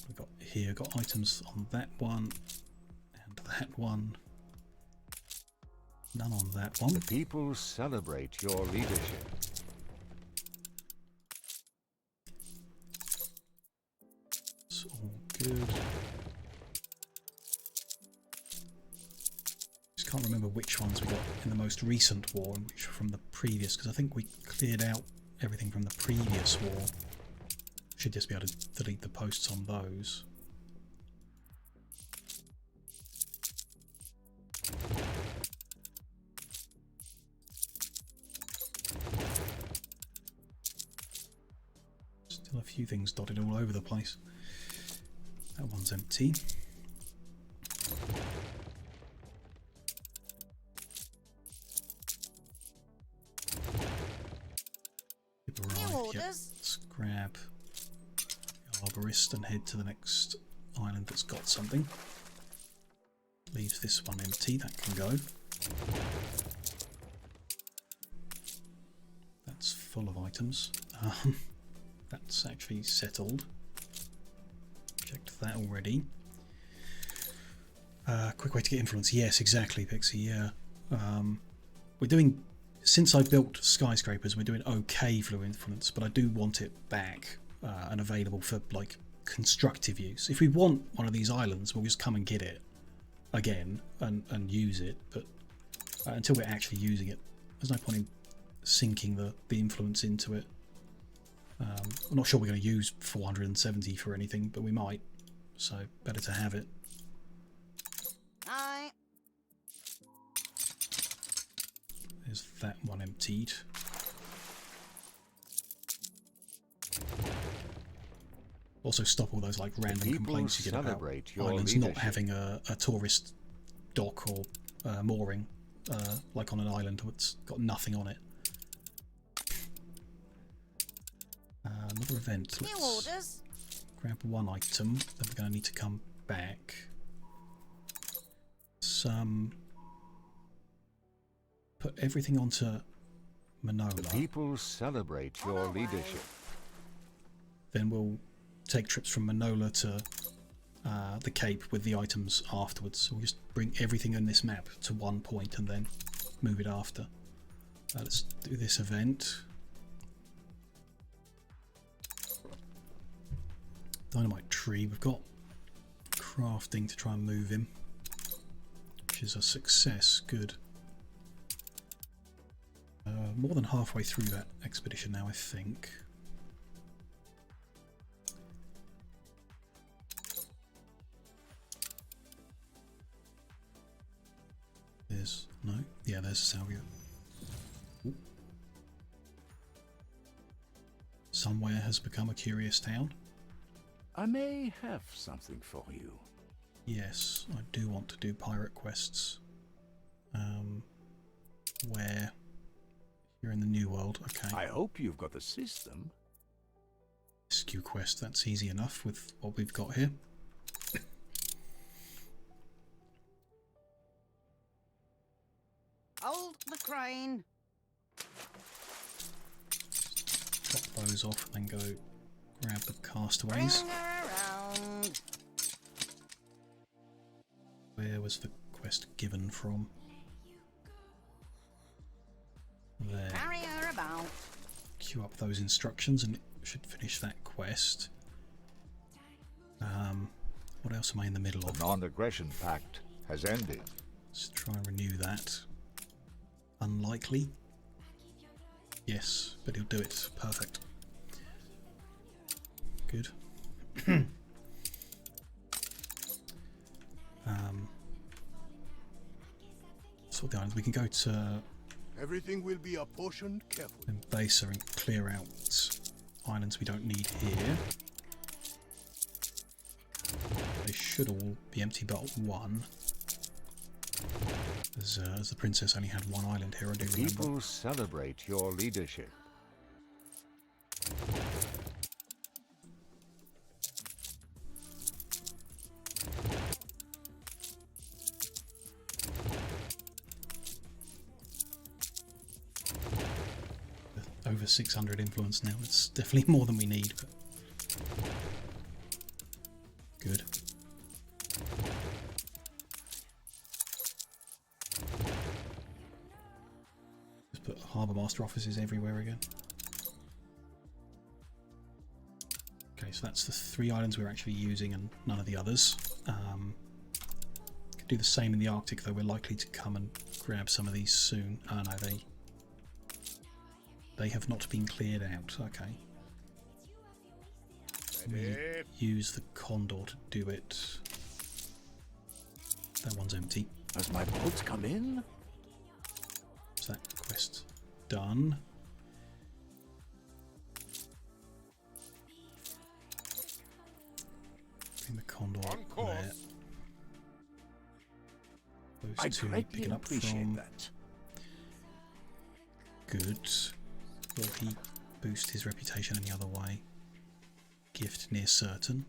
We've got here, got items on that one and that one. None on that one. The people celebrate your leadership. It's all good. Just can't remember which ones we got in the most recent war and which from the previous, because I think we cleared out everything from the previous war. Should just be able to delete the posts on those. Still a few things dotted all over the place. That one's empty. Right, yep. Let's grab the arborist and head to the next island that's got something. Leaves this one empty, that can go. That's full of items. That's actually settled. Checked that already. Quick way to get influence. Yes, exactly, Pixie, yeah. We're doing, since I built skyscrapers, we're doing okay for influence, but I do want it back and available for like constructive use. If we want one of these islands, we'll just come and get it again and use it, but until we're actually using it, there's no point in sinking the influence into it. I'm not sure we're going to use 470 for anything, but we might, so better to have it. Aye. There's that one emptied. Also stop all those like random complaints you get about islands not having a tourist dock or mooring. like on an island that's got nothing on it. Another event. New orders. Grab one item, then we're going to need to come back. Put everything onto Manola. The people celebrate your leadership. Then we'll take trips from Manola to the Cape with the items afterwards. So we'll just bring everything in this map to one point and then move it after. Let's do this event. Dynamite tree. We've got crafting to try and move him, which is a success. Good. More than halfway through that expedition now, I think. There's no, yeah, there's Salvia. Ooh. Somewhere has become a curious town. I may have something for you. Yes, I do want to do pirate quests. Where? You're in the New World, okay. I hope you've got the system. Rescue quest, that's easy enough with what we've got here. Hold the crane. Chop those off and then go grab the castaways. Bring her around. Where was the quest given from? There. Carry her about. Queue up those instructions and it should finish that quest. What else am I in the middle of? The non-aggression pact has ended. Let's try and renew that. Unlikely. Yes, but he'll do it. Perfect. Good. Sort the islands. We can go to everything will be apportioned carefully. And base her and clear out islands we don't need here. They should all be empty but one. As the princess only had one island here, I do remember. People celebrate your leadership. Over 600 influence now. It's definitely more than we need, but good. Just put harbour master offices everywhere again. Okay, so that's the 3 islands we're actually using and none of the others. Could do the same in the Arctic, though. We're likely to come and grab some of these soon. Oh no, they have not been cleared out. Okay. We use the condor to do it. That one's empty. Has my boat come in? Is that quest done? Bring the condor up there. I Those two greatly picking up appreciate from. that. Good. Will he boost his reputation any other way? Gift near certain.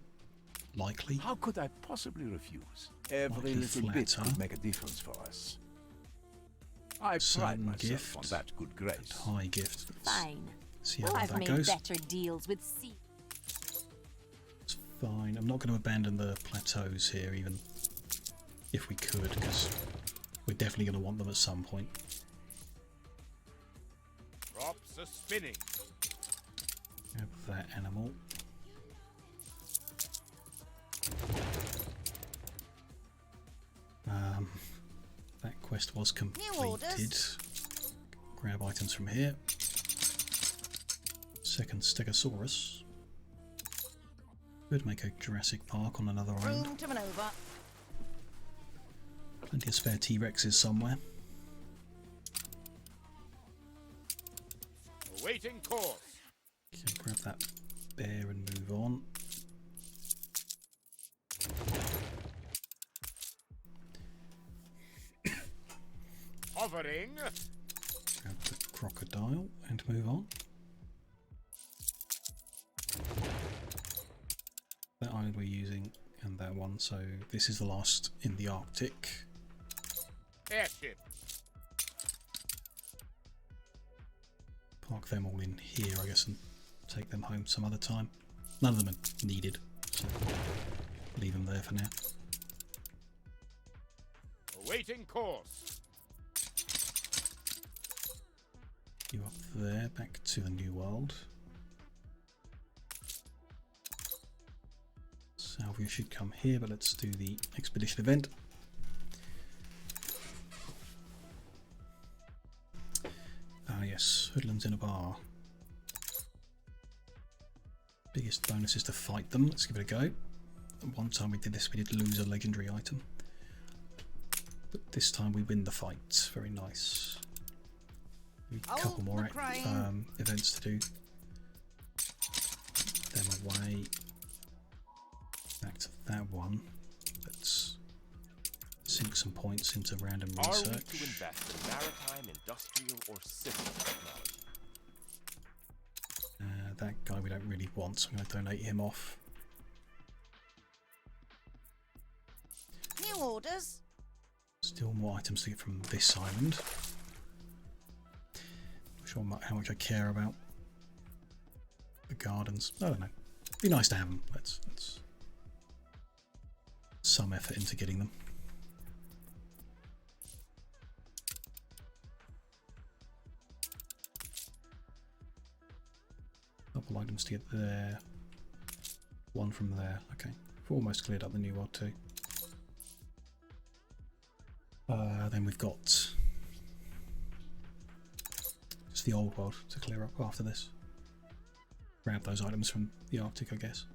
Likely. How could I possibly refuse? Every Likely little bit flatter. could make a difference for us. I pride Certain myself gift. on that good grace. High gift. Let's Fine. see Well, how I've that made goes. better deals with sea. It's fine. I'm not going to abandon the plateaus here, even if we could, because we're definitely going to want them at some point. Crops are spinning. Grab that animal. That quest was completed. Grab items from here. Second Stegosaurus. Could make a Jurassic Park on another island. Room to maneuver. Plenty of spare T-Rexes somewhere. Awaiting course. Okay, grab that bear and move on. hovering. Grab the crocodile and move on. That island we're using and that one, so this is the last in the Arctic. Airship. Park them all in here, I guess, and take them home some other time. None of them are needed, so leave them there for now. Awaiting course. You up there, back to the New World. Salvia should come here, but let's do the expedition event. Ah yes, hoodlums in a bar. Biggest bonus is to fight them. Let's give it a go. One time we did this, we did lose a legendary item. But this time we win the fight. Very nice. A couple more events to do. Them away. Back to that one. Let's sink some points into random research. Are we to invest in maritime, industrial, or civil technology? That guy we don't really want, so I'm going to donate him off. New orders. Still more items to get from this island. Not sure how much I care about the gardens. I don't know. Be nice to have them. Let's some effort into getting them. Couple items to get there. One from there. Okay. We've almost cleared up the New World too. Then we've got just the Old World to clear up after this. Grab those items from the Arctic, I guess.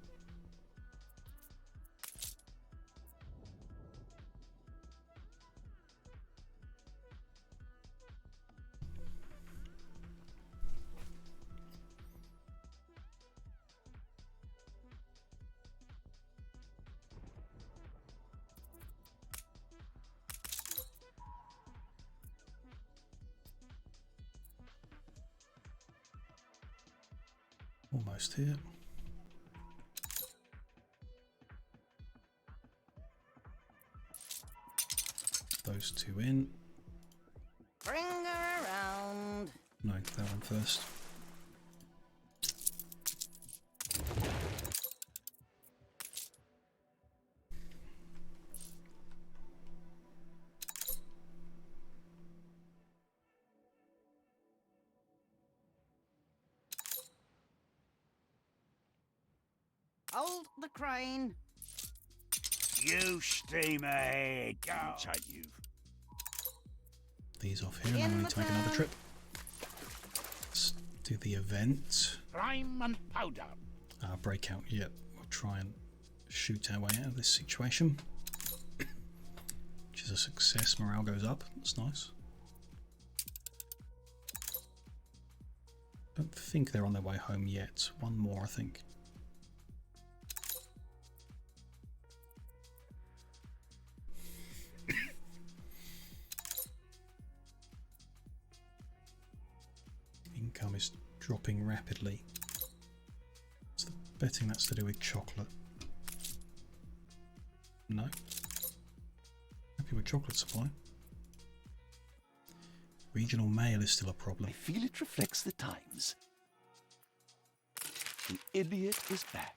Almost here. Those two in. Bring her around. No, that one first. Hold the crane. You steam ahead, you. These off here, and I'm going to make another trip. Let's do the event. Prime and powder. Breakout. Yep. We'll try and shoot our way out of this situation. Which is a success. Morale goes up. That's nice. Don't think they're on their way home yet. One more, I think. Income is dropping rapidly. So betting that's to do with chocolate. No. Happy with chocolate supply. Regional mail is still a problem. I feel it reflects the times. The idiot is back.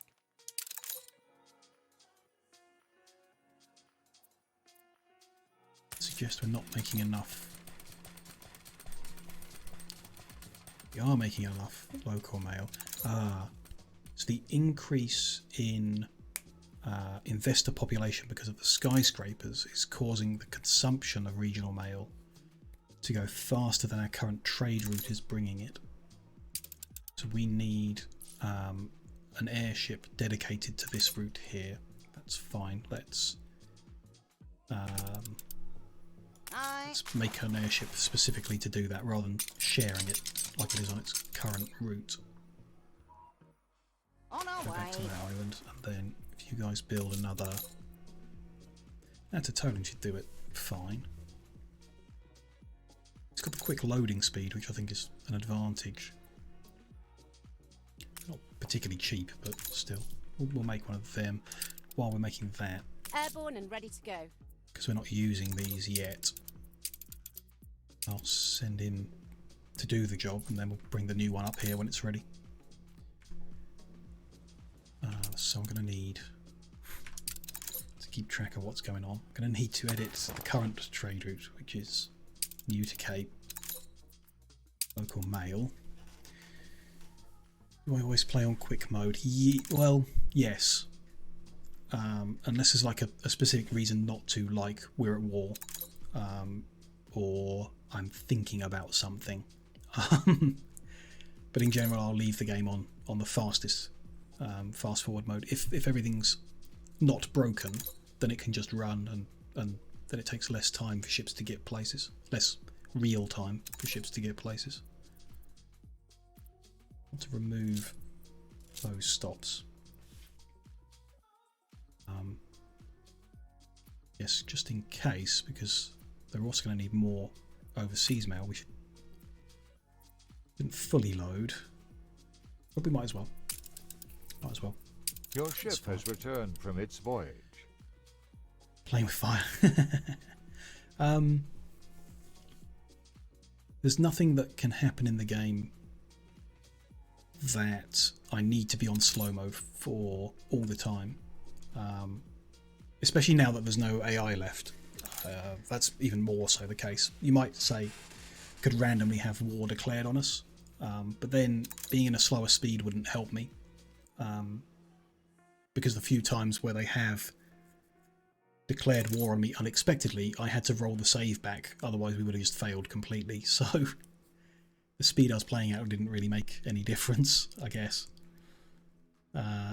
I suggest we're not making enough. We are making enough local mail. So the increase in investor population because of the skyscrapers is causing the consumption of regional mail to go faster than our current trade route is bringing it. So we need an airship dedicated to this route here. That's fine. Let's make an airship specifically to do that rather than sharing it like it is on its current route. On our Go back to the island, and then if you guys build another, that's a towing should do it fine. got the quick loading speed, which I think is an advantage. Not particularly cheap, but still. We'll make one of them while we're making that. Airborne and ready to go. Because we're not using these yet. I'll send him to do the job, and then we'll bring the new one up here when it's ready. So I'm going to need to keep track of what's going on. I'm going to need to edit the current trade route, which is new to Cape, local mail. Do I always play on quick mode? Well, yes. Unless there's like a specific reason not to, like we're at war, or I'm thinking about something. But in general, I'll leave the game on the fastest fast forward mode. If everything's not broken, then it can just run, and then it takes less time for ships to get places, less real time for ships to get places. I want to remove those stops. Yes, just in case, because they're also going to need more overseas mail. We didn't fully load, but we might as well. Might as well. Your ship has returned from its voyage. Playing with fire. There's nothing that can happen in the game that I need to be on slow-mo for all the time. Especially now that there's no AI left. That's even more so the case. You might say could randomly have war declared on us, but then being in a slower speed wouldn't help me, because the few times where they have declared war on me unexpectedly, I had to roll the save back, otherwise we would have just failed completely. So the speed I was playing at didn't really make any difference, I guess.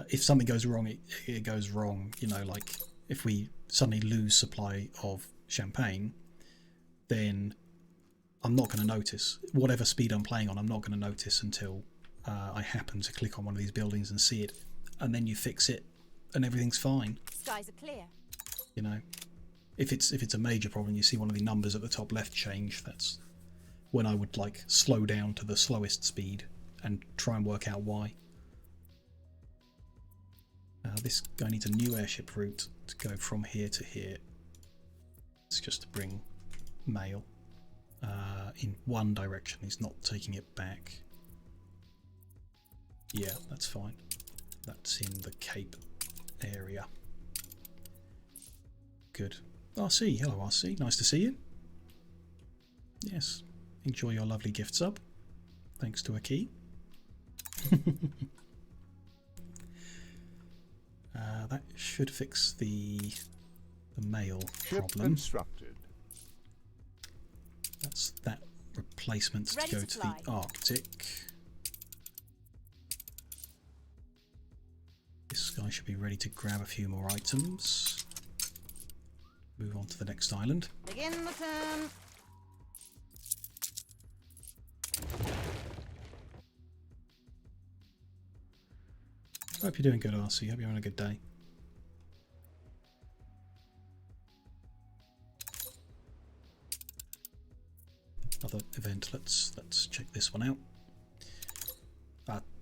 If something goes wrong, it goes wrong. You know, like if we suddenly lose supply of champagne, then I'm not going to notice. Whatever speed I'm playing on, I'm not going to notice until I happen to click on one of these buildings and see it, and then you fix it and everything's fine. Skies are clear. You know, if it's a major problem, you see one of the numbers at the top left change, that's when I would like slow down to the slowest speed and try and work out why. This guy needs a new airship route to go from here to here. It's just to bring mail in one direction. He's not taking it back. Yeah, that's fine. That's in the Cape area. Good. RC, hello RC, nice to see you. Yes, enjoy your lovely gift sub. Thanks to a key. That should fix the mail problem. Constructed. That's that replacement to go to the Arctic. This guy should be ready to grab a few more items. Move on to the next island. Begin the turn. Hope you're doing good, RC. Hope you're having a good day. Another event. Let's check this one out.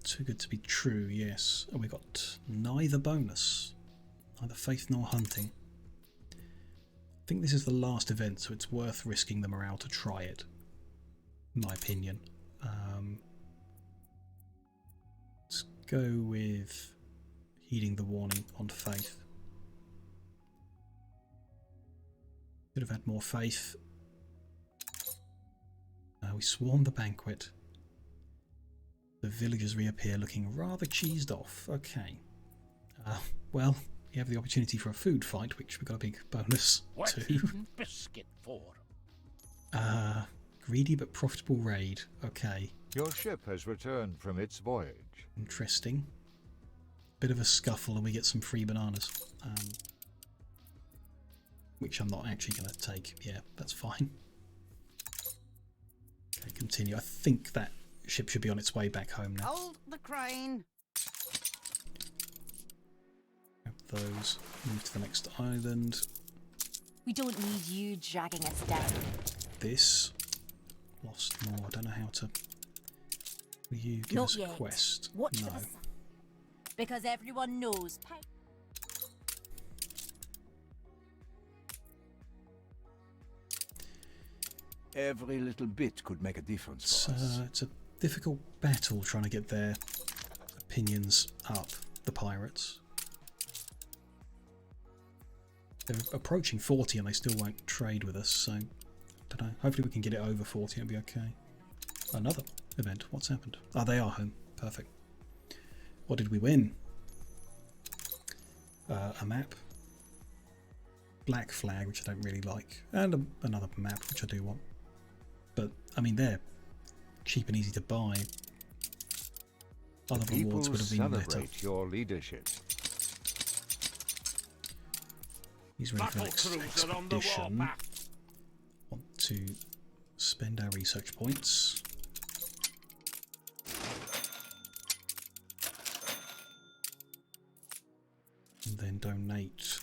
Too good to be true. Yes. Oh, we got neither bonus, neither faith nor hunting. I think this is the last event, so it's worth risking the morale to try it, in my opinion. Let's go with heeding the warning on faith. Could have had more faith. We swarmed the banquet. The villagers reappear looking rather cheesed off. Okay. Well, you have the opportunity for a food fight, which we got a big bonus to. Biscuit for? Greedy but profitable raid. Okay. Your ship has returned from its voyage. Interesting. Bit of a scuffle and we get some free bananas. Which I'm not actually going to take. Yeah, that's fine. Okay, continue. I think that ship should be on its way back home now. Hold the crane. Grab those. Move to the next island. We don't need you dragging us down. This. lost more. I don't know how to. Will you give us a quest? Watch no. for the sun. Because everyone knows. Every little bit could make a difference for us. It's a difficult battle trying to get their opinions up, the pirates. They're approaching 40 and they still won't trade with us, so I don't know. Hopefully we can get it over 40 and it'll be okay. Another event. What's happened? Oh, they are home. Perfect. What did we win? A map. Black flag, which I don't really like. And another map, which I do want. But, I mean, they're cheap and easy to buy. Other rewards would have been better. Celebrate your leadership. He's ready for an expedition. Want to spend our research points. And then donate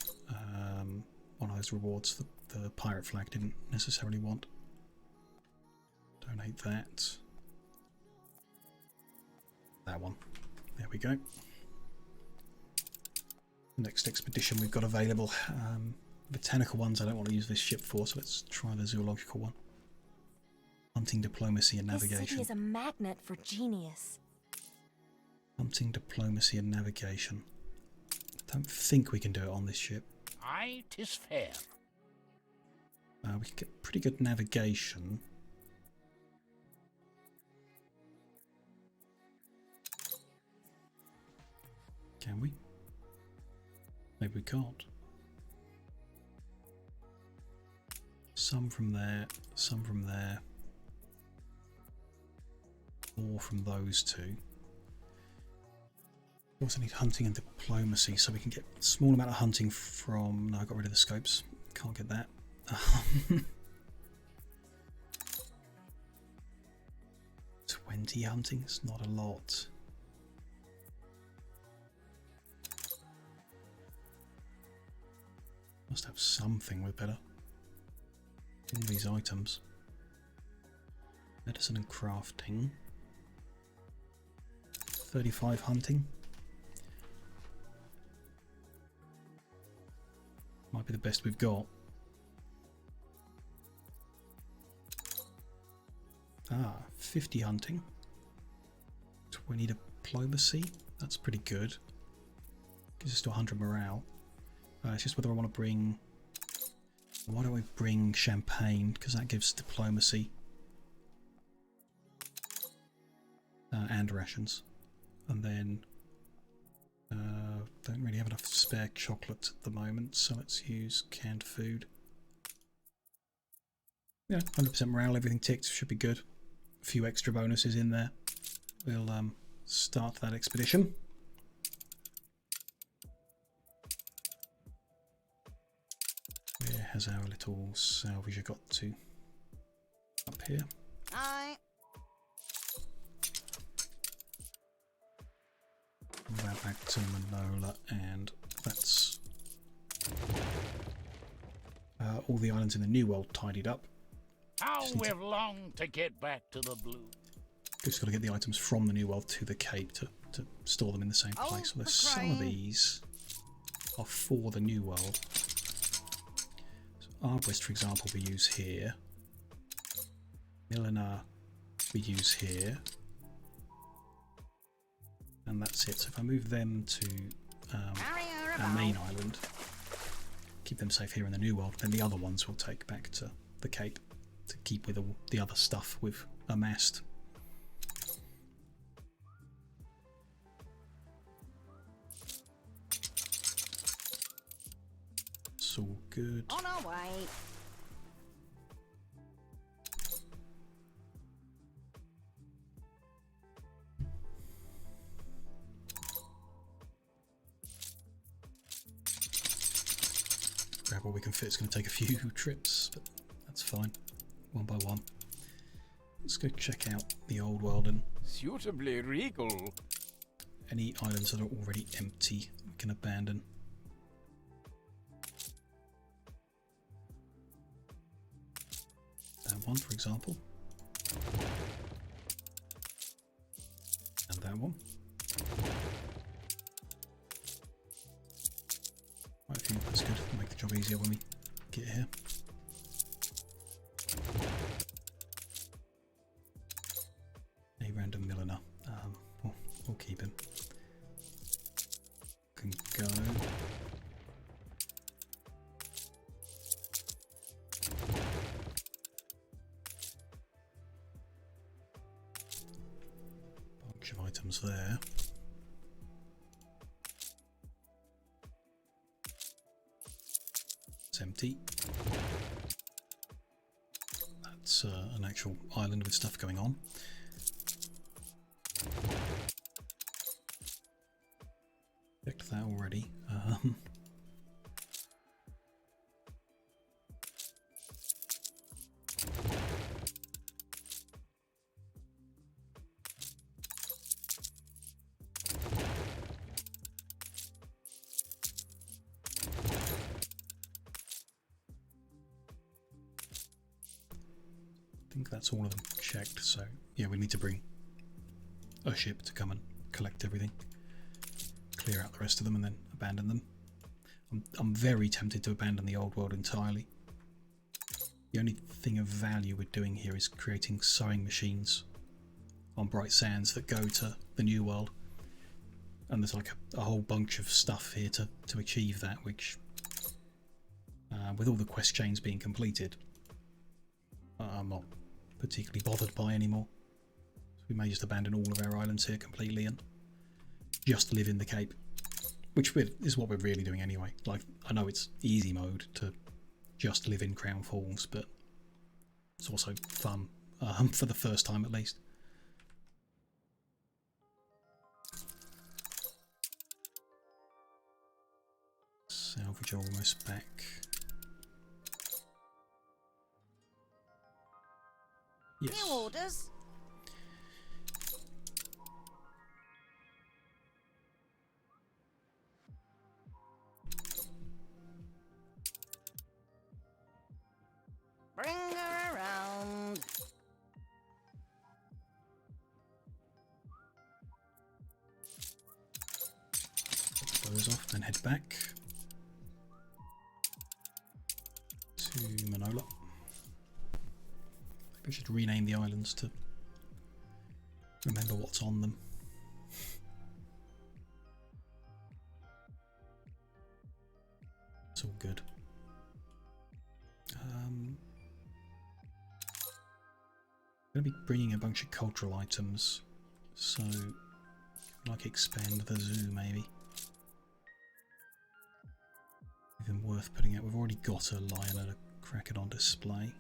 one of those rewards that the pirate flag didn't necessarily want. Donate that. That one. There we go. Next expedition we've got available. Botanical ones I don't want to use this ship for, so let's try the zoological one. Hunting, diplomacy and navigation. This city is a magnet for genius. Hunting, diplomacy and navigation. I don't think we can do it on this ship. Aye, 'tis fair. We can get pretty good navigation. Can we? Maybe we can't. Some from there, some from there. More from those two. We also need hunting and diplomacy, so we can get a small amount of hunting from... No, I got rid of the scopes. Can't get that. 20 hunting, it's not a lot. Must have something with better. All these items. Medicine and crafting. 35 hunting. Might be the best we've got. Ah, 50 hunting. 20 diplomacy. That's pretty good. Gives us to 100 morale. It's just whether I want to bring... Why don't we bring champagne? Because that gives diplomacy. And rations. And then... don't really have enough spare chocolate at the moment, so let's use canned food. Yeah, 100% morale, everything ticked, should be good. A few extra bonuses in there. We'll start that expedition. Where has our little salvager got to? Up here. Aye. Move that back to Manola, and that's all the islands in the New World tidied up. How we've longed to get back to the blue. Just got to get the items from the New World to the Cape to store them in the same place. So there's some of these are for the New World. So Arborist, for example, we use here. Milliner we use here. And that's it. So if I move them to our main island, keep them safe here in the New World, then the other ones we'll take back to the Cape to keep with all the other stuff we've amassed. It's all good. On our way. Grab what we can fit. It's going to take a few trips, but that's fine. One by one. Let's go check out the old world and suitably regal. Any islands that are already empty we can abandon. That one, for example. that one. Quite a few, that's good. Make the job easier when we get here. A random milliner. We'll keep him. Can go. Bunch of items there. It's empty. That's an actual island with stuff going on. Checked that already. I think that's all of them checked, so yeah, we need to bring a ship to come and collect everything, clear out the rest of them and then abandon them. I'm very tempted to abandon the old world entirely. The only thing of value we're doing here is creating sewing machines on Bright Sands that go to the new world, and there's like a whole bunch of stuff here to achieve that, which with all the quest chains being completed, I'm not particularly bothered by anymore. So we may just abandon all of our islands here completely and just live in the Cape, which is what we're really doing anyway. Like, I know it's easy mode to just live in Crown Falls, but it's also fun for the first time at least. Salvage are almost back. Yes. New orders. Bring her around. Take those off, then head back to Manola. We should rename the islands to remember what's on them. It's all good. I'm going to be bringing a bunch of cultural items, so like expand the zoo maybe. Even worth putting out. We've already got a lion and a kraken on display.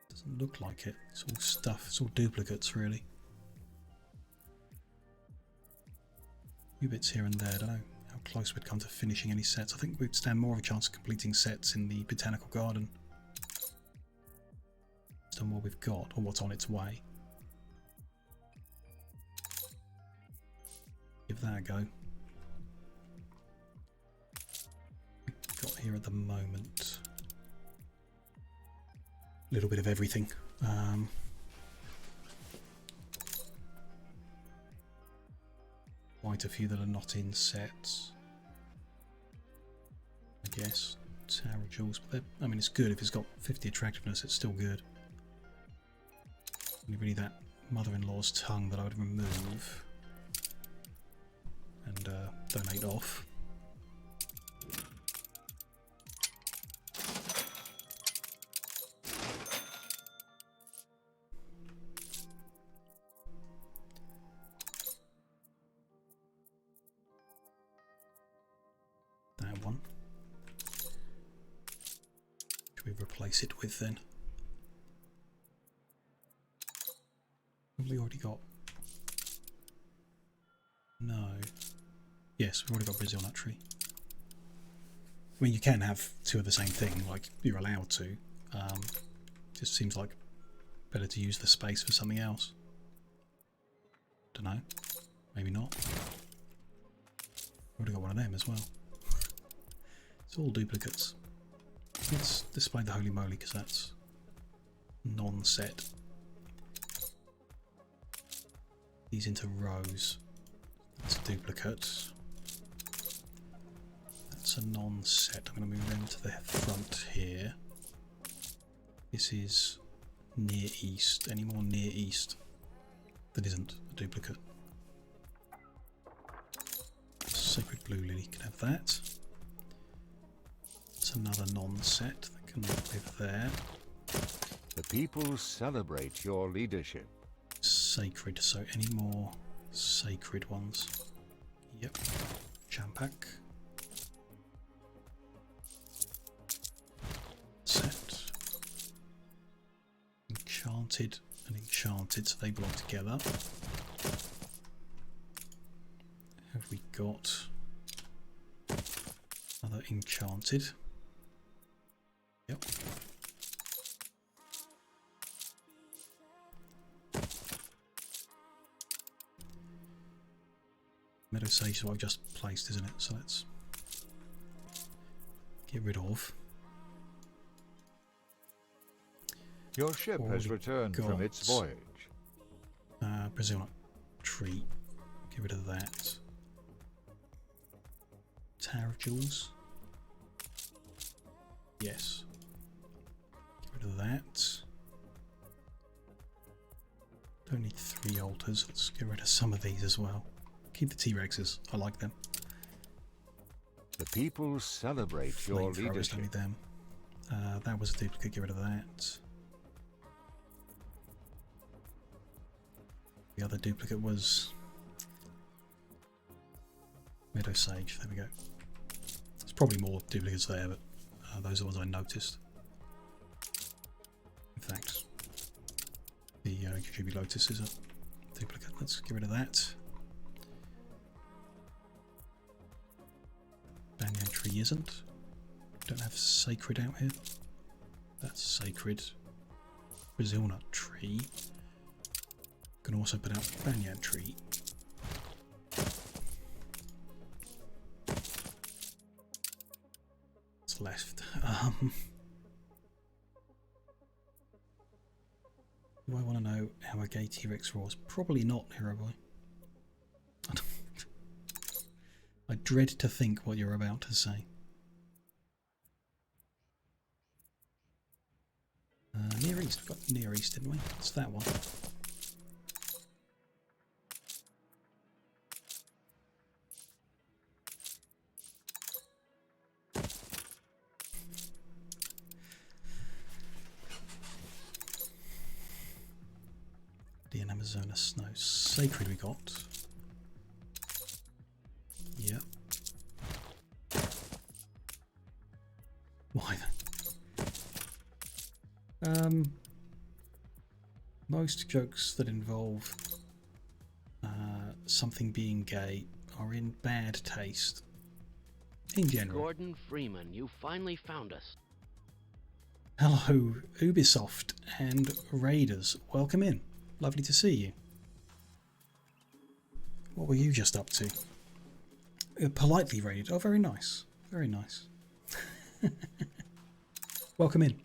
Doesn't look like it. It's all stuff. It's all duplicates, really. A few bits here and there. I don't know how close we'd come to finishing any sets. I think we'd stand more of a chance of completing sets in the botanical garden than what we've got or what's on its way. Give that a go. We've got here at the moment a little bit of everything. Quite a few that are not in sets, I guess. Tower jewels, but I mean, it's good if it's got 50 attractiveness. It's still good. Only really that mother-in-law's tongue that I would remove and donate off. That one. Should we replace it with then? Have we already got? No. Yes, we've already got Brazil nut tree. I mean, you can have two of the same thing, like you're allowed to. Just seems like better to use the space for something else. Don't know. Maybe not. Already got one of them as well. It's all duplicates. Let's display the Holy Moly because that's non-set. these into rows. That's a duplicate. That's a non-set. I'm going to move them to the front here. This is near east. Any more near east that isn't a duplicate? Sacred Blue Lily can have that. It's another non-set that can live there. The people celebrate your leadership. Sacred, so any more sacred ones? Yep. Champak. Set. Enchanted and enchanted, so they belong together. Have we got other enchanted? Yep. Meadow Sage is what I've just placed, isn't it? So let's get rid of. Your ship has returned from its voyage. Brazil Nut Tree. Get rid of that. Tower of Jewels. Yes. Get rid of that. Don't need 3 altars. Let's get rid of some of these as well. Keep the T-Rexes. I like them. The people celebrate your leadership. Don't need them. That was a duplicate. Get rid of that. The other duplicate was Meadow Sage. There we go. There's probably more duplicates there, but those are the ones I noticed. In fact, the Jujubi Lotus is a duplicate. Let's get rid of that. Banyan Tree isn't. Don't have Sacred out here. That's Sacred. Brazil Nut Tree. Can also put out Banyan Tree. What's left? Do I want to know how a gay T-Rex roars? Probably not, Hero Boy. I dread to think what you're about to say. Near East. Got Near East, didn't we? It's that one. The Amazona Snow. Sacred we got. Yep. Why then? Most jokes that involve something being gay are in bad taste. In general. Gordon Freeman, you finally found us. Hello, Ubisoft and Raiders. Welcome in. Lovely to see you. What were you just up to? Politely raided. Oh, very nice. Very nice. Welcome in.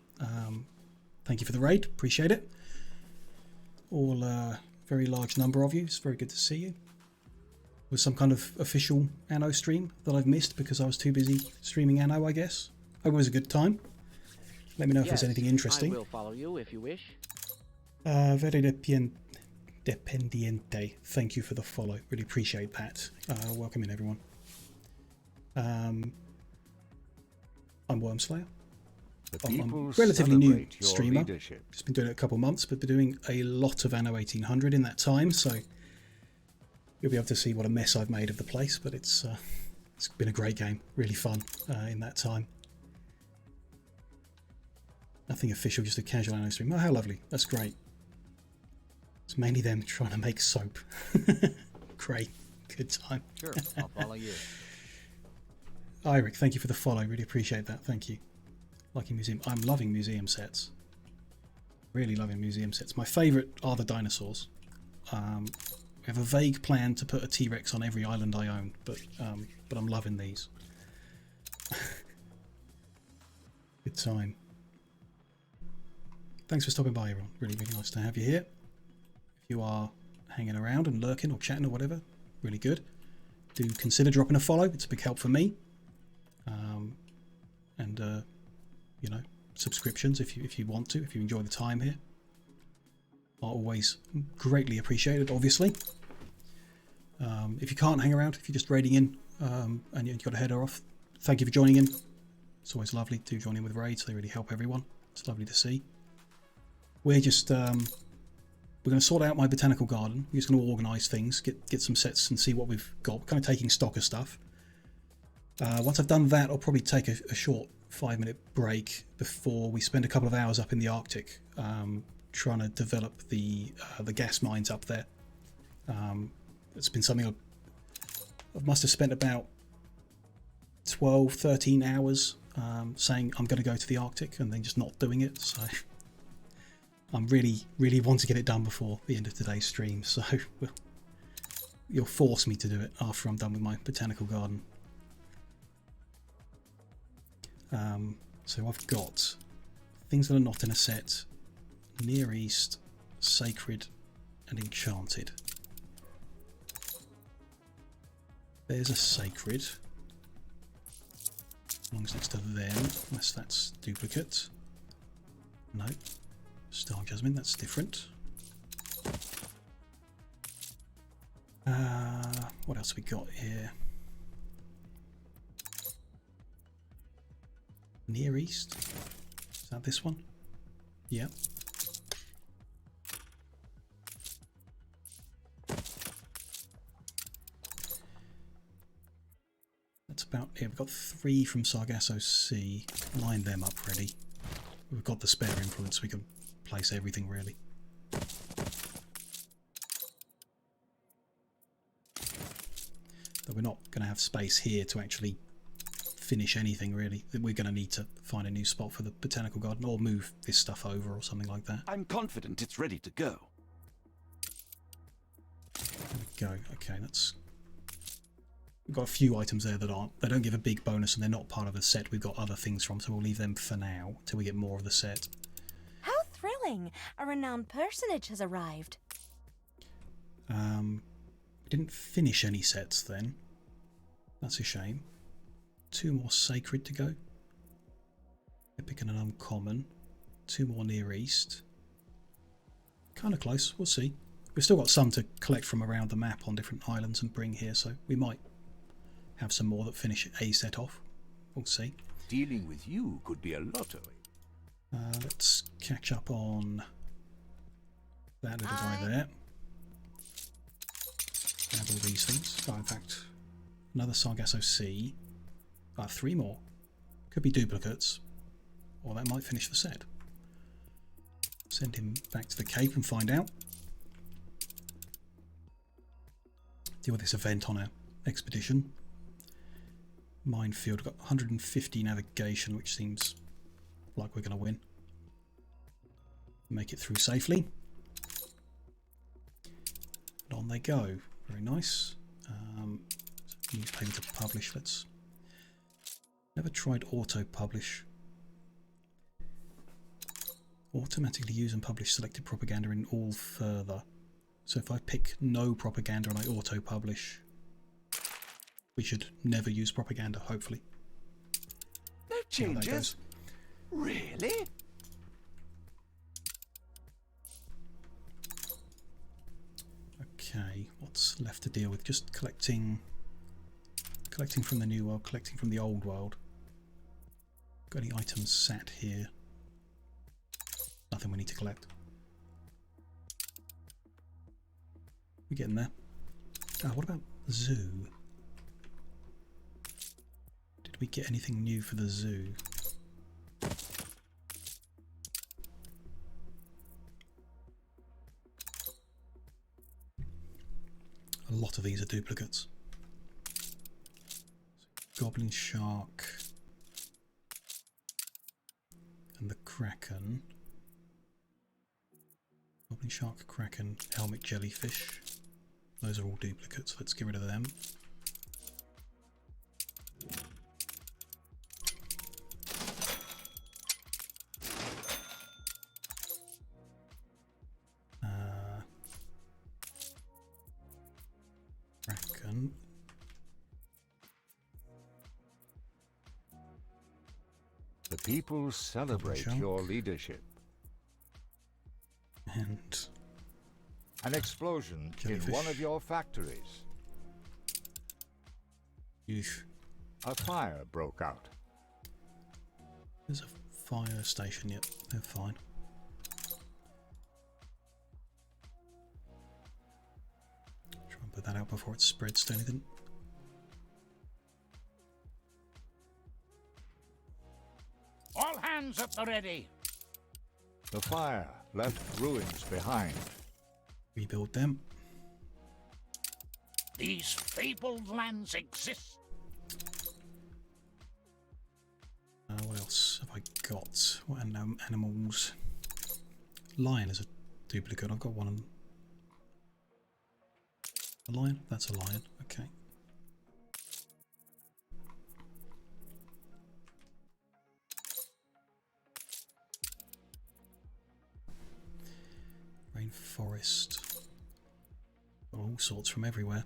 Thank you for the raid. Appreciate it. All very large number of you. It's very good to see you. Was some kind of official Anno stream that I've missed because I was too busy streaming Anno, I guess. Hope it was a good time. Let me know if there's anything interesting. I will follow you if you wish. Very dependiente. Thank you for the follow. Really appreciate that. Welcome in, everyone. I'm Wormslayer. I'm a relatively new streamer. Just been doing it a couple months, but been doing a lot of Anno 1800 in that time, so you'll be able to see what a mess I've made of the place. But it's been a great game, really fun in that time. Nothing official, just a casual Anno stream. Oh, how lovely! That's great. It's mainly them trying to make soap. Great, good time. Sure, I'll follow you. Eric, thank you for the follow. Really appreciate that. Thank you. Liking museum. I'm loving museum sets. Really loving museum sets. My favourite are the dinosaurs. We have a vague plan to put a T-Rex on every island I own, but I'm loving these. Good time. Thanks for stopping by, everyone. Really, really nice to have you here. If you are hanging around and lurking or chatting or whatever. Really good. Do consider dropping a follow. It's a big help for me. And you know, subscriptions if you want to, if you enjoy the time here, are always greatly appreciated, obviously. If you can't hang around, if you're just raiding in and you've got to head off, thank you for joining in. It's always lovely to join in with raids. They really help everyone. It's lovely to see. We're just we're going to sort out my botanical garden. We're just going to organise things, get some sets and see what we've got. We're kind of taking stock of stuff. Once I've done that, I'll probably take a short 5-minute break before we spend a couple of hours up in the Arctic trying to develop the gas mines up there. It's been something I must have spent about 12, 13 hours saying I'm going to go to the Arctic and then just not doing it. So I'm really want to get it done before the end of today's stream. So you'll force me to do it after I'm done with my botanical garden. So I've got things that are not in a set: Near East, Sacred, and Enchanted. There's a Sacred. Belongs next to them, unless that's duplicate. No. Star Jasmine, that's different. What else have we got here? Near East. Is that this one? Yep. That's about it. We've got 3 from Sargasso Sea. Line them up ready. We've got the spare influence. We can place everything really. But we're not going to have space here to actually finish anything really. We're going to need to find a new spot for the botanical garden or move this stuff over or something like that. I'm confident it's ready to go. There we go. Okay, that's... We've got a few items there that aren't... They don't give a big bonus and they're not part of the set we've got other things from, so we'll leave them for now till we get more of the set. How thrilling! A renowned personage has arrived. We didn't finish any sets then. That's a shame. 2 more Sacred to go. Epic and an Uncommon. 2 more Near East. Kind of close, we'll see. We've still got some to collect from around the map on different islands and bring here, so we might have some more that finish a set off. We'll see. Dealing with you could be a lottery. Let's catch up on that little guy there. Have all these things. Oh, in fact, another Sargasso Sea. 3 more. Could be duplicates, or that might finish the set. Send him back to the Cape and find out. Deal with this event on our expedition. Minefield, got 150 navigation, which seems like we're going to win. Make it through safely. And on they go. Very nice. Newspaper to publish. Let's... Never tried auto-publish. Automatically use and publish selected propaganda in all further. So if I pick no propaganda and I auto-publish, we should never use propaganda, hopefully. No changes? Really? Okay, what's left to deal with? Just collecting from the new world, collecting from the old world. Got any items sat here? Nothing we need to collect. We're getting there. What about the zoo? Did we get anything new for the zoo? A lot of these are duplicates. Goblin Shark and the Kraken. Goblin Shark, Kraken, Helmet Jellyfish. Those are all duplicates. Let's get rid of them. People celebrate your leadership. And an explosion jellyfish. In one of your factories. Youth. A fire broke out. There's a fire station, yep, they're fine. Try and put that out before it spreads to anything. All hands at the ready. The fire left ruins behind. Rebuild them. These fabled lands exist. What else have I got? What animals? Lion is a duplicate. I've got one. A lion? That's a lion. Okay. Rainforest. All sorts from everywhere.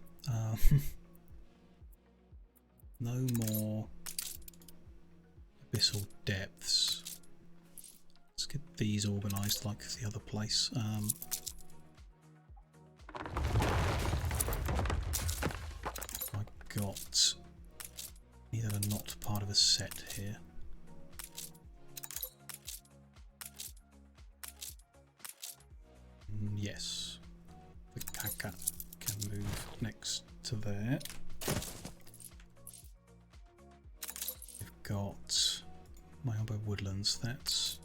No more abyssal depths. Let's get these organised like the other place. I got any that are not part of a set here. Yes, the Kaka can move next to there. We've got Mayombo Woodlands, that's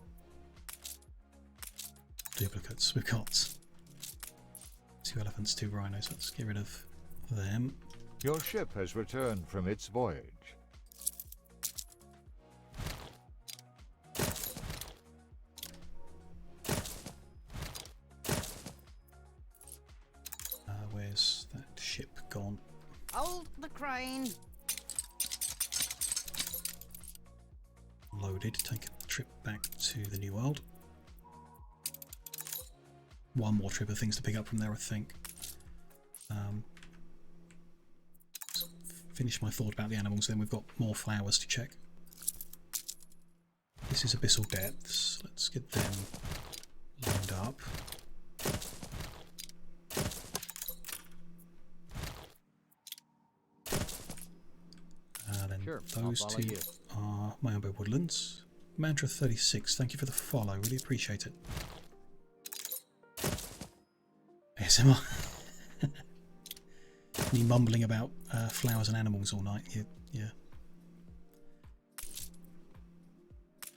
duplicates. We've got 2 elephants, 2 rhinos, let's get rid of them. Your ship has returned from its voyage. Where's that ship gone? Hold the crane. Loaded, take a trip back to the New World. One more trip of things to pick up from there, I think. Finish my thought about the animals, then we've got more flowers to check. This is Abyssal Depths. Let's get them lined up. Then sure, those two are Mayombo Woodlands. Mantra 36, thank you for the follow, really appreciate it. ASMR. Me mumbling about flowers and animals all night. Yeah.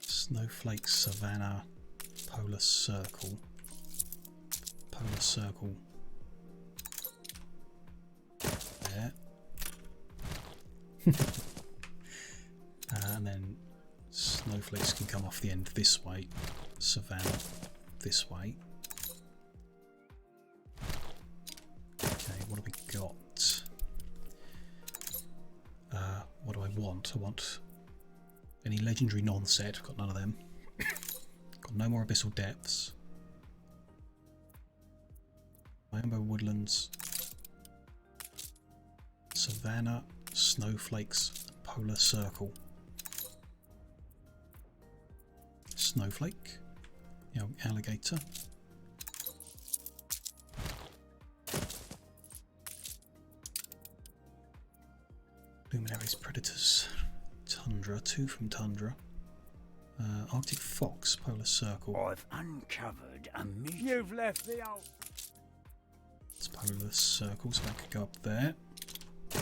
Snowflake, Savannah, Polar Circle. Polar Circle. There. And then snowflakes can come off the end this way. Savannah this way. Okay, what have we got? What do I want? I want any legendary non-set. Got none of them. Got no more Abyssal Depths. Mayombo Woodlands. Savannah, Snowflakes, Polar Circle. Snowflake. You know, alligator. Luminaries, Predators, Tundra, 2 from Tundra. Arctic Fox, Polar Circle. I've uncovered a meeting. You've left the out. It's Polar Circle, so that could go up there. I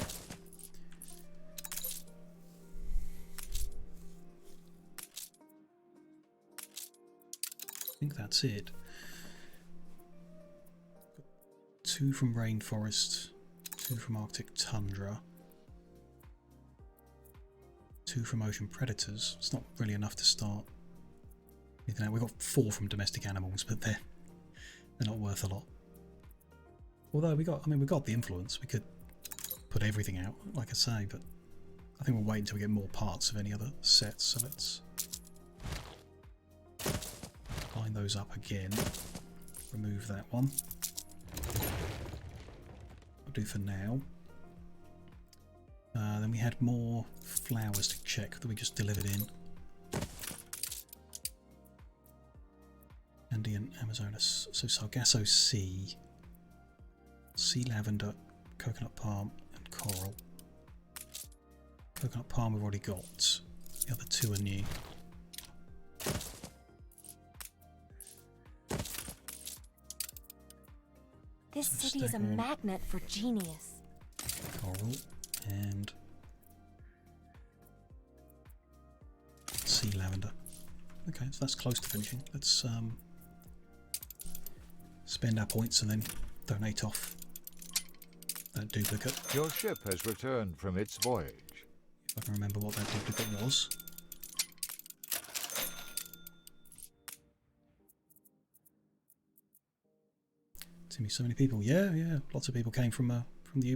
think that's it. 2 from Rainforest, 2 from Arctic Tundra. 2 from Ocean Predators. It's not really enough to start. We've got 4 from Domestic Animals, but they're not worth a lot. Although we got the influence. We could put everything out, like I say, but I think we'll wait until we get more parts of any other sets. So let's line those up again. Remove that one. I'll do for now. Then we had more flowers to check that we just delivered in. Andean Amazonas. So Sargasso Sea, sea lavender, coconut palm, and coral. Coconut palm we've already got. The other two are new. This city is a magnet for genius. Coral and sea lavender. Okay, so that's close to finishing. Let's spend our points and then donate off that duplicate. Your ship has returned from its voyage. If I can remember what that duplicate was. Timmy, so many people. Yeah, yeah. Lots of people came from the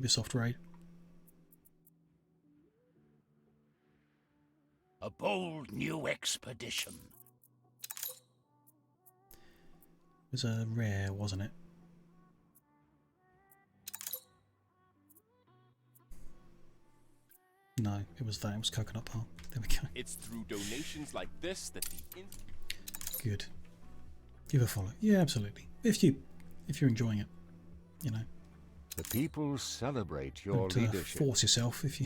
Ubisoft raid. A bold new expedition. It was a rare, wasn't it? No, it was that. It was coconut palm. There we go. It's through donations like this that the... Good. Give a follow. Yeah, absolutely. If you're enjoying it, you know. The people celebrate your Don't leadership. Force yourself if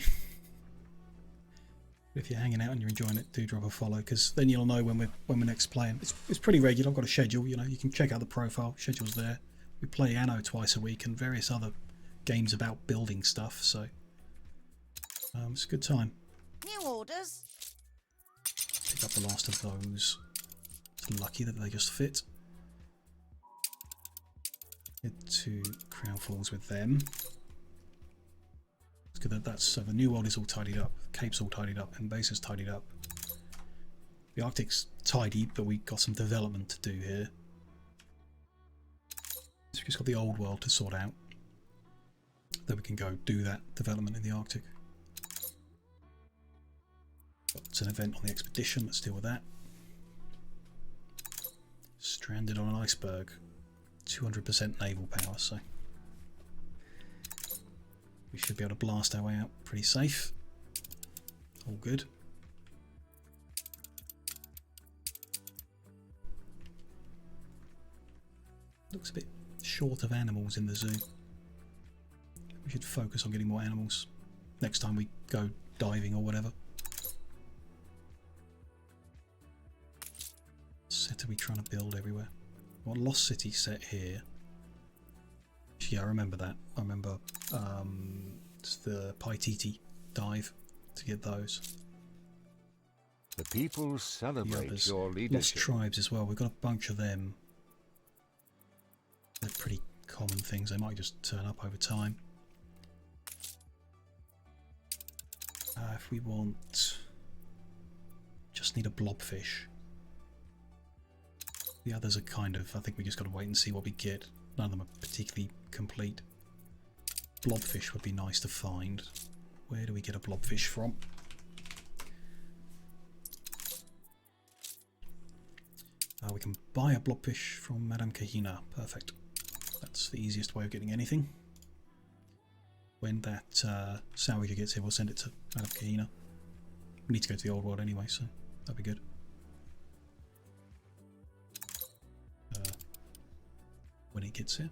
you're hanging out and you're enjoying it. Do drop a follow, because then you'll know when we're next playing. It's pretty regular. I've got a schedule. You know, you can check out the profile. Schedule's there. We play Anno twice a week and various other games about building stuff. So it's a good time. New orders. Pick up the last of those. It's lucky that they just fit. Get to Crown Falls with them. It's good that the New World is all tidied up, Cape's all tidied up, and base is tidied up. The Arctic's tidy, but we got some development to do here. So we've just got the Old World to sort out. Then we can go do that development in the Arctic. Got an event on the expedition, let's deal with that. Stranded on an iceberg. 200% naval power, so we should be able to blast our way out pretty safe. All good. Looks a bit short of animals in the zoo. We should focus on getting more animals next time we go diving or whatever. What set are we trying to build everywhere? What Lost City set here? Yeah, I remember that. I remember it's the Paititi dive to get those. The people celebrate your Lost leadership. tribes as well. We've got a bunch of them. They're pretty common things. They might just turn up over time. If we want, just need a blobfish. The others are kind of, I think we just got to wait and see what we get. None of them are particularly complete. Blobfish would be nice to find. Where do we get a blobfish from? We can buy a blobfish from Madame Kahina. Perfect. That's the easiest way of getting anything. When that salvager gets here, we'll send it to Madame Kahina. We need to go to the Old World anyway, so that'd be good. When it gets here.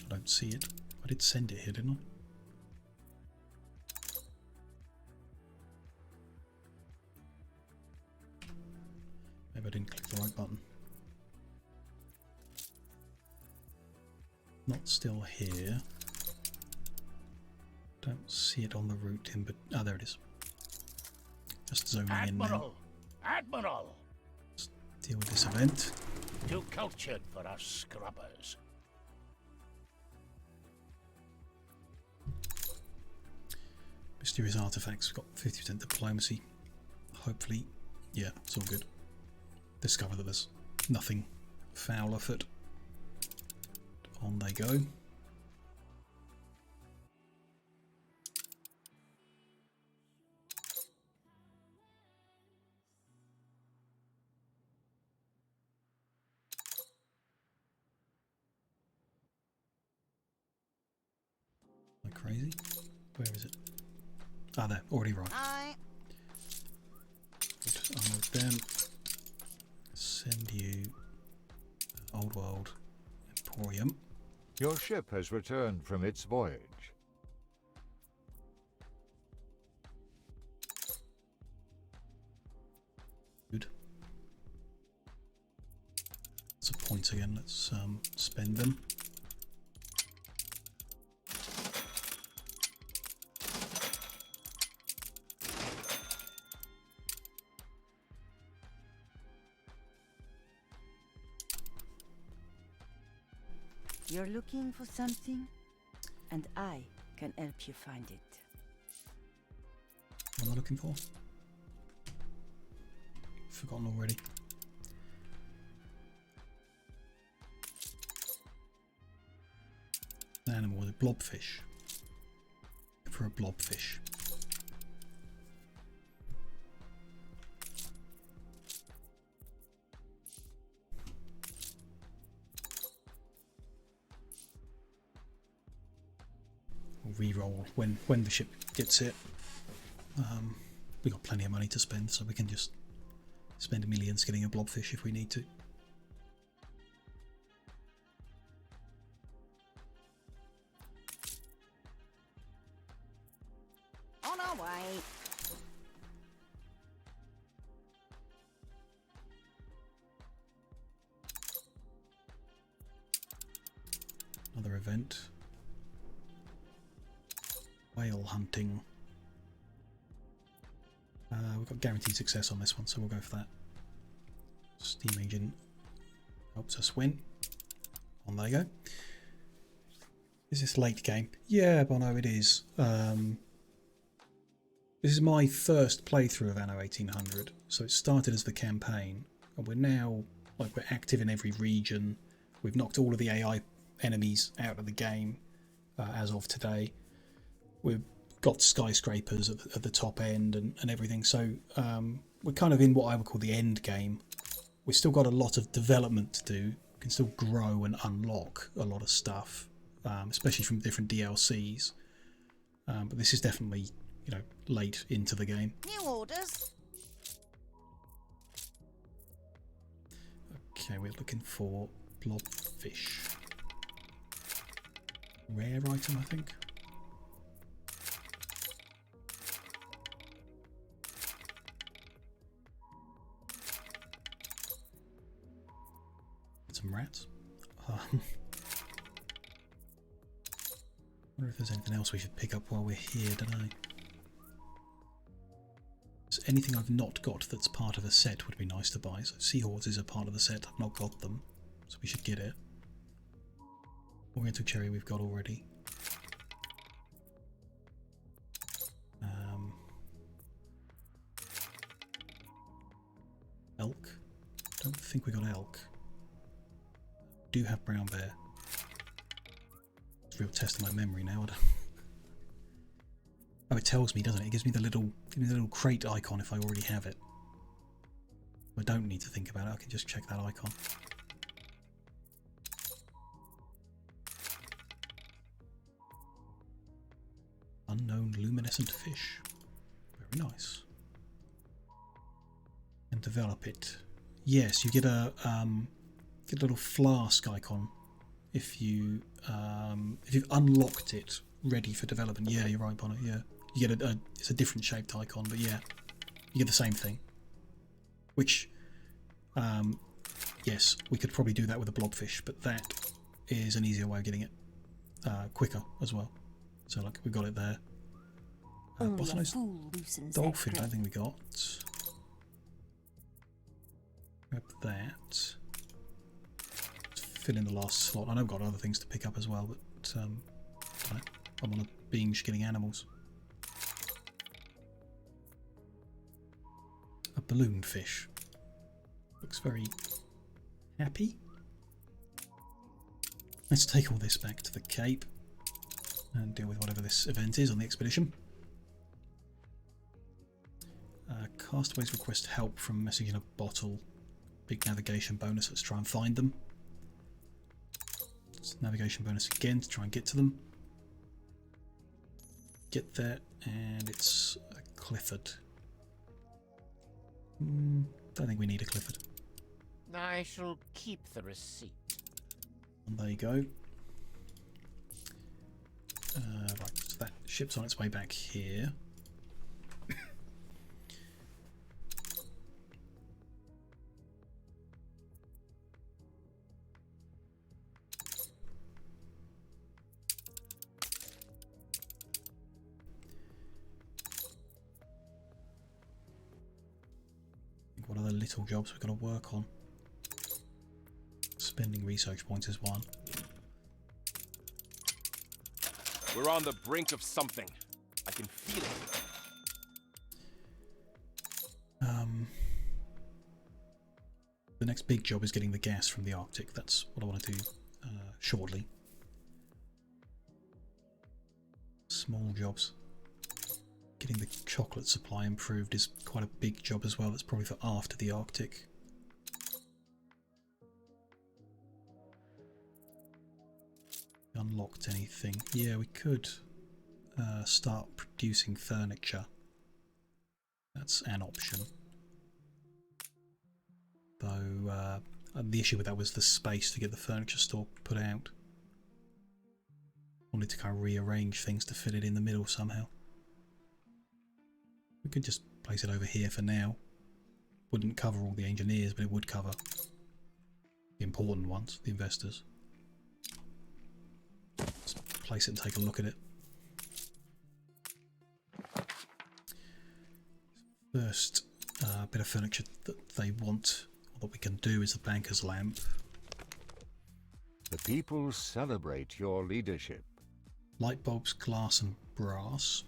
I don't see it. I did send it here, didn't I? Maybe I didn't click the right button. Not still here. Don't see it on the route in, but there it is. Just zooming in now. Admiral! Let's deal with this event. Too cultured for us scrubbers. Mysterious artifacts. We've got 50% diplomacy. Hopefully, yeah, it's all good. Discover that there's nothing foul afoot. On they go. crazy. Where is it? Ah, there. Already right. Unload them. Send you Old World Emporium. Your ship has returned from its voyage. Good. Some points again. Let's spend them. You're looking for something, and I can help you find it. What am I looking for? Forgotten already. An animal with a blobfish. For a blobfish. Reroll when the ship gets it. We got plenty of money to spend, so we can just spend millions getting a blobfish if we need to. On our way. Another event. Whale hunting. We've got guaranteed success on this one, so we'll go for that. Steam engine helps us win. On there you go. Is this late game? Yeah, Bono, it is. This is my first playthrough of Anno 1800, so it started as the campaign, and we're now we're active in every region. We've knocked all of the AI enemies out of the game as of today. We've got skyscrapers at the top end and everything, so we're kind of in what I would call the end game. We've still got a lot of development to do. We can still grow and unlock a lot of stuff, especially from different DLCs. But this is definitely, late into the game. New orders. Okay, we're looking for blobfish. Rare item, I think. Some rats. Wonder if there's anything else we should pick up while we're here, don't I? So anything I've not got that's part of a set would be nice to buy. So seahorses are part of the set. I've not got them, so we should get it. Oriental cherry we've got already. Elk. Don't think we got elk. Do have brown bear. It's a real test of my memory now. Oh, it tells me, doesn't it? It gives me the little crate icon if I already have it. I don't need to think about it. I can just check that icon. Unknown luminescent fish. Very nice. And develop it. Yes, you get a little flask icon if you've unlocked it, ready for development. Yeah, you're right, Bonnet. Yeah, you get it's a different shaped icon, but yeah, you get the same thing. Which, yes, we could probably do that with a blobfish, but that is an easier way of getting it quicker as well. So like we got it there. Bottlenose dolphin, I don't think we got. Grab that. Fill in the last slot. I know I've got other things to pick up as well, but I'm on a binge getting animals. A balloon fish. Looks very happy. Let's take all this back to the Cape and deal with whatever this event is on the expedition. Castaways request help from message in a bottle. Big navigation bonus. Let's try and find them. It's navigation bonus again to try and get to them. get there, and it's a Clifford. Don't think we need a Clifford. I shall keep the receipt. And there you go. Right, so that ship's on its way back here. What other little jobs we've got to work on? Spending research points is one. We're on the brink of something. I can feel it. The next big job is getting the gas from the Arctic. That's what I want to do shortly. Small jobs. Getting the chocolate supply improved is quite a big job as well. That's probably for after the Arctic. Unlocked anything? Yeah, we could start producing furniture. That's an option. Though the issue with that was the space to get the furniture store put out. Wanted to kind of rearrange things to fit it in the middle somehow. We could just place it over here for now. Wouldn't cover all the engineers, but it would cover the important ones, the investors. Let's place it and take a look at it. First bit of furniture that they want, or that we can do, is the banker's lamp. The people celebrate your leadership. Light bulbs, glass and brass.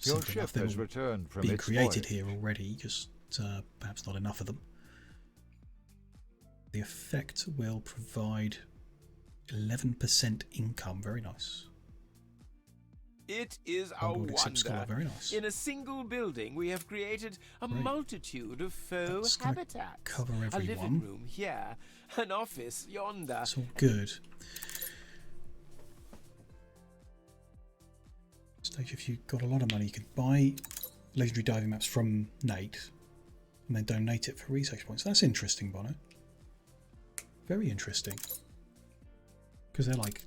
Your ship has returned from being its created voyage. here already, just perhaps not enough of them. The effect will provide 11% income. Very nice. It is a Onboard except scholar. wonder. Very nice. In a single building, we have created a Great. multitude of faux That's gonna habitats. cover A everyone. living room here, an office yonder. That's all good. Stage, if you've got a lot of money, you could buy legendary diving maps from Nate and then donate it for research points. That's interesting, Bono. Very interesting. Because they're like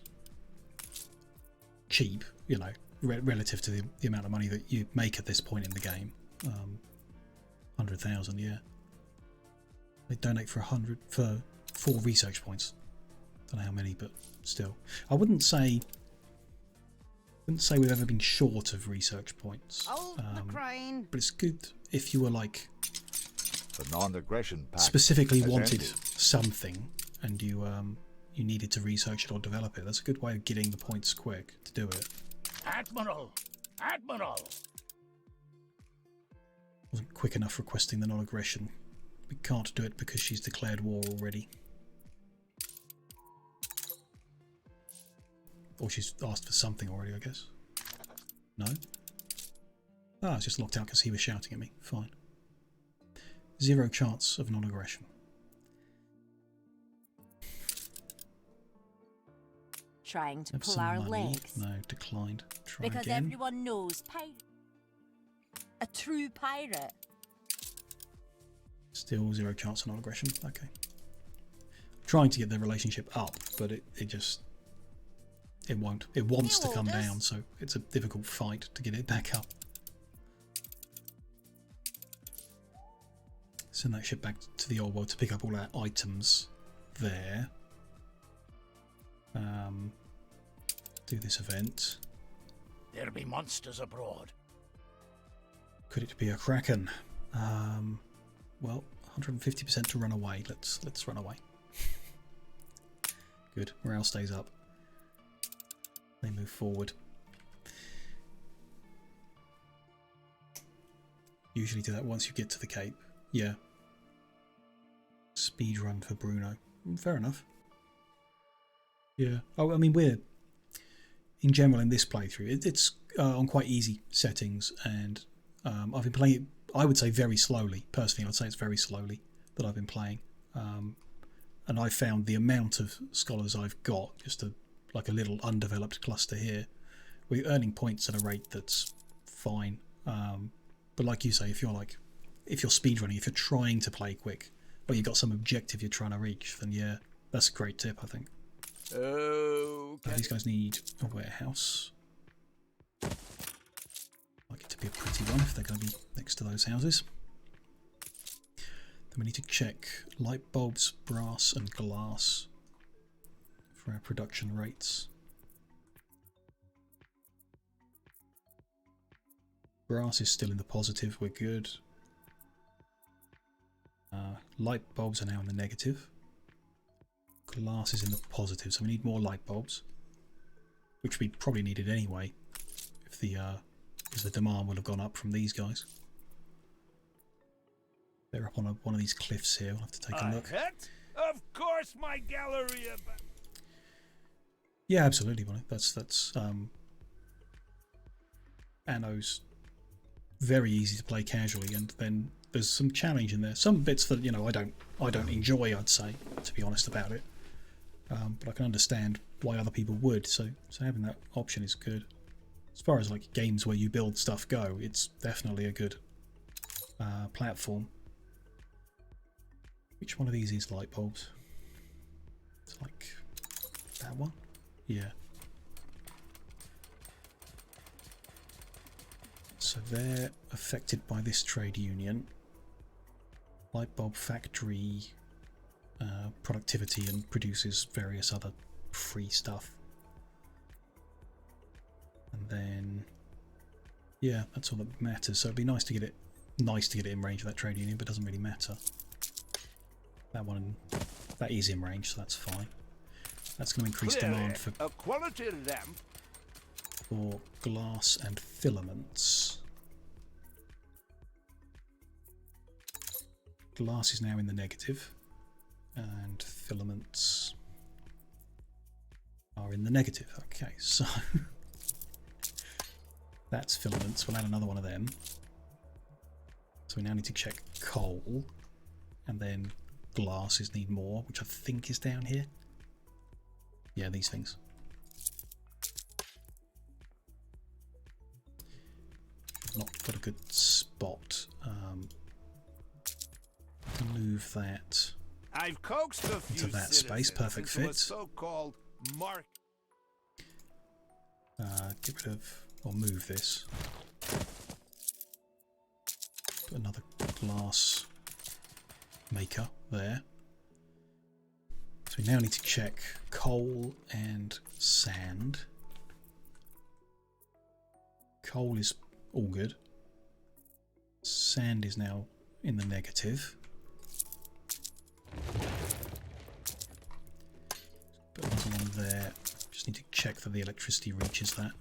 cheap, you know, relative to the amount of money that you make at this point in the game. 100,000, yeah. They donate for 100 for 4 research points. Don't know how many, but still. I wouldn't say we've ever been short of research points. But it's good if you were like The non-aggression pact specifically has wanted ended. something and you needed to research it or develop it. That's a good way of getting the points quick to do it. Admiral! Admiral! Wasn't quick enough requesting the non-aggression. We can't do it because she's declared war already. Or she's asked for something already, I guess. No? Ah, it's just locked out because he was shouting at me. Fine. 0 chance of non-aggression. Trying to Have pull some our money. legs. No, declined. Try Because again. everyone knows pirate. A true pirate. Still 0 chance of non-aggression. Okay. Trying to get the relationship up, but it just... It won't. It wants to come down, so it's a difficult fight to get it back up. Send that ship back to the old world to pick up all our items there. Do this event. There be monsters abroad. Could it be a kraken? Well, 150% to run away. Let's run away. Good. Morale stays up. They move forward. Usually do that once you get to the Cape. Yeah. Speed run for Bruno. Fair enough. Yeah. Oh, I mean, we're in general in this playthrough. It's on quite easy settings, and I've been playing it, I would say, very slowly. Personally, I'd say it's very slowly that I've been playing. And I found the amount of scholars I've got, just like a little undeveloped cluster here, we're earning points at a rate that's fine. But like you say, if you're speedrunning, if you're trying to play quick, or you've got some objective you're trying to reach, then yeah, that's a great tip, I think. These guys need a warehouse. I'd like it to be a pretty one if they're going to be next to those houses. Then we need to check light bulbs, brass and glass for our production rates. Brass is still in the positive, we're good. Light bulbs are now in the negative. Glass is in the positive, so we need more light bulbs, which we probably needed anyway, if because the demand would have gone up from these guys. They're up on one of these cliffs here. We'll have to take a look. Of course, my Galleria. Yeah, absolutely, buddy. That's Anno's very easy to play casually, and then there's some challenge in there. Some bits that I don't enjoy, I'd say, to be honest about it. But I can understand why other people would. So having that option is good. As far as like games where you build stuff go, it's definitely a good platform. Which one of these is light bulbs? It's like that one? Yeah. So they're affected by this trade union. Light bulb factory productivity and produces various other free stuff. And then yeah, that's all that matters. So it'd be nice to get it in range of that trade union, but it doesn't really matter. That is in range, so that's fine. That's going to increase demand for a quality lamp for glass and filaments. Glass is now in the negative, and filaments are in the negative. Okay, so that's filaments. We'll add another one of them. So we now need to check coal, and then glasses need more, which I think is down here. Yeah, these things. Not got a good spot. Move that I've coaxed a few into that space. Perfect fit. So-called mark. Get rid of or move this. Put another glass maker there. So we now need to check coal and sand. Coal is all good. Sand is now in the negative. Put another one there. Just need to check that the electricity reaches that.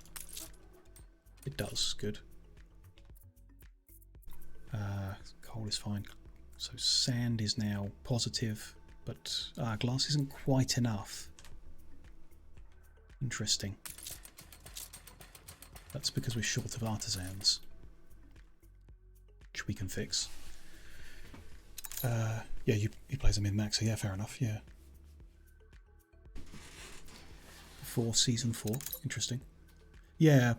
It does, good. Coal is fine. So sand is now positive, but glass isn't quite enough. Interesting. That's because we're short of artisans, which we can fix. Yeah, you plays them in max, so yeah, fair enough, yeah. For season 4, interesting. Yeah,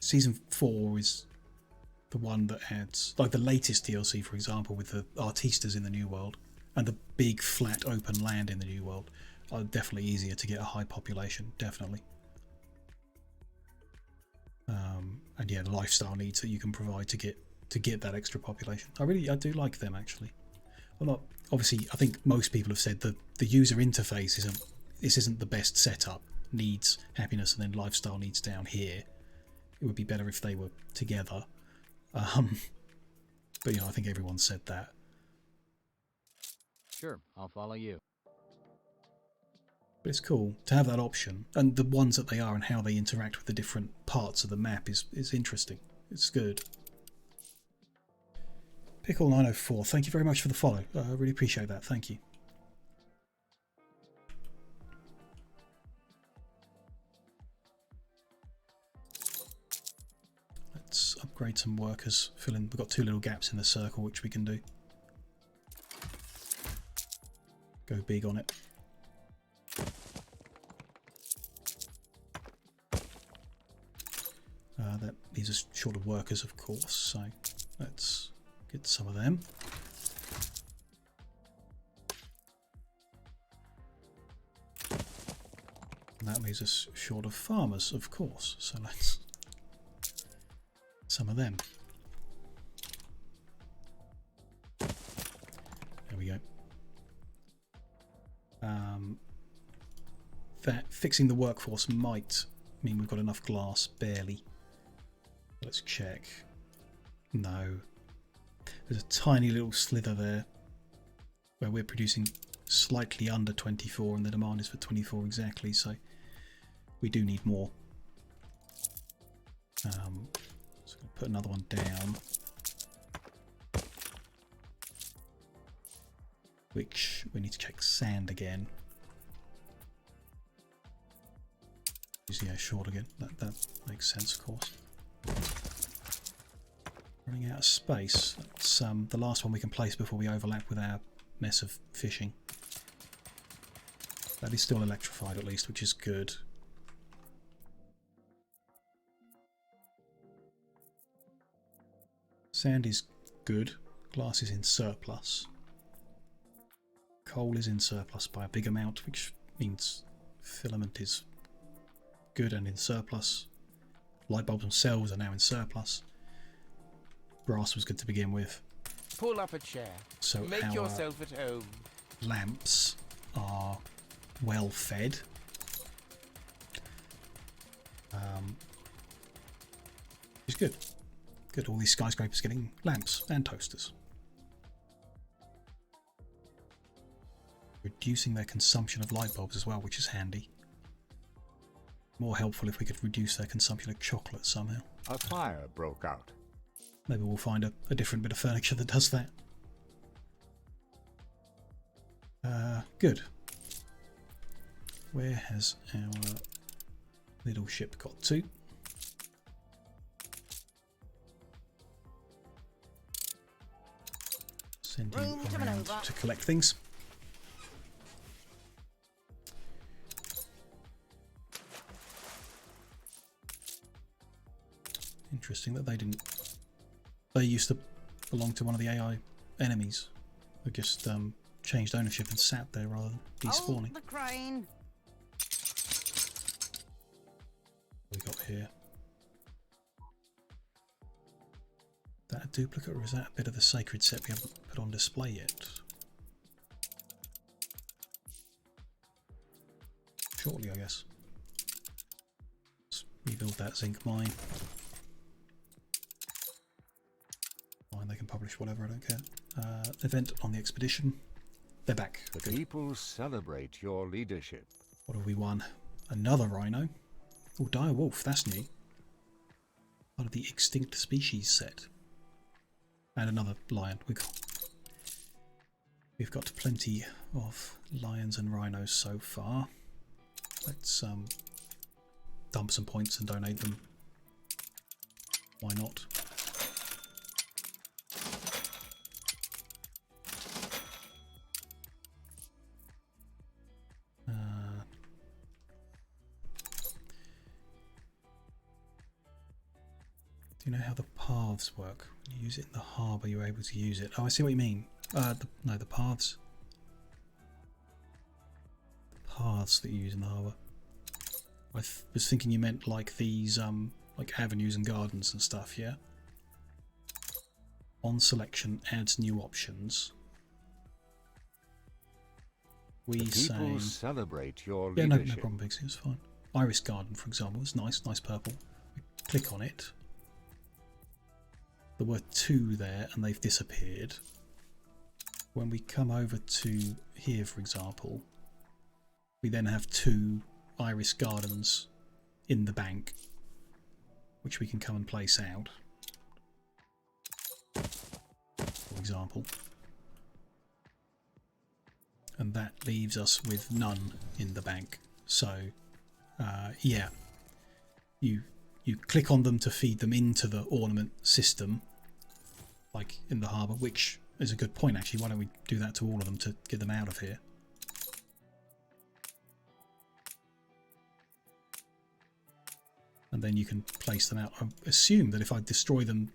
season 4 is the one that adds, like the latest DLC, for example, with the artistas in the New World and the big flat open land in the New World, are definitely easier to get a high population, definitely. And yeah, the lifestyle needs that you can provide to get that extra population. I do like them, actually. I'm not, obviously, I think most people have said that the user interface isn't the best setup. Needs, happiness, and then lifestyle needs down here. It would be better if they were together. But you know, I think everyone said that. Sure, I'll follow you. But it's cool to have that option, and the ones that they are and how they interact with the different parts of the map is interesting. It's good. Pickle904, thank you very much for the follow. I really appreciate that. Thank you. Let's upgrade some workers. Fill in. We've got 2 little gaps in the circle, which we can do. Go big on it. That these are short of workers, of course, so let's get some of them. And that leaves us short of farmers, of course, so let's some of them. There we go. That fixing the workforce might mean we've got enough glass, barely. Let's check. No. There's a tiny little slither there where we're producing slightly under 24 and the demand is for 24 exactly, so we do need more. So I'm going to put another one down, which we need to check sand again. Yeah, short again. That makes sense, of course. Running out of space. That's the last one we can place before we overlap with our mess of fishing. That is still electrified at least, which is good. Sand is good. Glass is in surplus. Coal is in surplus by a big amount, which means filament is good and in surplus. Light bulbs themselves are now in surplus. Brass was good to begin with. Pull up a chair. So make yourself at home. Lamps are well fed. It's good. Good. All these skyscrapers getting lamps and toasters. Reducing their consumption of light bulbs as well, which is handy. More helpful if we could reduce their consumption of chocolate somehow. A fire broke out. Maybe we'll find a different bit of furniture that does that. Good. Where has our little ship got to? Send you around to collect things. Interesting that they didn't. They used to belong to one of the AI enemies. They just changed ownership and sat there rather than despawning. The crane. What we got here? Is that a duplicate or is that a bit of the sacred set we haven't put on display yet? Shortly, I guess. Let's rebuild that zinc mine. Fine, they can publish whatever, I don't care. Event on the expedition. They're back. The people celebrate your leadership. What have we won? Another rhino. Oh, dire wolf, that's new. Part of the extinct species set. And another lion. We've got plenty of lions and rhinos so far. Let's dump some points and donate them. Why not? Do you know how the paths work? When you use it in the harbour, you're able to use it. Oh, I see what you mean. No, the paths. The paths that you use in the harbour. I was thinking you meant like these, like avenues and gardens and stuff, yeah? On selection, adds new options. We the people say... celebrate your yeah, leadership. no problem, Biggsy, it's fine. Iris Garden, for example, is nice, nice purple. We click on it. There were two there and they've disappeared. When we come over to here, for example, we then have two iris gardens in the bank, which we can come and place out, for example. And that leaves us with none in the bank. So, yeah, you click on them to feed them into the ornament system, like in the harbour, which is a good point actually. Why don't we do that to all of them to get them out of here? And and then you can place them out. I assume that if I destroy them,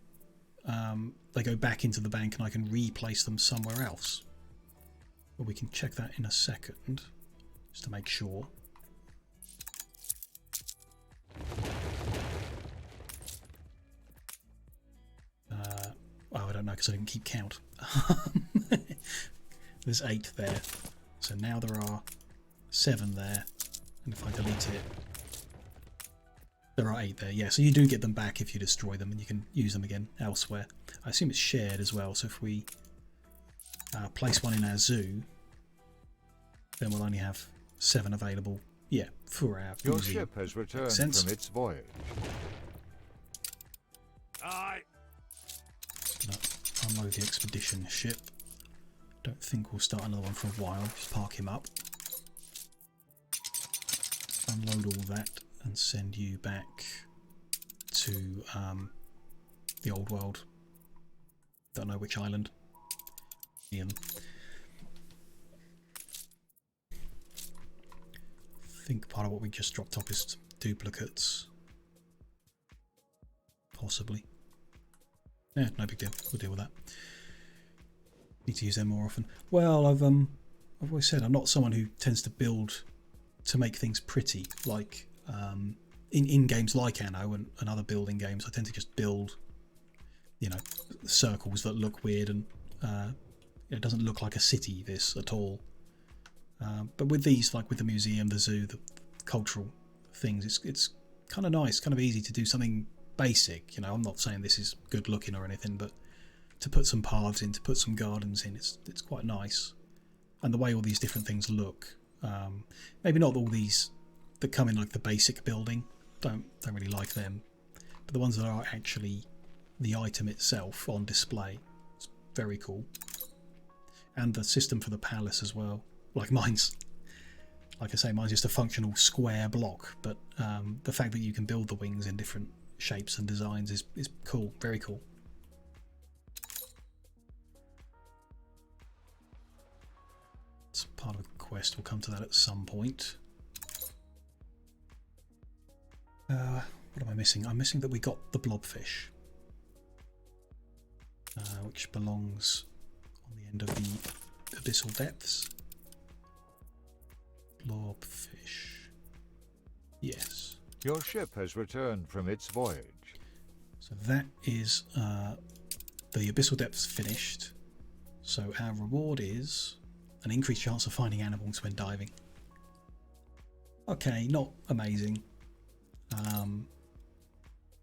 they go back into the bank and I can replace them somewhere else. But we can check that in a second, just to make sure. Oh, I don't know because I didn't keep count. There's 8 there. So now there are 7 there. And if I delete it, there are 8 there. Yeah, so you do get them back if you destroy them and you can use them again elsewhere. I assume it's shared as well. So if we place one in our zoo, then we'll only have 7 available. Yeah, for our Your museum. ship has returned Sense. from its voyage. Aye. Unload the expedition ship. Don't think we'll start another one for a while. Just park him up. Unload all that and send you back to the old world. Don't know which island. Ian. I think part of what we just dropped off is duplicates. Possibly. Yeah, no big deal. We'll deal with that. Need to use them more often. Well, I've always said I'm not someone who tends to build to make things pretty. Like in games like Anno and other building games, I tend to just build, you know, circles that look weird and it doesn't look like a city. This at all. But with these, like with the museum, the zoo, the cultural things, it's kind of nice, kind of easy to do something basic. You know, I'm not saying this is good looking or anything, but to put some paths in, to put some gardens in, it's quite nice. And the way all these different things look, maybe not all these that come in like the basic building, don't really like them, but the ones that are actually the item itself on display, it's very cool. And the system for the palace as well, like mine's, like I say, mine's just a functional square block, but the fact that you can build the wings in different shapes and designs is cool, very cool. It's part of a quest, we'll come to that at some point. What am I missing? I'm missing that we got the blobfish, which belongs on the end of the abyssal depths. Blobfish. Yes. Your ship has returned from its voyage. So that is the abyssal depths finished. So our reward is an increased chance of finding animals when diving. Okay, not amazing.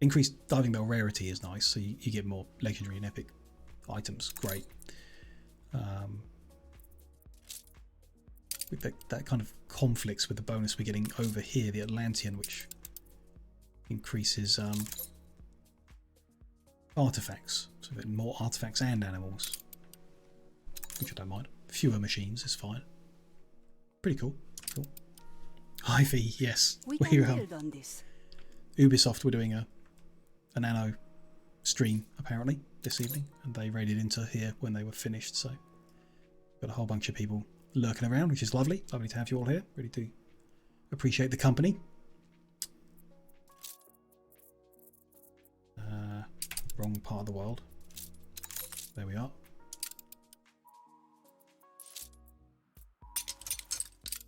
Increased diving bell rarity is nice, so you get more legendary and epic items. Great. That kind of conflicts with the bonus we're getting over here, the Atlantean, which increases artifacts, so a bit more artifacts and animals, which I don't mind. Fewer machines is fine. Pretty cool. Cool. Ivy, yes. We can build on this. Ubisoft were doing an Anno stream apparently this evening, and they raided into here when they were finished. So got a whole bunch of people lurking around, which is lovely. Lovely to have you all here. Really do appreciate the company. Wrong part of the world. There we are.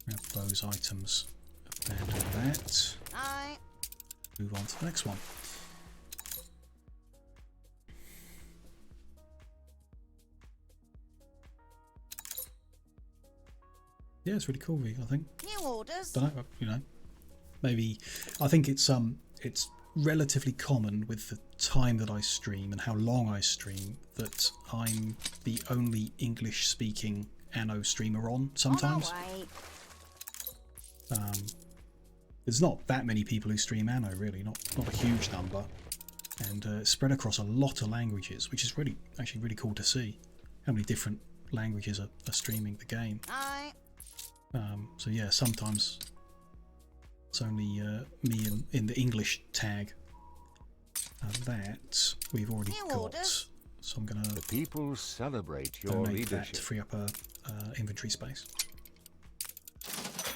Grab those items. Abandon that. Aye. Move on to the next one. Yeah, it's really cool, I think. New orders. Don't know, you know, maybe I think it's relatively common with the time that I stream and how long I stream that I'm the only English-speaking Anno streamer on sometimes. There's not that many people who stream Anno, really, not a huge number, and spread across a lot of languages, which is actually really cool to see how many different languages are streaming the game. Aye. So yeah, sometimes it's only me in the English tag. That we've already got, so I'm gonna the people celebrate your donate leadership. that to free up inventory space.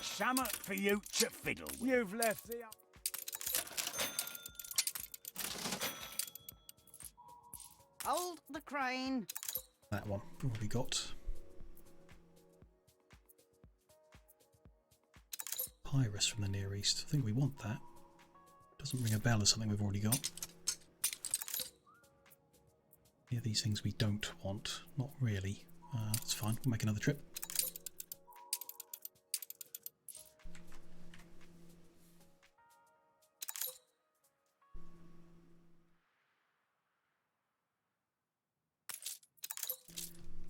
Summer for you to fiddle with. You've left the... Hold the crane. That one. What have we got? Pyrus from the Near East. I think we want that. Doesn't ring a bell as something we've already got. Yeah, these things we don't want. Not really. That's fine. We'll make another trip.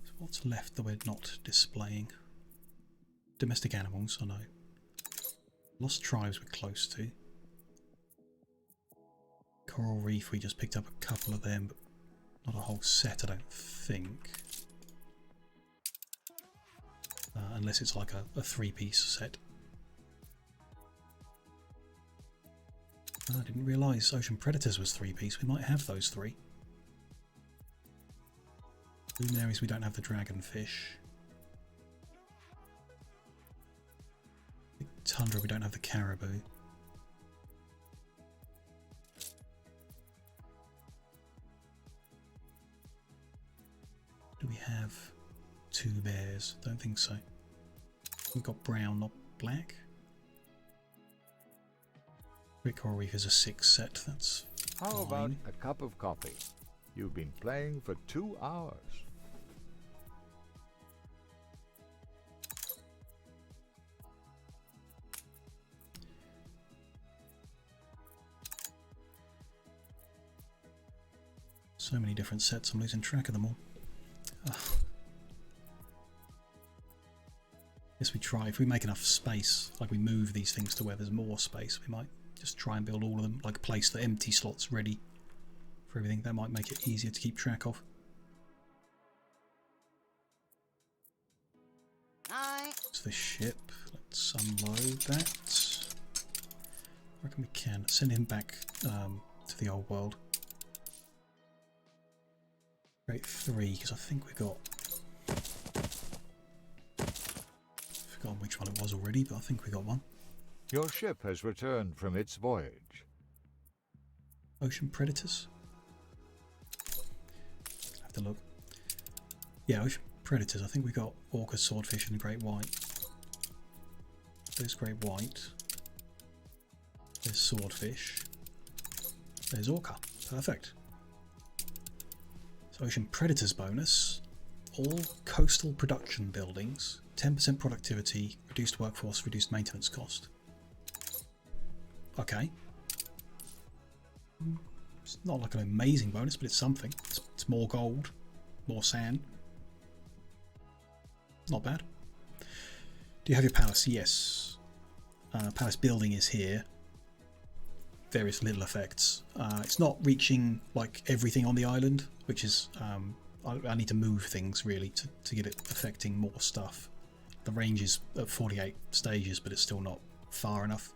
So what's left that we're not displaying? Domestic animals, I know. Lost tribes we're close to. Coral Reef, we just picked up a couple of them, but not a whole set, I don't think. Unless it's like a three-piece set. I didn't realise Ocean Predators was three-piece. We might have those three. Luminaries, we don't have the dragonfish. Tundra, we don't have the caribou. Do we have two bears? Don't think so. We've got brown, not black. Great Coral Reef is a 6 set, that's How fine. about a cup of coffee? You've been playing for 2 hours. So many different sets, I'm losing track of them all. Yes, we try. If we make enough space, like we move these things to where there's more space, we might just try and build all of them, like place the empty slots ready for everything. That might make it easier to keep track of. It's the ship. Let's unload that. I reckon we can. Send him back to the old world. Rate 3, because I think we got... forgotten which one it was already, but I think we got one. Your ship has returned from its voyage. Ocean Predators? Have to look. Yeah, Ocean Predators. I think we got Orca, Swordfish and Great White. There's Great White. There's Swordfish. There's Orca. Perfect. So Ocean Predators bonus. All coastal production buildings. 10% productivity, reduced workforce, reduced maintenance cost. Okay. It's not like an amazing bonus, but it's something. It's more gold, more sand. Not bad. Do you have your palace? Yes. Palace building is here. Various little effects. It's not reaching like everything on the island, which is I need to move things really to get it affecting more stuff. The range is at 48 stages, but it's still not far enough.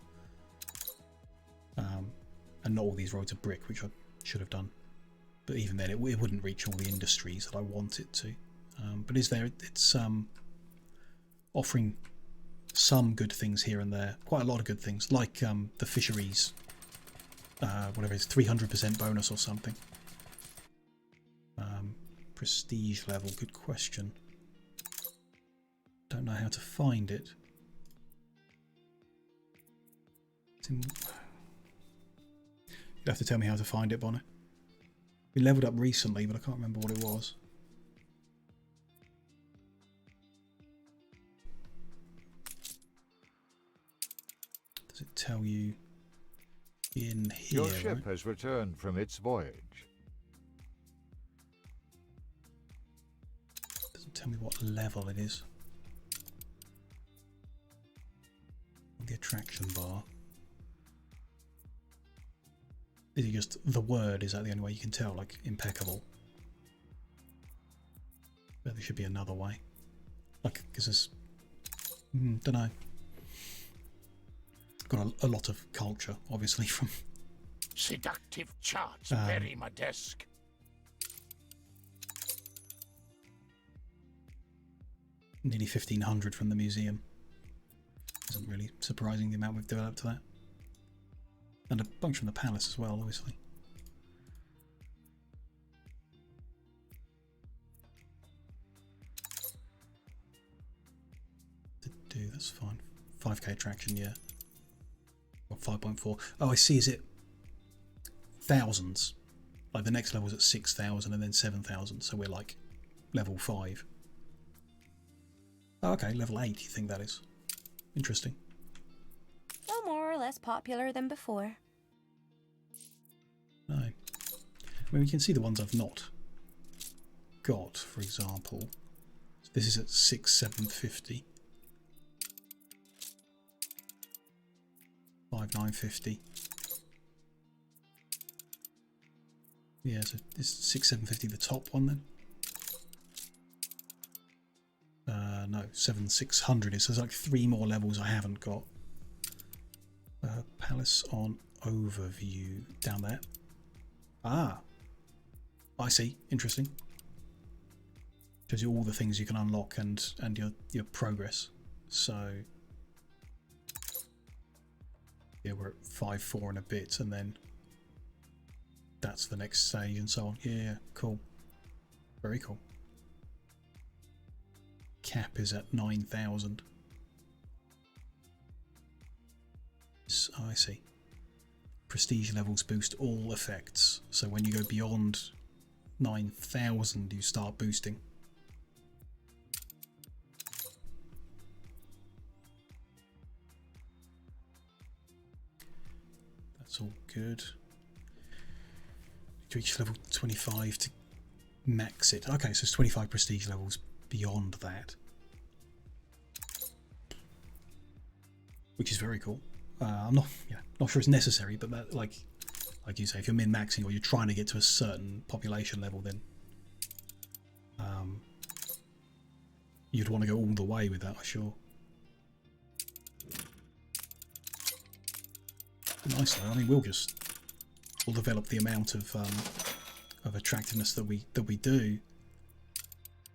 And not all these roads are brick, which I should have done. But even then, it wouldn't reach all the industries that I want it to. But it's offering some good things here and there. Quite a lot of good things, like the fisheries, whatever it is, 300% bonus or something. Prestige level, good question. Don't know how to find it. You'd have to tell me how to find it, Bonner. We leveled up recently, but I can't remember what it was. Does it tell you in here? Your ship has returned from its voyage. Doesn't tell me what level it is. The attraction bar. Is it just the word? Is that the only way you can tell? Like impeccable? But there should be another way. Like, because there's... don't know. Got a lot of culture, obviously, from... Seductive charts bury my desk. Nearly 1,500 from the museum. Isn't really surprising the amount we've developed to that. And a bunch from the palace as well, obviously. do, that's fine. 5k attraction, yeah. Or 5.4. Oh, I see, is it thousands? Like the next level's at 6,000 and then 7,000, so we're like level 5. Oh, okay, level 8 you think that is. Interesting. No more or less popular than before. No. I mean, you can see the ones I've not got, for example. This is at 6,750. 5,950. Yeah, so is 6,750 the top one then? No, 7,600 is. So there's like 3 more levels I haven't got. Palace on overview down there. Ah, I see. Interesting. Shows you all the things you can unlock and your progress. So yeah, we're at 5.4 and a bit, and then that's the next stage and so on. Yeah, cool. Very cool. Cap is at 9,000. Oh, I see. Prestige levels boost all effects. So when you go beyond 9,000, you start boosting. That's all good. To reach level 25 to max it. Okay, so it's 25 prestige levels beyond that, which is very cool. I'm not sure it's necessary, but that, like you say, if you're min-maxing or you're trying to get to a certain population level, then you'd want to go all the way with that, I'm sure. Nice though. I mean, we'll develop the amount of attractiveness that we do,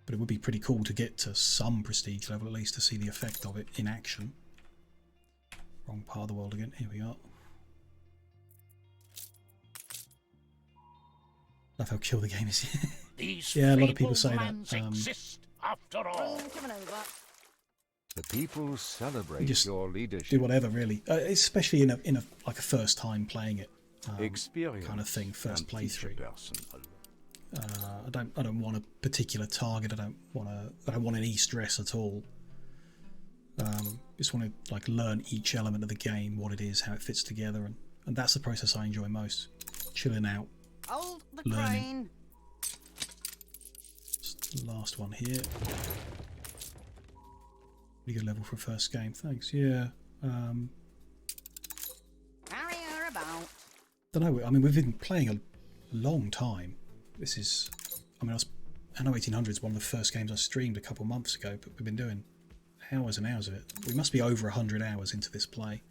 but it would be pretty cool to get to some prestige level at least to see the effect of it in action. Wrong part of the world again. Here we are. Love how chill the game is. Yeah, a lot of people say that. Exist after all. The people celebrate just your leadership. do whatever, really. Especially in a like a first time playing it kind of thing, first playthrough. I don't want a particular target. I don't want any stress at all. Just want to like learn each element of the game, what it is, how it fits together, and that's the process I enjoy most. Chilling out, Hold the learning. crane. Just the last one here. Pretty good level for a first game. Thanks. Yeah. Carry her about. Don't know. I mean, we've been playing a long time. This is. I mean, Anno 1800 is one of the first games I streamed a couple months ago, but we've been doing hours and hours of it. We must be over 100 hours into this play.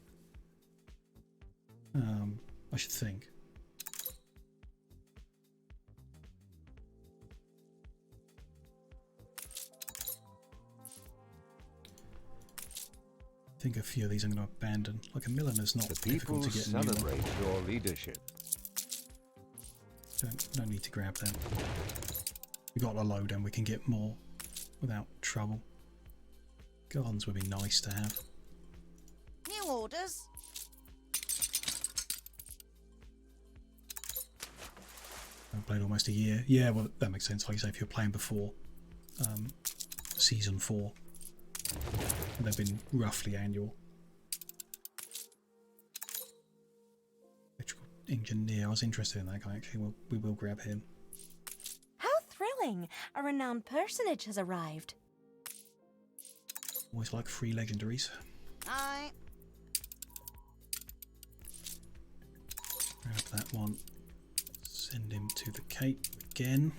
I should think. I think a few of these I'm going to abandon. Like a milliner's not difficult to get a new one. Celebrate your leadership. Don't need to grab them. We got a load and we can get more without trouble. Gardens would be nice to have. New orders. I've played almost a year. Yeah, well, that makes sense. Like you say, if you're playing before Season 4, they've been roughly annual. Electrical engineer. I was interested in that guy, actually. We will grab him. How thrilling! A renowned personage has arrived. Always like free legendaries. Aye. Grab that one. Send him to the Cape again.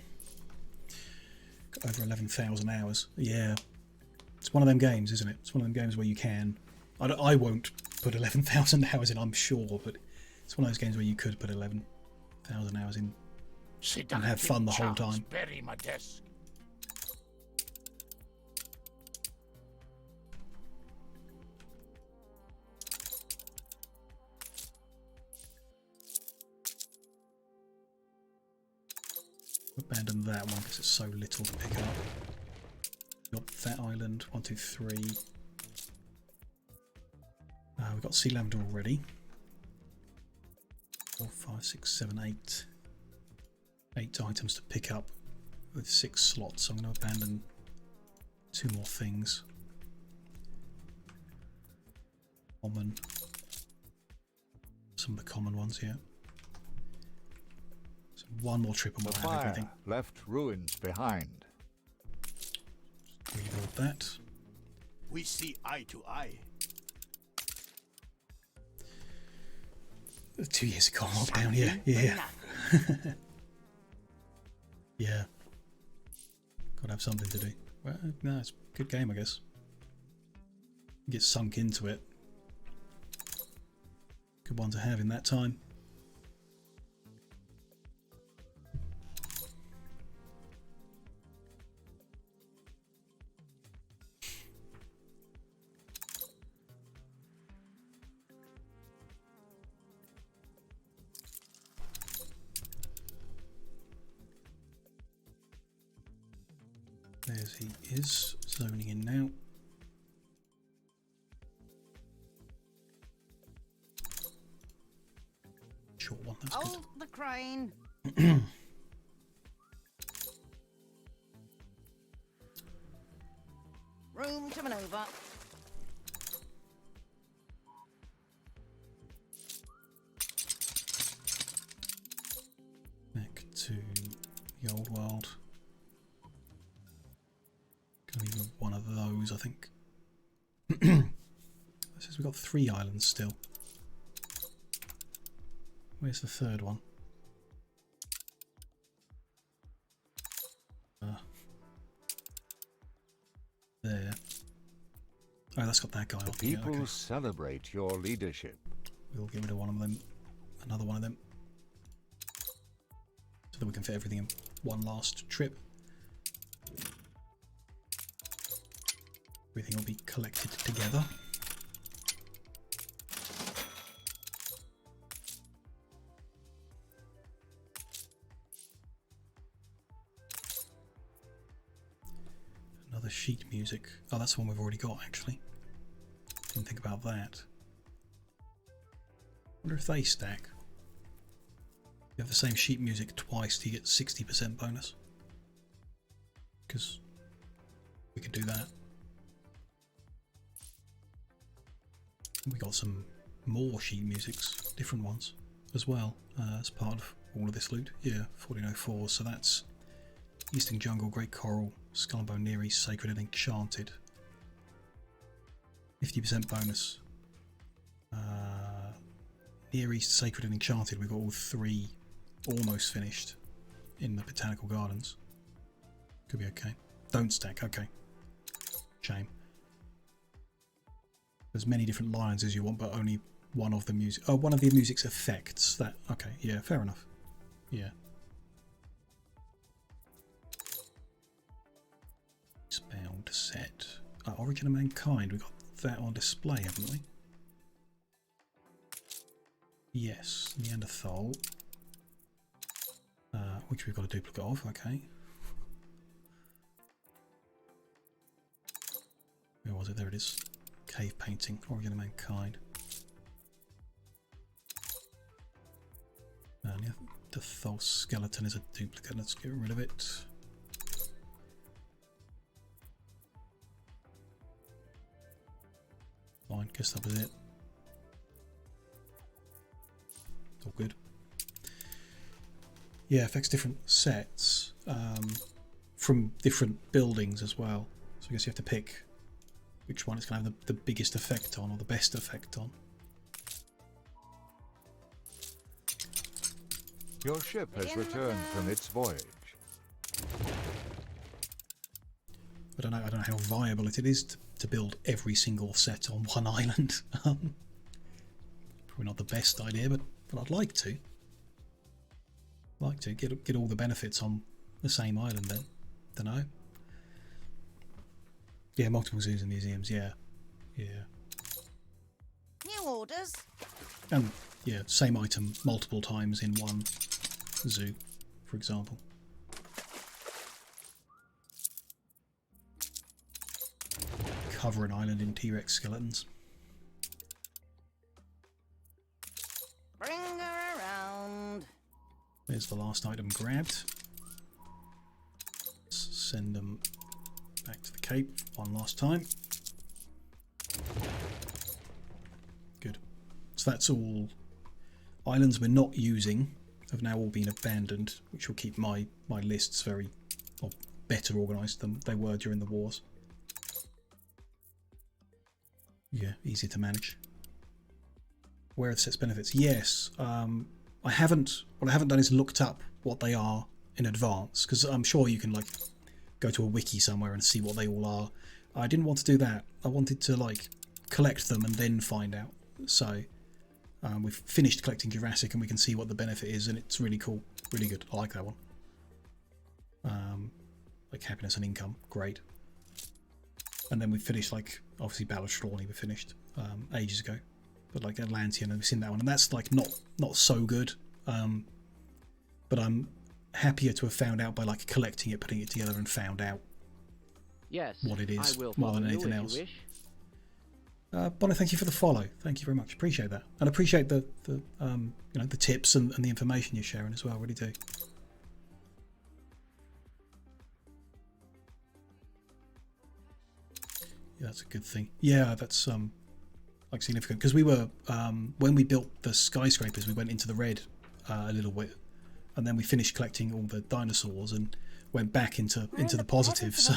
Got over 11,000 hours. Yeah. It's one of them games, isn't it? It's one of them games where you can... I won't put 11,000 hours in, I'm sure, but it's one of those games where you could put 11,000 hours in and have fun the whole time. Bury my desk. Abandon that one because it's so little to pick up. Got that island, 1, 2, 3. we've got sea lavender already. 4, 5, 6, 7, 8. 8 items to pick up with 6 slots. So I'm going to abandon 2 more things. Common. Some of the common ones here. So one more trip and we'll have everything. Left ruins behind. Rebuild that. We see eye to eye. 2 years ago, lockdown, yeah. Yeah. Gotta have something to do. Well, no, it's a good game, I guess. Get sunk into it. Good one to have in that time. There's he is, zoning in now. Short one, that's Hold the crane. Room to maneuver. Back to the old world. Gonna be one of those, I think. It says we've got 3 islands still. Where's the third one? There. Oh, that's got that guy on. The people yeah, okay. celebrate your leadership. We'll get rid of one of them. Another one of them. So that we can fit everything in one last trip. Everything will be collected together. Another sheet music. Oh, that's the one we've already got, actually. Didn't think about that. Wonder if they stack. If you have the same sheet music twice, do you get 60% bonus? Because we could do that. We got some more sheet musics, different ones as well, as part of all of this loot. Yeah, 1404. So that's Eastern Jungle, Great Coral, Skull and Bone, Near East, Sacred and Enchanted. 50% bonus. Near East, Sacred and Enchanted, we've got all 3 almost finished in the Botanical Gardens. Could be okay. Don't stack, okay. Shame. As many different lines as you want, but only one of the music. Oh, one of the music's effects. That, okay, yeah, fair enough. Yeah. Bound set. Origin of Mankind. We've got that on display, haven't we? Yes, Neanderthal. Which we've got a duplicate of, okay. Where was it? There it is. Cave painting, Origin of Mankind. Neanderthal skeleton is a duplicate. Let's get rid of it. Fine, guess that was it. All good. Yeah, affects different sets from different buildings as well. So I guess you have to pick which one it's going to have the biggest effect on or the best effect on. Your ship has returned from its voyage. I don't know how viable it is to build every single set on one island. Probably not the best idea, but I'd like to. Like to get all the benefits on the same island then. Don't know. Yeah, multiple zoos and museums, yeah. Yeah. New orders. And yeah, same item multiple times in one zoo, for example. Cover an island in T-Rex skeletons. Bring her around. There's the last item grabbed. Let's send them back to the Cape one last time. Good. So that's all. Islands we're not using have now all been abandoned, which will keep my lists very, or better organised than they were during the wars. Yeah, easier to manage. Where are the sets benefits? Yes, I haven't. What I haven't done is looked up what they are in advance, because I'm sure you can like go to a wiki somewhere and see what they all are. I didn't want to do that. I wanted to like collect them and then find out. So we've finished collecting Jurassic and we can see what the benefit is, and it's really cool, really good. I like that one. Like happiness and income, great. And then we finished like obviously Battle of Trelawney we finished ages ago, but like Atlantean, and we've seen that one, and that's like not so good. But I'm happier to have found out by like collecting it, putting it together, and found out what it is more than anything else. Bonnie, thank you for the follow. Thank you very much. Appreciate that, and appreciate the you know, the tips and the information you're sharing as well. Really do. Yeah, that's a good thing. Yeah, that's like significant, because we were when we built the skyscrapers, we went into the red a little bit, and then we finished collecting all the dinosaurs and went back into the positive. So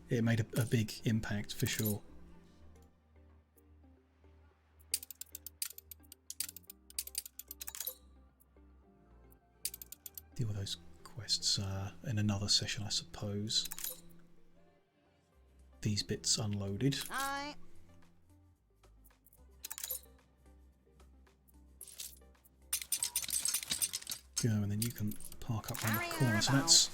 it made a big impact for sure. Deal with those quests in another session, I suppose. These bits unloaded. Go, and then you can park up on the corner. So that's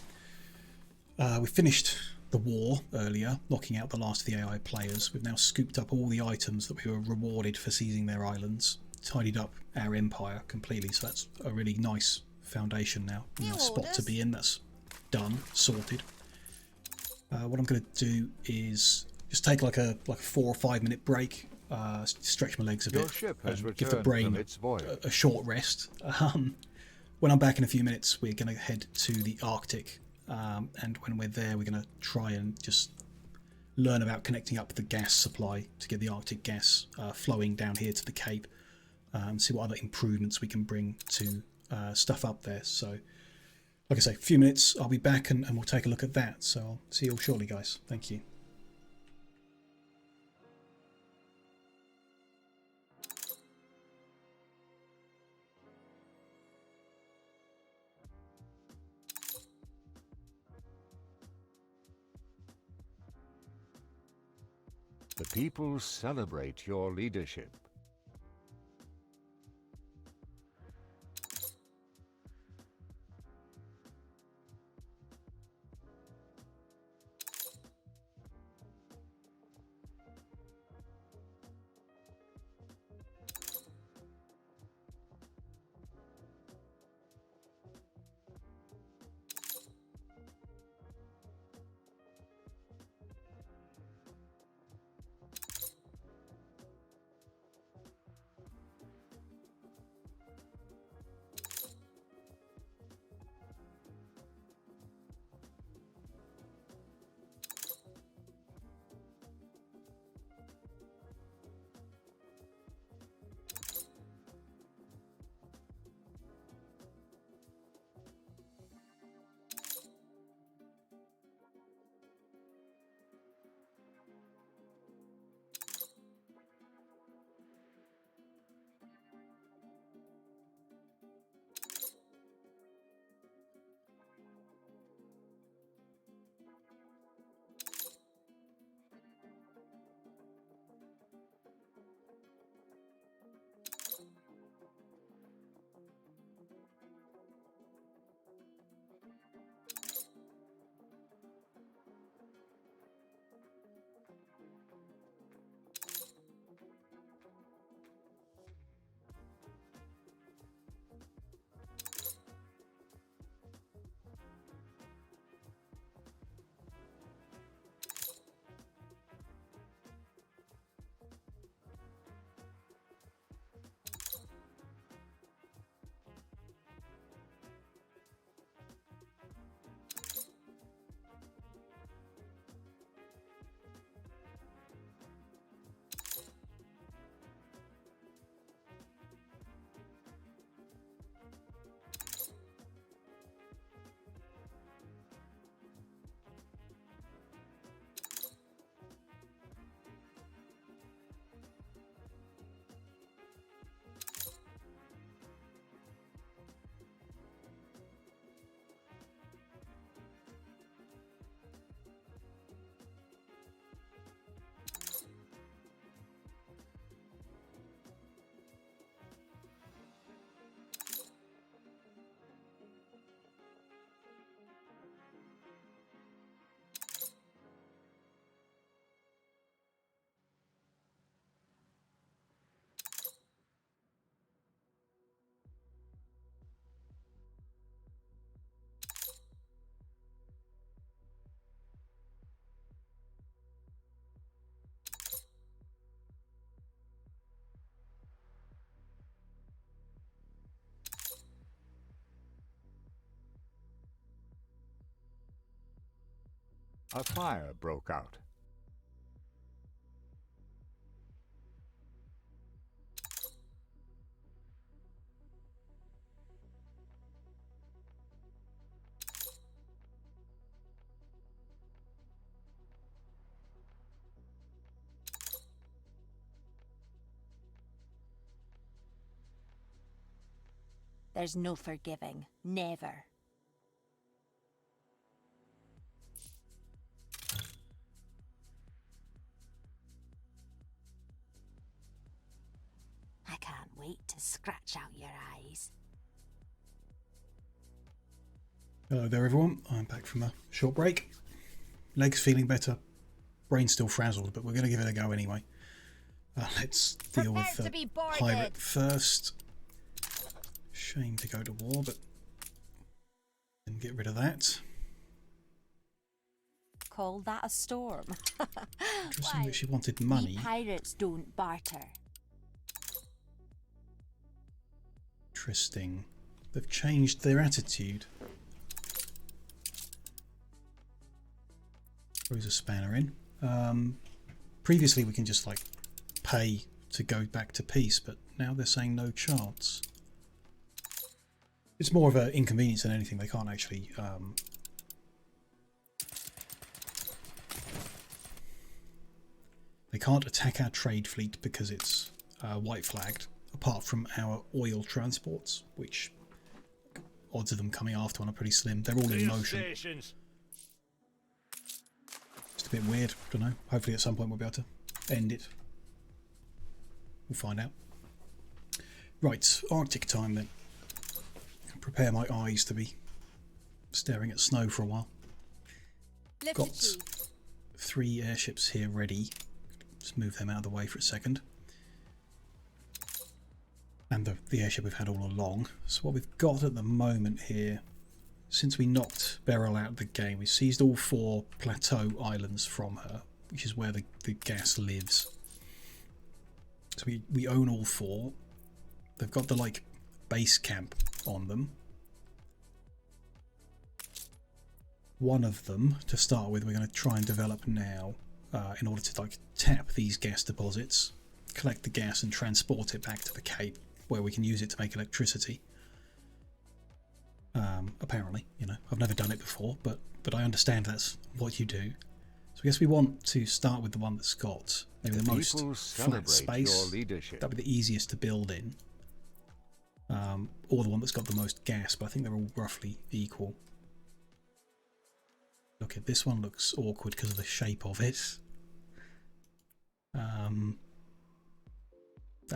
we finished the war earlier, knocking out the last of the AI players. We've now scooped up all the items that we were rewarded for seizing their islands, tidied up our empire completely. So that's a really nice foundation now. A spot to be in. That's done, sorted. What I'm going to do is just take like a 4 or 5 minute break, stretch my legs a bit, give the brain a short rest. When I'm back in a few minutes, we're going to head to the Arctic, and when we're there, we're going to try and just learn about connecting up the gas supply to get the Arctic gas flowing down here to the Cape, and see what other improvements we can bring to stuff up there. So, like I say, a few minutes, I'll be back and we'll take a look at that. So I'll see you all shortly, guys. Thank you. The people celebrate your leadership. A fire broke out. There's no forgiving. Never. I can't wait to scratch out your eyes. Hello there everyone, I'm back from a short break. Legs feeling better, brain still frazzled, but we're going to give it a go anyway. Let's deal with the pirate first. Shame to go to war, but and get rid of that. Call that a storm? Interesting that she wanted money. We pirates don't barter. Interesting. They've changed their attitude. Throws a spanner in. Previously we can just like pay to go back to peace, but now they're saying no chance. It's more of an inconvenience than anything. They can't actually they can't attack our trade fleet because it's white flagged, apart from our oil transports, which odds of them coming after one are pretty slim. They're all in motion. Just a bit weird, don't know. Hopefully at some point we'll be able to end it. We'll find out. Right, Arctic time then. Prepare my eyes to be staring at snow for a while. Got 3 airships here ready. Just move them out of the way for a second. And the airship we've had all along. So what we've got at the moment here, since we knocked Beryl out of the game, we seized all 4 plateau islands from her, which is where the gas lives. So we own all 4. They've got the like base camp on them. One of them, to start with, we're going to try and develop now in order to like tap these gas deposits, collect the gas and transport it back to the Cape where we can use it to make electricity. Apparently, you know, I've never done it before, but I understand that's what you do. So I guess we want to start with the one that's got maybe the most flat space. That'd be the easiest to build in. Or the one that's got the most gas, but I think they're all roughly equal. Look at this one, looks awkward because of the shape of it. That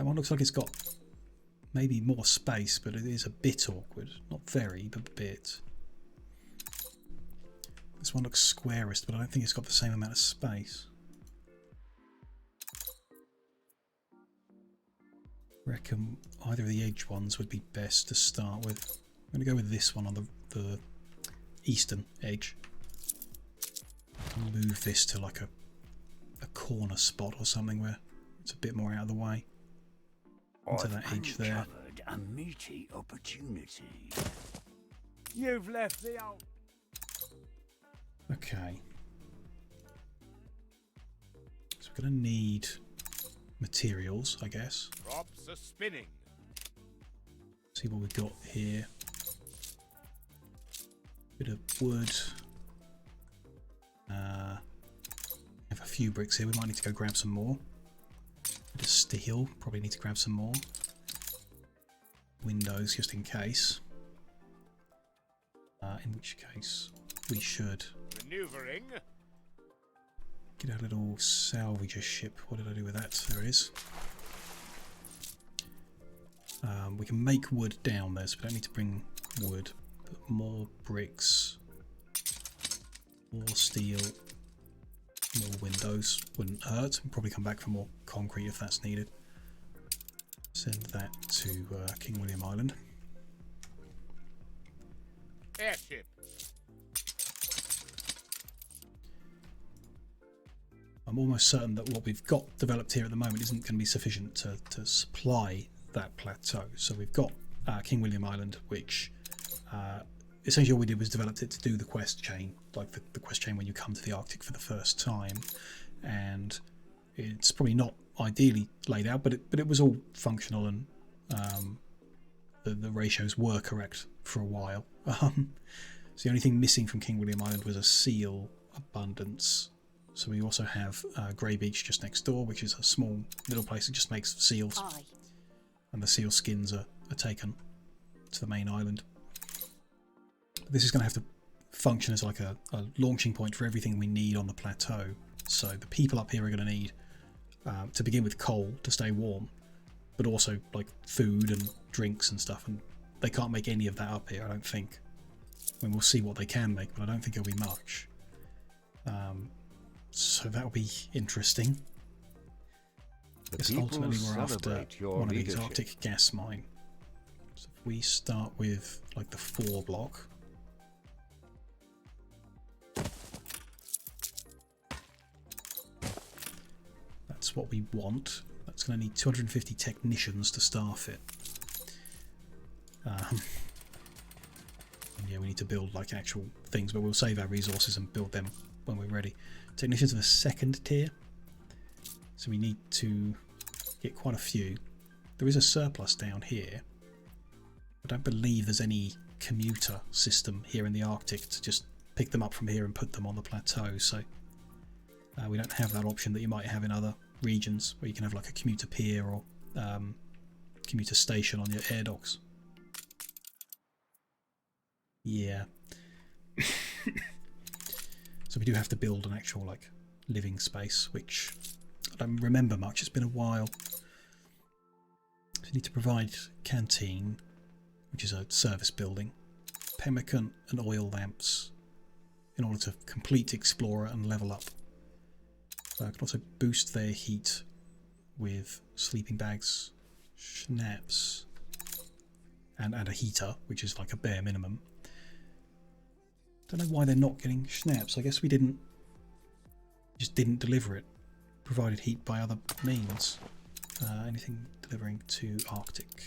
one looks like it's got maybe more space, but it is a bit awkward. Not very, but a bit. This one looks squarest, but I don't think it's got the same amount of space. Reckon either of the edge ones would be best to start with. I'm going to go with this one on the eastern edge. Move this to like a corner spot or something where it's a bit more out of the way. Into that edge there. A meaty opportunity. You've left the out. Okay. So we're going to need materials, I guess. Crops are spinning. See what we've got here. Bit of wood. Have a few bricks here. We might need to go grab some more. Bit of steel. Probably need to grab some more. Windows, just in case. In which case we should maneuvering. Get our little salvager ship. What did I do with that? There it is. We can make wood down there, so we don't need to bring wood. But more bricks, more steel, more windows wouldn't hurt. We'll probably come back for more concrete if that's needed. Send that to King William Island. Airship. I'm almost certain that what we've got developed here at the moment isn't going to be sufficient to supply that plateau. So we've got King William Island, which essentially all we did was developed it to do the quest chain, like the quest chain when you come to the Arctic for the first time, and it's probably not ideally laid out, but it was all functional, and the ratios were correct for a while. So the only thing missing from King William Island was a seal abundance. So we also have Grey Beach just next door, which is a small little place that just makes seals, and the seal skins are taken to the main island. This is going to have to function as like a launching point for everything we need on the plateau. So the people up here are going to need, to begin with, coal to stay warm, but also like food and drinks and stuff, and they can't make any of that up here, I don't think. I mean, we'll see what they can make, but I don't think it'll be much. So that'll be interesting. Because ultimately we're after one of these Arctic gas mine. So if we start with like the 4 block. That's what we want. That's going to need 250 technicians to staff it. Yeah, we need to build like actual things, but we'll save our resources and build them when we're ready. Technicians of a 2nd tier. So we need to get quite a few. There is a surplus down here. I don't believe there's any commuter system here in the Arctic to just pick them up from here and put them on the plateau, so we don't have that option that you might have in other regions where you can have like a commuter pier or commuter station on your air docks. Yeah. So we do have to build an actual like living space, which I don't remember much. It's been a while. So we need to provide canteen, which is a service building, pemmican and oil lamps in order to complete Explorer and level up. I can also boost their heat with sleeping bags, schnapps, and a heater, which is like a bare minimum. Don't know why they're not getting schnapps. I guess we just didn't deliver it. Provided heat by other means. Anything delivering to Arctic.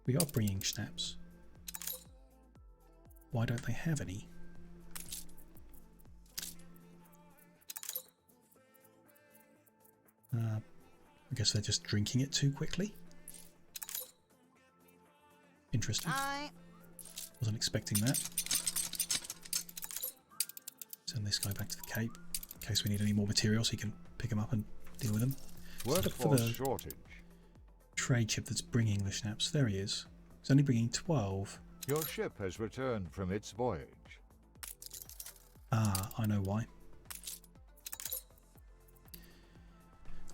We are bringing schnapps. Why don't they have any? I guess they're just drinking it too quickly. Interesting. Wasn't expecting that. Send this guy back to the Cape in case we need any more materials. He can pick them up and deal with them. Workforce shortage. Trade ship that's bringing the schnapps. There he is. He's only bringing 12. Your ship has returned from its voyage. Ah, I know why.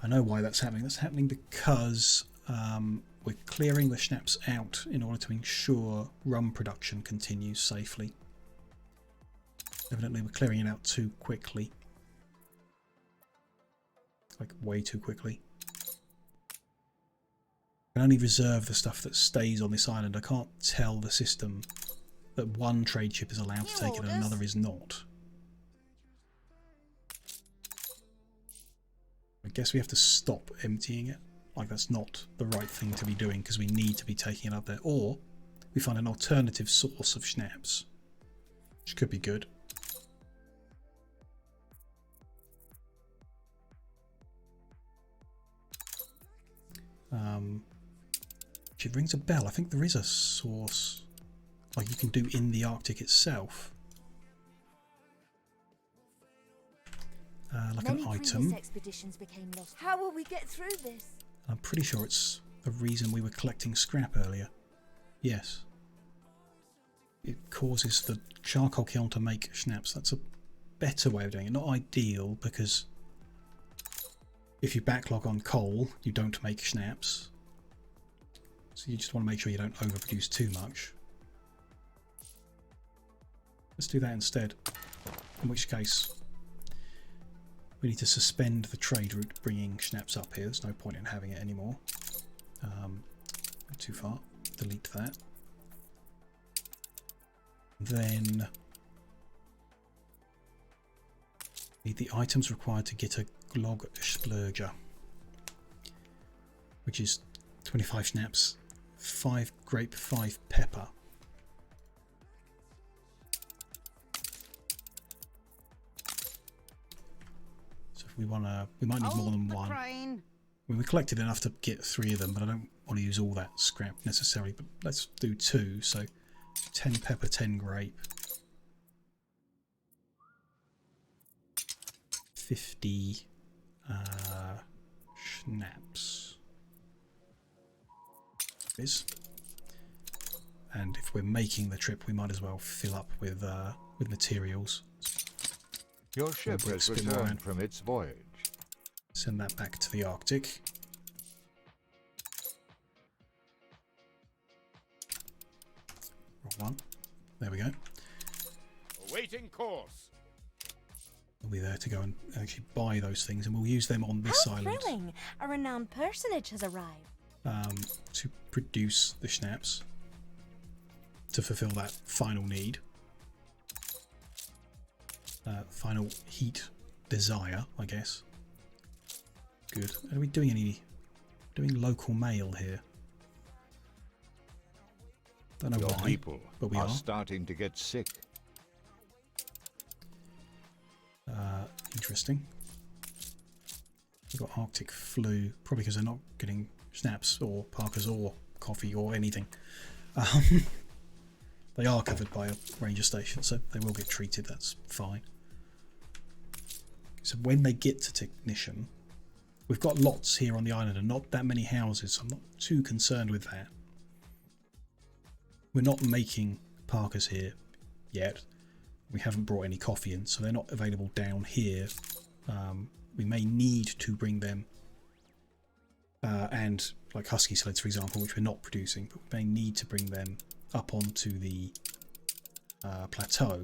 I know why that's happening. That's happening because we're clearing the schnapps out in order to ensure rum production continues safely. Evidently we're clearing it out too quickly. Like way too quickly. I can only reserve the stuff that stays on this island. I can't tell the system that one trade ship is allowed to take it and another is not. I guess we have to stop emptying it. Like that's not the right thing to be doing because we need to be taking it up there. Or we find an alternative source of schnapps, which could be good. It rings a bell. I think there is a source like you can do in the Arctic itself. Like Many an item. previous expeditions became lost. How will we get through this? I'm pretty sure it's the reason we were collecting scrap earlier. Yes. It causes the charcoal kiln to make schnapps. That's a better way of doing it. Not ideal because if you backlog on coal, you don't make schnapps. So you just want to make sure you don't overproduce too much. Let's do that instead. In which case, we need to suspend the trade route bringing schnapps up here. There's no point in having it anymore. Too far. Delete that. Then need the items required to get a Glog Splurger, which is 25 schnapps, 5 grape, 5 pepper. we might need more than one. I mean, we collected enough to get 3 of them, but I don't want to use all that scrap necessarily. But let's do 2. So 10 pepper, 10 grape, 50 schnapps. And if we're making the trip, we might as well fill up with materials. Your ship has returned from its voyage. Send that back to the Arctic. Wrong one. There we go. Awaiting course. We'll be there to go and actually buy those things, and we'll use them on this island. How thrilling! A renowned personage has arrived. To produce the schnapps to fulfill that final need. Final heat desire, I guess. Good. Are we doing local mail here? Don't know Your why, people but we are starting to get sick. Interesting. We've got Arctic flu, probably because they're not getting schnapps or Parkers or coffee or anything. They are covered by a ranger station, so they will get treated, that's fine. So when they get to technician, we've got lots here on the island and not that many houses, so I'm not too concerned with that. We're not making Parkers here yet. We haven't brought any coffee in, so they're not available down here. We may need to bring them, and like husky sleds, for example, which we're not producing, but we may need to bring them up onto the plateau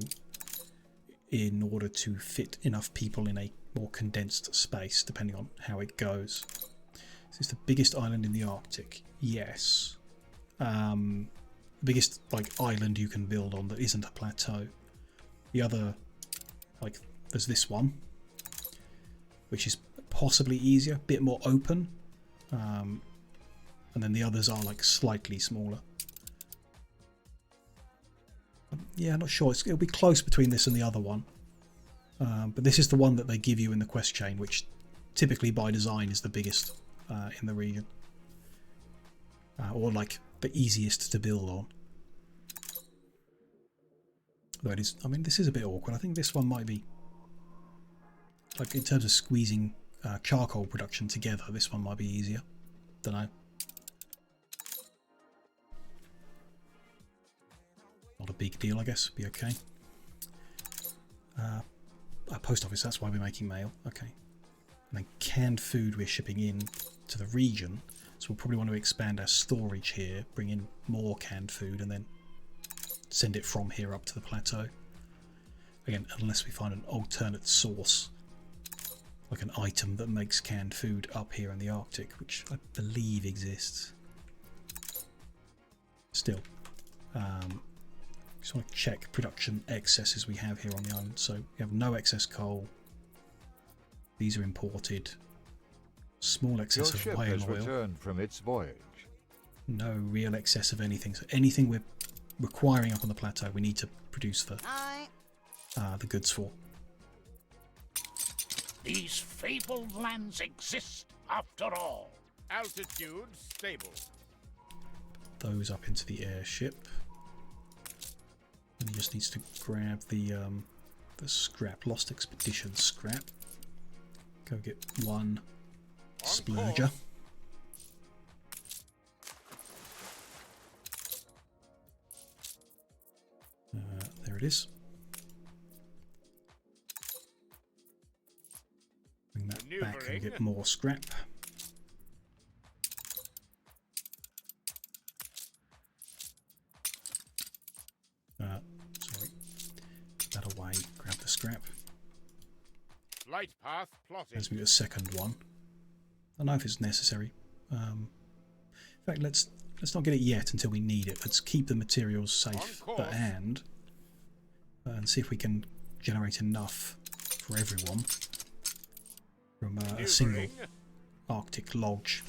in order to fit enough people in a more condensed space, depending on how it goes. Is this the biggest island in the Arctic? Yes. The biggest island you can build on that isn't a plateau. The other, there's this one, which is possibly easier, a bit more open, and then the others are slightly smaller. Yeah, not sure. It'll be close between this and the other one, but this is the one that they give you in the quest chain, which typically by design is the biggest in the region, or the easiest to build on. Though it is, I mean, this is a bit awkward. I think this one might be, in terms of squeezing charcoal production together, this one might be easier. Don't know. Not a big deal, I guess. Be okay. A post office, that's why we're making mail. Okay. And then canned food we're shipping in to the region. So we'll probably want to expand our storage here, bring in more canned food, and then send it from here up to the plateau. Again, unless we find an alternate source, like an item that makes canned food up here in the Arctic, which I believe exists. Still, just want to check production excesses we have here on the island. So we have no excess coal. These are imported. Small excess of whale oil. Your ship has returned from its voyage. No real excess of anything. So anything we're requiring up on the plateau, we need to produce the goods for. These fabled lands exist after all. Altitude stable. Those up into the airship. And he just needs to grab the scrap, lost expedition scrap. Go get one splurger. There it is. Bring that back and get more scrap. Sorry. Put that away. Grab the scrap. Flight path plotted. There's me a second one. I don't know if it's necessary. In fact, let's not get it yet until we need it. Let's keep the materials safe at hand and see if we can generate enough for everyone from a single Arctic lodge.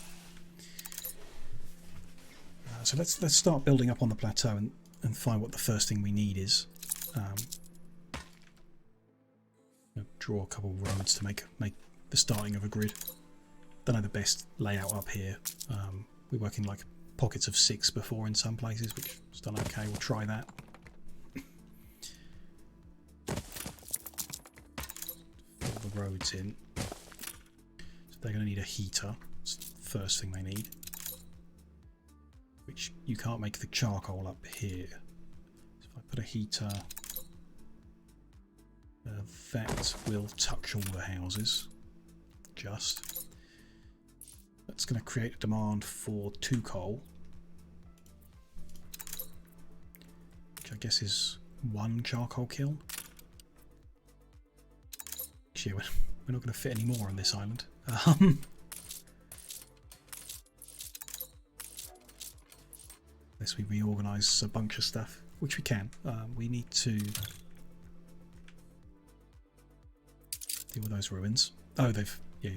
So let's start building up on the plateau and find what the first thing we need is. Draw a couple of roads to make the starting of a grid. Don't know the best layout up here. We work in like pockets of 6 before in some places, which is done okay. We'll try that. Fill the roads in. So they're going to need a heater. That's the first thing they need. Which you can't make the charcoal up here. So if I put a heater, that will touch all the houses. Just. That's going to create a demand for 2 coal. Which I guess is 1 charcoal kiln. Actually, we're not going to fit any more on this island. Unless we reorganise a bunch of stuff, which we can. We need to deal with those ruins. Oh, they've... yeah.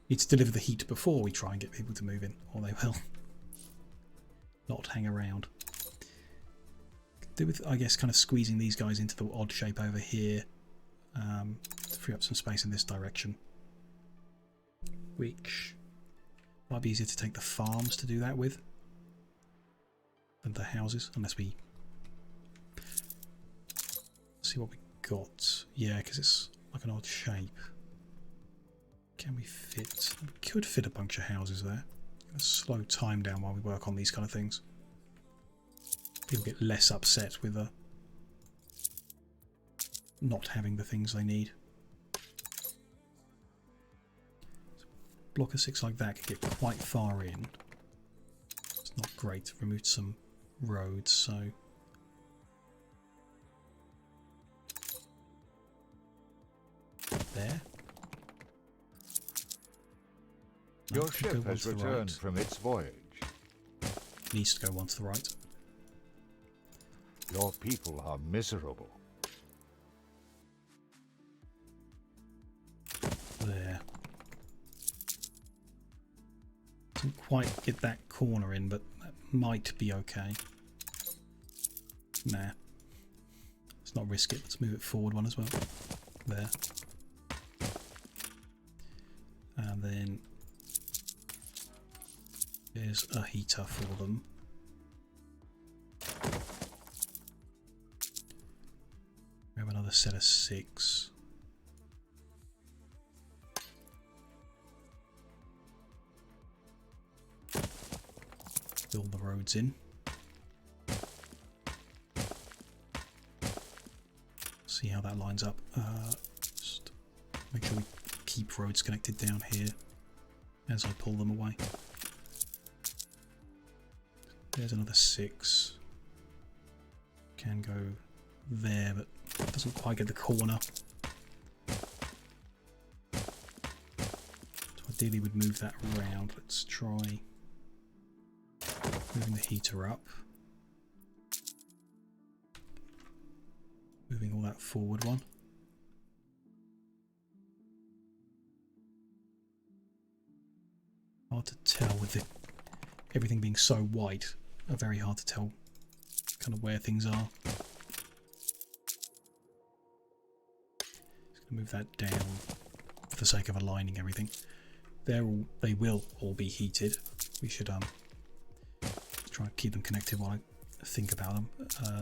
Need to deliver the heat before we try and get people to move in, or they will not hang around. Do with, I guess, kind of squeezing these guys into the odd shape over here to free up some space in this direction. Which might be easier to take the farms to do that with than the houses, unless we see what we got. Yeah, because it's like an odd shape. Can we fit? We could fit a bunch of houses there. Let's slow time down while we work on these kind of things. People get less upset with not having the things they need. So block of 6 like that could get quite far in. It's not great. Removed some roads, so there. Your ship has returned from its voyage. Needs to go one to the right. Your people are miserable. There. Didn't quite get that corner in, but that might be okay. Nah. Let's not risk it. Let's move it forward one as well. There. And then there's a heater for them. We have another set of 6. Build the roads in. See how that lines up. Just make sure we keep roads connected down here as I pull them away. There's another 6. Can go there, but doesn't quite get the corner. So ideally we'd move that around. Let's try moving the heater up. Moving all that forward one. Hard to tell with everything being so white. Very hard to tell kind of where things are. Just gonna move that down for the sake of aligning everything. They will all be heated. We should try and keep them connected while I think about them.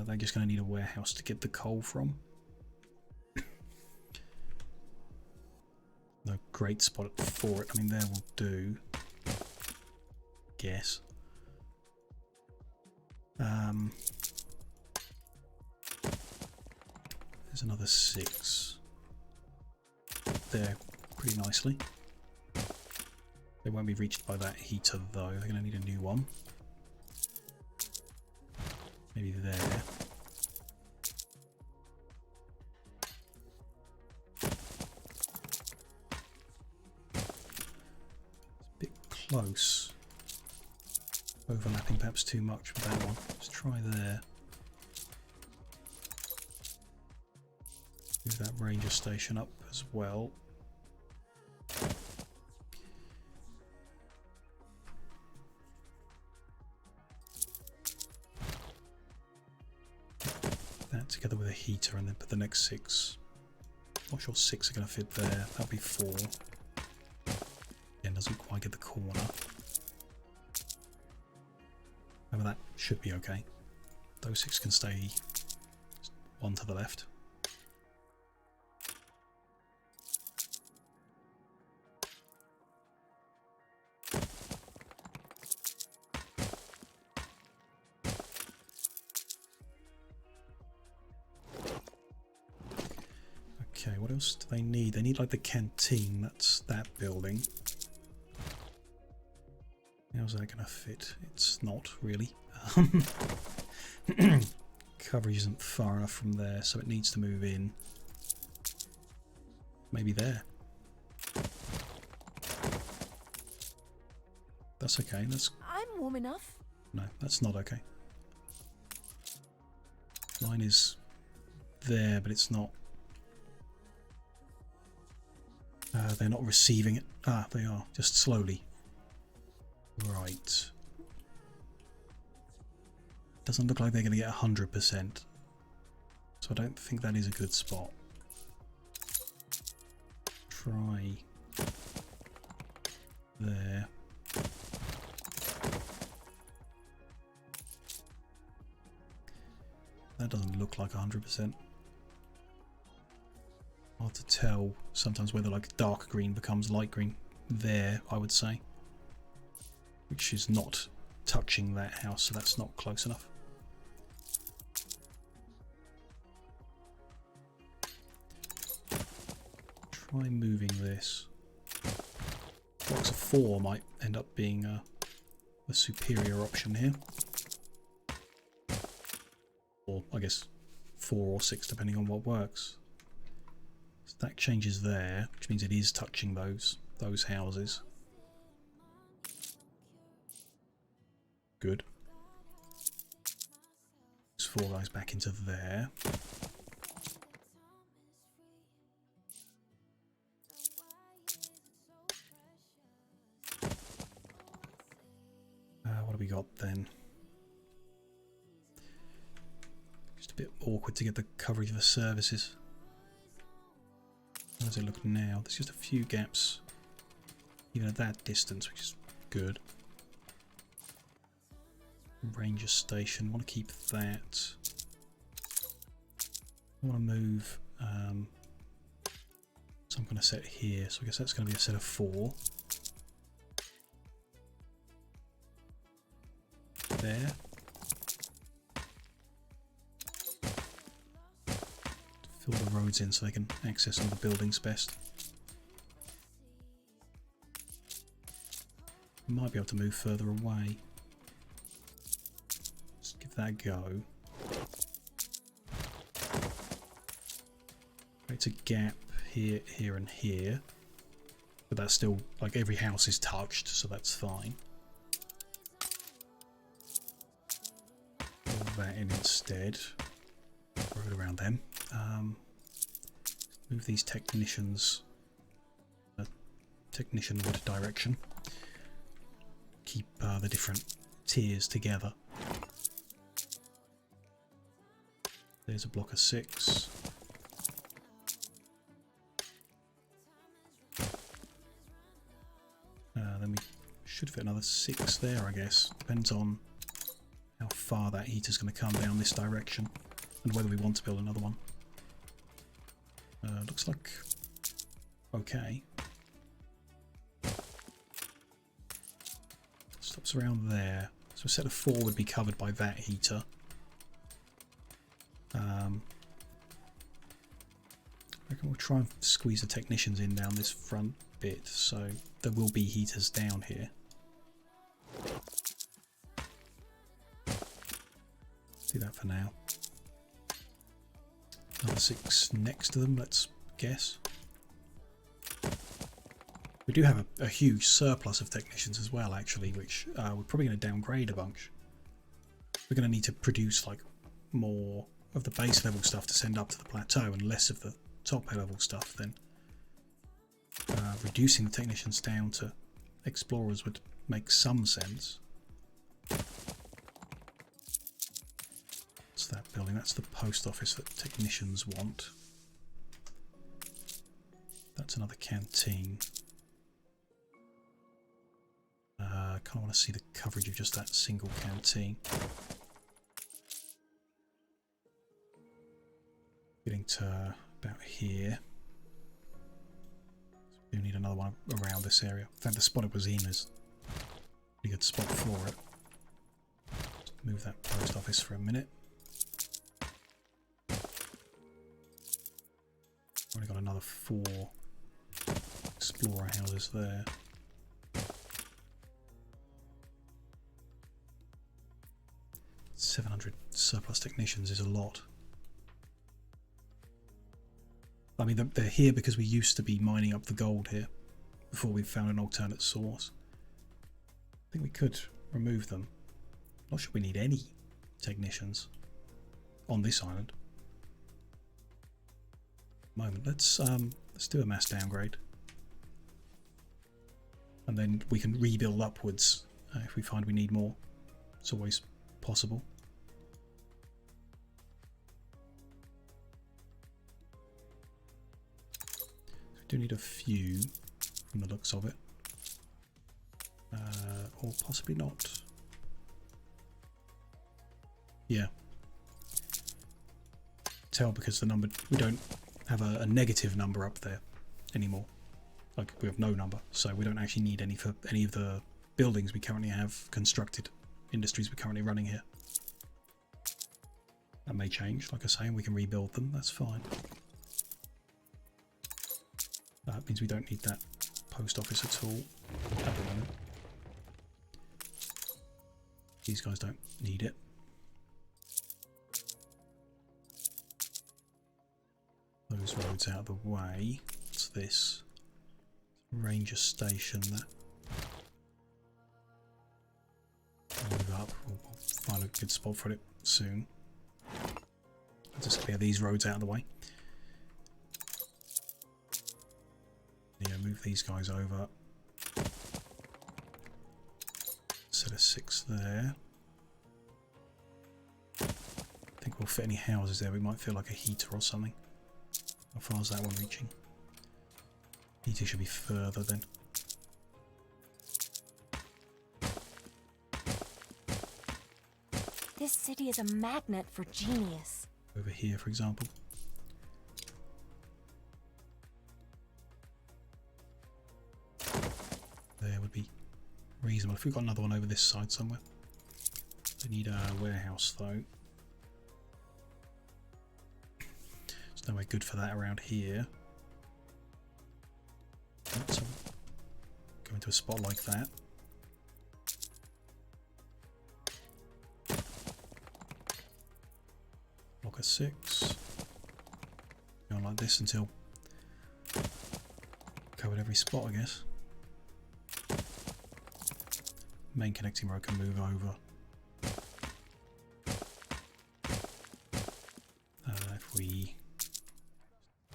They're just going to need a warehouse to get the coal from. No great spot for it. I mean, there will do. Guess. There's another 6 there, pretty nicely. They won't be reached by that heater though. They're going to need a new one. Maybe there. It's a bit close. Overlapping perhaps too much with that one. Let's try there. Move that ranger station up as well. That together with a heater and then put the next 6. Not sure 6 are going to fit there. That'll be 4. doesn't quite get the corner. However, that should be okay. Those 6 can stay one to the left. Okay, what else do they need? They need like the canteen, that's that building. How's that going to fit? It's not really. Coverage isn't far enough from there, so it needs to move in. Maybe there. That's okay. That's... I'm warm enough. No, that's not okay. Line is there, but it's not. They're not receiving it. Ah, they are. Just slowly. Right. Doesn't look like they're going to get 100%. So I don't think that is a good spot. Try there. That doesn't look like 100%. Hard to tell sometimes whether like dark green becomes light green. There, I would say. Which is not touching that house, so that's not close enough. Try moving this. Blocks of 4 might end up being the superior option here. Or I guess 4 or 6 depending on what works. So that changes there, which means it is touching those houses. Good. Those 4 guys back into there. What have we got then? Just a bit awkward to get the coverage of the services. How does it look now? There's just a few gaps, even at that distance, which is good. Ranger station, want to keep that. I want to move some kind of set here, so I guess that's going to be a set of 4. There. Fill the roads in so they can access all the buildings best. Might be able to move further away. Let's give that a go. Creates a gap here, here and here. But that's still, like, every house is touched, so that's fine. Pull that in instead. Road around them. Move these technicians technicianward direction. Keep the different tiers together. There's a block of 6. Then we should fit another 6 there, I guess. Depends on how far that heater's going to come down this direction and whether we want to build another one. Looks like okay. Stops around there. So a set of 4 would be covered by that heater. I reckon we'll try and squeeze the technicians in down this front bit, so there will be heaters down here. Do that for now. Another 6 next to them, let's guess. We do have a huge surplus of technicians as well, actually, which we're probably going to downgrade a bunch. We're going to need to produce like more of the base level stuff to send up to the plateau and less of the top level stuff. Then reducing the technicians down to explorers would make some sense. What's that building? That's the post office that technicians want. That's another canteen. kind of want to see the coverage of just that single canteen. Getting to about here. We do need another one around this area. In fact, the spot it was in is a pretty good spot for it. Let's move that post office for a minute. Already got another 4 explorer houses there. $700 surplus technicians is a lot. I mean, they're here because we used to be mining up the gold here before we found an alternate source. I think we could remove them. Not sure we need any technicians on this island. Let's do a mass downgrade, and then we can rebuild upwards if we find we need more. It's always possible. We do need a few from the looks of it, or possibly not. Yeah, tell because the number, we don't have a negative number up there anymore. Like, we have no number, so we don't actually need any for any of the buildings we currently have constructed, industries we're currently running here. That may change, like I say, and we can rebuild them. That's fine. That means we don't need that post office at all at the moment. These guys don't need it. Those roads out of the way. What's this? Ranger station. That. Move up. We'll find a good spot for it soon. I'll just clear these roads out of the way. Yeah, move these guys over. Set a 6 there. I think we'll fit any houses there. We might feel like a heater or something. How far is that one reaching? Heater should be further then. This city is a magnet for genius. Over here, for example. There would be reasonable. If we've got another one over this side somewhere. We need a warehouse though. There's no way good for that around here. So go into a spot like that. Block a 6. Go on like this until covered every spot, I guess. Main connecting road can move over. If we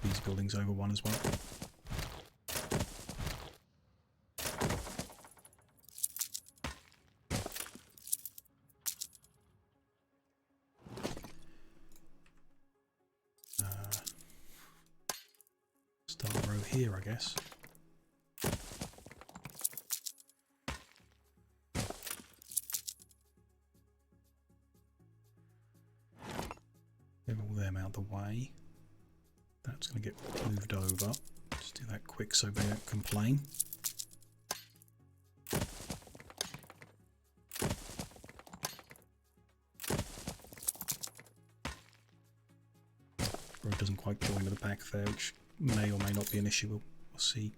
these buildings over one as well. Start a row here, I guess. Get all them out the way. That's going to get moved over. Just do that quick so they don't complain. Road doesn't quite join to the back there, which may or may not be an issue. We'll see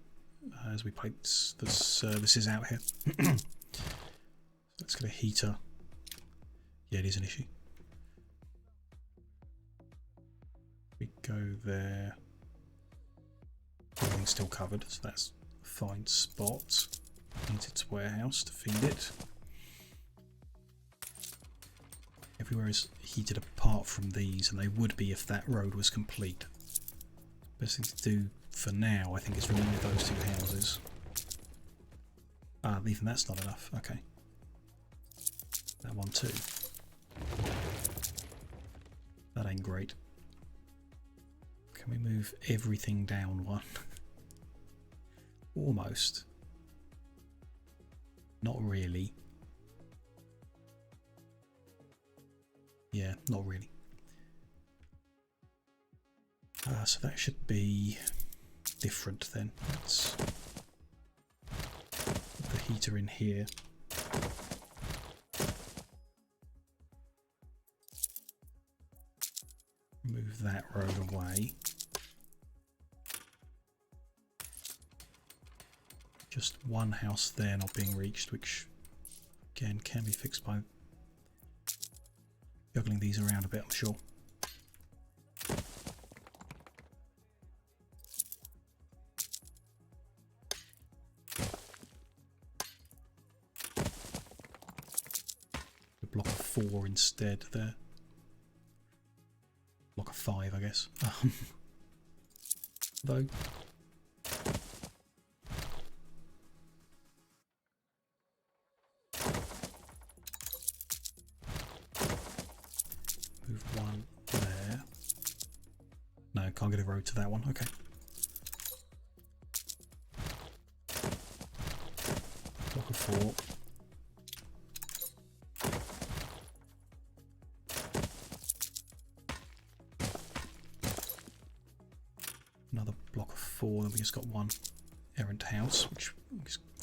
as we place the services out here. Let's get a heater. Yeah, it is an issue. We go there. Everything's still covered, so that's a fine spot. Needs its warehouse to feed it. Everywhere is heated apart from these, and they would be if that road was complete. Best thing to do for now, I think, is remove those 2 houses. Ah, even that's not enough. Okay. That one too. That ain't great. Can we move everything down one? Almost. Not really. Yeah, not really. So that should be different then. Let's put the heater in here. Move that road away. Just one house there not being reached, which again can be fixed by juggling these around a bit, I'm sure. A block of 4 instead there. Block of 5, I guess. Though. Move 1 there. No, can't get a road to that one. Okay. Block of 4. Another block of 4, then we just got 1 errant house, which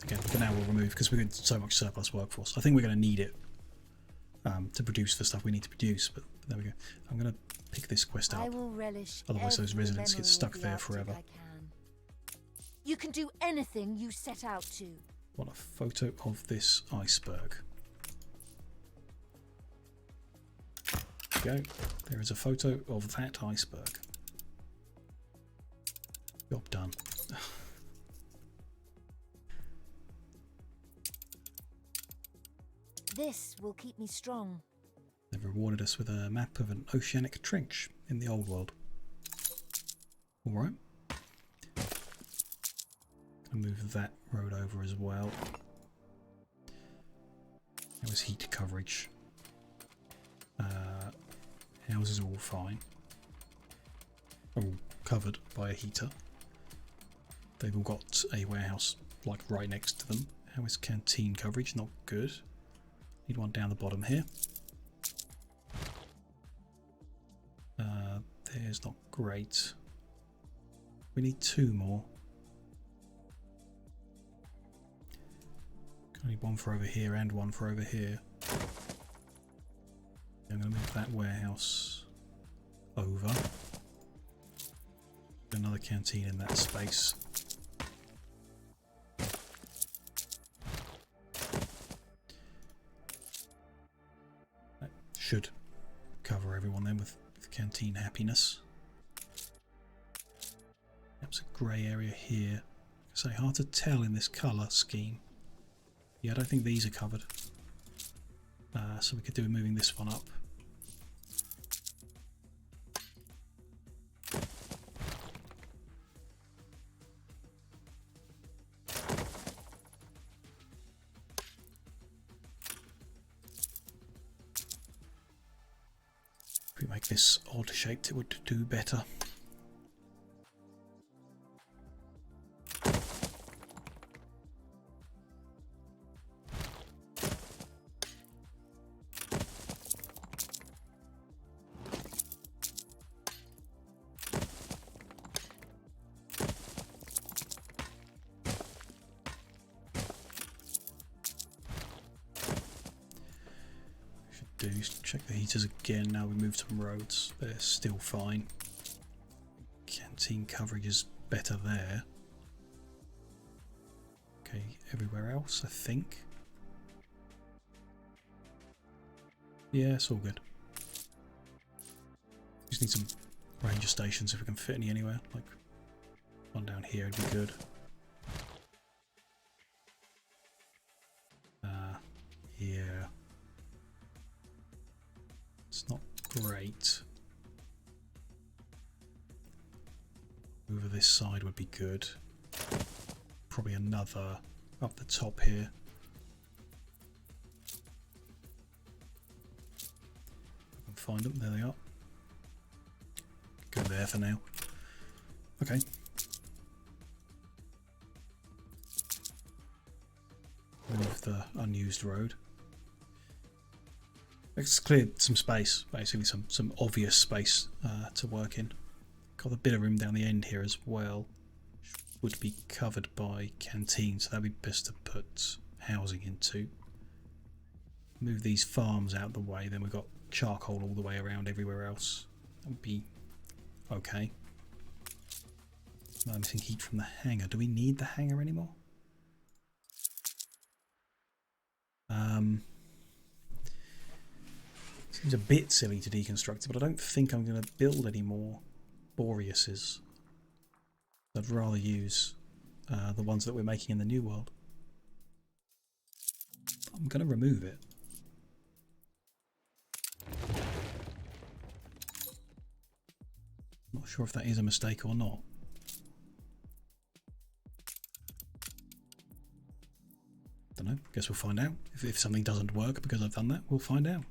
again we can now will remove because we've got so much surplus workforce. I think we're going to need it to produce the stuff we need to produce, but there we go. I'm going to pick this quest up, otherwise those residents get stuck there forever. You can do anything you set out to. Want a photo of this iceberg. There we go. There is a photo of that iceberg. Job done. This will keep me strong. They've rewarded us with a map of an oceanic trench in the old world. Alright. Gonna move that road over as well. That was heat coverage. Houses are all fine. All covered by a heater. They've all got a warehouse like right next to them. How is canteen coverage? Not good. Need one down the bottom here. There's not great. We need 2 more. I need 1 for over here and 1 for over here. I'm going to move that warehouse over. Another canteen in that space. That should cover everyone then with canteen happiness. That's a grey area here. So hard to tell in this colour scheme. Yeah, I don't think these are covered. So we could do moving this one up. If we make this odd shaped, it would do better. Check the heaters again. Now we move some roads. They're still fine. Canteen coverage is better there. Okay, everywhere else I think. Yeah, it's all good. Just need some ranger stations if we can fit any anywhere. Like one down here would be good. Yeah. It's not great. Over this side would be good. Probably another up the top here. I can find them. There they are. Go there for now. Okay. Move off the unused road. It's cleared some space, basically some obvious space to work in. Got a bit of room down the end here as well. Would be covered by canteens, so that'd be best to put housing into. Move these farms out the way, then we've got charcoal all the way around everywhere else. That would be okay. I'm missing heat from the hangar. Do we need the hangar anymore? Seems a bit silly to deconstruct it, but I don't think I'm going to build any more Boreases. I'd rather use the ones that we're making in the new world. I'm going to remove it. Not sure if that is a mistake or not. Don't know. Guess we'll find out. If something doesn't work because I've done that, we'll find out.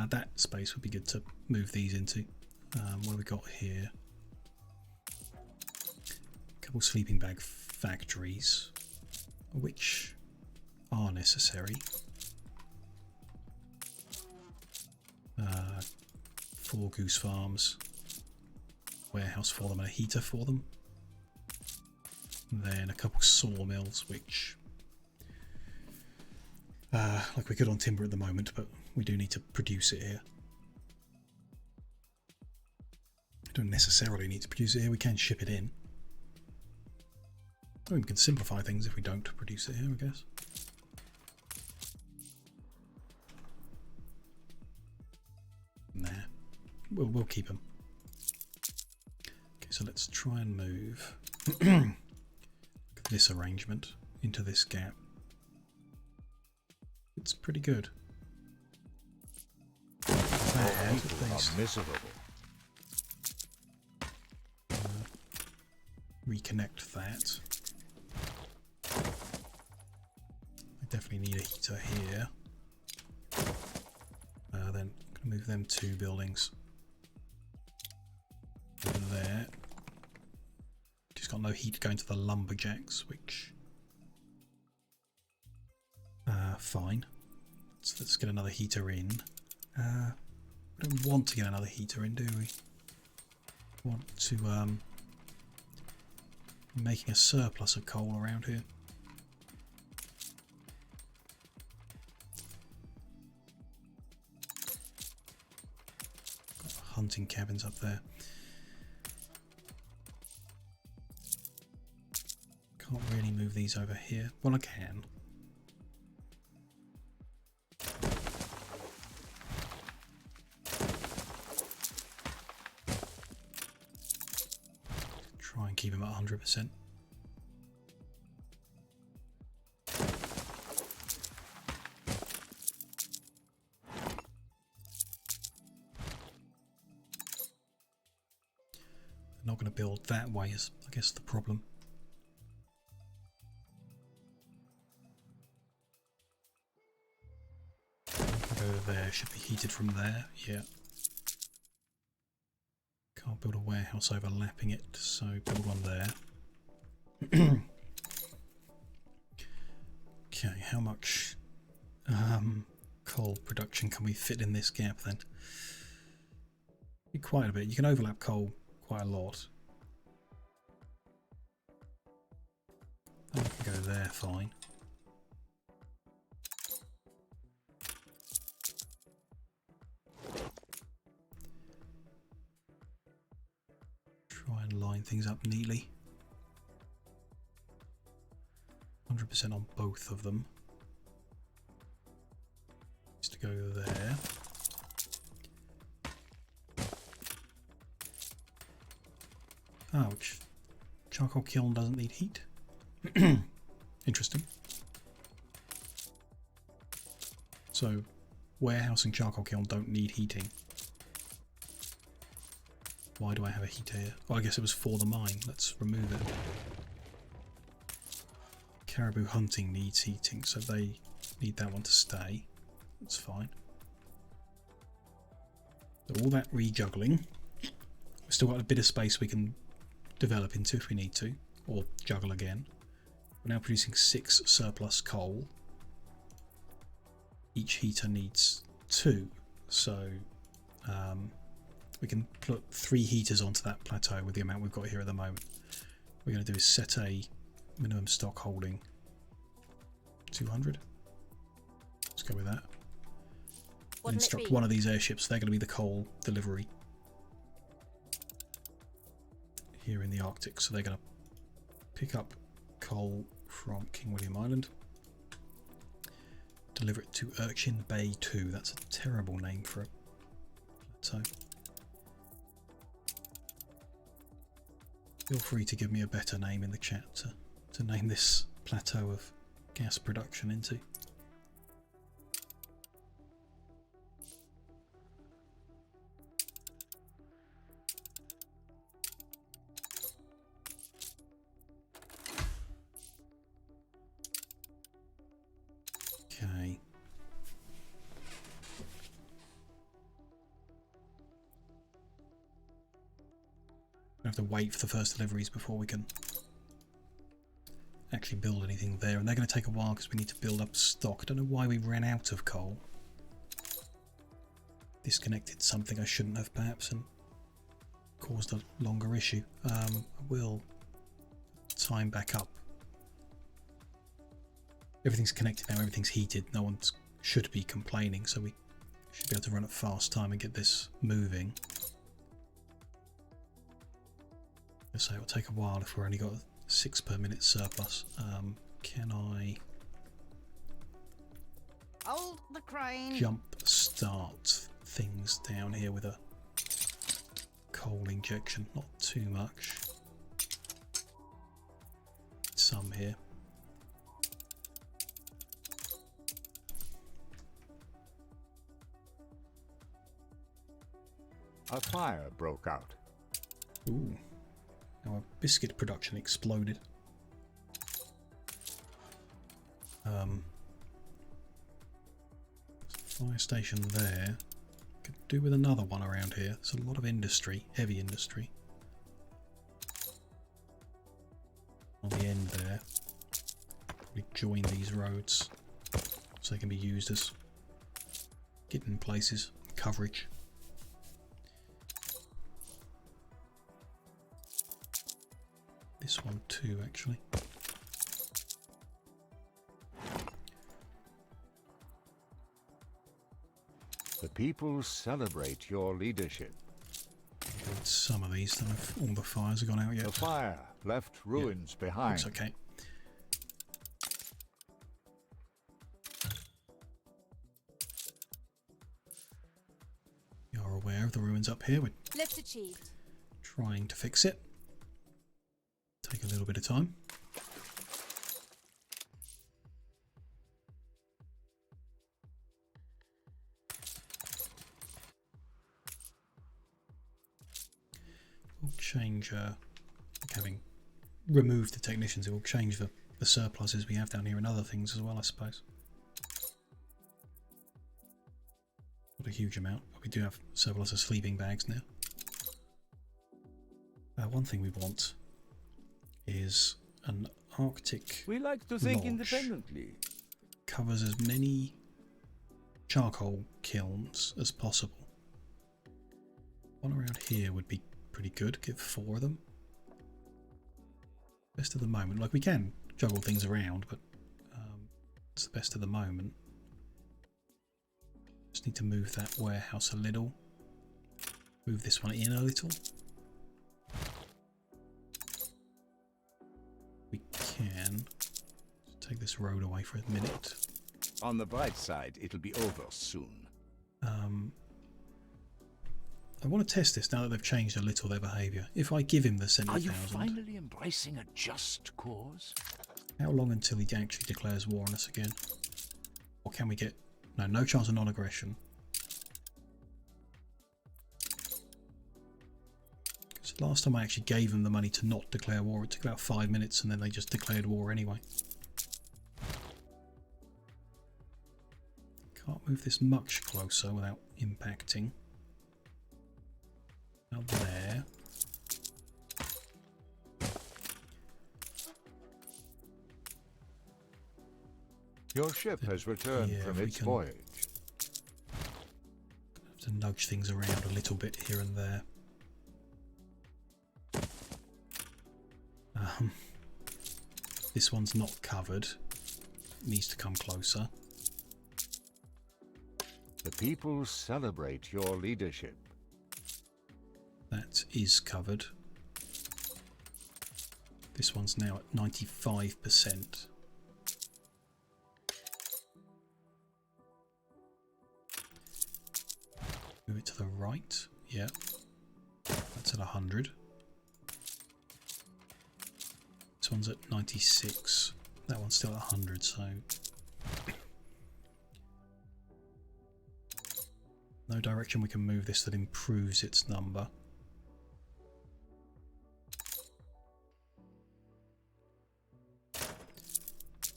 That space would be good to move these into. What have we got here? A couple sleeping bag factories, which are necessary. 4 goose farms, warehouse for them and a heater for them. And then a couple sawmills, which like we're good on timber at the moment, but we do need to produce it here. We don't necessarily need to produce it here, we can ship it in. I mean, we can simplify things if we don't produce it here, I guess. Nah, we'll keep them. Okay, so let's try and move this arrangement into this gap. It's pretty good. Miserable. Reconnect that. I definitely need a heater here. Then I'm going to move them 2 buildings over there. Just got no heat going to the lumberjacks, which fine. So let's get another heater in. We don't want to get another heater in, do we? We want to be making a surplus of coal around here. Got hunting cabins up there. Can't really move these over here. Well, I can. Try and keep him at 100%. Not going to build that way is, I guess, the problem. Go there, should be heated from there, yeah. Can't build a warehouse overlapping it, so build one there. Okay, how much coal production can we fit in this gap then? Quite a bit. You can overlap coal quite a lot. That can go there fine. Try and line things up neatly. 100% on both of them. Needs to go there. Ouch. Charcoal kiln doesn't need heat. Interesting. So, warehouse and charcoal kiln don't need heating. Why do I have a heater here? Well, I guess it was for the mine. Let's remove it. Caribou hunting needs heating, so they need that one to stay. That's fine. So all that rejuggling. We've still got a bit of space we can develop into if we need to, or juggle again. We're now producing 6 surplus coal. each heater needs 2, so we can put 3 heaters onto that plateau with the amount we've got here at the moment. What we're going to do is set a minimum stock holding 200. Let's go with that. Instruct one of these airships. They're going to be the coal delivery here in the Arctic, so they're going to pick up coal from King William Island, deliver it to Urchin Bay 2. That's a terrible name for a plateau. Feel free to give me a better name in the chat to name this plateau of gas production into. Okay. We have to wait for the first deliveries before we can actually build anything there, and they're going to take a while because we need to build up stock. I don't know why we ran out of coal. Disconnected something I shouldn't have perhaps and caused a longer issue. I will time back up. Everything's connected now, everything's heated, no one should be complaining, so we should be able to run at fast time and get this moving. So it'll take a while if we've only got a 6 per minute surplus. Can I Hold the crane. Jump start things down here with a coal injection? Not too much. Some here. A fire broke out. Ooh. Our biscuit production exploded. Fire station there. Could do with another one around here. There's a lot of industry, heavy industry. On the end there. We join these roads so they can be used as getting places, coverage. This one too, actually. The people celebrate your leadership. Some of these, don't know if all the fires have gone out yet. The fire left ruins behind. Looks okay. You're aware of the ruins up here. We're Lift achieved. trying to fix it. Take a little bit of time. We'll change, having removed the technicians, it will change the surpluses we have down here and other things as well, I suppose. Not a huge amount, but we do have surplus of sleeping bags now. One thing we want is an Arctic We like to think lodge. independently. Covers as many charcoal kilns as possible. One around here would be pretty good. Get 4 of them. Best of the moment. Like, we can juggle things around, but it's the best of the moment. Just need to move that warehouse a little. Move this one in a little. We can take this road away for a minute. On the bright side, it'll be over soon. I want to test this now that they've changed a little their behaviour. If I give him the 70,000... Are you finally embracing a just cause? How long until he actually declares war on us again? Or can we get... No chance of non-aggression. So last time I actually gave them the money to not declare war, it took about 5 minutes and then they just declared war anyway. Can't move this much closer without impacting. Out there. Your ship has returned from its voyage. to nudge things around a little bit here and there. This one's not covered. It needs to come closer. The people celebrate your leadership. That is covered. This one's now at 95%. Move it to the right. Yeah. That's at 100. This one's at 96. That one's still at 100, so... no direction we can move this that improves its number.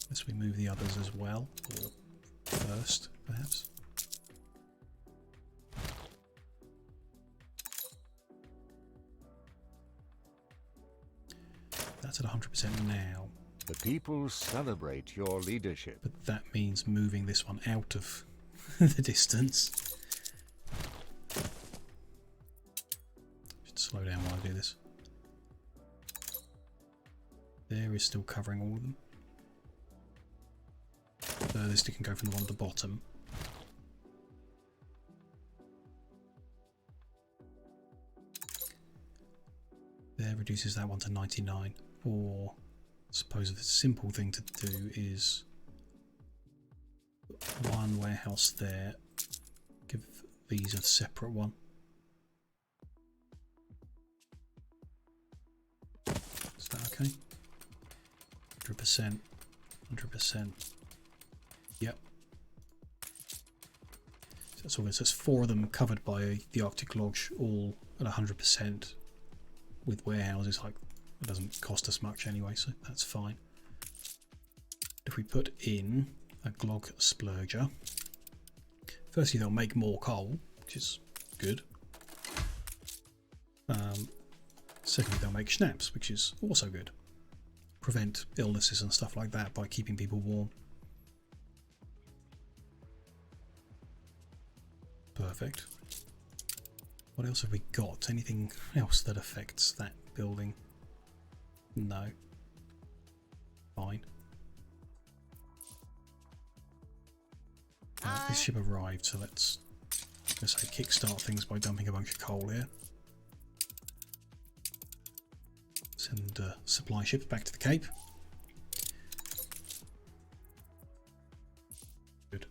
Unless we move the others as well, or first, perhaps. That's at 100% now. The people celebrate your leadership. But that means moving this one out of the distance. Should slow down while I do this. There is still covering all of them. Furthest it can go from the one at the bottom. There reduces that one to 99. Or I suppose the simple thing to do is put one warehouse there, give these a separate one. Is that okay? 100%, 100%. Yep. So that's all good. So it's 4 of them covered by the Arctic Lodge, all at 100%. With warehouses, like, it doesn't cost us much anyway, so that's fine. If we put in a Glog Splurger, firstly they'll make more coal, which is good. Secondly, they'll make schnapps, which is also good. Prevent illnesses and stuff like that by keeping people warm. Perfect. What else have we got? Anything else that affects that building? No. Fine. This ship arrived, so let's say kickstart things by dumping a bunch of coal here. Send supply ship back to the Cape. Good.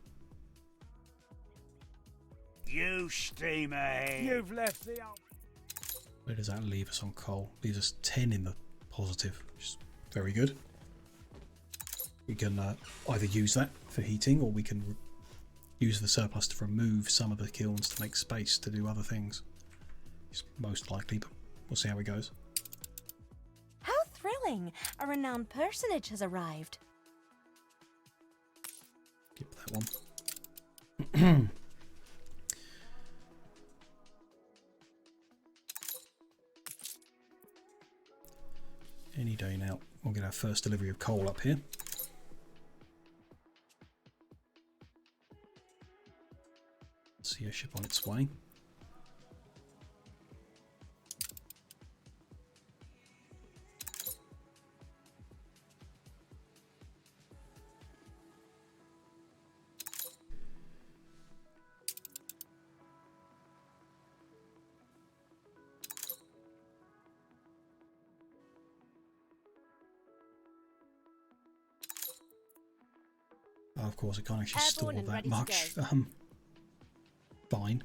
You steam ahead. You've left the out. Where does that leave us on coal? Leaves us 10 in the positive, which is very good. We can either use that for heating, or we can use the surplus to remove some of the kilns to make space to do other things. It's most likely, but we'll see how it goes. How thrilling! A renowned personage has arrived. Skip that one. Any day now, we'll get our first delivery of coal up here. See a ship on its way. Oh, of course, it can't actually store that much. Fine.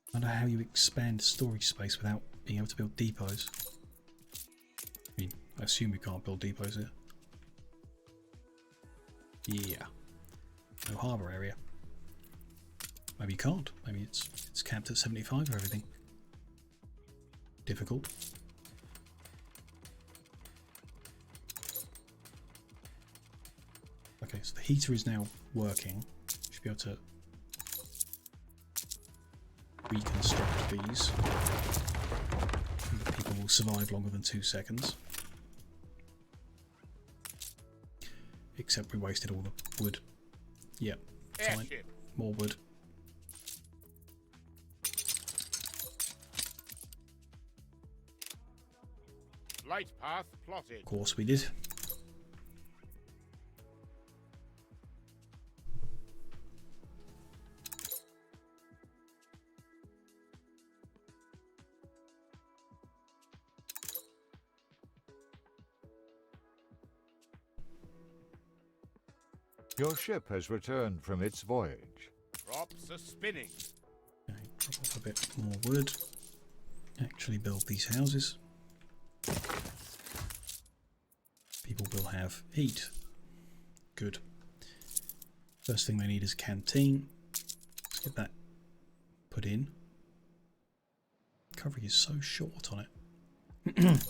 I don't know how you expand storage space without being able to build depots. I mean, I assume we can't build depots here. Yeah. No harbour area. Maybe you can't. Maybe it's capped at 75 for everything. Difficult. Okay, so the heater is now working. Should be able to reconstruct these. The people will survive longer than 2 seconds. Except we wasted all the wood. Yep, fine. More wood. Flight path plotted. Of course we did. Your ship has returned from its voyage. Crops are spinning. Okay, drop off a bit more wood. Actually build these houses. People will have heat. Good. First thing they need is a canteen. Let's get that put in. Coverage is so short on it. Let's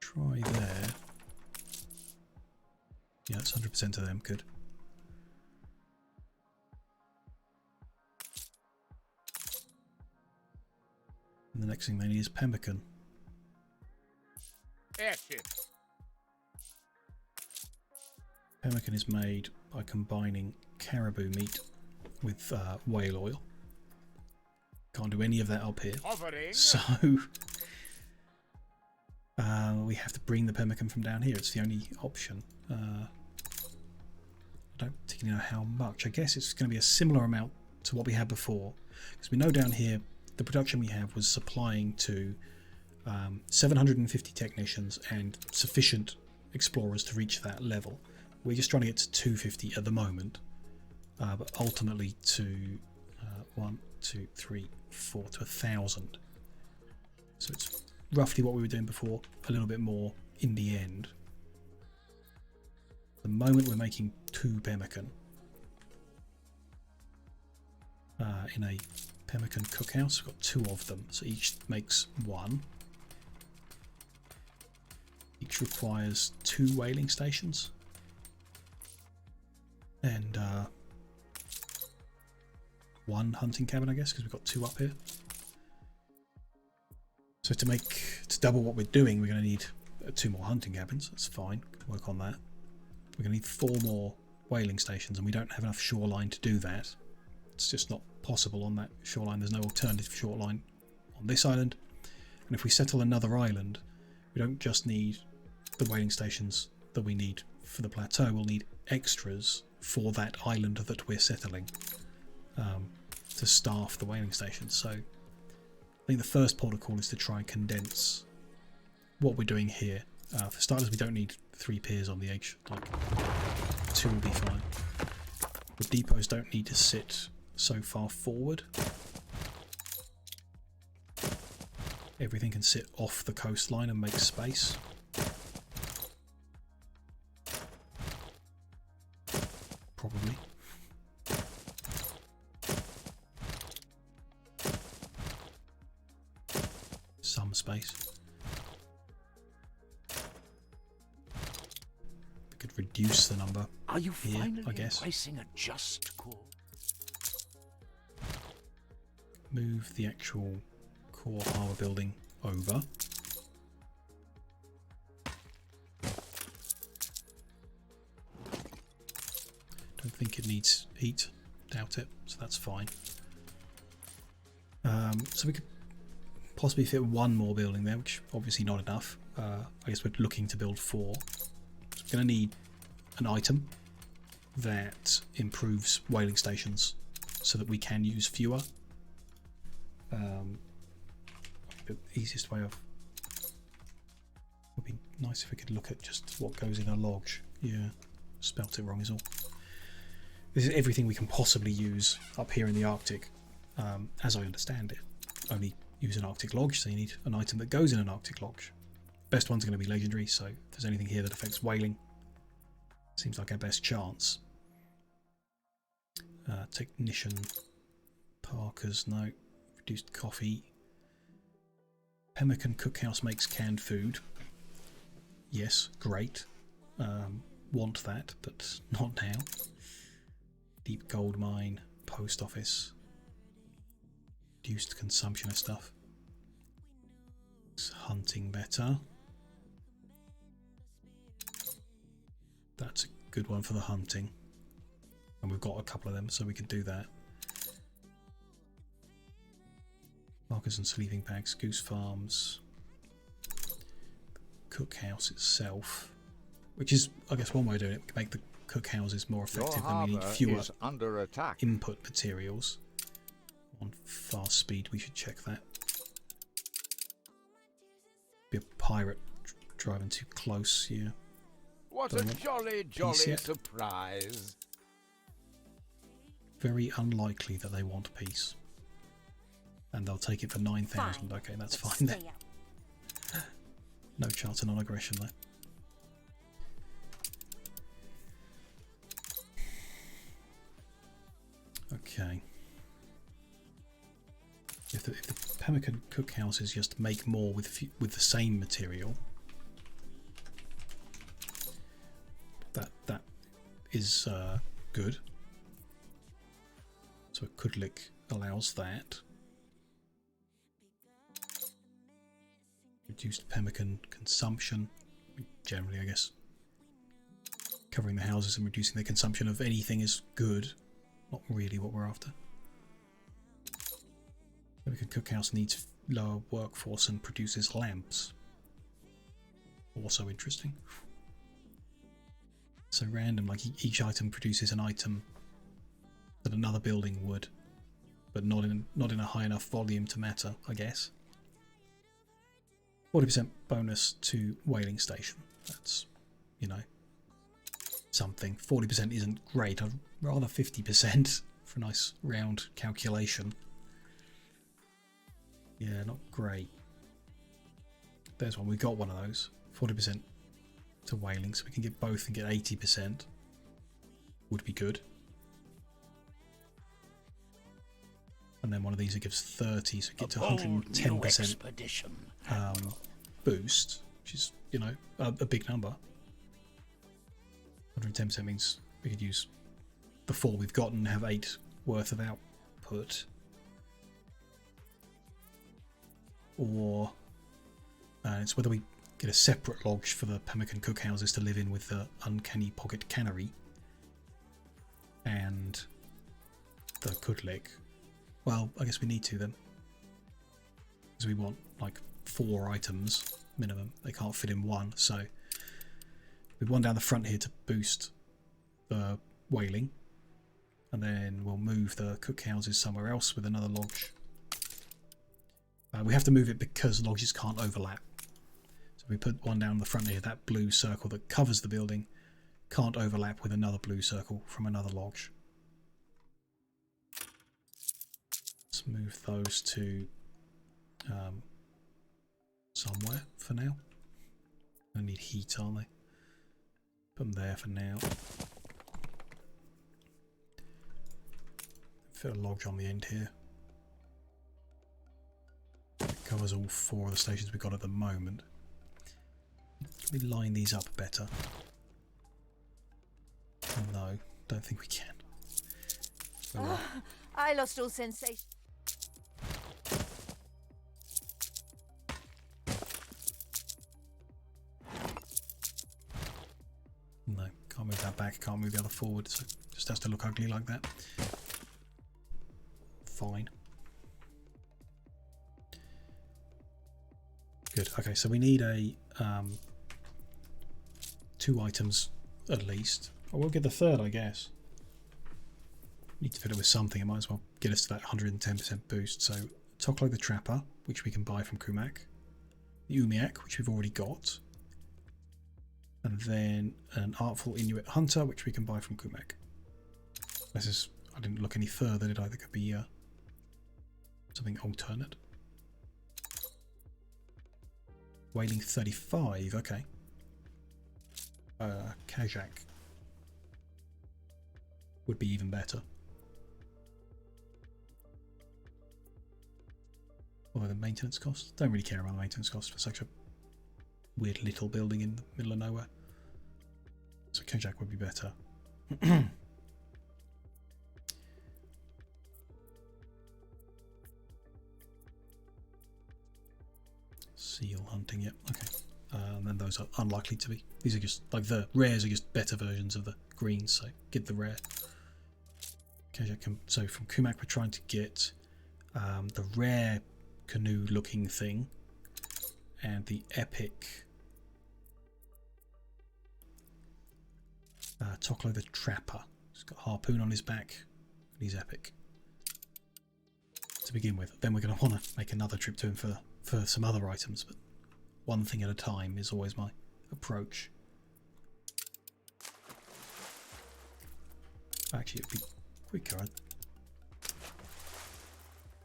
try there. Yeah, it's 100% of them. Good. And the next thing they need is pemmican. Airship. Pemmican is made by combining caribou meat with whale oil. Can't do any of that up here. Hovering. So we have to bring the pemmican from down here. It's the only option. I don't particularly know how much. I guess it's going to be a similar amount to what we had before. Because we know down here the production we have was supplying to 750 technicians and sufficient explorers to reach that level. We're just trying to get to 250 at the moment. But ultimately to 1, 2, 3, 4 to 1,000. So it's roughly what we were doing before, a little bit more in the end. At the moment we're making 2 pemmican in a pemmican cookhouse. We've got 2 of them, so each makes 1. Each requires 2 whaling stations and 1 hunting cabin, I guess, because we've got 2 up here. So to double what we're doing, we're going to need 2 more hunting cabins. That's fine. Work on that. We're going to need 4 more whaling stations, and we don't have enough shoreline to do that. It's just not possible on that shoreline. There's no alternative shoreline on this island. And if we settle another island, we don't just need the whaling stations that we need for the plateau. We'll need extras for that island that we're settling to staff the whaling stations. So I think the first port of call is to try and condense what we're doing here. For starters, we don't need 3 piers on the edge. Like 2 will be fine. The depots don't need to sit so far forward. Everything can sit off the coastline and make space. Probably. Some space. We could reduce the number. Are you here, finally I guess. embracing a just cause? Move the actual core harbour building over. Don't think it needs heat. Doubt it. So that's fine. So we could possibly fit 1 more building there, which obviously not enough. I guess we're looking to build 4. So we're going to need an item that improves whaling stations so that we can use fewer. The easiest way of would be nice if we could look at just what goes in a lodge. Yeah, spelt it wrong is all. This is everything we can possibly use up here in the Arctic, as I understand it. Only use an Arctic lodge, so you need an item that goes in an Arctic lodge. Best one's going to be legendary, so if there's anything here that affects whaling, seems like our best chance. Technician, Parker's, no. Reduced coffee. Pemmican cookhouse makes canned food. Yes, great. Want that, but not now. Deep gold mine, post office. Reduced consumption of stuff. It's hunting better. That's a good one for the hunting. And we've got a couple of them, so we can do that. Markers and sleeping bags, goose farms, cookhouse itself, which is, I guess, one way of doing it. We can make the cookhouses more effective, then we need fewer under attack. input materials. On fast speed, we should check that. Be a pirate driving too close, yeah. What a jolly surprise. Very unlikely that they want peace. And they'll take it for 9,000. Okay, that's fine then. No chance of non-aggression there. Okay. If the pemmican cookhouses just make more with the same material, that is good. So Kudlik allows that. Reduced pemmican consumption, generally, I guess. Covering the houses and reducing the consumption of anything is good. Not really what we're after. Pemmican cookhouse needs lower workforce and produces lamps. Also interesting. So random, like each item produces an item that another building would, but not in a high enough volume to matter, I guess. 40% bonus to whaling station. That's, you know, something. 40% isn't great. I'd rather 50% for a nice round calculation. Yeah, not great. There's one. We got one of those. 40% to whaling, so we can get both and get 80%. Would be good. And then one of these that gives 30, so we get to 110% boost, which is, you know, a big number. 110% means we could use the 4 we've got and have 8 worth of output. Or it's whether we get a separate lodge for the pemmican cookhouses to live in with the uncanny pocket cannery and the Kudlik. Well, I guess we need to then, because we want like 4 items minimum. They can't fit in one, so we've one down the front here to boost the whaling, and then we'll move the cookhouses somewhere else with another lodge. We have to move it because lodges can't overlap. So we put one down the front here, that blue circle that covers the building can't overlap with another blue circle from another lodge. Let's move those to somewhere for now. They need heat, aren't they? Put them there for now. Fit a lodge on the end here. Covers all 4 of the stations we've got at the moment. Can we line these up better? No, don't think we can. Oh, well. I lost all sensation. No, can't move that back, can't move the other forward, so it just has to look ugly like that. Fine. Good. Okay, so we need a 2 items at least. Or we'll get the 3rd, I guess. Need to fit it with something. It might as well get us to that 110% boost. So Toklo the Trapper, which we can buy from Kumak. The Umiak, which we've already got. And then an Artful Inuit Hunter, which we can buy from Kumak. This is, I didn't look any further, did I? There could be something alternate. Whaling 35, okay. Kajak would be even better. Although the maintenance cost, don't really care about the maintenance cost for such a weird little building in the middle of nowhere. So Kajak would be better. Seal hunting, yep, okay. And then those are unlikely to be. These are just, like the rares are just better versions of the greens, so get the rare. Okay, so from Kumak we're trying to get the rare canoe looking thing and the epic Toklo the Trapper. He's got a harpoon on his back. He's epic. To begin with. Then we're going to want to make another trip to him for some other items, but one thing at a time is always my approach. Actually, it would be quicker. I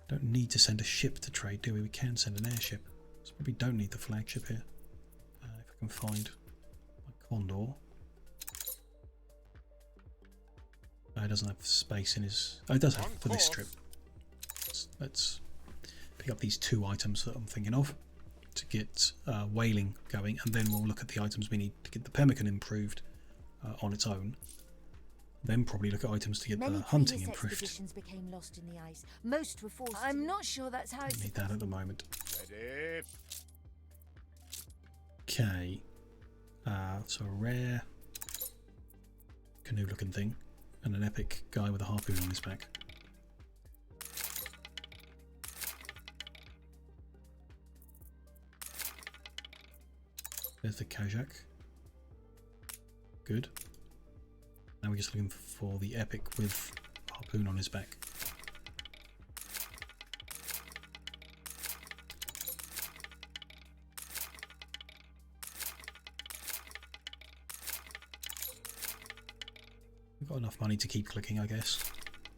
don't need to send a ship to trade, do we? We can send an airship. So probably don't need the flagship here. If I can find my Condor. It doesn't have space in his... Oh, it does have for this trip. Let's pick up these 2 items that I'm thinking of to get whaling going, and then we'll look at the items we need to get the pemmican improved on its own. Then probably look at items to get the hunting improved. Expeditions became lost in the ice. Most were forced. I'm not sure that's how Don't need that at the moment. Ready. Okay. So a rare canoe looking thing and an epic guy with a harpoon on his back. There's the Kajak. Good. Now we're just looking for the epic with harpoon on his back. We've got enough money to keep clicking, I guess.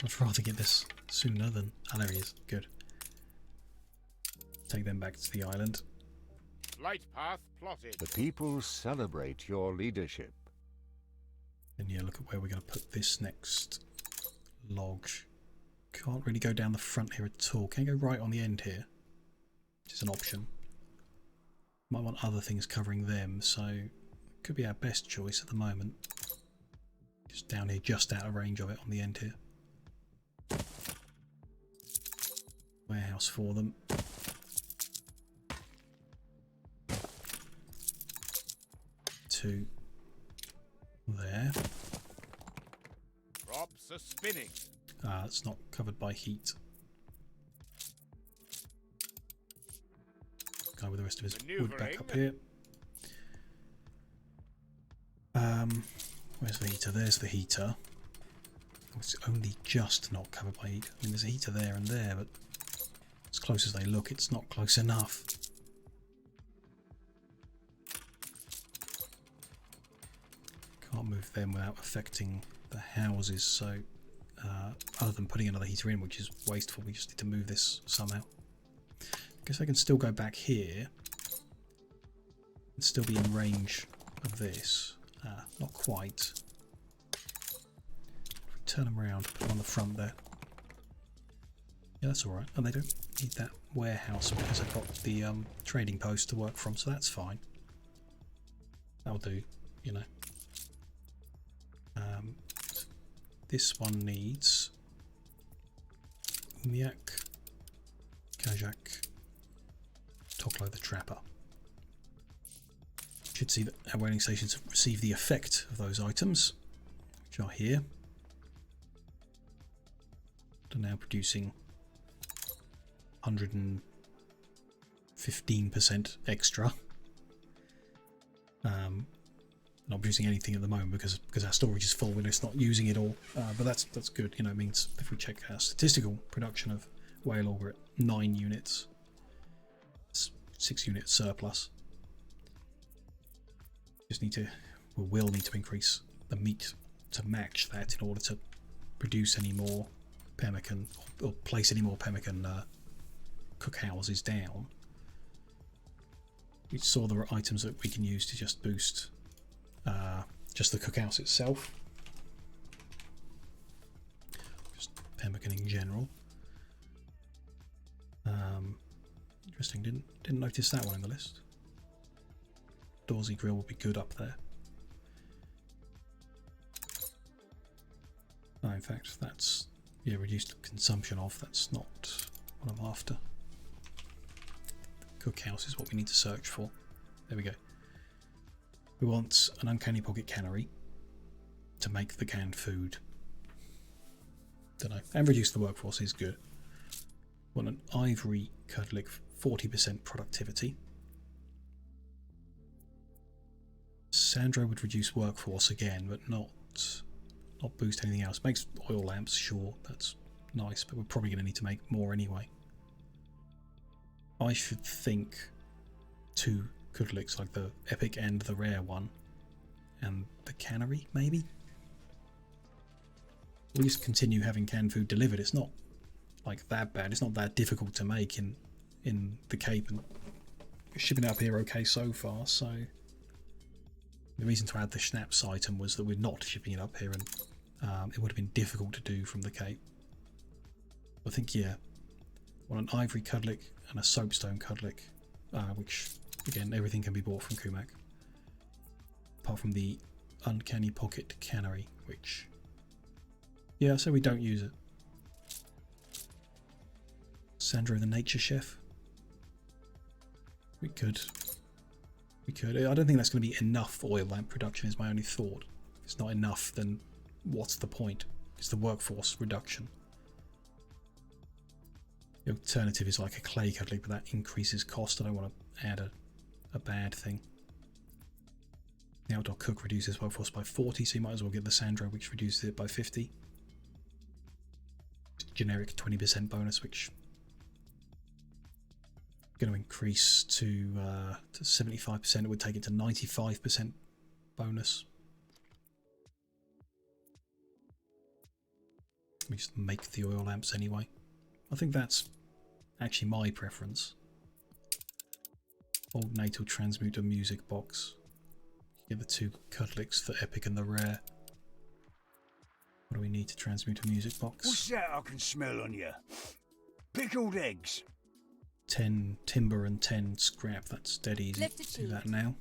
I'd rather get this sooner than... Oh, there he is. Good. Take them back to the island. Light path plotted. The people celebrate your leadership. And yeah, look at where we're going to put this next log. Can't really go down the front here at all. Can go right on the end here, which is an option. Might want other things covering them, so could be our best choice at the moment. Just down here, just out of range of it on the end here. Warehouse for them. Two. There. Props are spinning. It's not covered by heat. Guy with the rest of his wood back up here. Where's the heater? There's the heater. It's only just not covered by heat. I mean, there's a heater there and there, but as close as they look, it's not close enough. Can't move them without affecting the houses, so other than putting another heater in, which is wasteful, we just need to move this somehow. I guess I can still go back here and still be in range of this. Not quite. If we turn them around, put them on the front there. Yeah, that's alright. And they don't need that warehouse because I've got the trading post to work from, so that's fine. That'll do, you know. This one needs Umiak, Kajak, Toklo the Trapper. Should see that our whaling stations have received the effect of those items, which are here. They're now producing 115% extra. Not producing anything at the moment because our storage is full and it's not using it all. But that's good. You know, it means if we check our statistical production of whale ore, we're at 9 units. It's 6 units surplus. Just need to, we will need to increase the meat to match that in order to produce any more pemmican or place any more pemmican cookhouses down. We saw there are items that we can use to just boost just the cookhouse itself, just pemmican in general. Interesting, didn't notice that one in the list. Dorsey grill would be good up there. No, in fact, that's reduced consumption of. That's not what I'm after. Cookhouse is what we need to search for. There we go. We want an uncanny pocket cannery to make the canned food. Don't know. And reduce the workforce is good. We want an ivory curdlick, 40% productivity. Sandro would reduce workforce again, but not not boost anything else. Makes oil lamps, sure, that's nice, but we're probably going to need to make more anyway. I should think 2 Kudliks, like the epic and the rare one, and the cannery, maybe? We'll just continue having canned food delivered. It's not like that bad. It's not that difficult to make in the Cape, and shipping it up here okay so far. So the reason to add the schnapps item was that we're not shipping it up here, and it would have been difficult to do from the Cape. I think, yeah, I want an ivory Kudlik and a soapstone Kudlik, which again, everything can be bought from Kumak, apart from the uncanny pocket cannery, which, yeah, so we don't use it. Sandro the nature chef. We could. I don't think that's going to be enough oil lamp production is my only thought. If it's not enough, then what's the point? It's the workforce reduction. The alternative is like a clay Kudlik, but that increases cost. I don't want to add a bad thing. The outdoor cook reduces workforce by 40, so you might as well get the Sandro, which reduces it by 50. Generic 20% bonus, which going to increase to 75%. It would take it to 95% bonus. We just make the oil lamps anyway. I think that's actually my preference. Old natal transmuter music box. Get the 2 Kudliks, the epic and the rare. What do we need to transmute a music box? What's that I can smell on you? Pickled eggs. 10 timber and 10 scrap. That's dead easy. Do that now.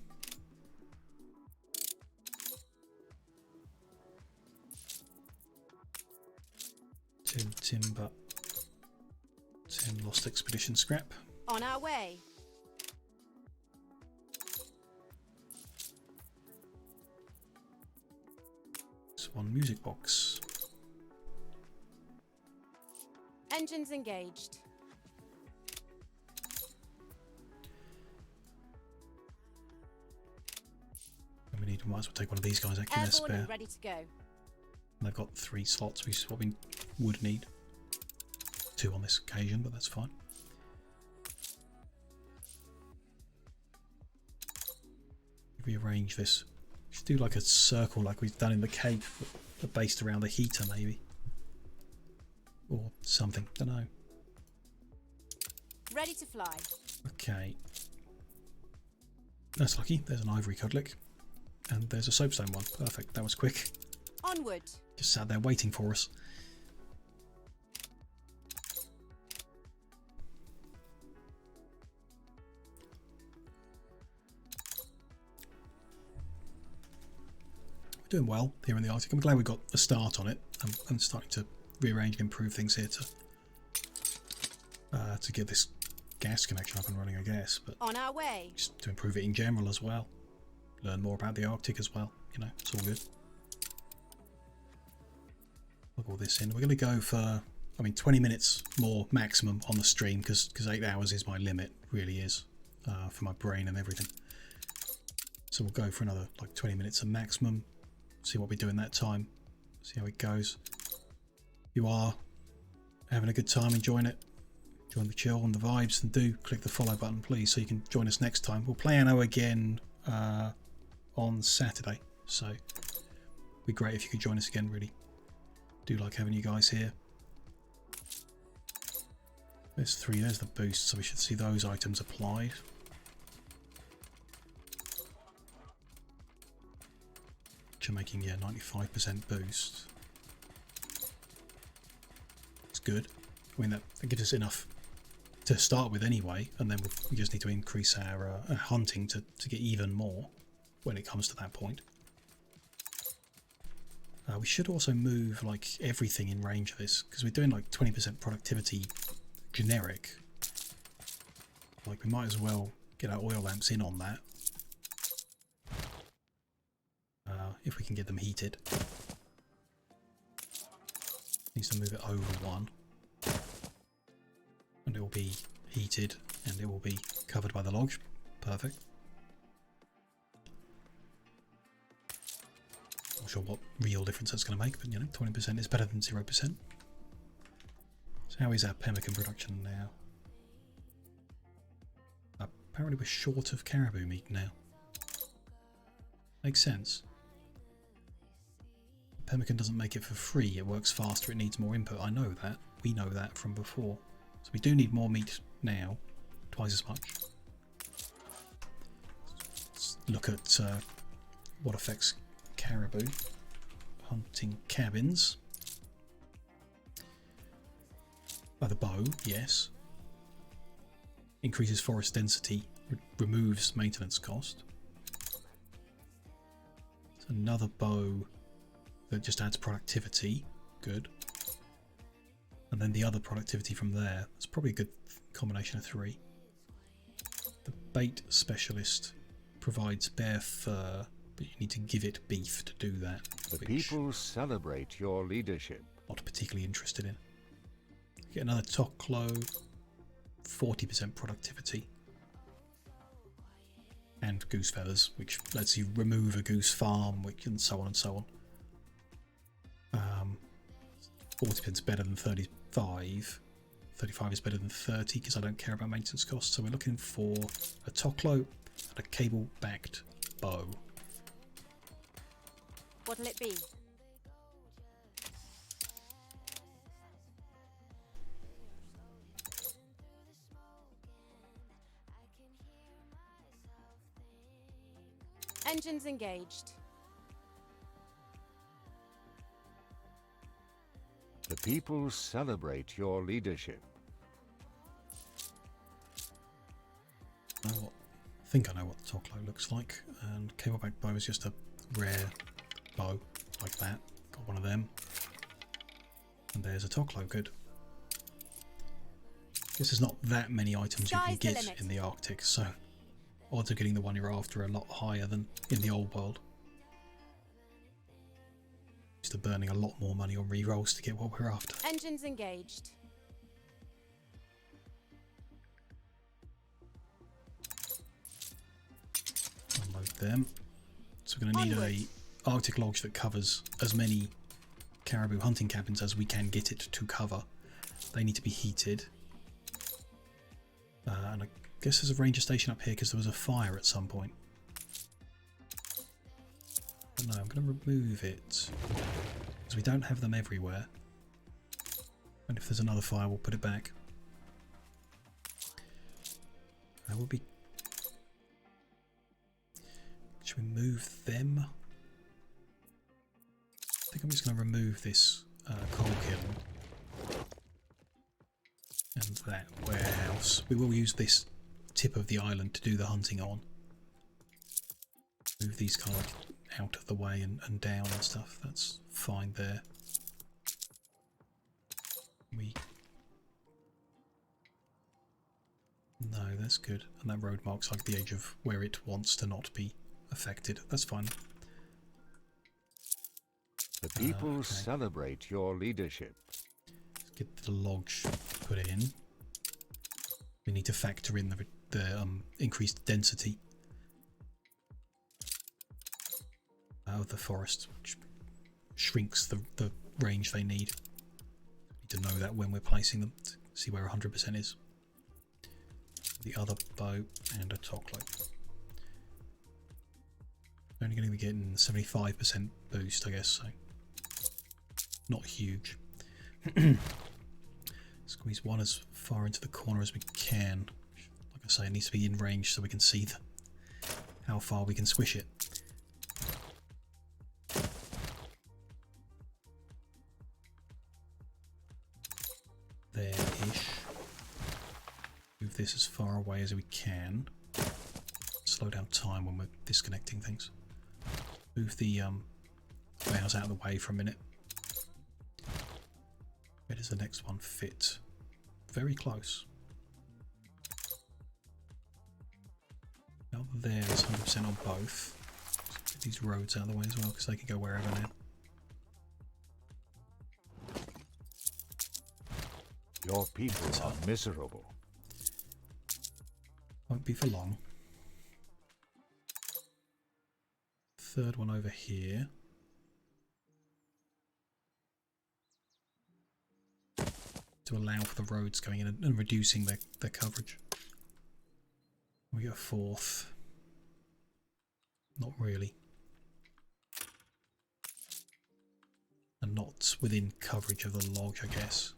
Tin timber. 10 lost expedition scrap. On our way. It's 1 music box. Engines engaged. And we might as well take one of these guys actually. They're spare. Ready to go. And they've got 3 slots, which is what we would need. 2 on this occasion, but that's fine. Rearrange this. We should do like a circle like we've done in the Cape, but based around the heater maybe. Or something, don't know. Ready to fly. Okay. That's lucky. There's an ivory Kudlik. And there's a soapstone one. Perfect. That was quick. Onward. Just sat there waiting for us. We're doing well here in the Arctic. I'm glad we got a start on it. I'm starting to rearrange and improve things here to get this gas connection up and running, I guess. But on our way. Just to improve it in general as well. Learn more about the Arctic as well. You know, it's all good. Plug all this in. We're going to go for, 20 minutes more maximum on the stream because 8 hours is my limit, really is, for my brain and everything. So we'll go for another like 20 minutes of maximum. See what we do in that time. See how it goes. If you are having a good time, enjoying it, enjoying the chill and the vibes, then do click the follow button, please, so you can join us next time. We'll play Anno again on Saturday, so it'd be great if you could join us again. Really do like having you guys here. There's 3, there's the boost, so we should see those items applied. Which are making, yeah, 95% boost. It's good. That gives us enough to start with anyway, and then we just need to increase our hunting to get even more when it comes to that point. We should also move like everything in range of this, because we're doing like 20% productivity generic. Like we might as well get our oil lamps in on that. If we can get them heated. Needs to move it over 1. And it will be heated and it will be covered by the lodge. Perfect. Not sure what real difference that's going to make, but you know, 20% is better than 0%. So how is our pemmican production now? Apparently we're short of caribou meat now. Makes sense. Pemmican doesn't make it for free, it works faster, it needs more input. I know that. We know that from before. So we do need more meat now. Twice as much. Let's look at what affects caribou. Hunting cabins. By the bow, yes. Increases forest density, removes maintenance cost. It's another bow that just adds productivity, good. And then the other productivity from there, that's probably a good combination of 3. The bait specialist provides bear fur, but you need to give it beef to do that. The people celebrate your leadership. Not particularly interested in. Get another toklo, 40% productivity. And goose feathers, which lets you remove a goose farm, and so on and so on. 40% is better than 35. 35 is better than 30 because I don't care about maintenance costs. So we're looking for a toklo and a cable-backed bow. What'll it be? Engines engaged. The people celebrate your leadership. I think I know what the toklo looks like, and cableback bow is just a rare bow like that. Got one of them, and there's a toklo. Good. Guess there's not that many items you can get in the Arctic, so odds of getting the one you're after are a lot higher than in the old world. Used to burning a lot more money on rerolls to get what we're after. Engines engaged. Unload them. So we're going to need a Arctic lodge that covers as many caribou hunting cabins as we can get it to cover. They need to be heated. And I guess there's a ranger station up here because there was a fire at some point. But no, I'm going to remove it because we don't have them everywhere. And if there's another fire, we'll put it back. That will be... Should we move them? I think I'm just going to remove this coal kiln and that warehouse. We will use this tip of the island to do the hunting on. Move these kind of out of the way and down and stuff. That's fine there. No, that's good. And that road marks like the edge of where it wants to not be affected. That's fine. The people celebrate your leadership. Let's get the lodge put in. We need to factor in the increased density of the forest, which shrinks the range they need. We need to know that when we're placing them to see where 100% is. The other bow and a toklo. Only going to be getting 75% boost, I guess, so not huge. Squeeze one as far into the corner as we can. Like I say, it needs to be in range so we can see how far we can squish it. There-ish. Move this as far away as we can. Slow down time when we're disconnecting things. Move the warehouse out of the way for a minute. Where does the next one fit? Very close. Now there is 100% on both. Get these roads out of the way as well because they can go wherever now. Your people are miserable. Won't be for long. Third one over here. to allow for the roads going in and reducing their coverage. We get a fourth. Not really. And not within coverage of the lodge, I guess.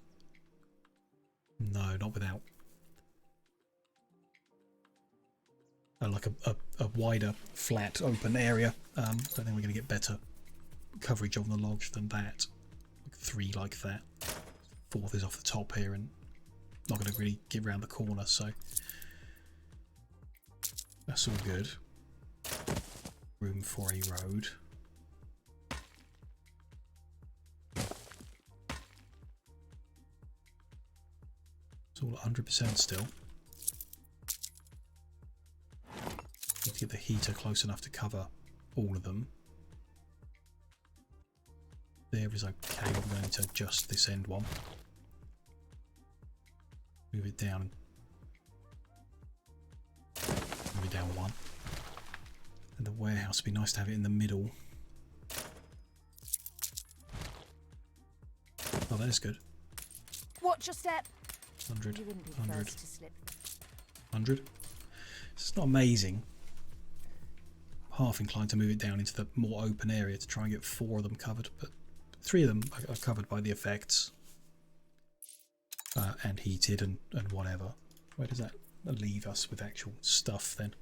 No, not without. Like a wider, flat, open area. I don't think we're going to get better coverage on the lodge than that. Like 3 like that. 4th is off the top here and not going to really get around the corner, so that's all good. Room for a road. It's all 100% still. Need to get the heater close enough to cover all of them. There is okay, we're going to adjust this end one. Move it down. Move it down 1. And the warehouse would be nice to have it in the middle. Oh, that is good. Watch your step. 100, You wouldn't be 100, first to slip. 100. It's not amazing. Half inclined to move it down into the more open area to try and get 4 of them covered, but 3 of them are covered by the effects and heated and whatever. Where does that leave us with actual stuff then?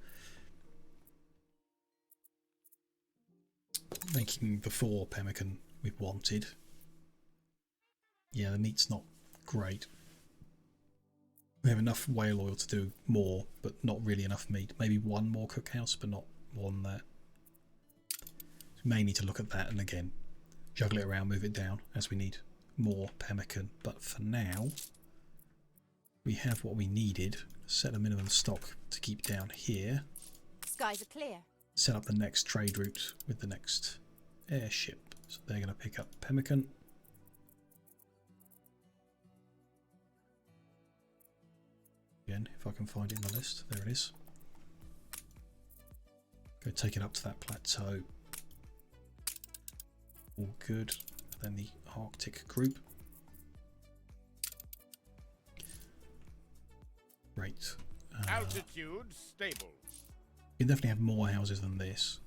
Making the 4 pemmican we wanted. Yeah, the meat's not great. We have enough whale oil to do more, but not really enough meat. Maybe 1 more cookhouse, but not more than that. So we may need to look at that and again juggle it around, move it down as we need more pemmican. But for now, we have what we needed. Set a minimum stock to keep down here. Skies are clear. Set up the next trade route with the next airship. So they're going to pick up pemmican. Again, if I can find it in the list, there it is. Go take it up to that plateau. All good. And then the Arctic group. Great. Altitude stable. You can definitely have more houses than this.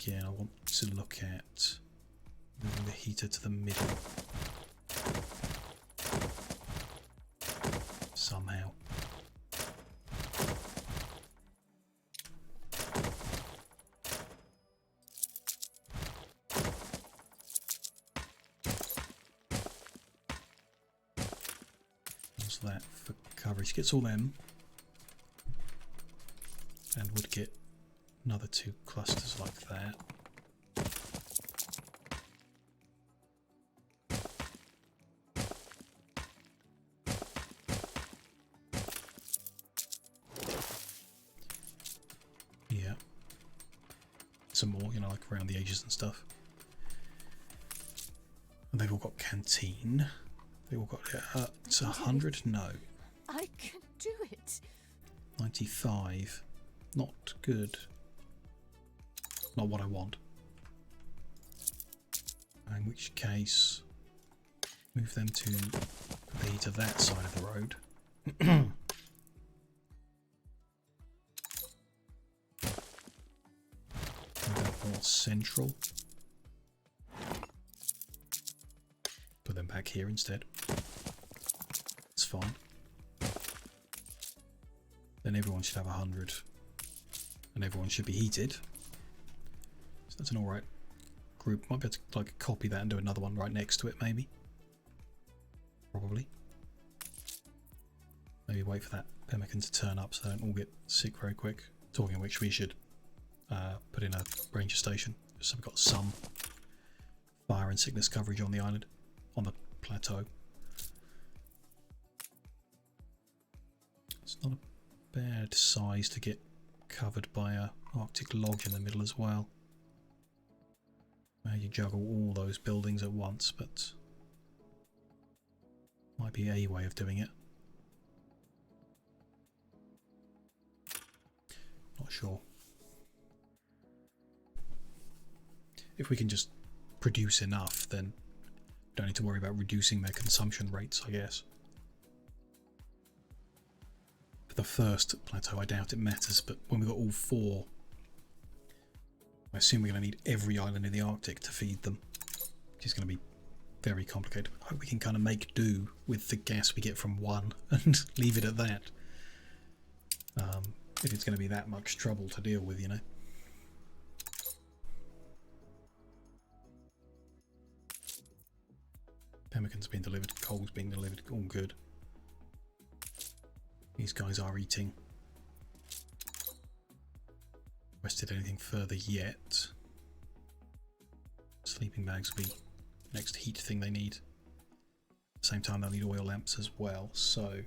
Again, I want to look at moving the heater to the middle. Somehow. What's that for coverage? Gets all them. And would get another 2 clusters like that. Yeah. Some more, you know, like around the edges and stuff. And they've all got canteen. They've all got it's 100? No. I can do it. 95. Not good. Not what I want. In which case, move them to that side of the road. More central. Put them back here instead. It's fine. Then everyone should have 100. And everyone should be heated. So that's an alright group. Might be able to like copy that and do another one right next to it maybe. Probably. Maybe wait for that pemmican to turn up so they don't all get sick very quick. Talking of which, we should put in a ranger station so we've got some fire and sickness coverage on the island, on the plateau. It's not a bad size to get covered by a Arctic lodge in the middle as well. You juggle all those buildings at once, but might be a way of doing it. Not sure. If we can just produce enough, then don't need to worry about reducing their consumption rates, I guess. For the first plateau, I doubt it matters, but when we've got all 4, I assume we're going to need every island in the Arctic to feed them, which is going to be very complicated. I hope we can kind of make do with the gas we get from 1 and leave it at that. If it's going to be that much trouble to deal with, you know. Pemmican's been delivered, coal's been delivered, all good. These guys are eating. Requested anything further yet. Sleeping bags will be the next heat thing they need. At the same time they'll need oil lamps as well, so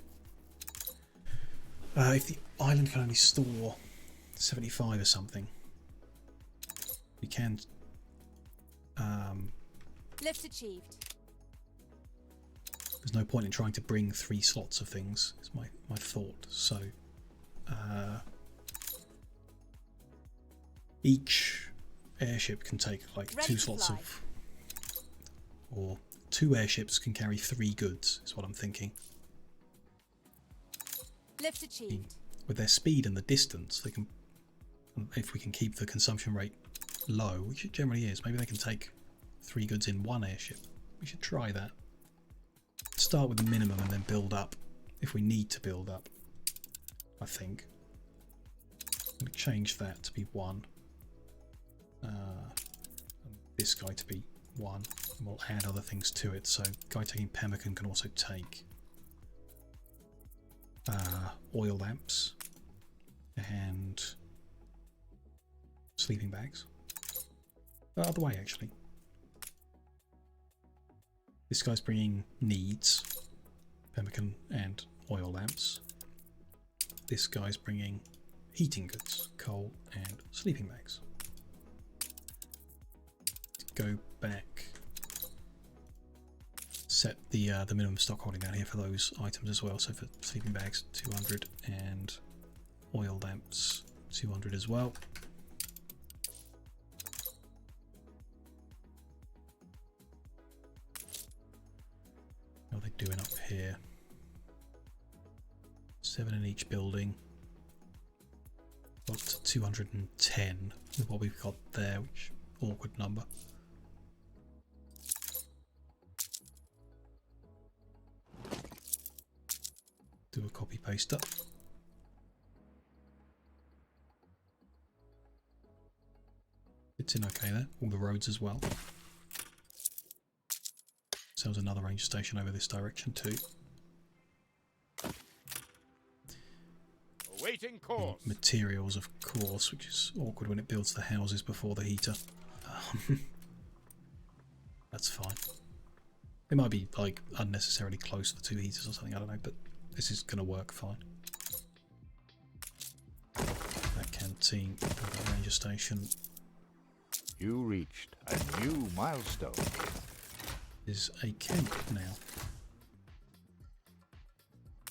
if the island can only store 75 or something, we can lift achieved. There's no point in trying to bring 3 slots of things, is my thought. So each airship can take like 2 slots of, or 2 airships can carry 3 goods, is what I'm thinking. Lift achieved. With their speed and the distance, they can, if we can keep the consumption rate low, which it generally is, maybe they can take 3 goods in 1 airship. We should try that. Start with the minimum and then build up if we need to build up, I think. I'm going to change that to be 1. And this guy to be 1. And we'll add other things to it. So guy taking pemmican can also take oil lamps and sleeping bags. Other way actually. This guy's bringing needs, pemmican and oil lamps. This guy's bringing heating goods, coal and sleeping bags. Go back, set the minimum stock holding down here for those items as well. So for sleeping bags 200 and oil lamps 200 as well. How are they doing up here? 7 in each building. Got 210 with what we've got there, which awkward number. Do a copy paste up. It's in okay there. All the roads as well. So there's another ranger station over this direction too. Awaiting course. Materials, of course, which is awkward when it builds the houses before the heater. That's fine. It might be like unnecessarily close to the 2 heaters or something, I don't know, but this is going to work fine. That canteen, that ranger station. You reached a new milestone. Is a camp now.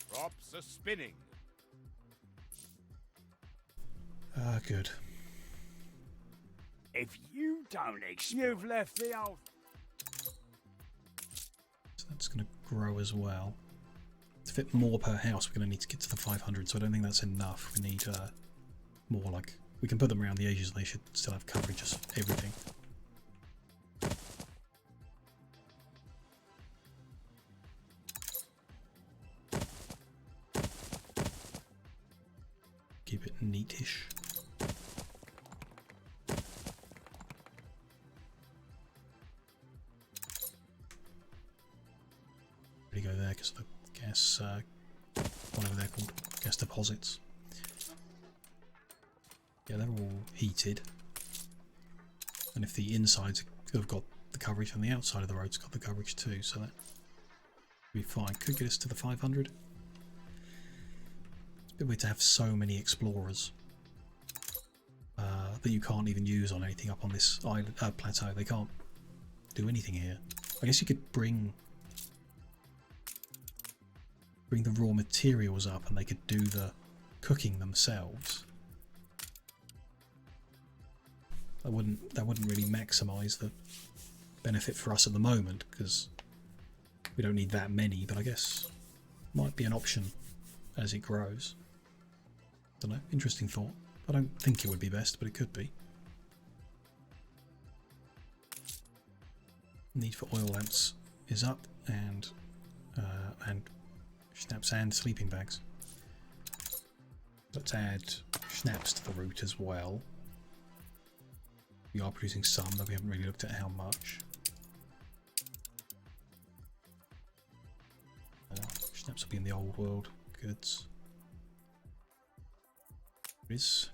Crops are spinning. Good. If you don't explore, you've left the old. So that's going to grow as well. To fit more per house, we're going to need to get to the 500. So I don't think that's enough. We need more. Like we can put them around the edges, and they should still have coverage of everything. Keep it neatish. Really go there because of the gas, whatever they're called, gas deposits. Yeah, they're all heated. And if the insides have got the coverage, and the outside of the road's got the coverage too, so that would be fine. Could get us to the 500. It's a bit weird to have so many explorers that you can't even use on anything up on this island plateau. They can't do anything here. I guess you could bring the raw materials up and they could do the cooking themselves. That wouldn't really maximize the benefit for us at the moment because we don't need that many, but I guess might be an option as it grows. Don't know, interesting thought. I don't think it would be best, but it could be. Need for oil lamps is up, and schnapps and sleeping bags. Let's add schnapps to the route as well. We are producing some, though we haven't really looked at how much. Schnapps will be in the old world goods. There is.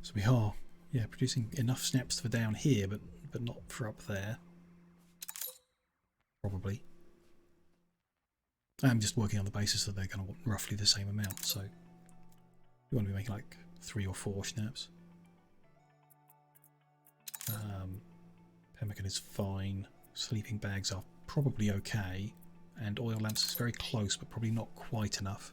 So we are, yeah, producing enough schnapps for down here, but not for up there. Probably. I'm just working on the basis that they're going to want roughly the same amount, so we want to be making like 3 or 4 schnapps. Pemmican is fine. Sleeping bags are probably okay, and oil lamps is very close, but probably not quite enough.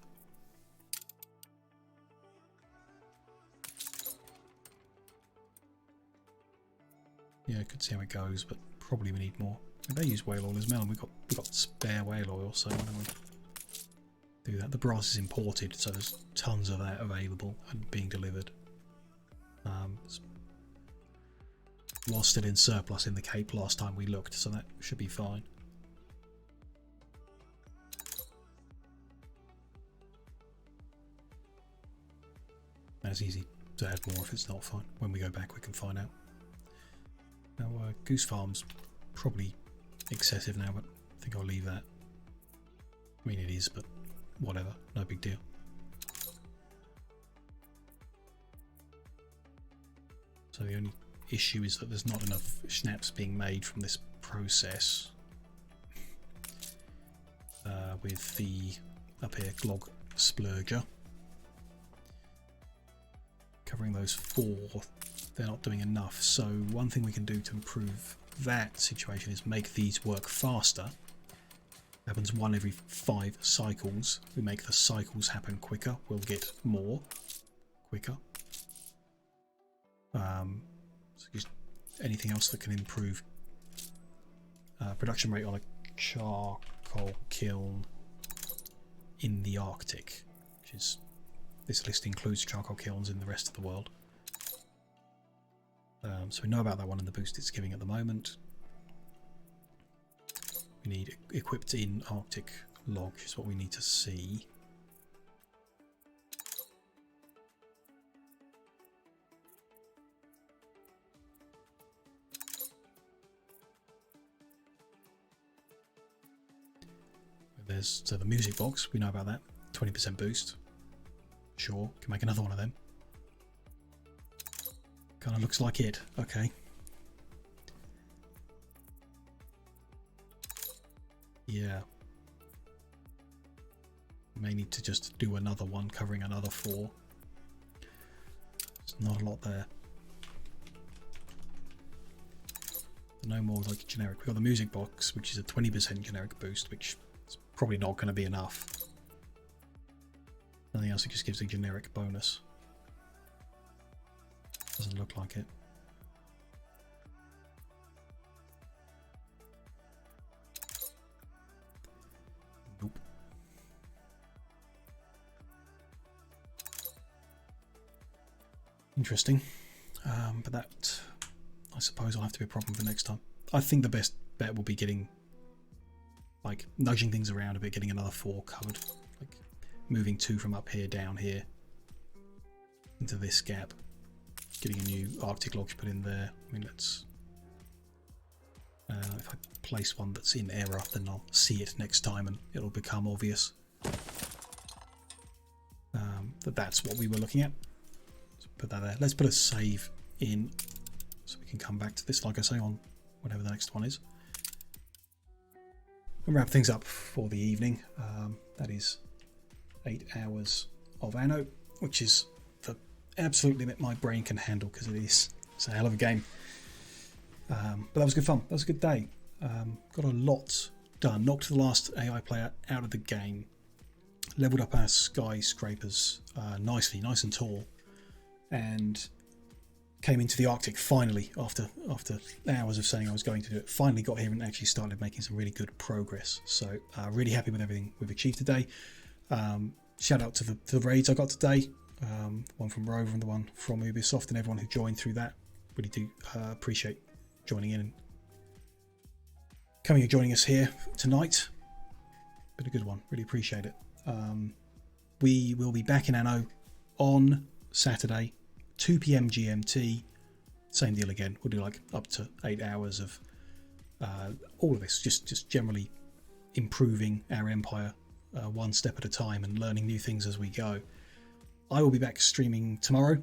Yeah, I could see how it goes, but probably we need more. And they use whale oil as well, and we've got spare whale oil, so why don't we do that? The brass is imported, so there's tons of that available and being delivered. Was still in surplus in the Cape last time we looked, so that should be fine. That's easy to add more if it's not fine. When we go back we can find out. Now Goose Farm's probably excessive now, but I think I'll leave that. I mean it is, but whatever, no big deal. So the only issue is that there's not enough schnapps being made from this process with the up here Glog Splurger. Covering those 4, they're not doing enough, so one thing we can do to improve that situation is make these work faster. Happens 1 every 5 cycles. We make the cycles happen quicker, we'll get more quicker. So just anything else that can improve production rate on a charcoal kiln in the Arctic, which is, this list includes charcoal kilns in the rest of the world. So we know about that one and the boost it's giving at the moment. We need equipped in Arctic log, which is what we need to see. So the music box, we know about that. 20% boost. Sure, can make another one of them. Kind of looks like it. Okay. Yeah. May need to just do another one covering another 4. There's not a lot there. No more like generic. We've got the music box, which is a 20% generic boost, which is probably not going to be enough. Nothing else, it just gives a generic bonus. Doesn't look like it. Nope. Interesting. But that, I suppose, will have to be a problem for next time. I think the best bet will be getting, like, nudging things around a bit, getting another 4 covered. Like, moving 2 from up here down here into this gap. Getting a new Arctic log put in there. I mean, let's... if I place one that's in error, then I'll see it next time and it'll become obvious that that's what we were looking at. So put that there. Let's put a save in so we can come back to this, like I say, on whatever the next one is. And wrap things up for the evening. That is 8 hours of Anno, which is the absolute limit my brain can handle, because it's a hell of a game. But that was good fun. That was a good day. Got a lot done. Knocked the last AI player out of the game. leveled up our skyscrapers nicely, nice and tall, and came into the Arctic finally after hours of saying I was going to do it. Finally got here and actually started making some really good progress. So really happy with everything we've achieved today. Shout out to the raids I got today, one from Rover and the one from Ubisoft, and everyone who joined through that. Really do appreciate joining in and coming and joining us here tonight. Been a good one, really appreciate it. We will be back in Anno on Saturday, 2 PM GMT. Same deal again. We'll do like up to 8 hours of all of this, just generally improving our empire one step at a time and learning new things as we go. I will be back streaming tomorrow.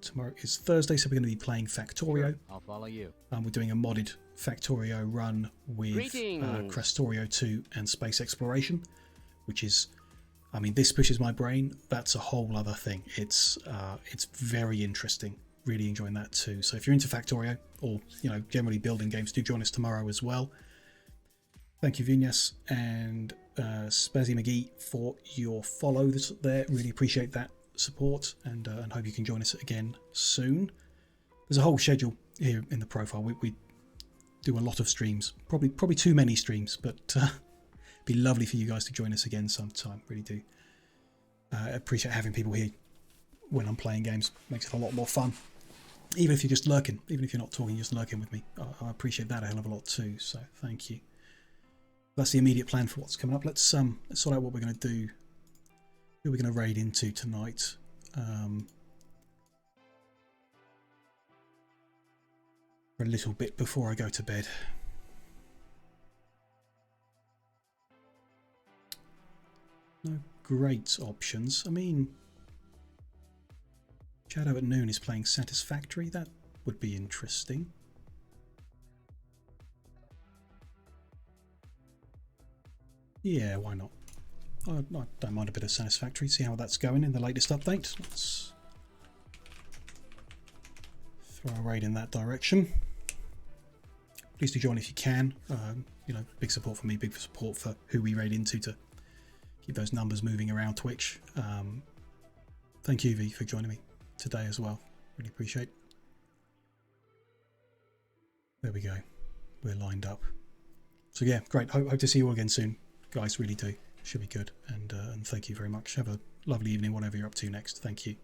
Tomorrow is Thursday, so we're going to be playing Factorio. Sure, I'll follow you. We're doing a modded Factorio run with Crestorio 2 and Space Exploration, which is, I mean, this pushes my brain. That's a whole other thing. It's very interesting. Really enjoying that too. So if you're into Factorio or generally building games, do join us tomorrow as well. Thank you, Vinyas and Spazzy McGee, for your follow there. Really appreciate that support and hope you can join us again soon. There's a whole schedule here in the profile. We do a lot of streams, probably too many streams, but it'd be lovely for you guys to join us again sometime. Really do appreciate having people here when I'm playing games. Makes it a lot more fun. Even if you're just lurking, even if you're not talking, just lurking with me, I appreciate that a hell of a lot too. So thank you. That's the immediate plan for what's coming up. Let's sort out what we're going to do. Who we're going to raid into tonight. For a little bit before I go to bed. No great options. I mean, Shadow at Noon is playing Satisfactory. That would be interesting. Yeah, why not? I don't mind a bit of Satisfactory. See how that's going in the latest update. Let's throw a raid in that direction. Please do join if you can. Big support for me, big support for who we raid into to keep those numbers moving around Twitch. Thank you, V, for joining me today as well. Really appreciate it. There we go. We're lined up. So yeah, great. Hope to see you all again soon, guys. Really do. Should be good. And thank you very much. Have a lovely evening, whatever you're up to next. Thank you.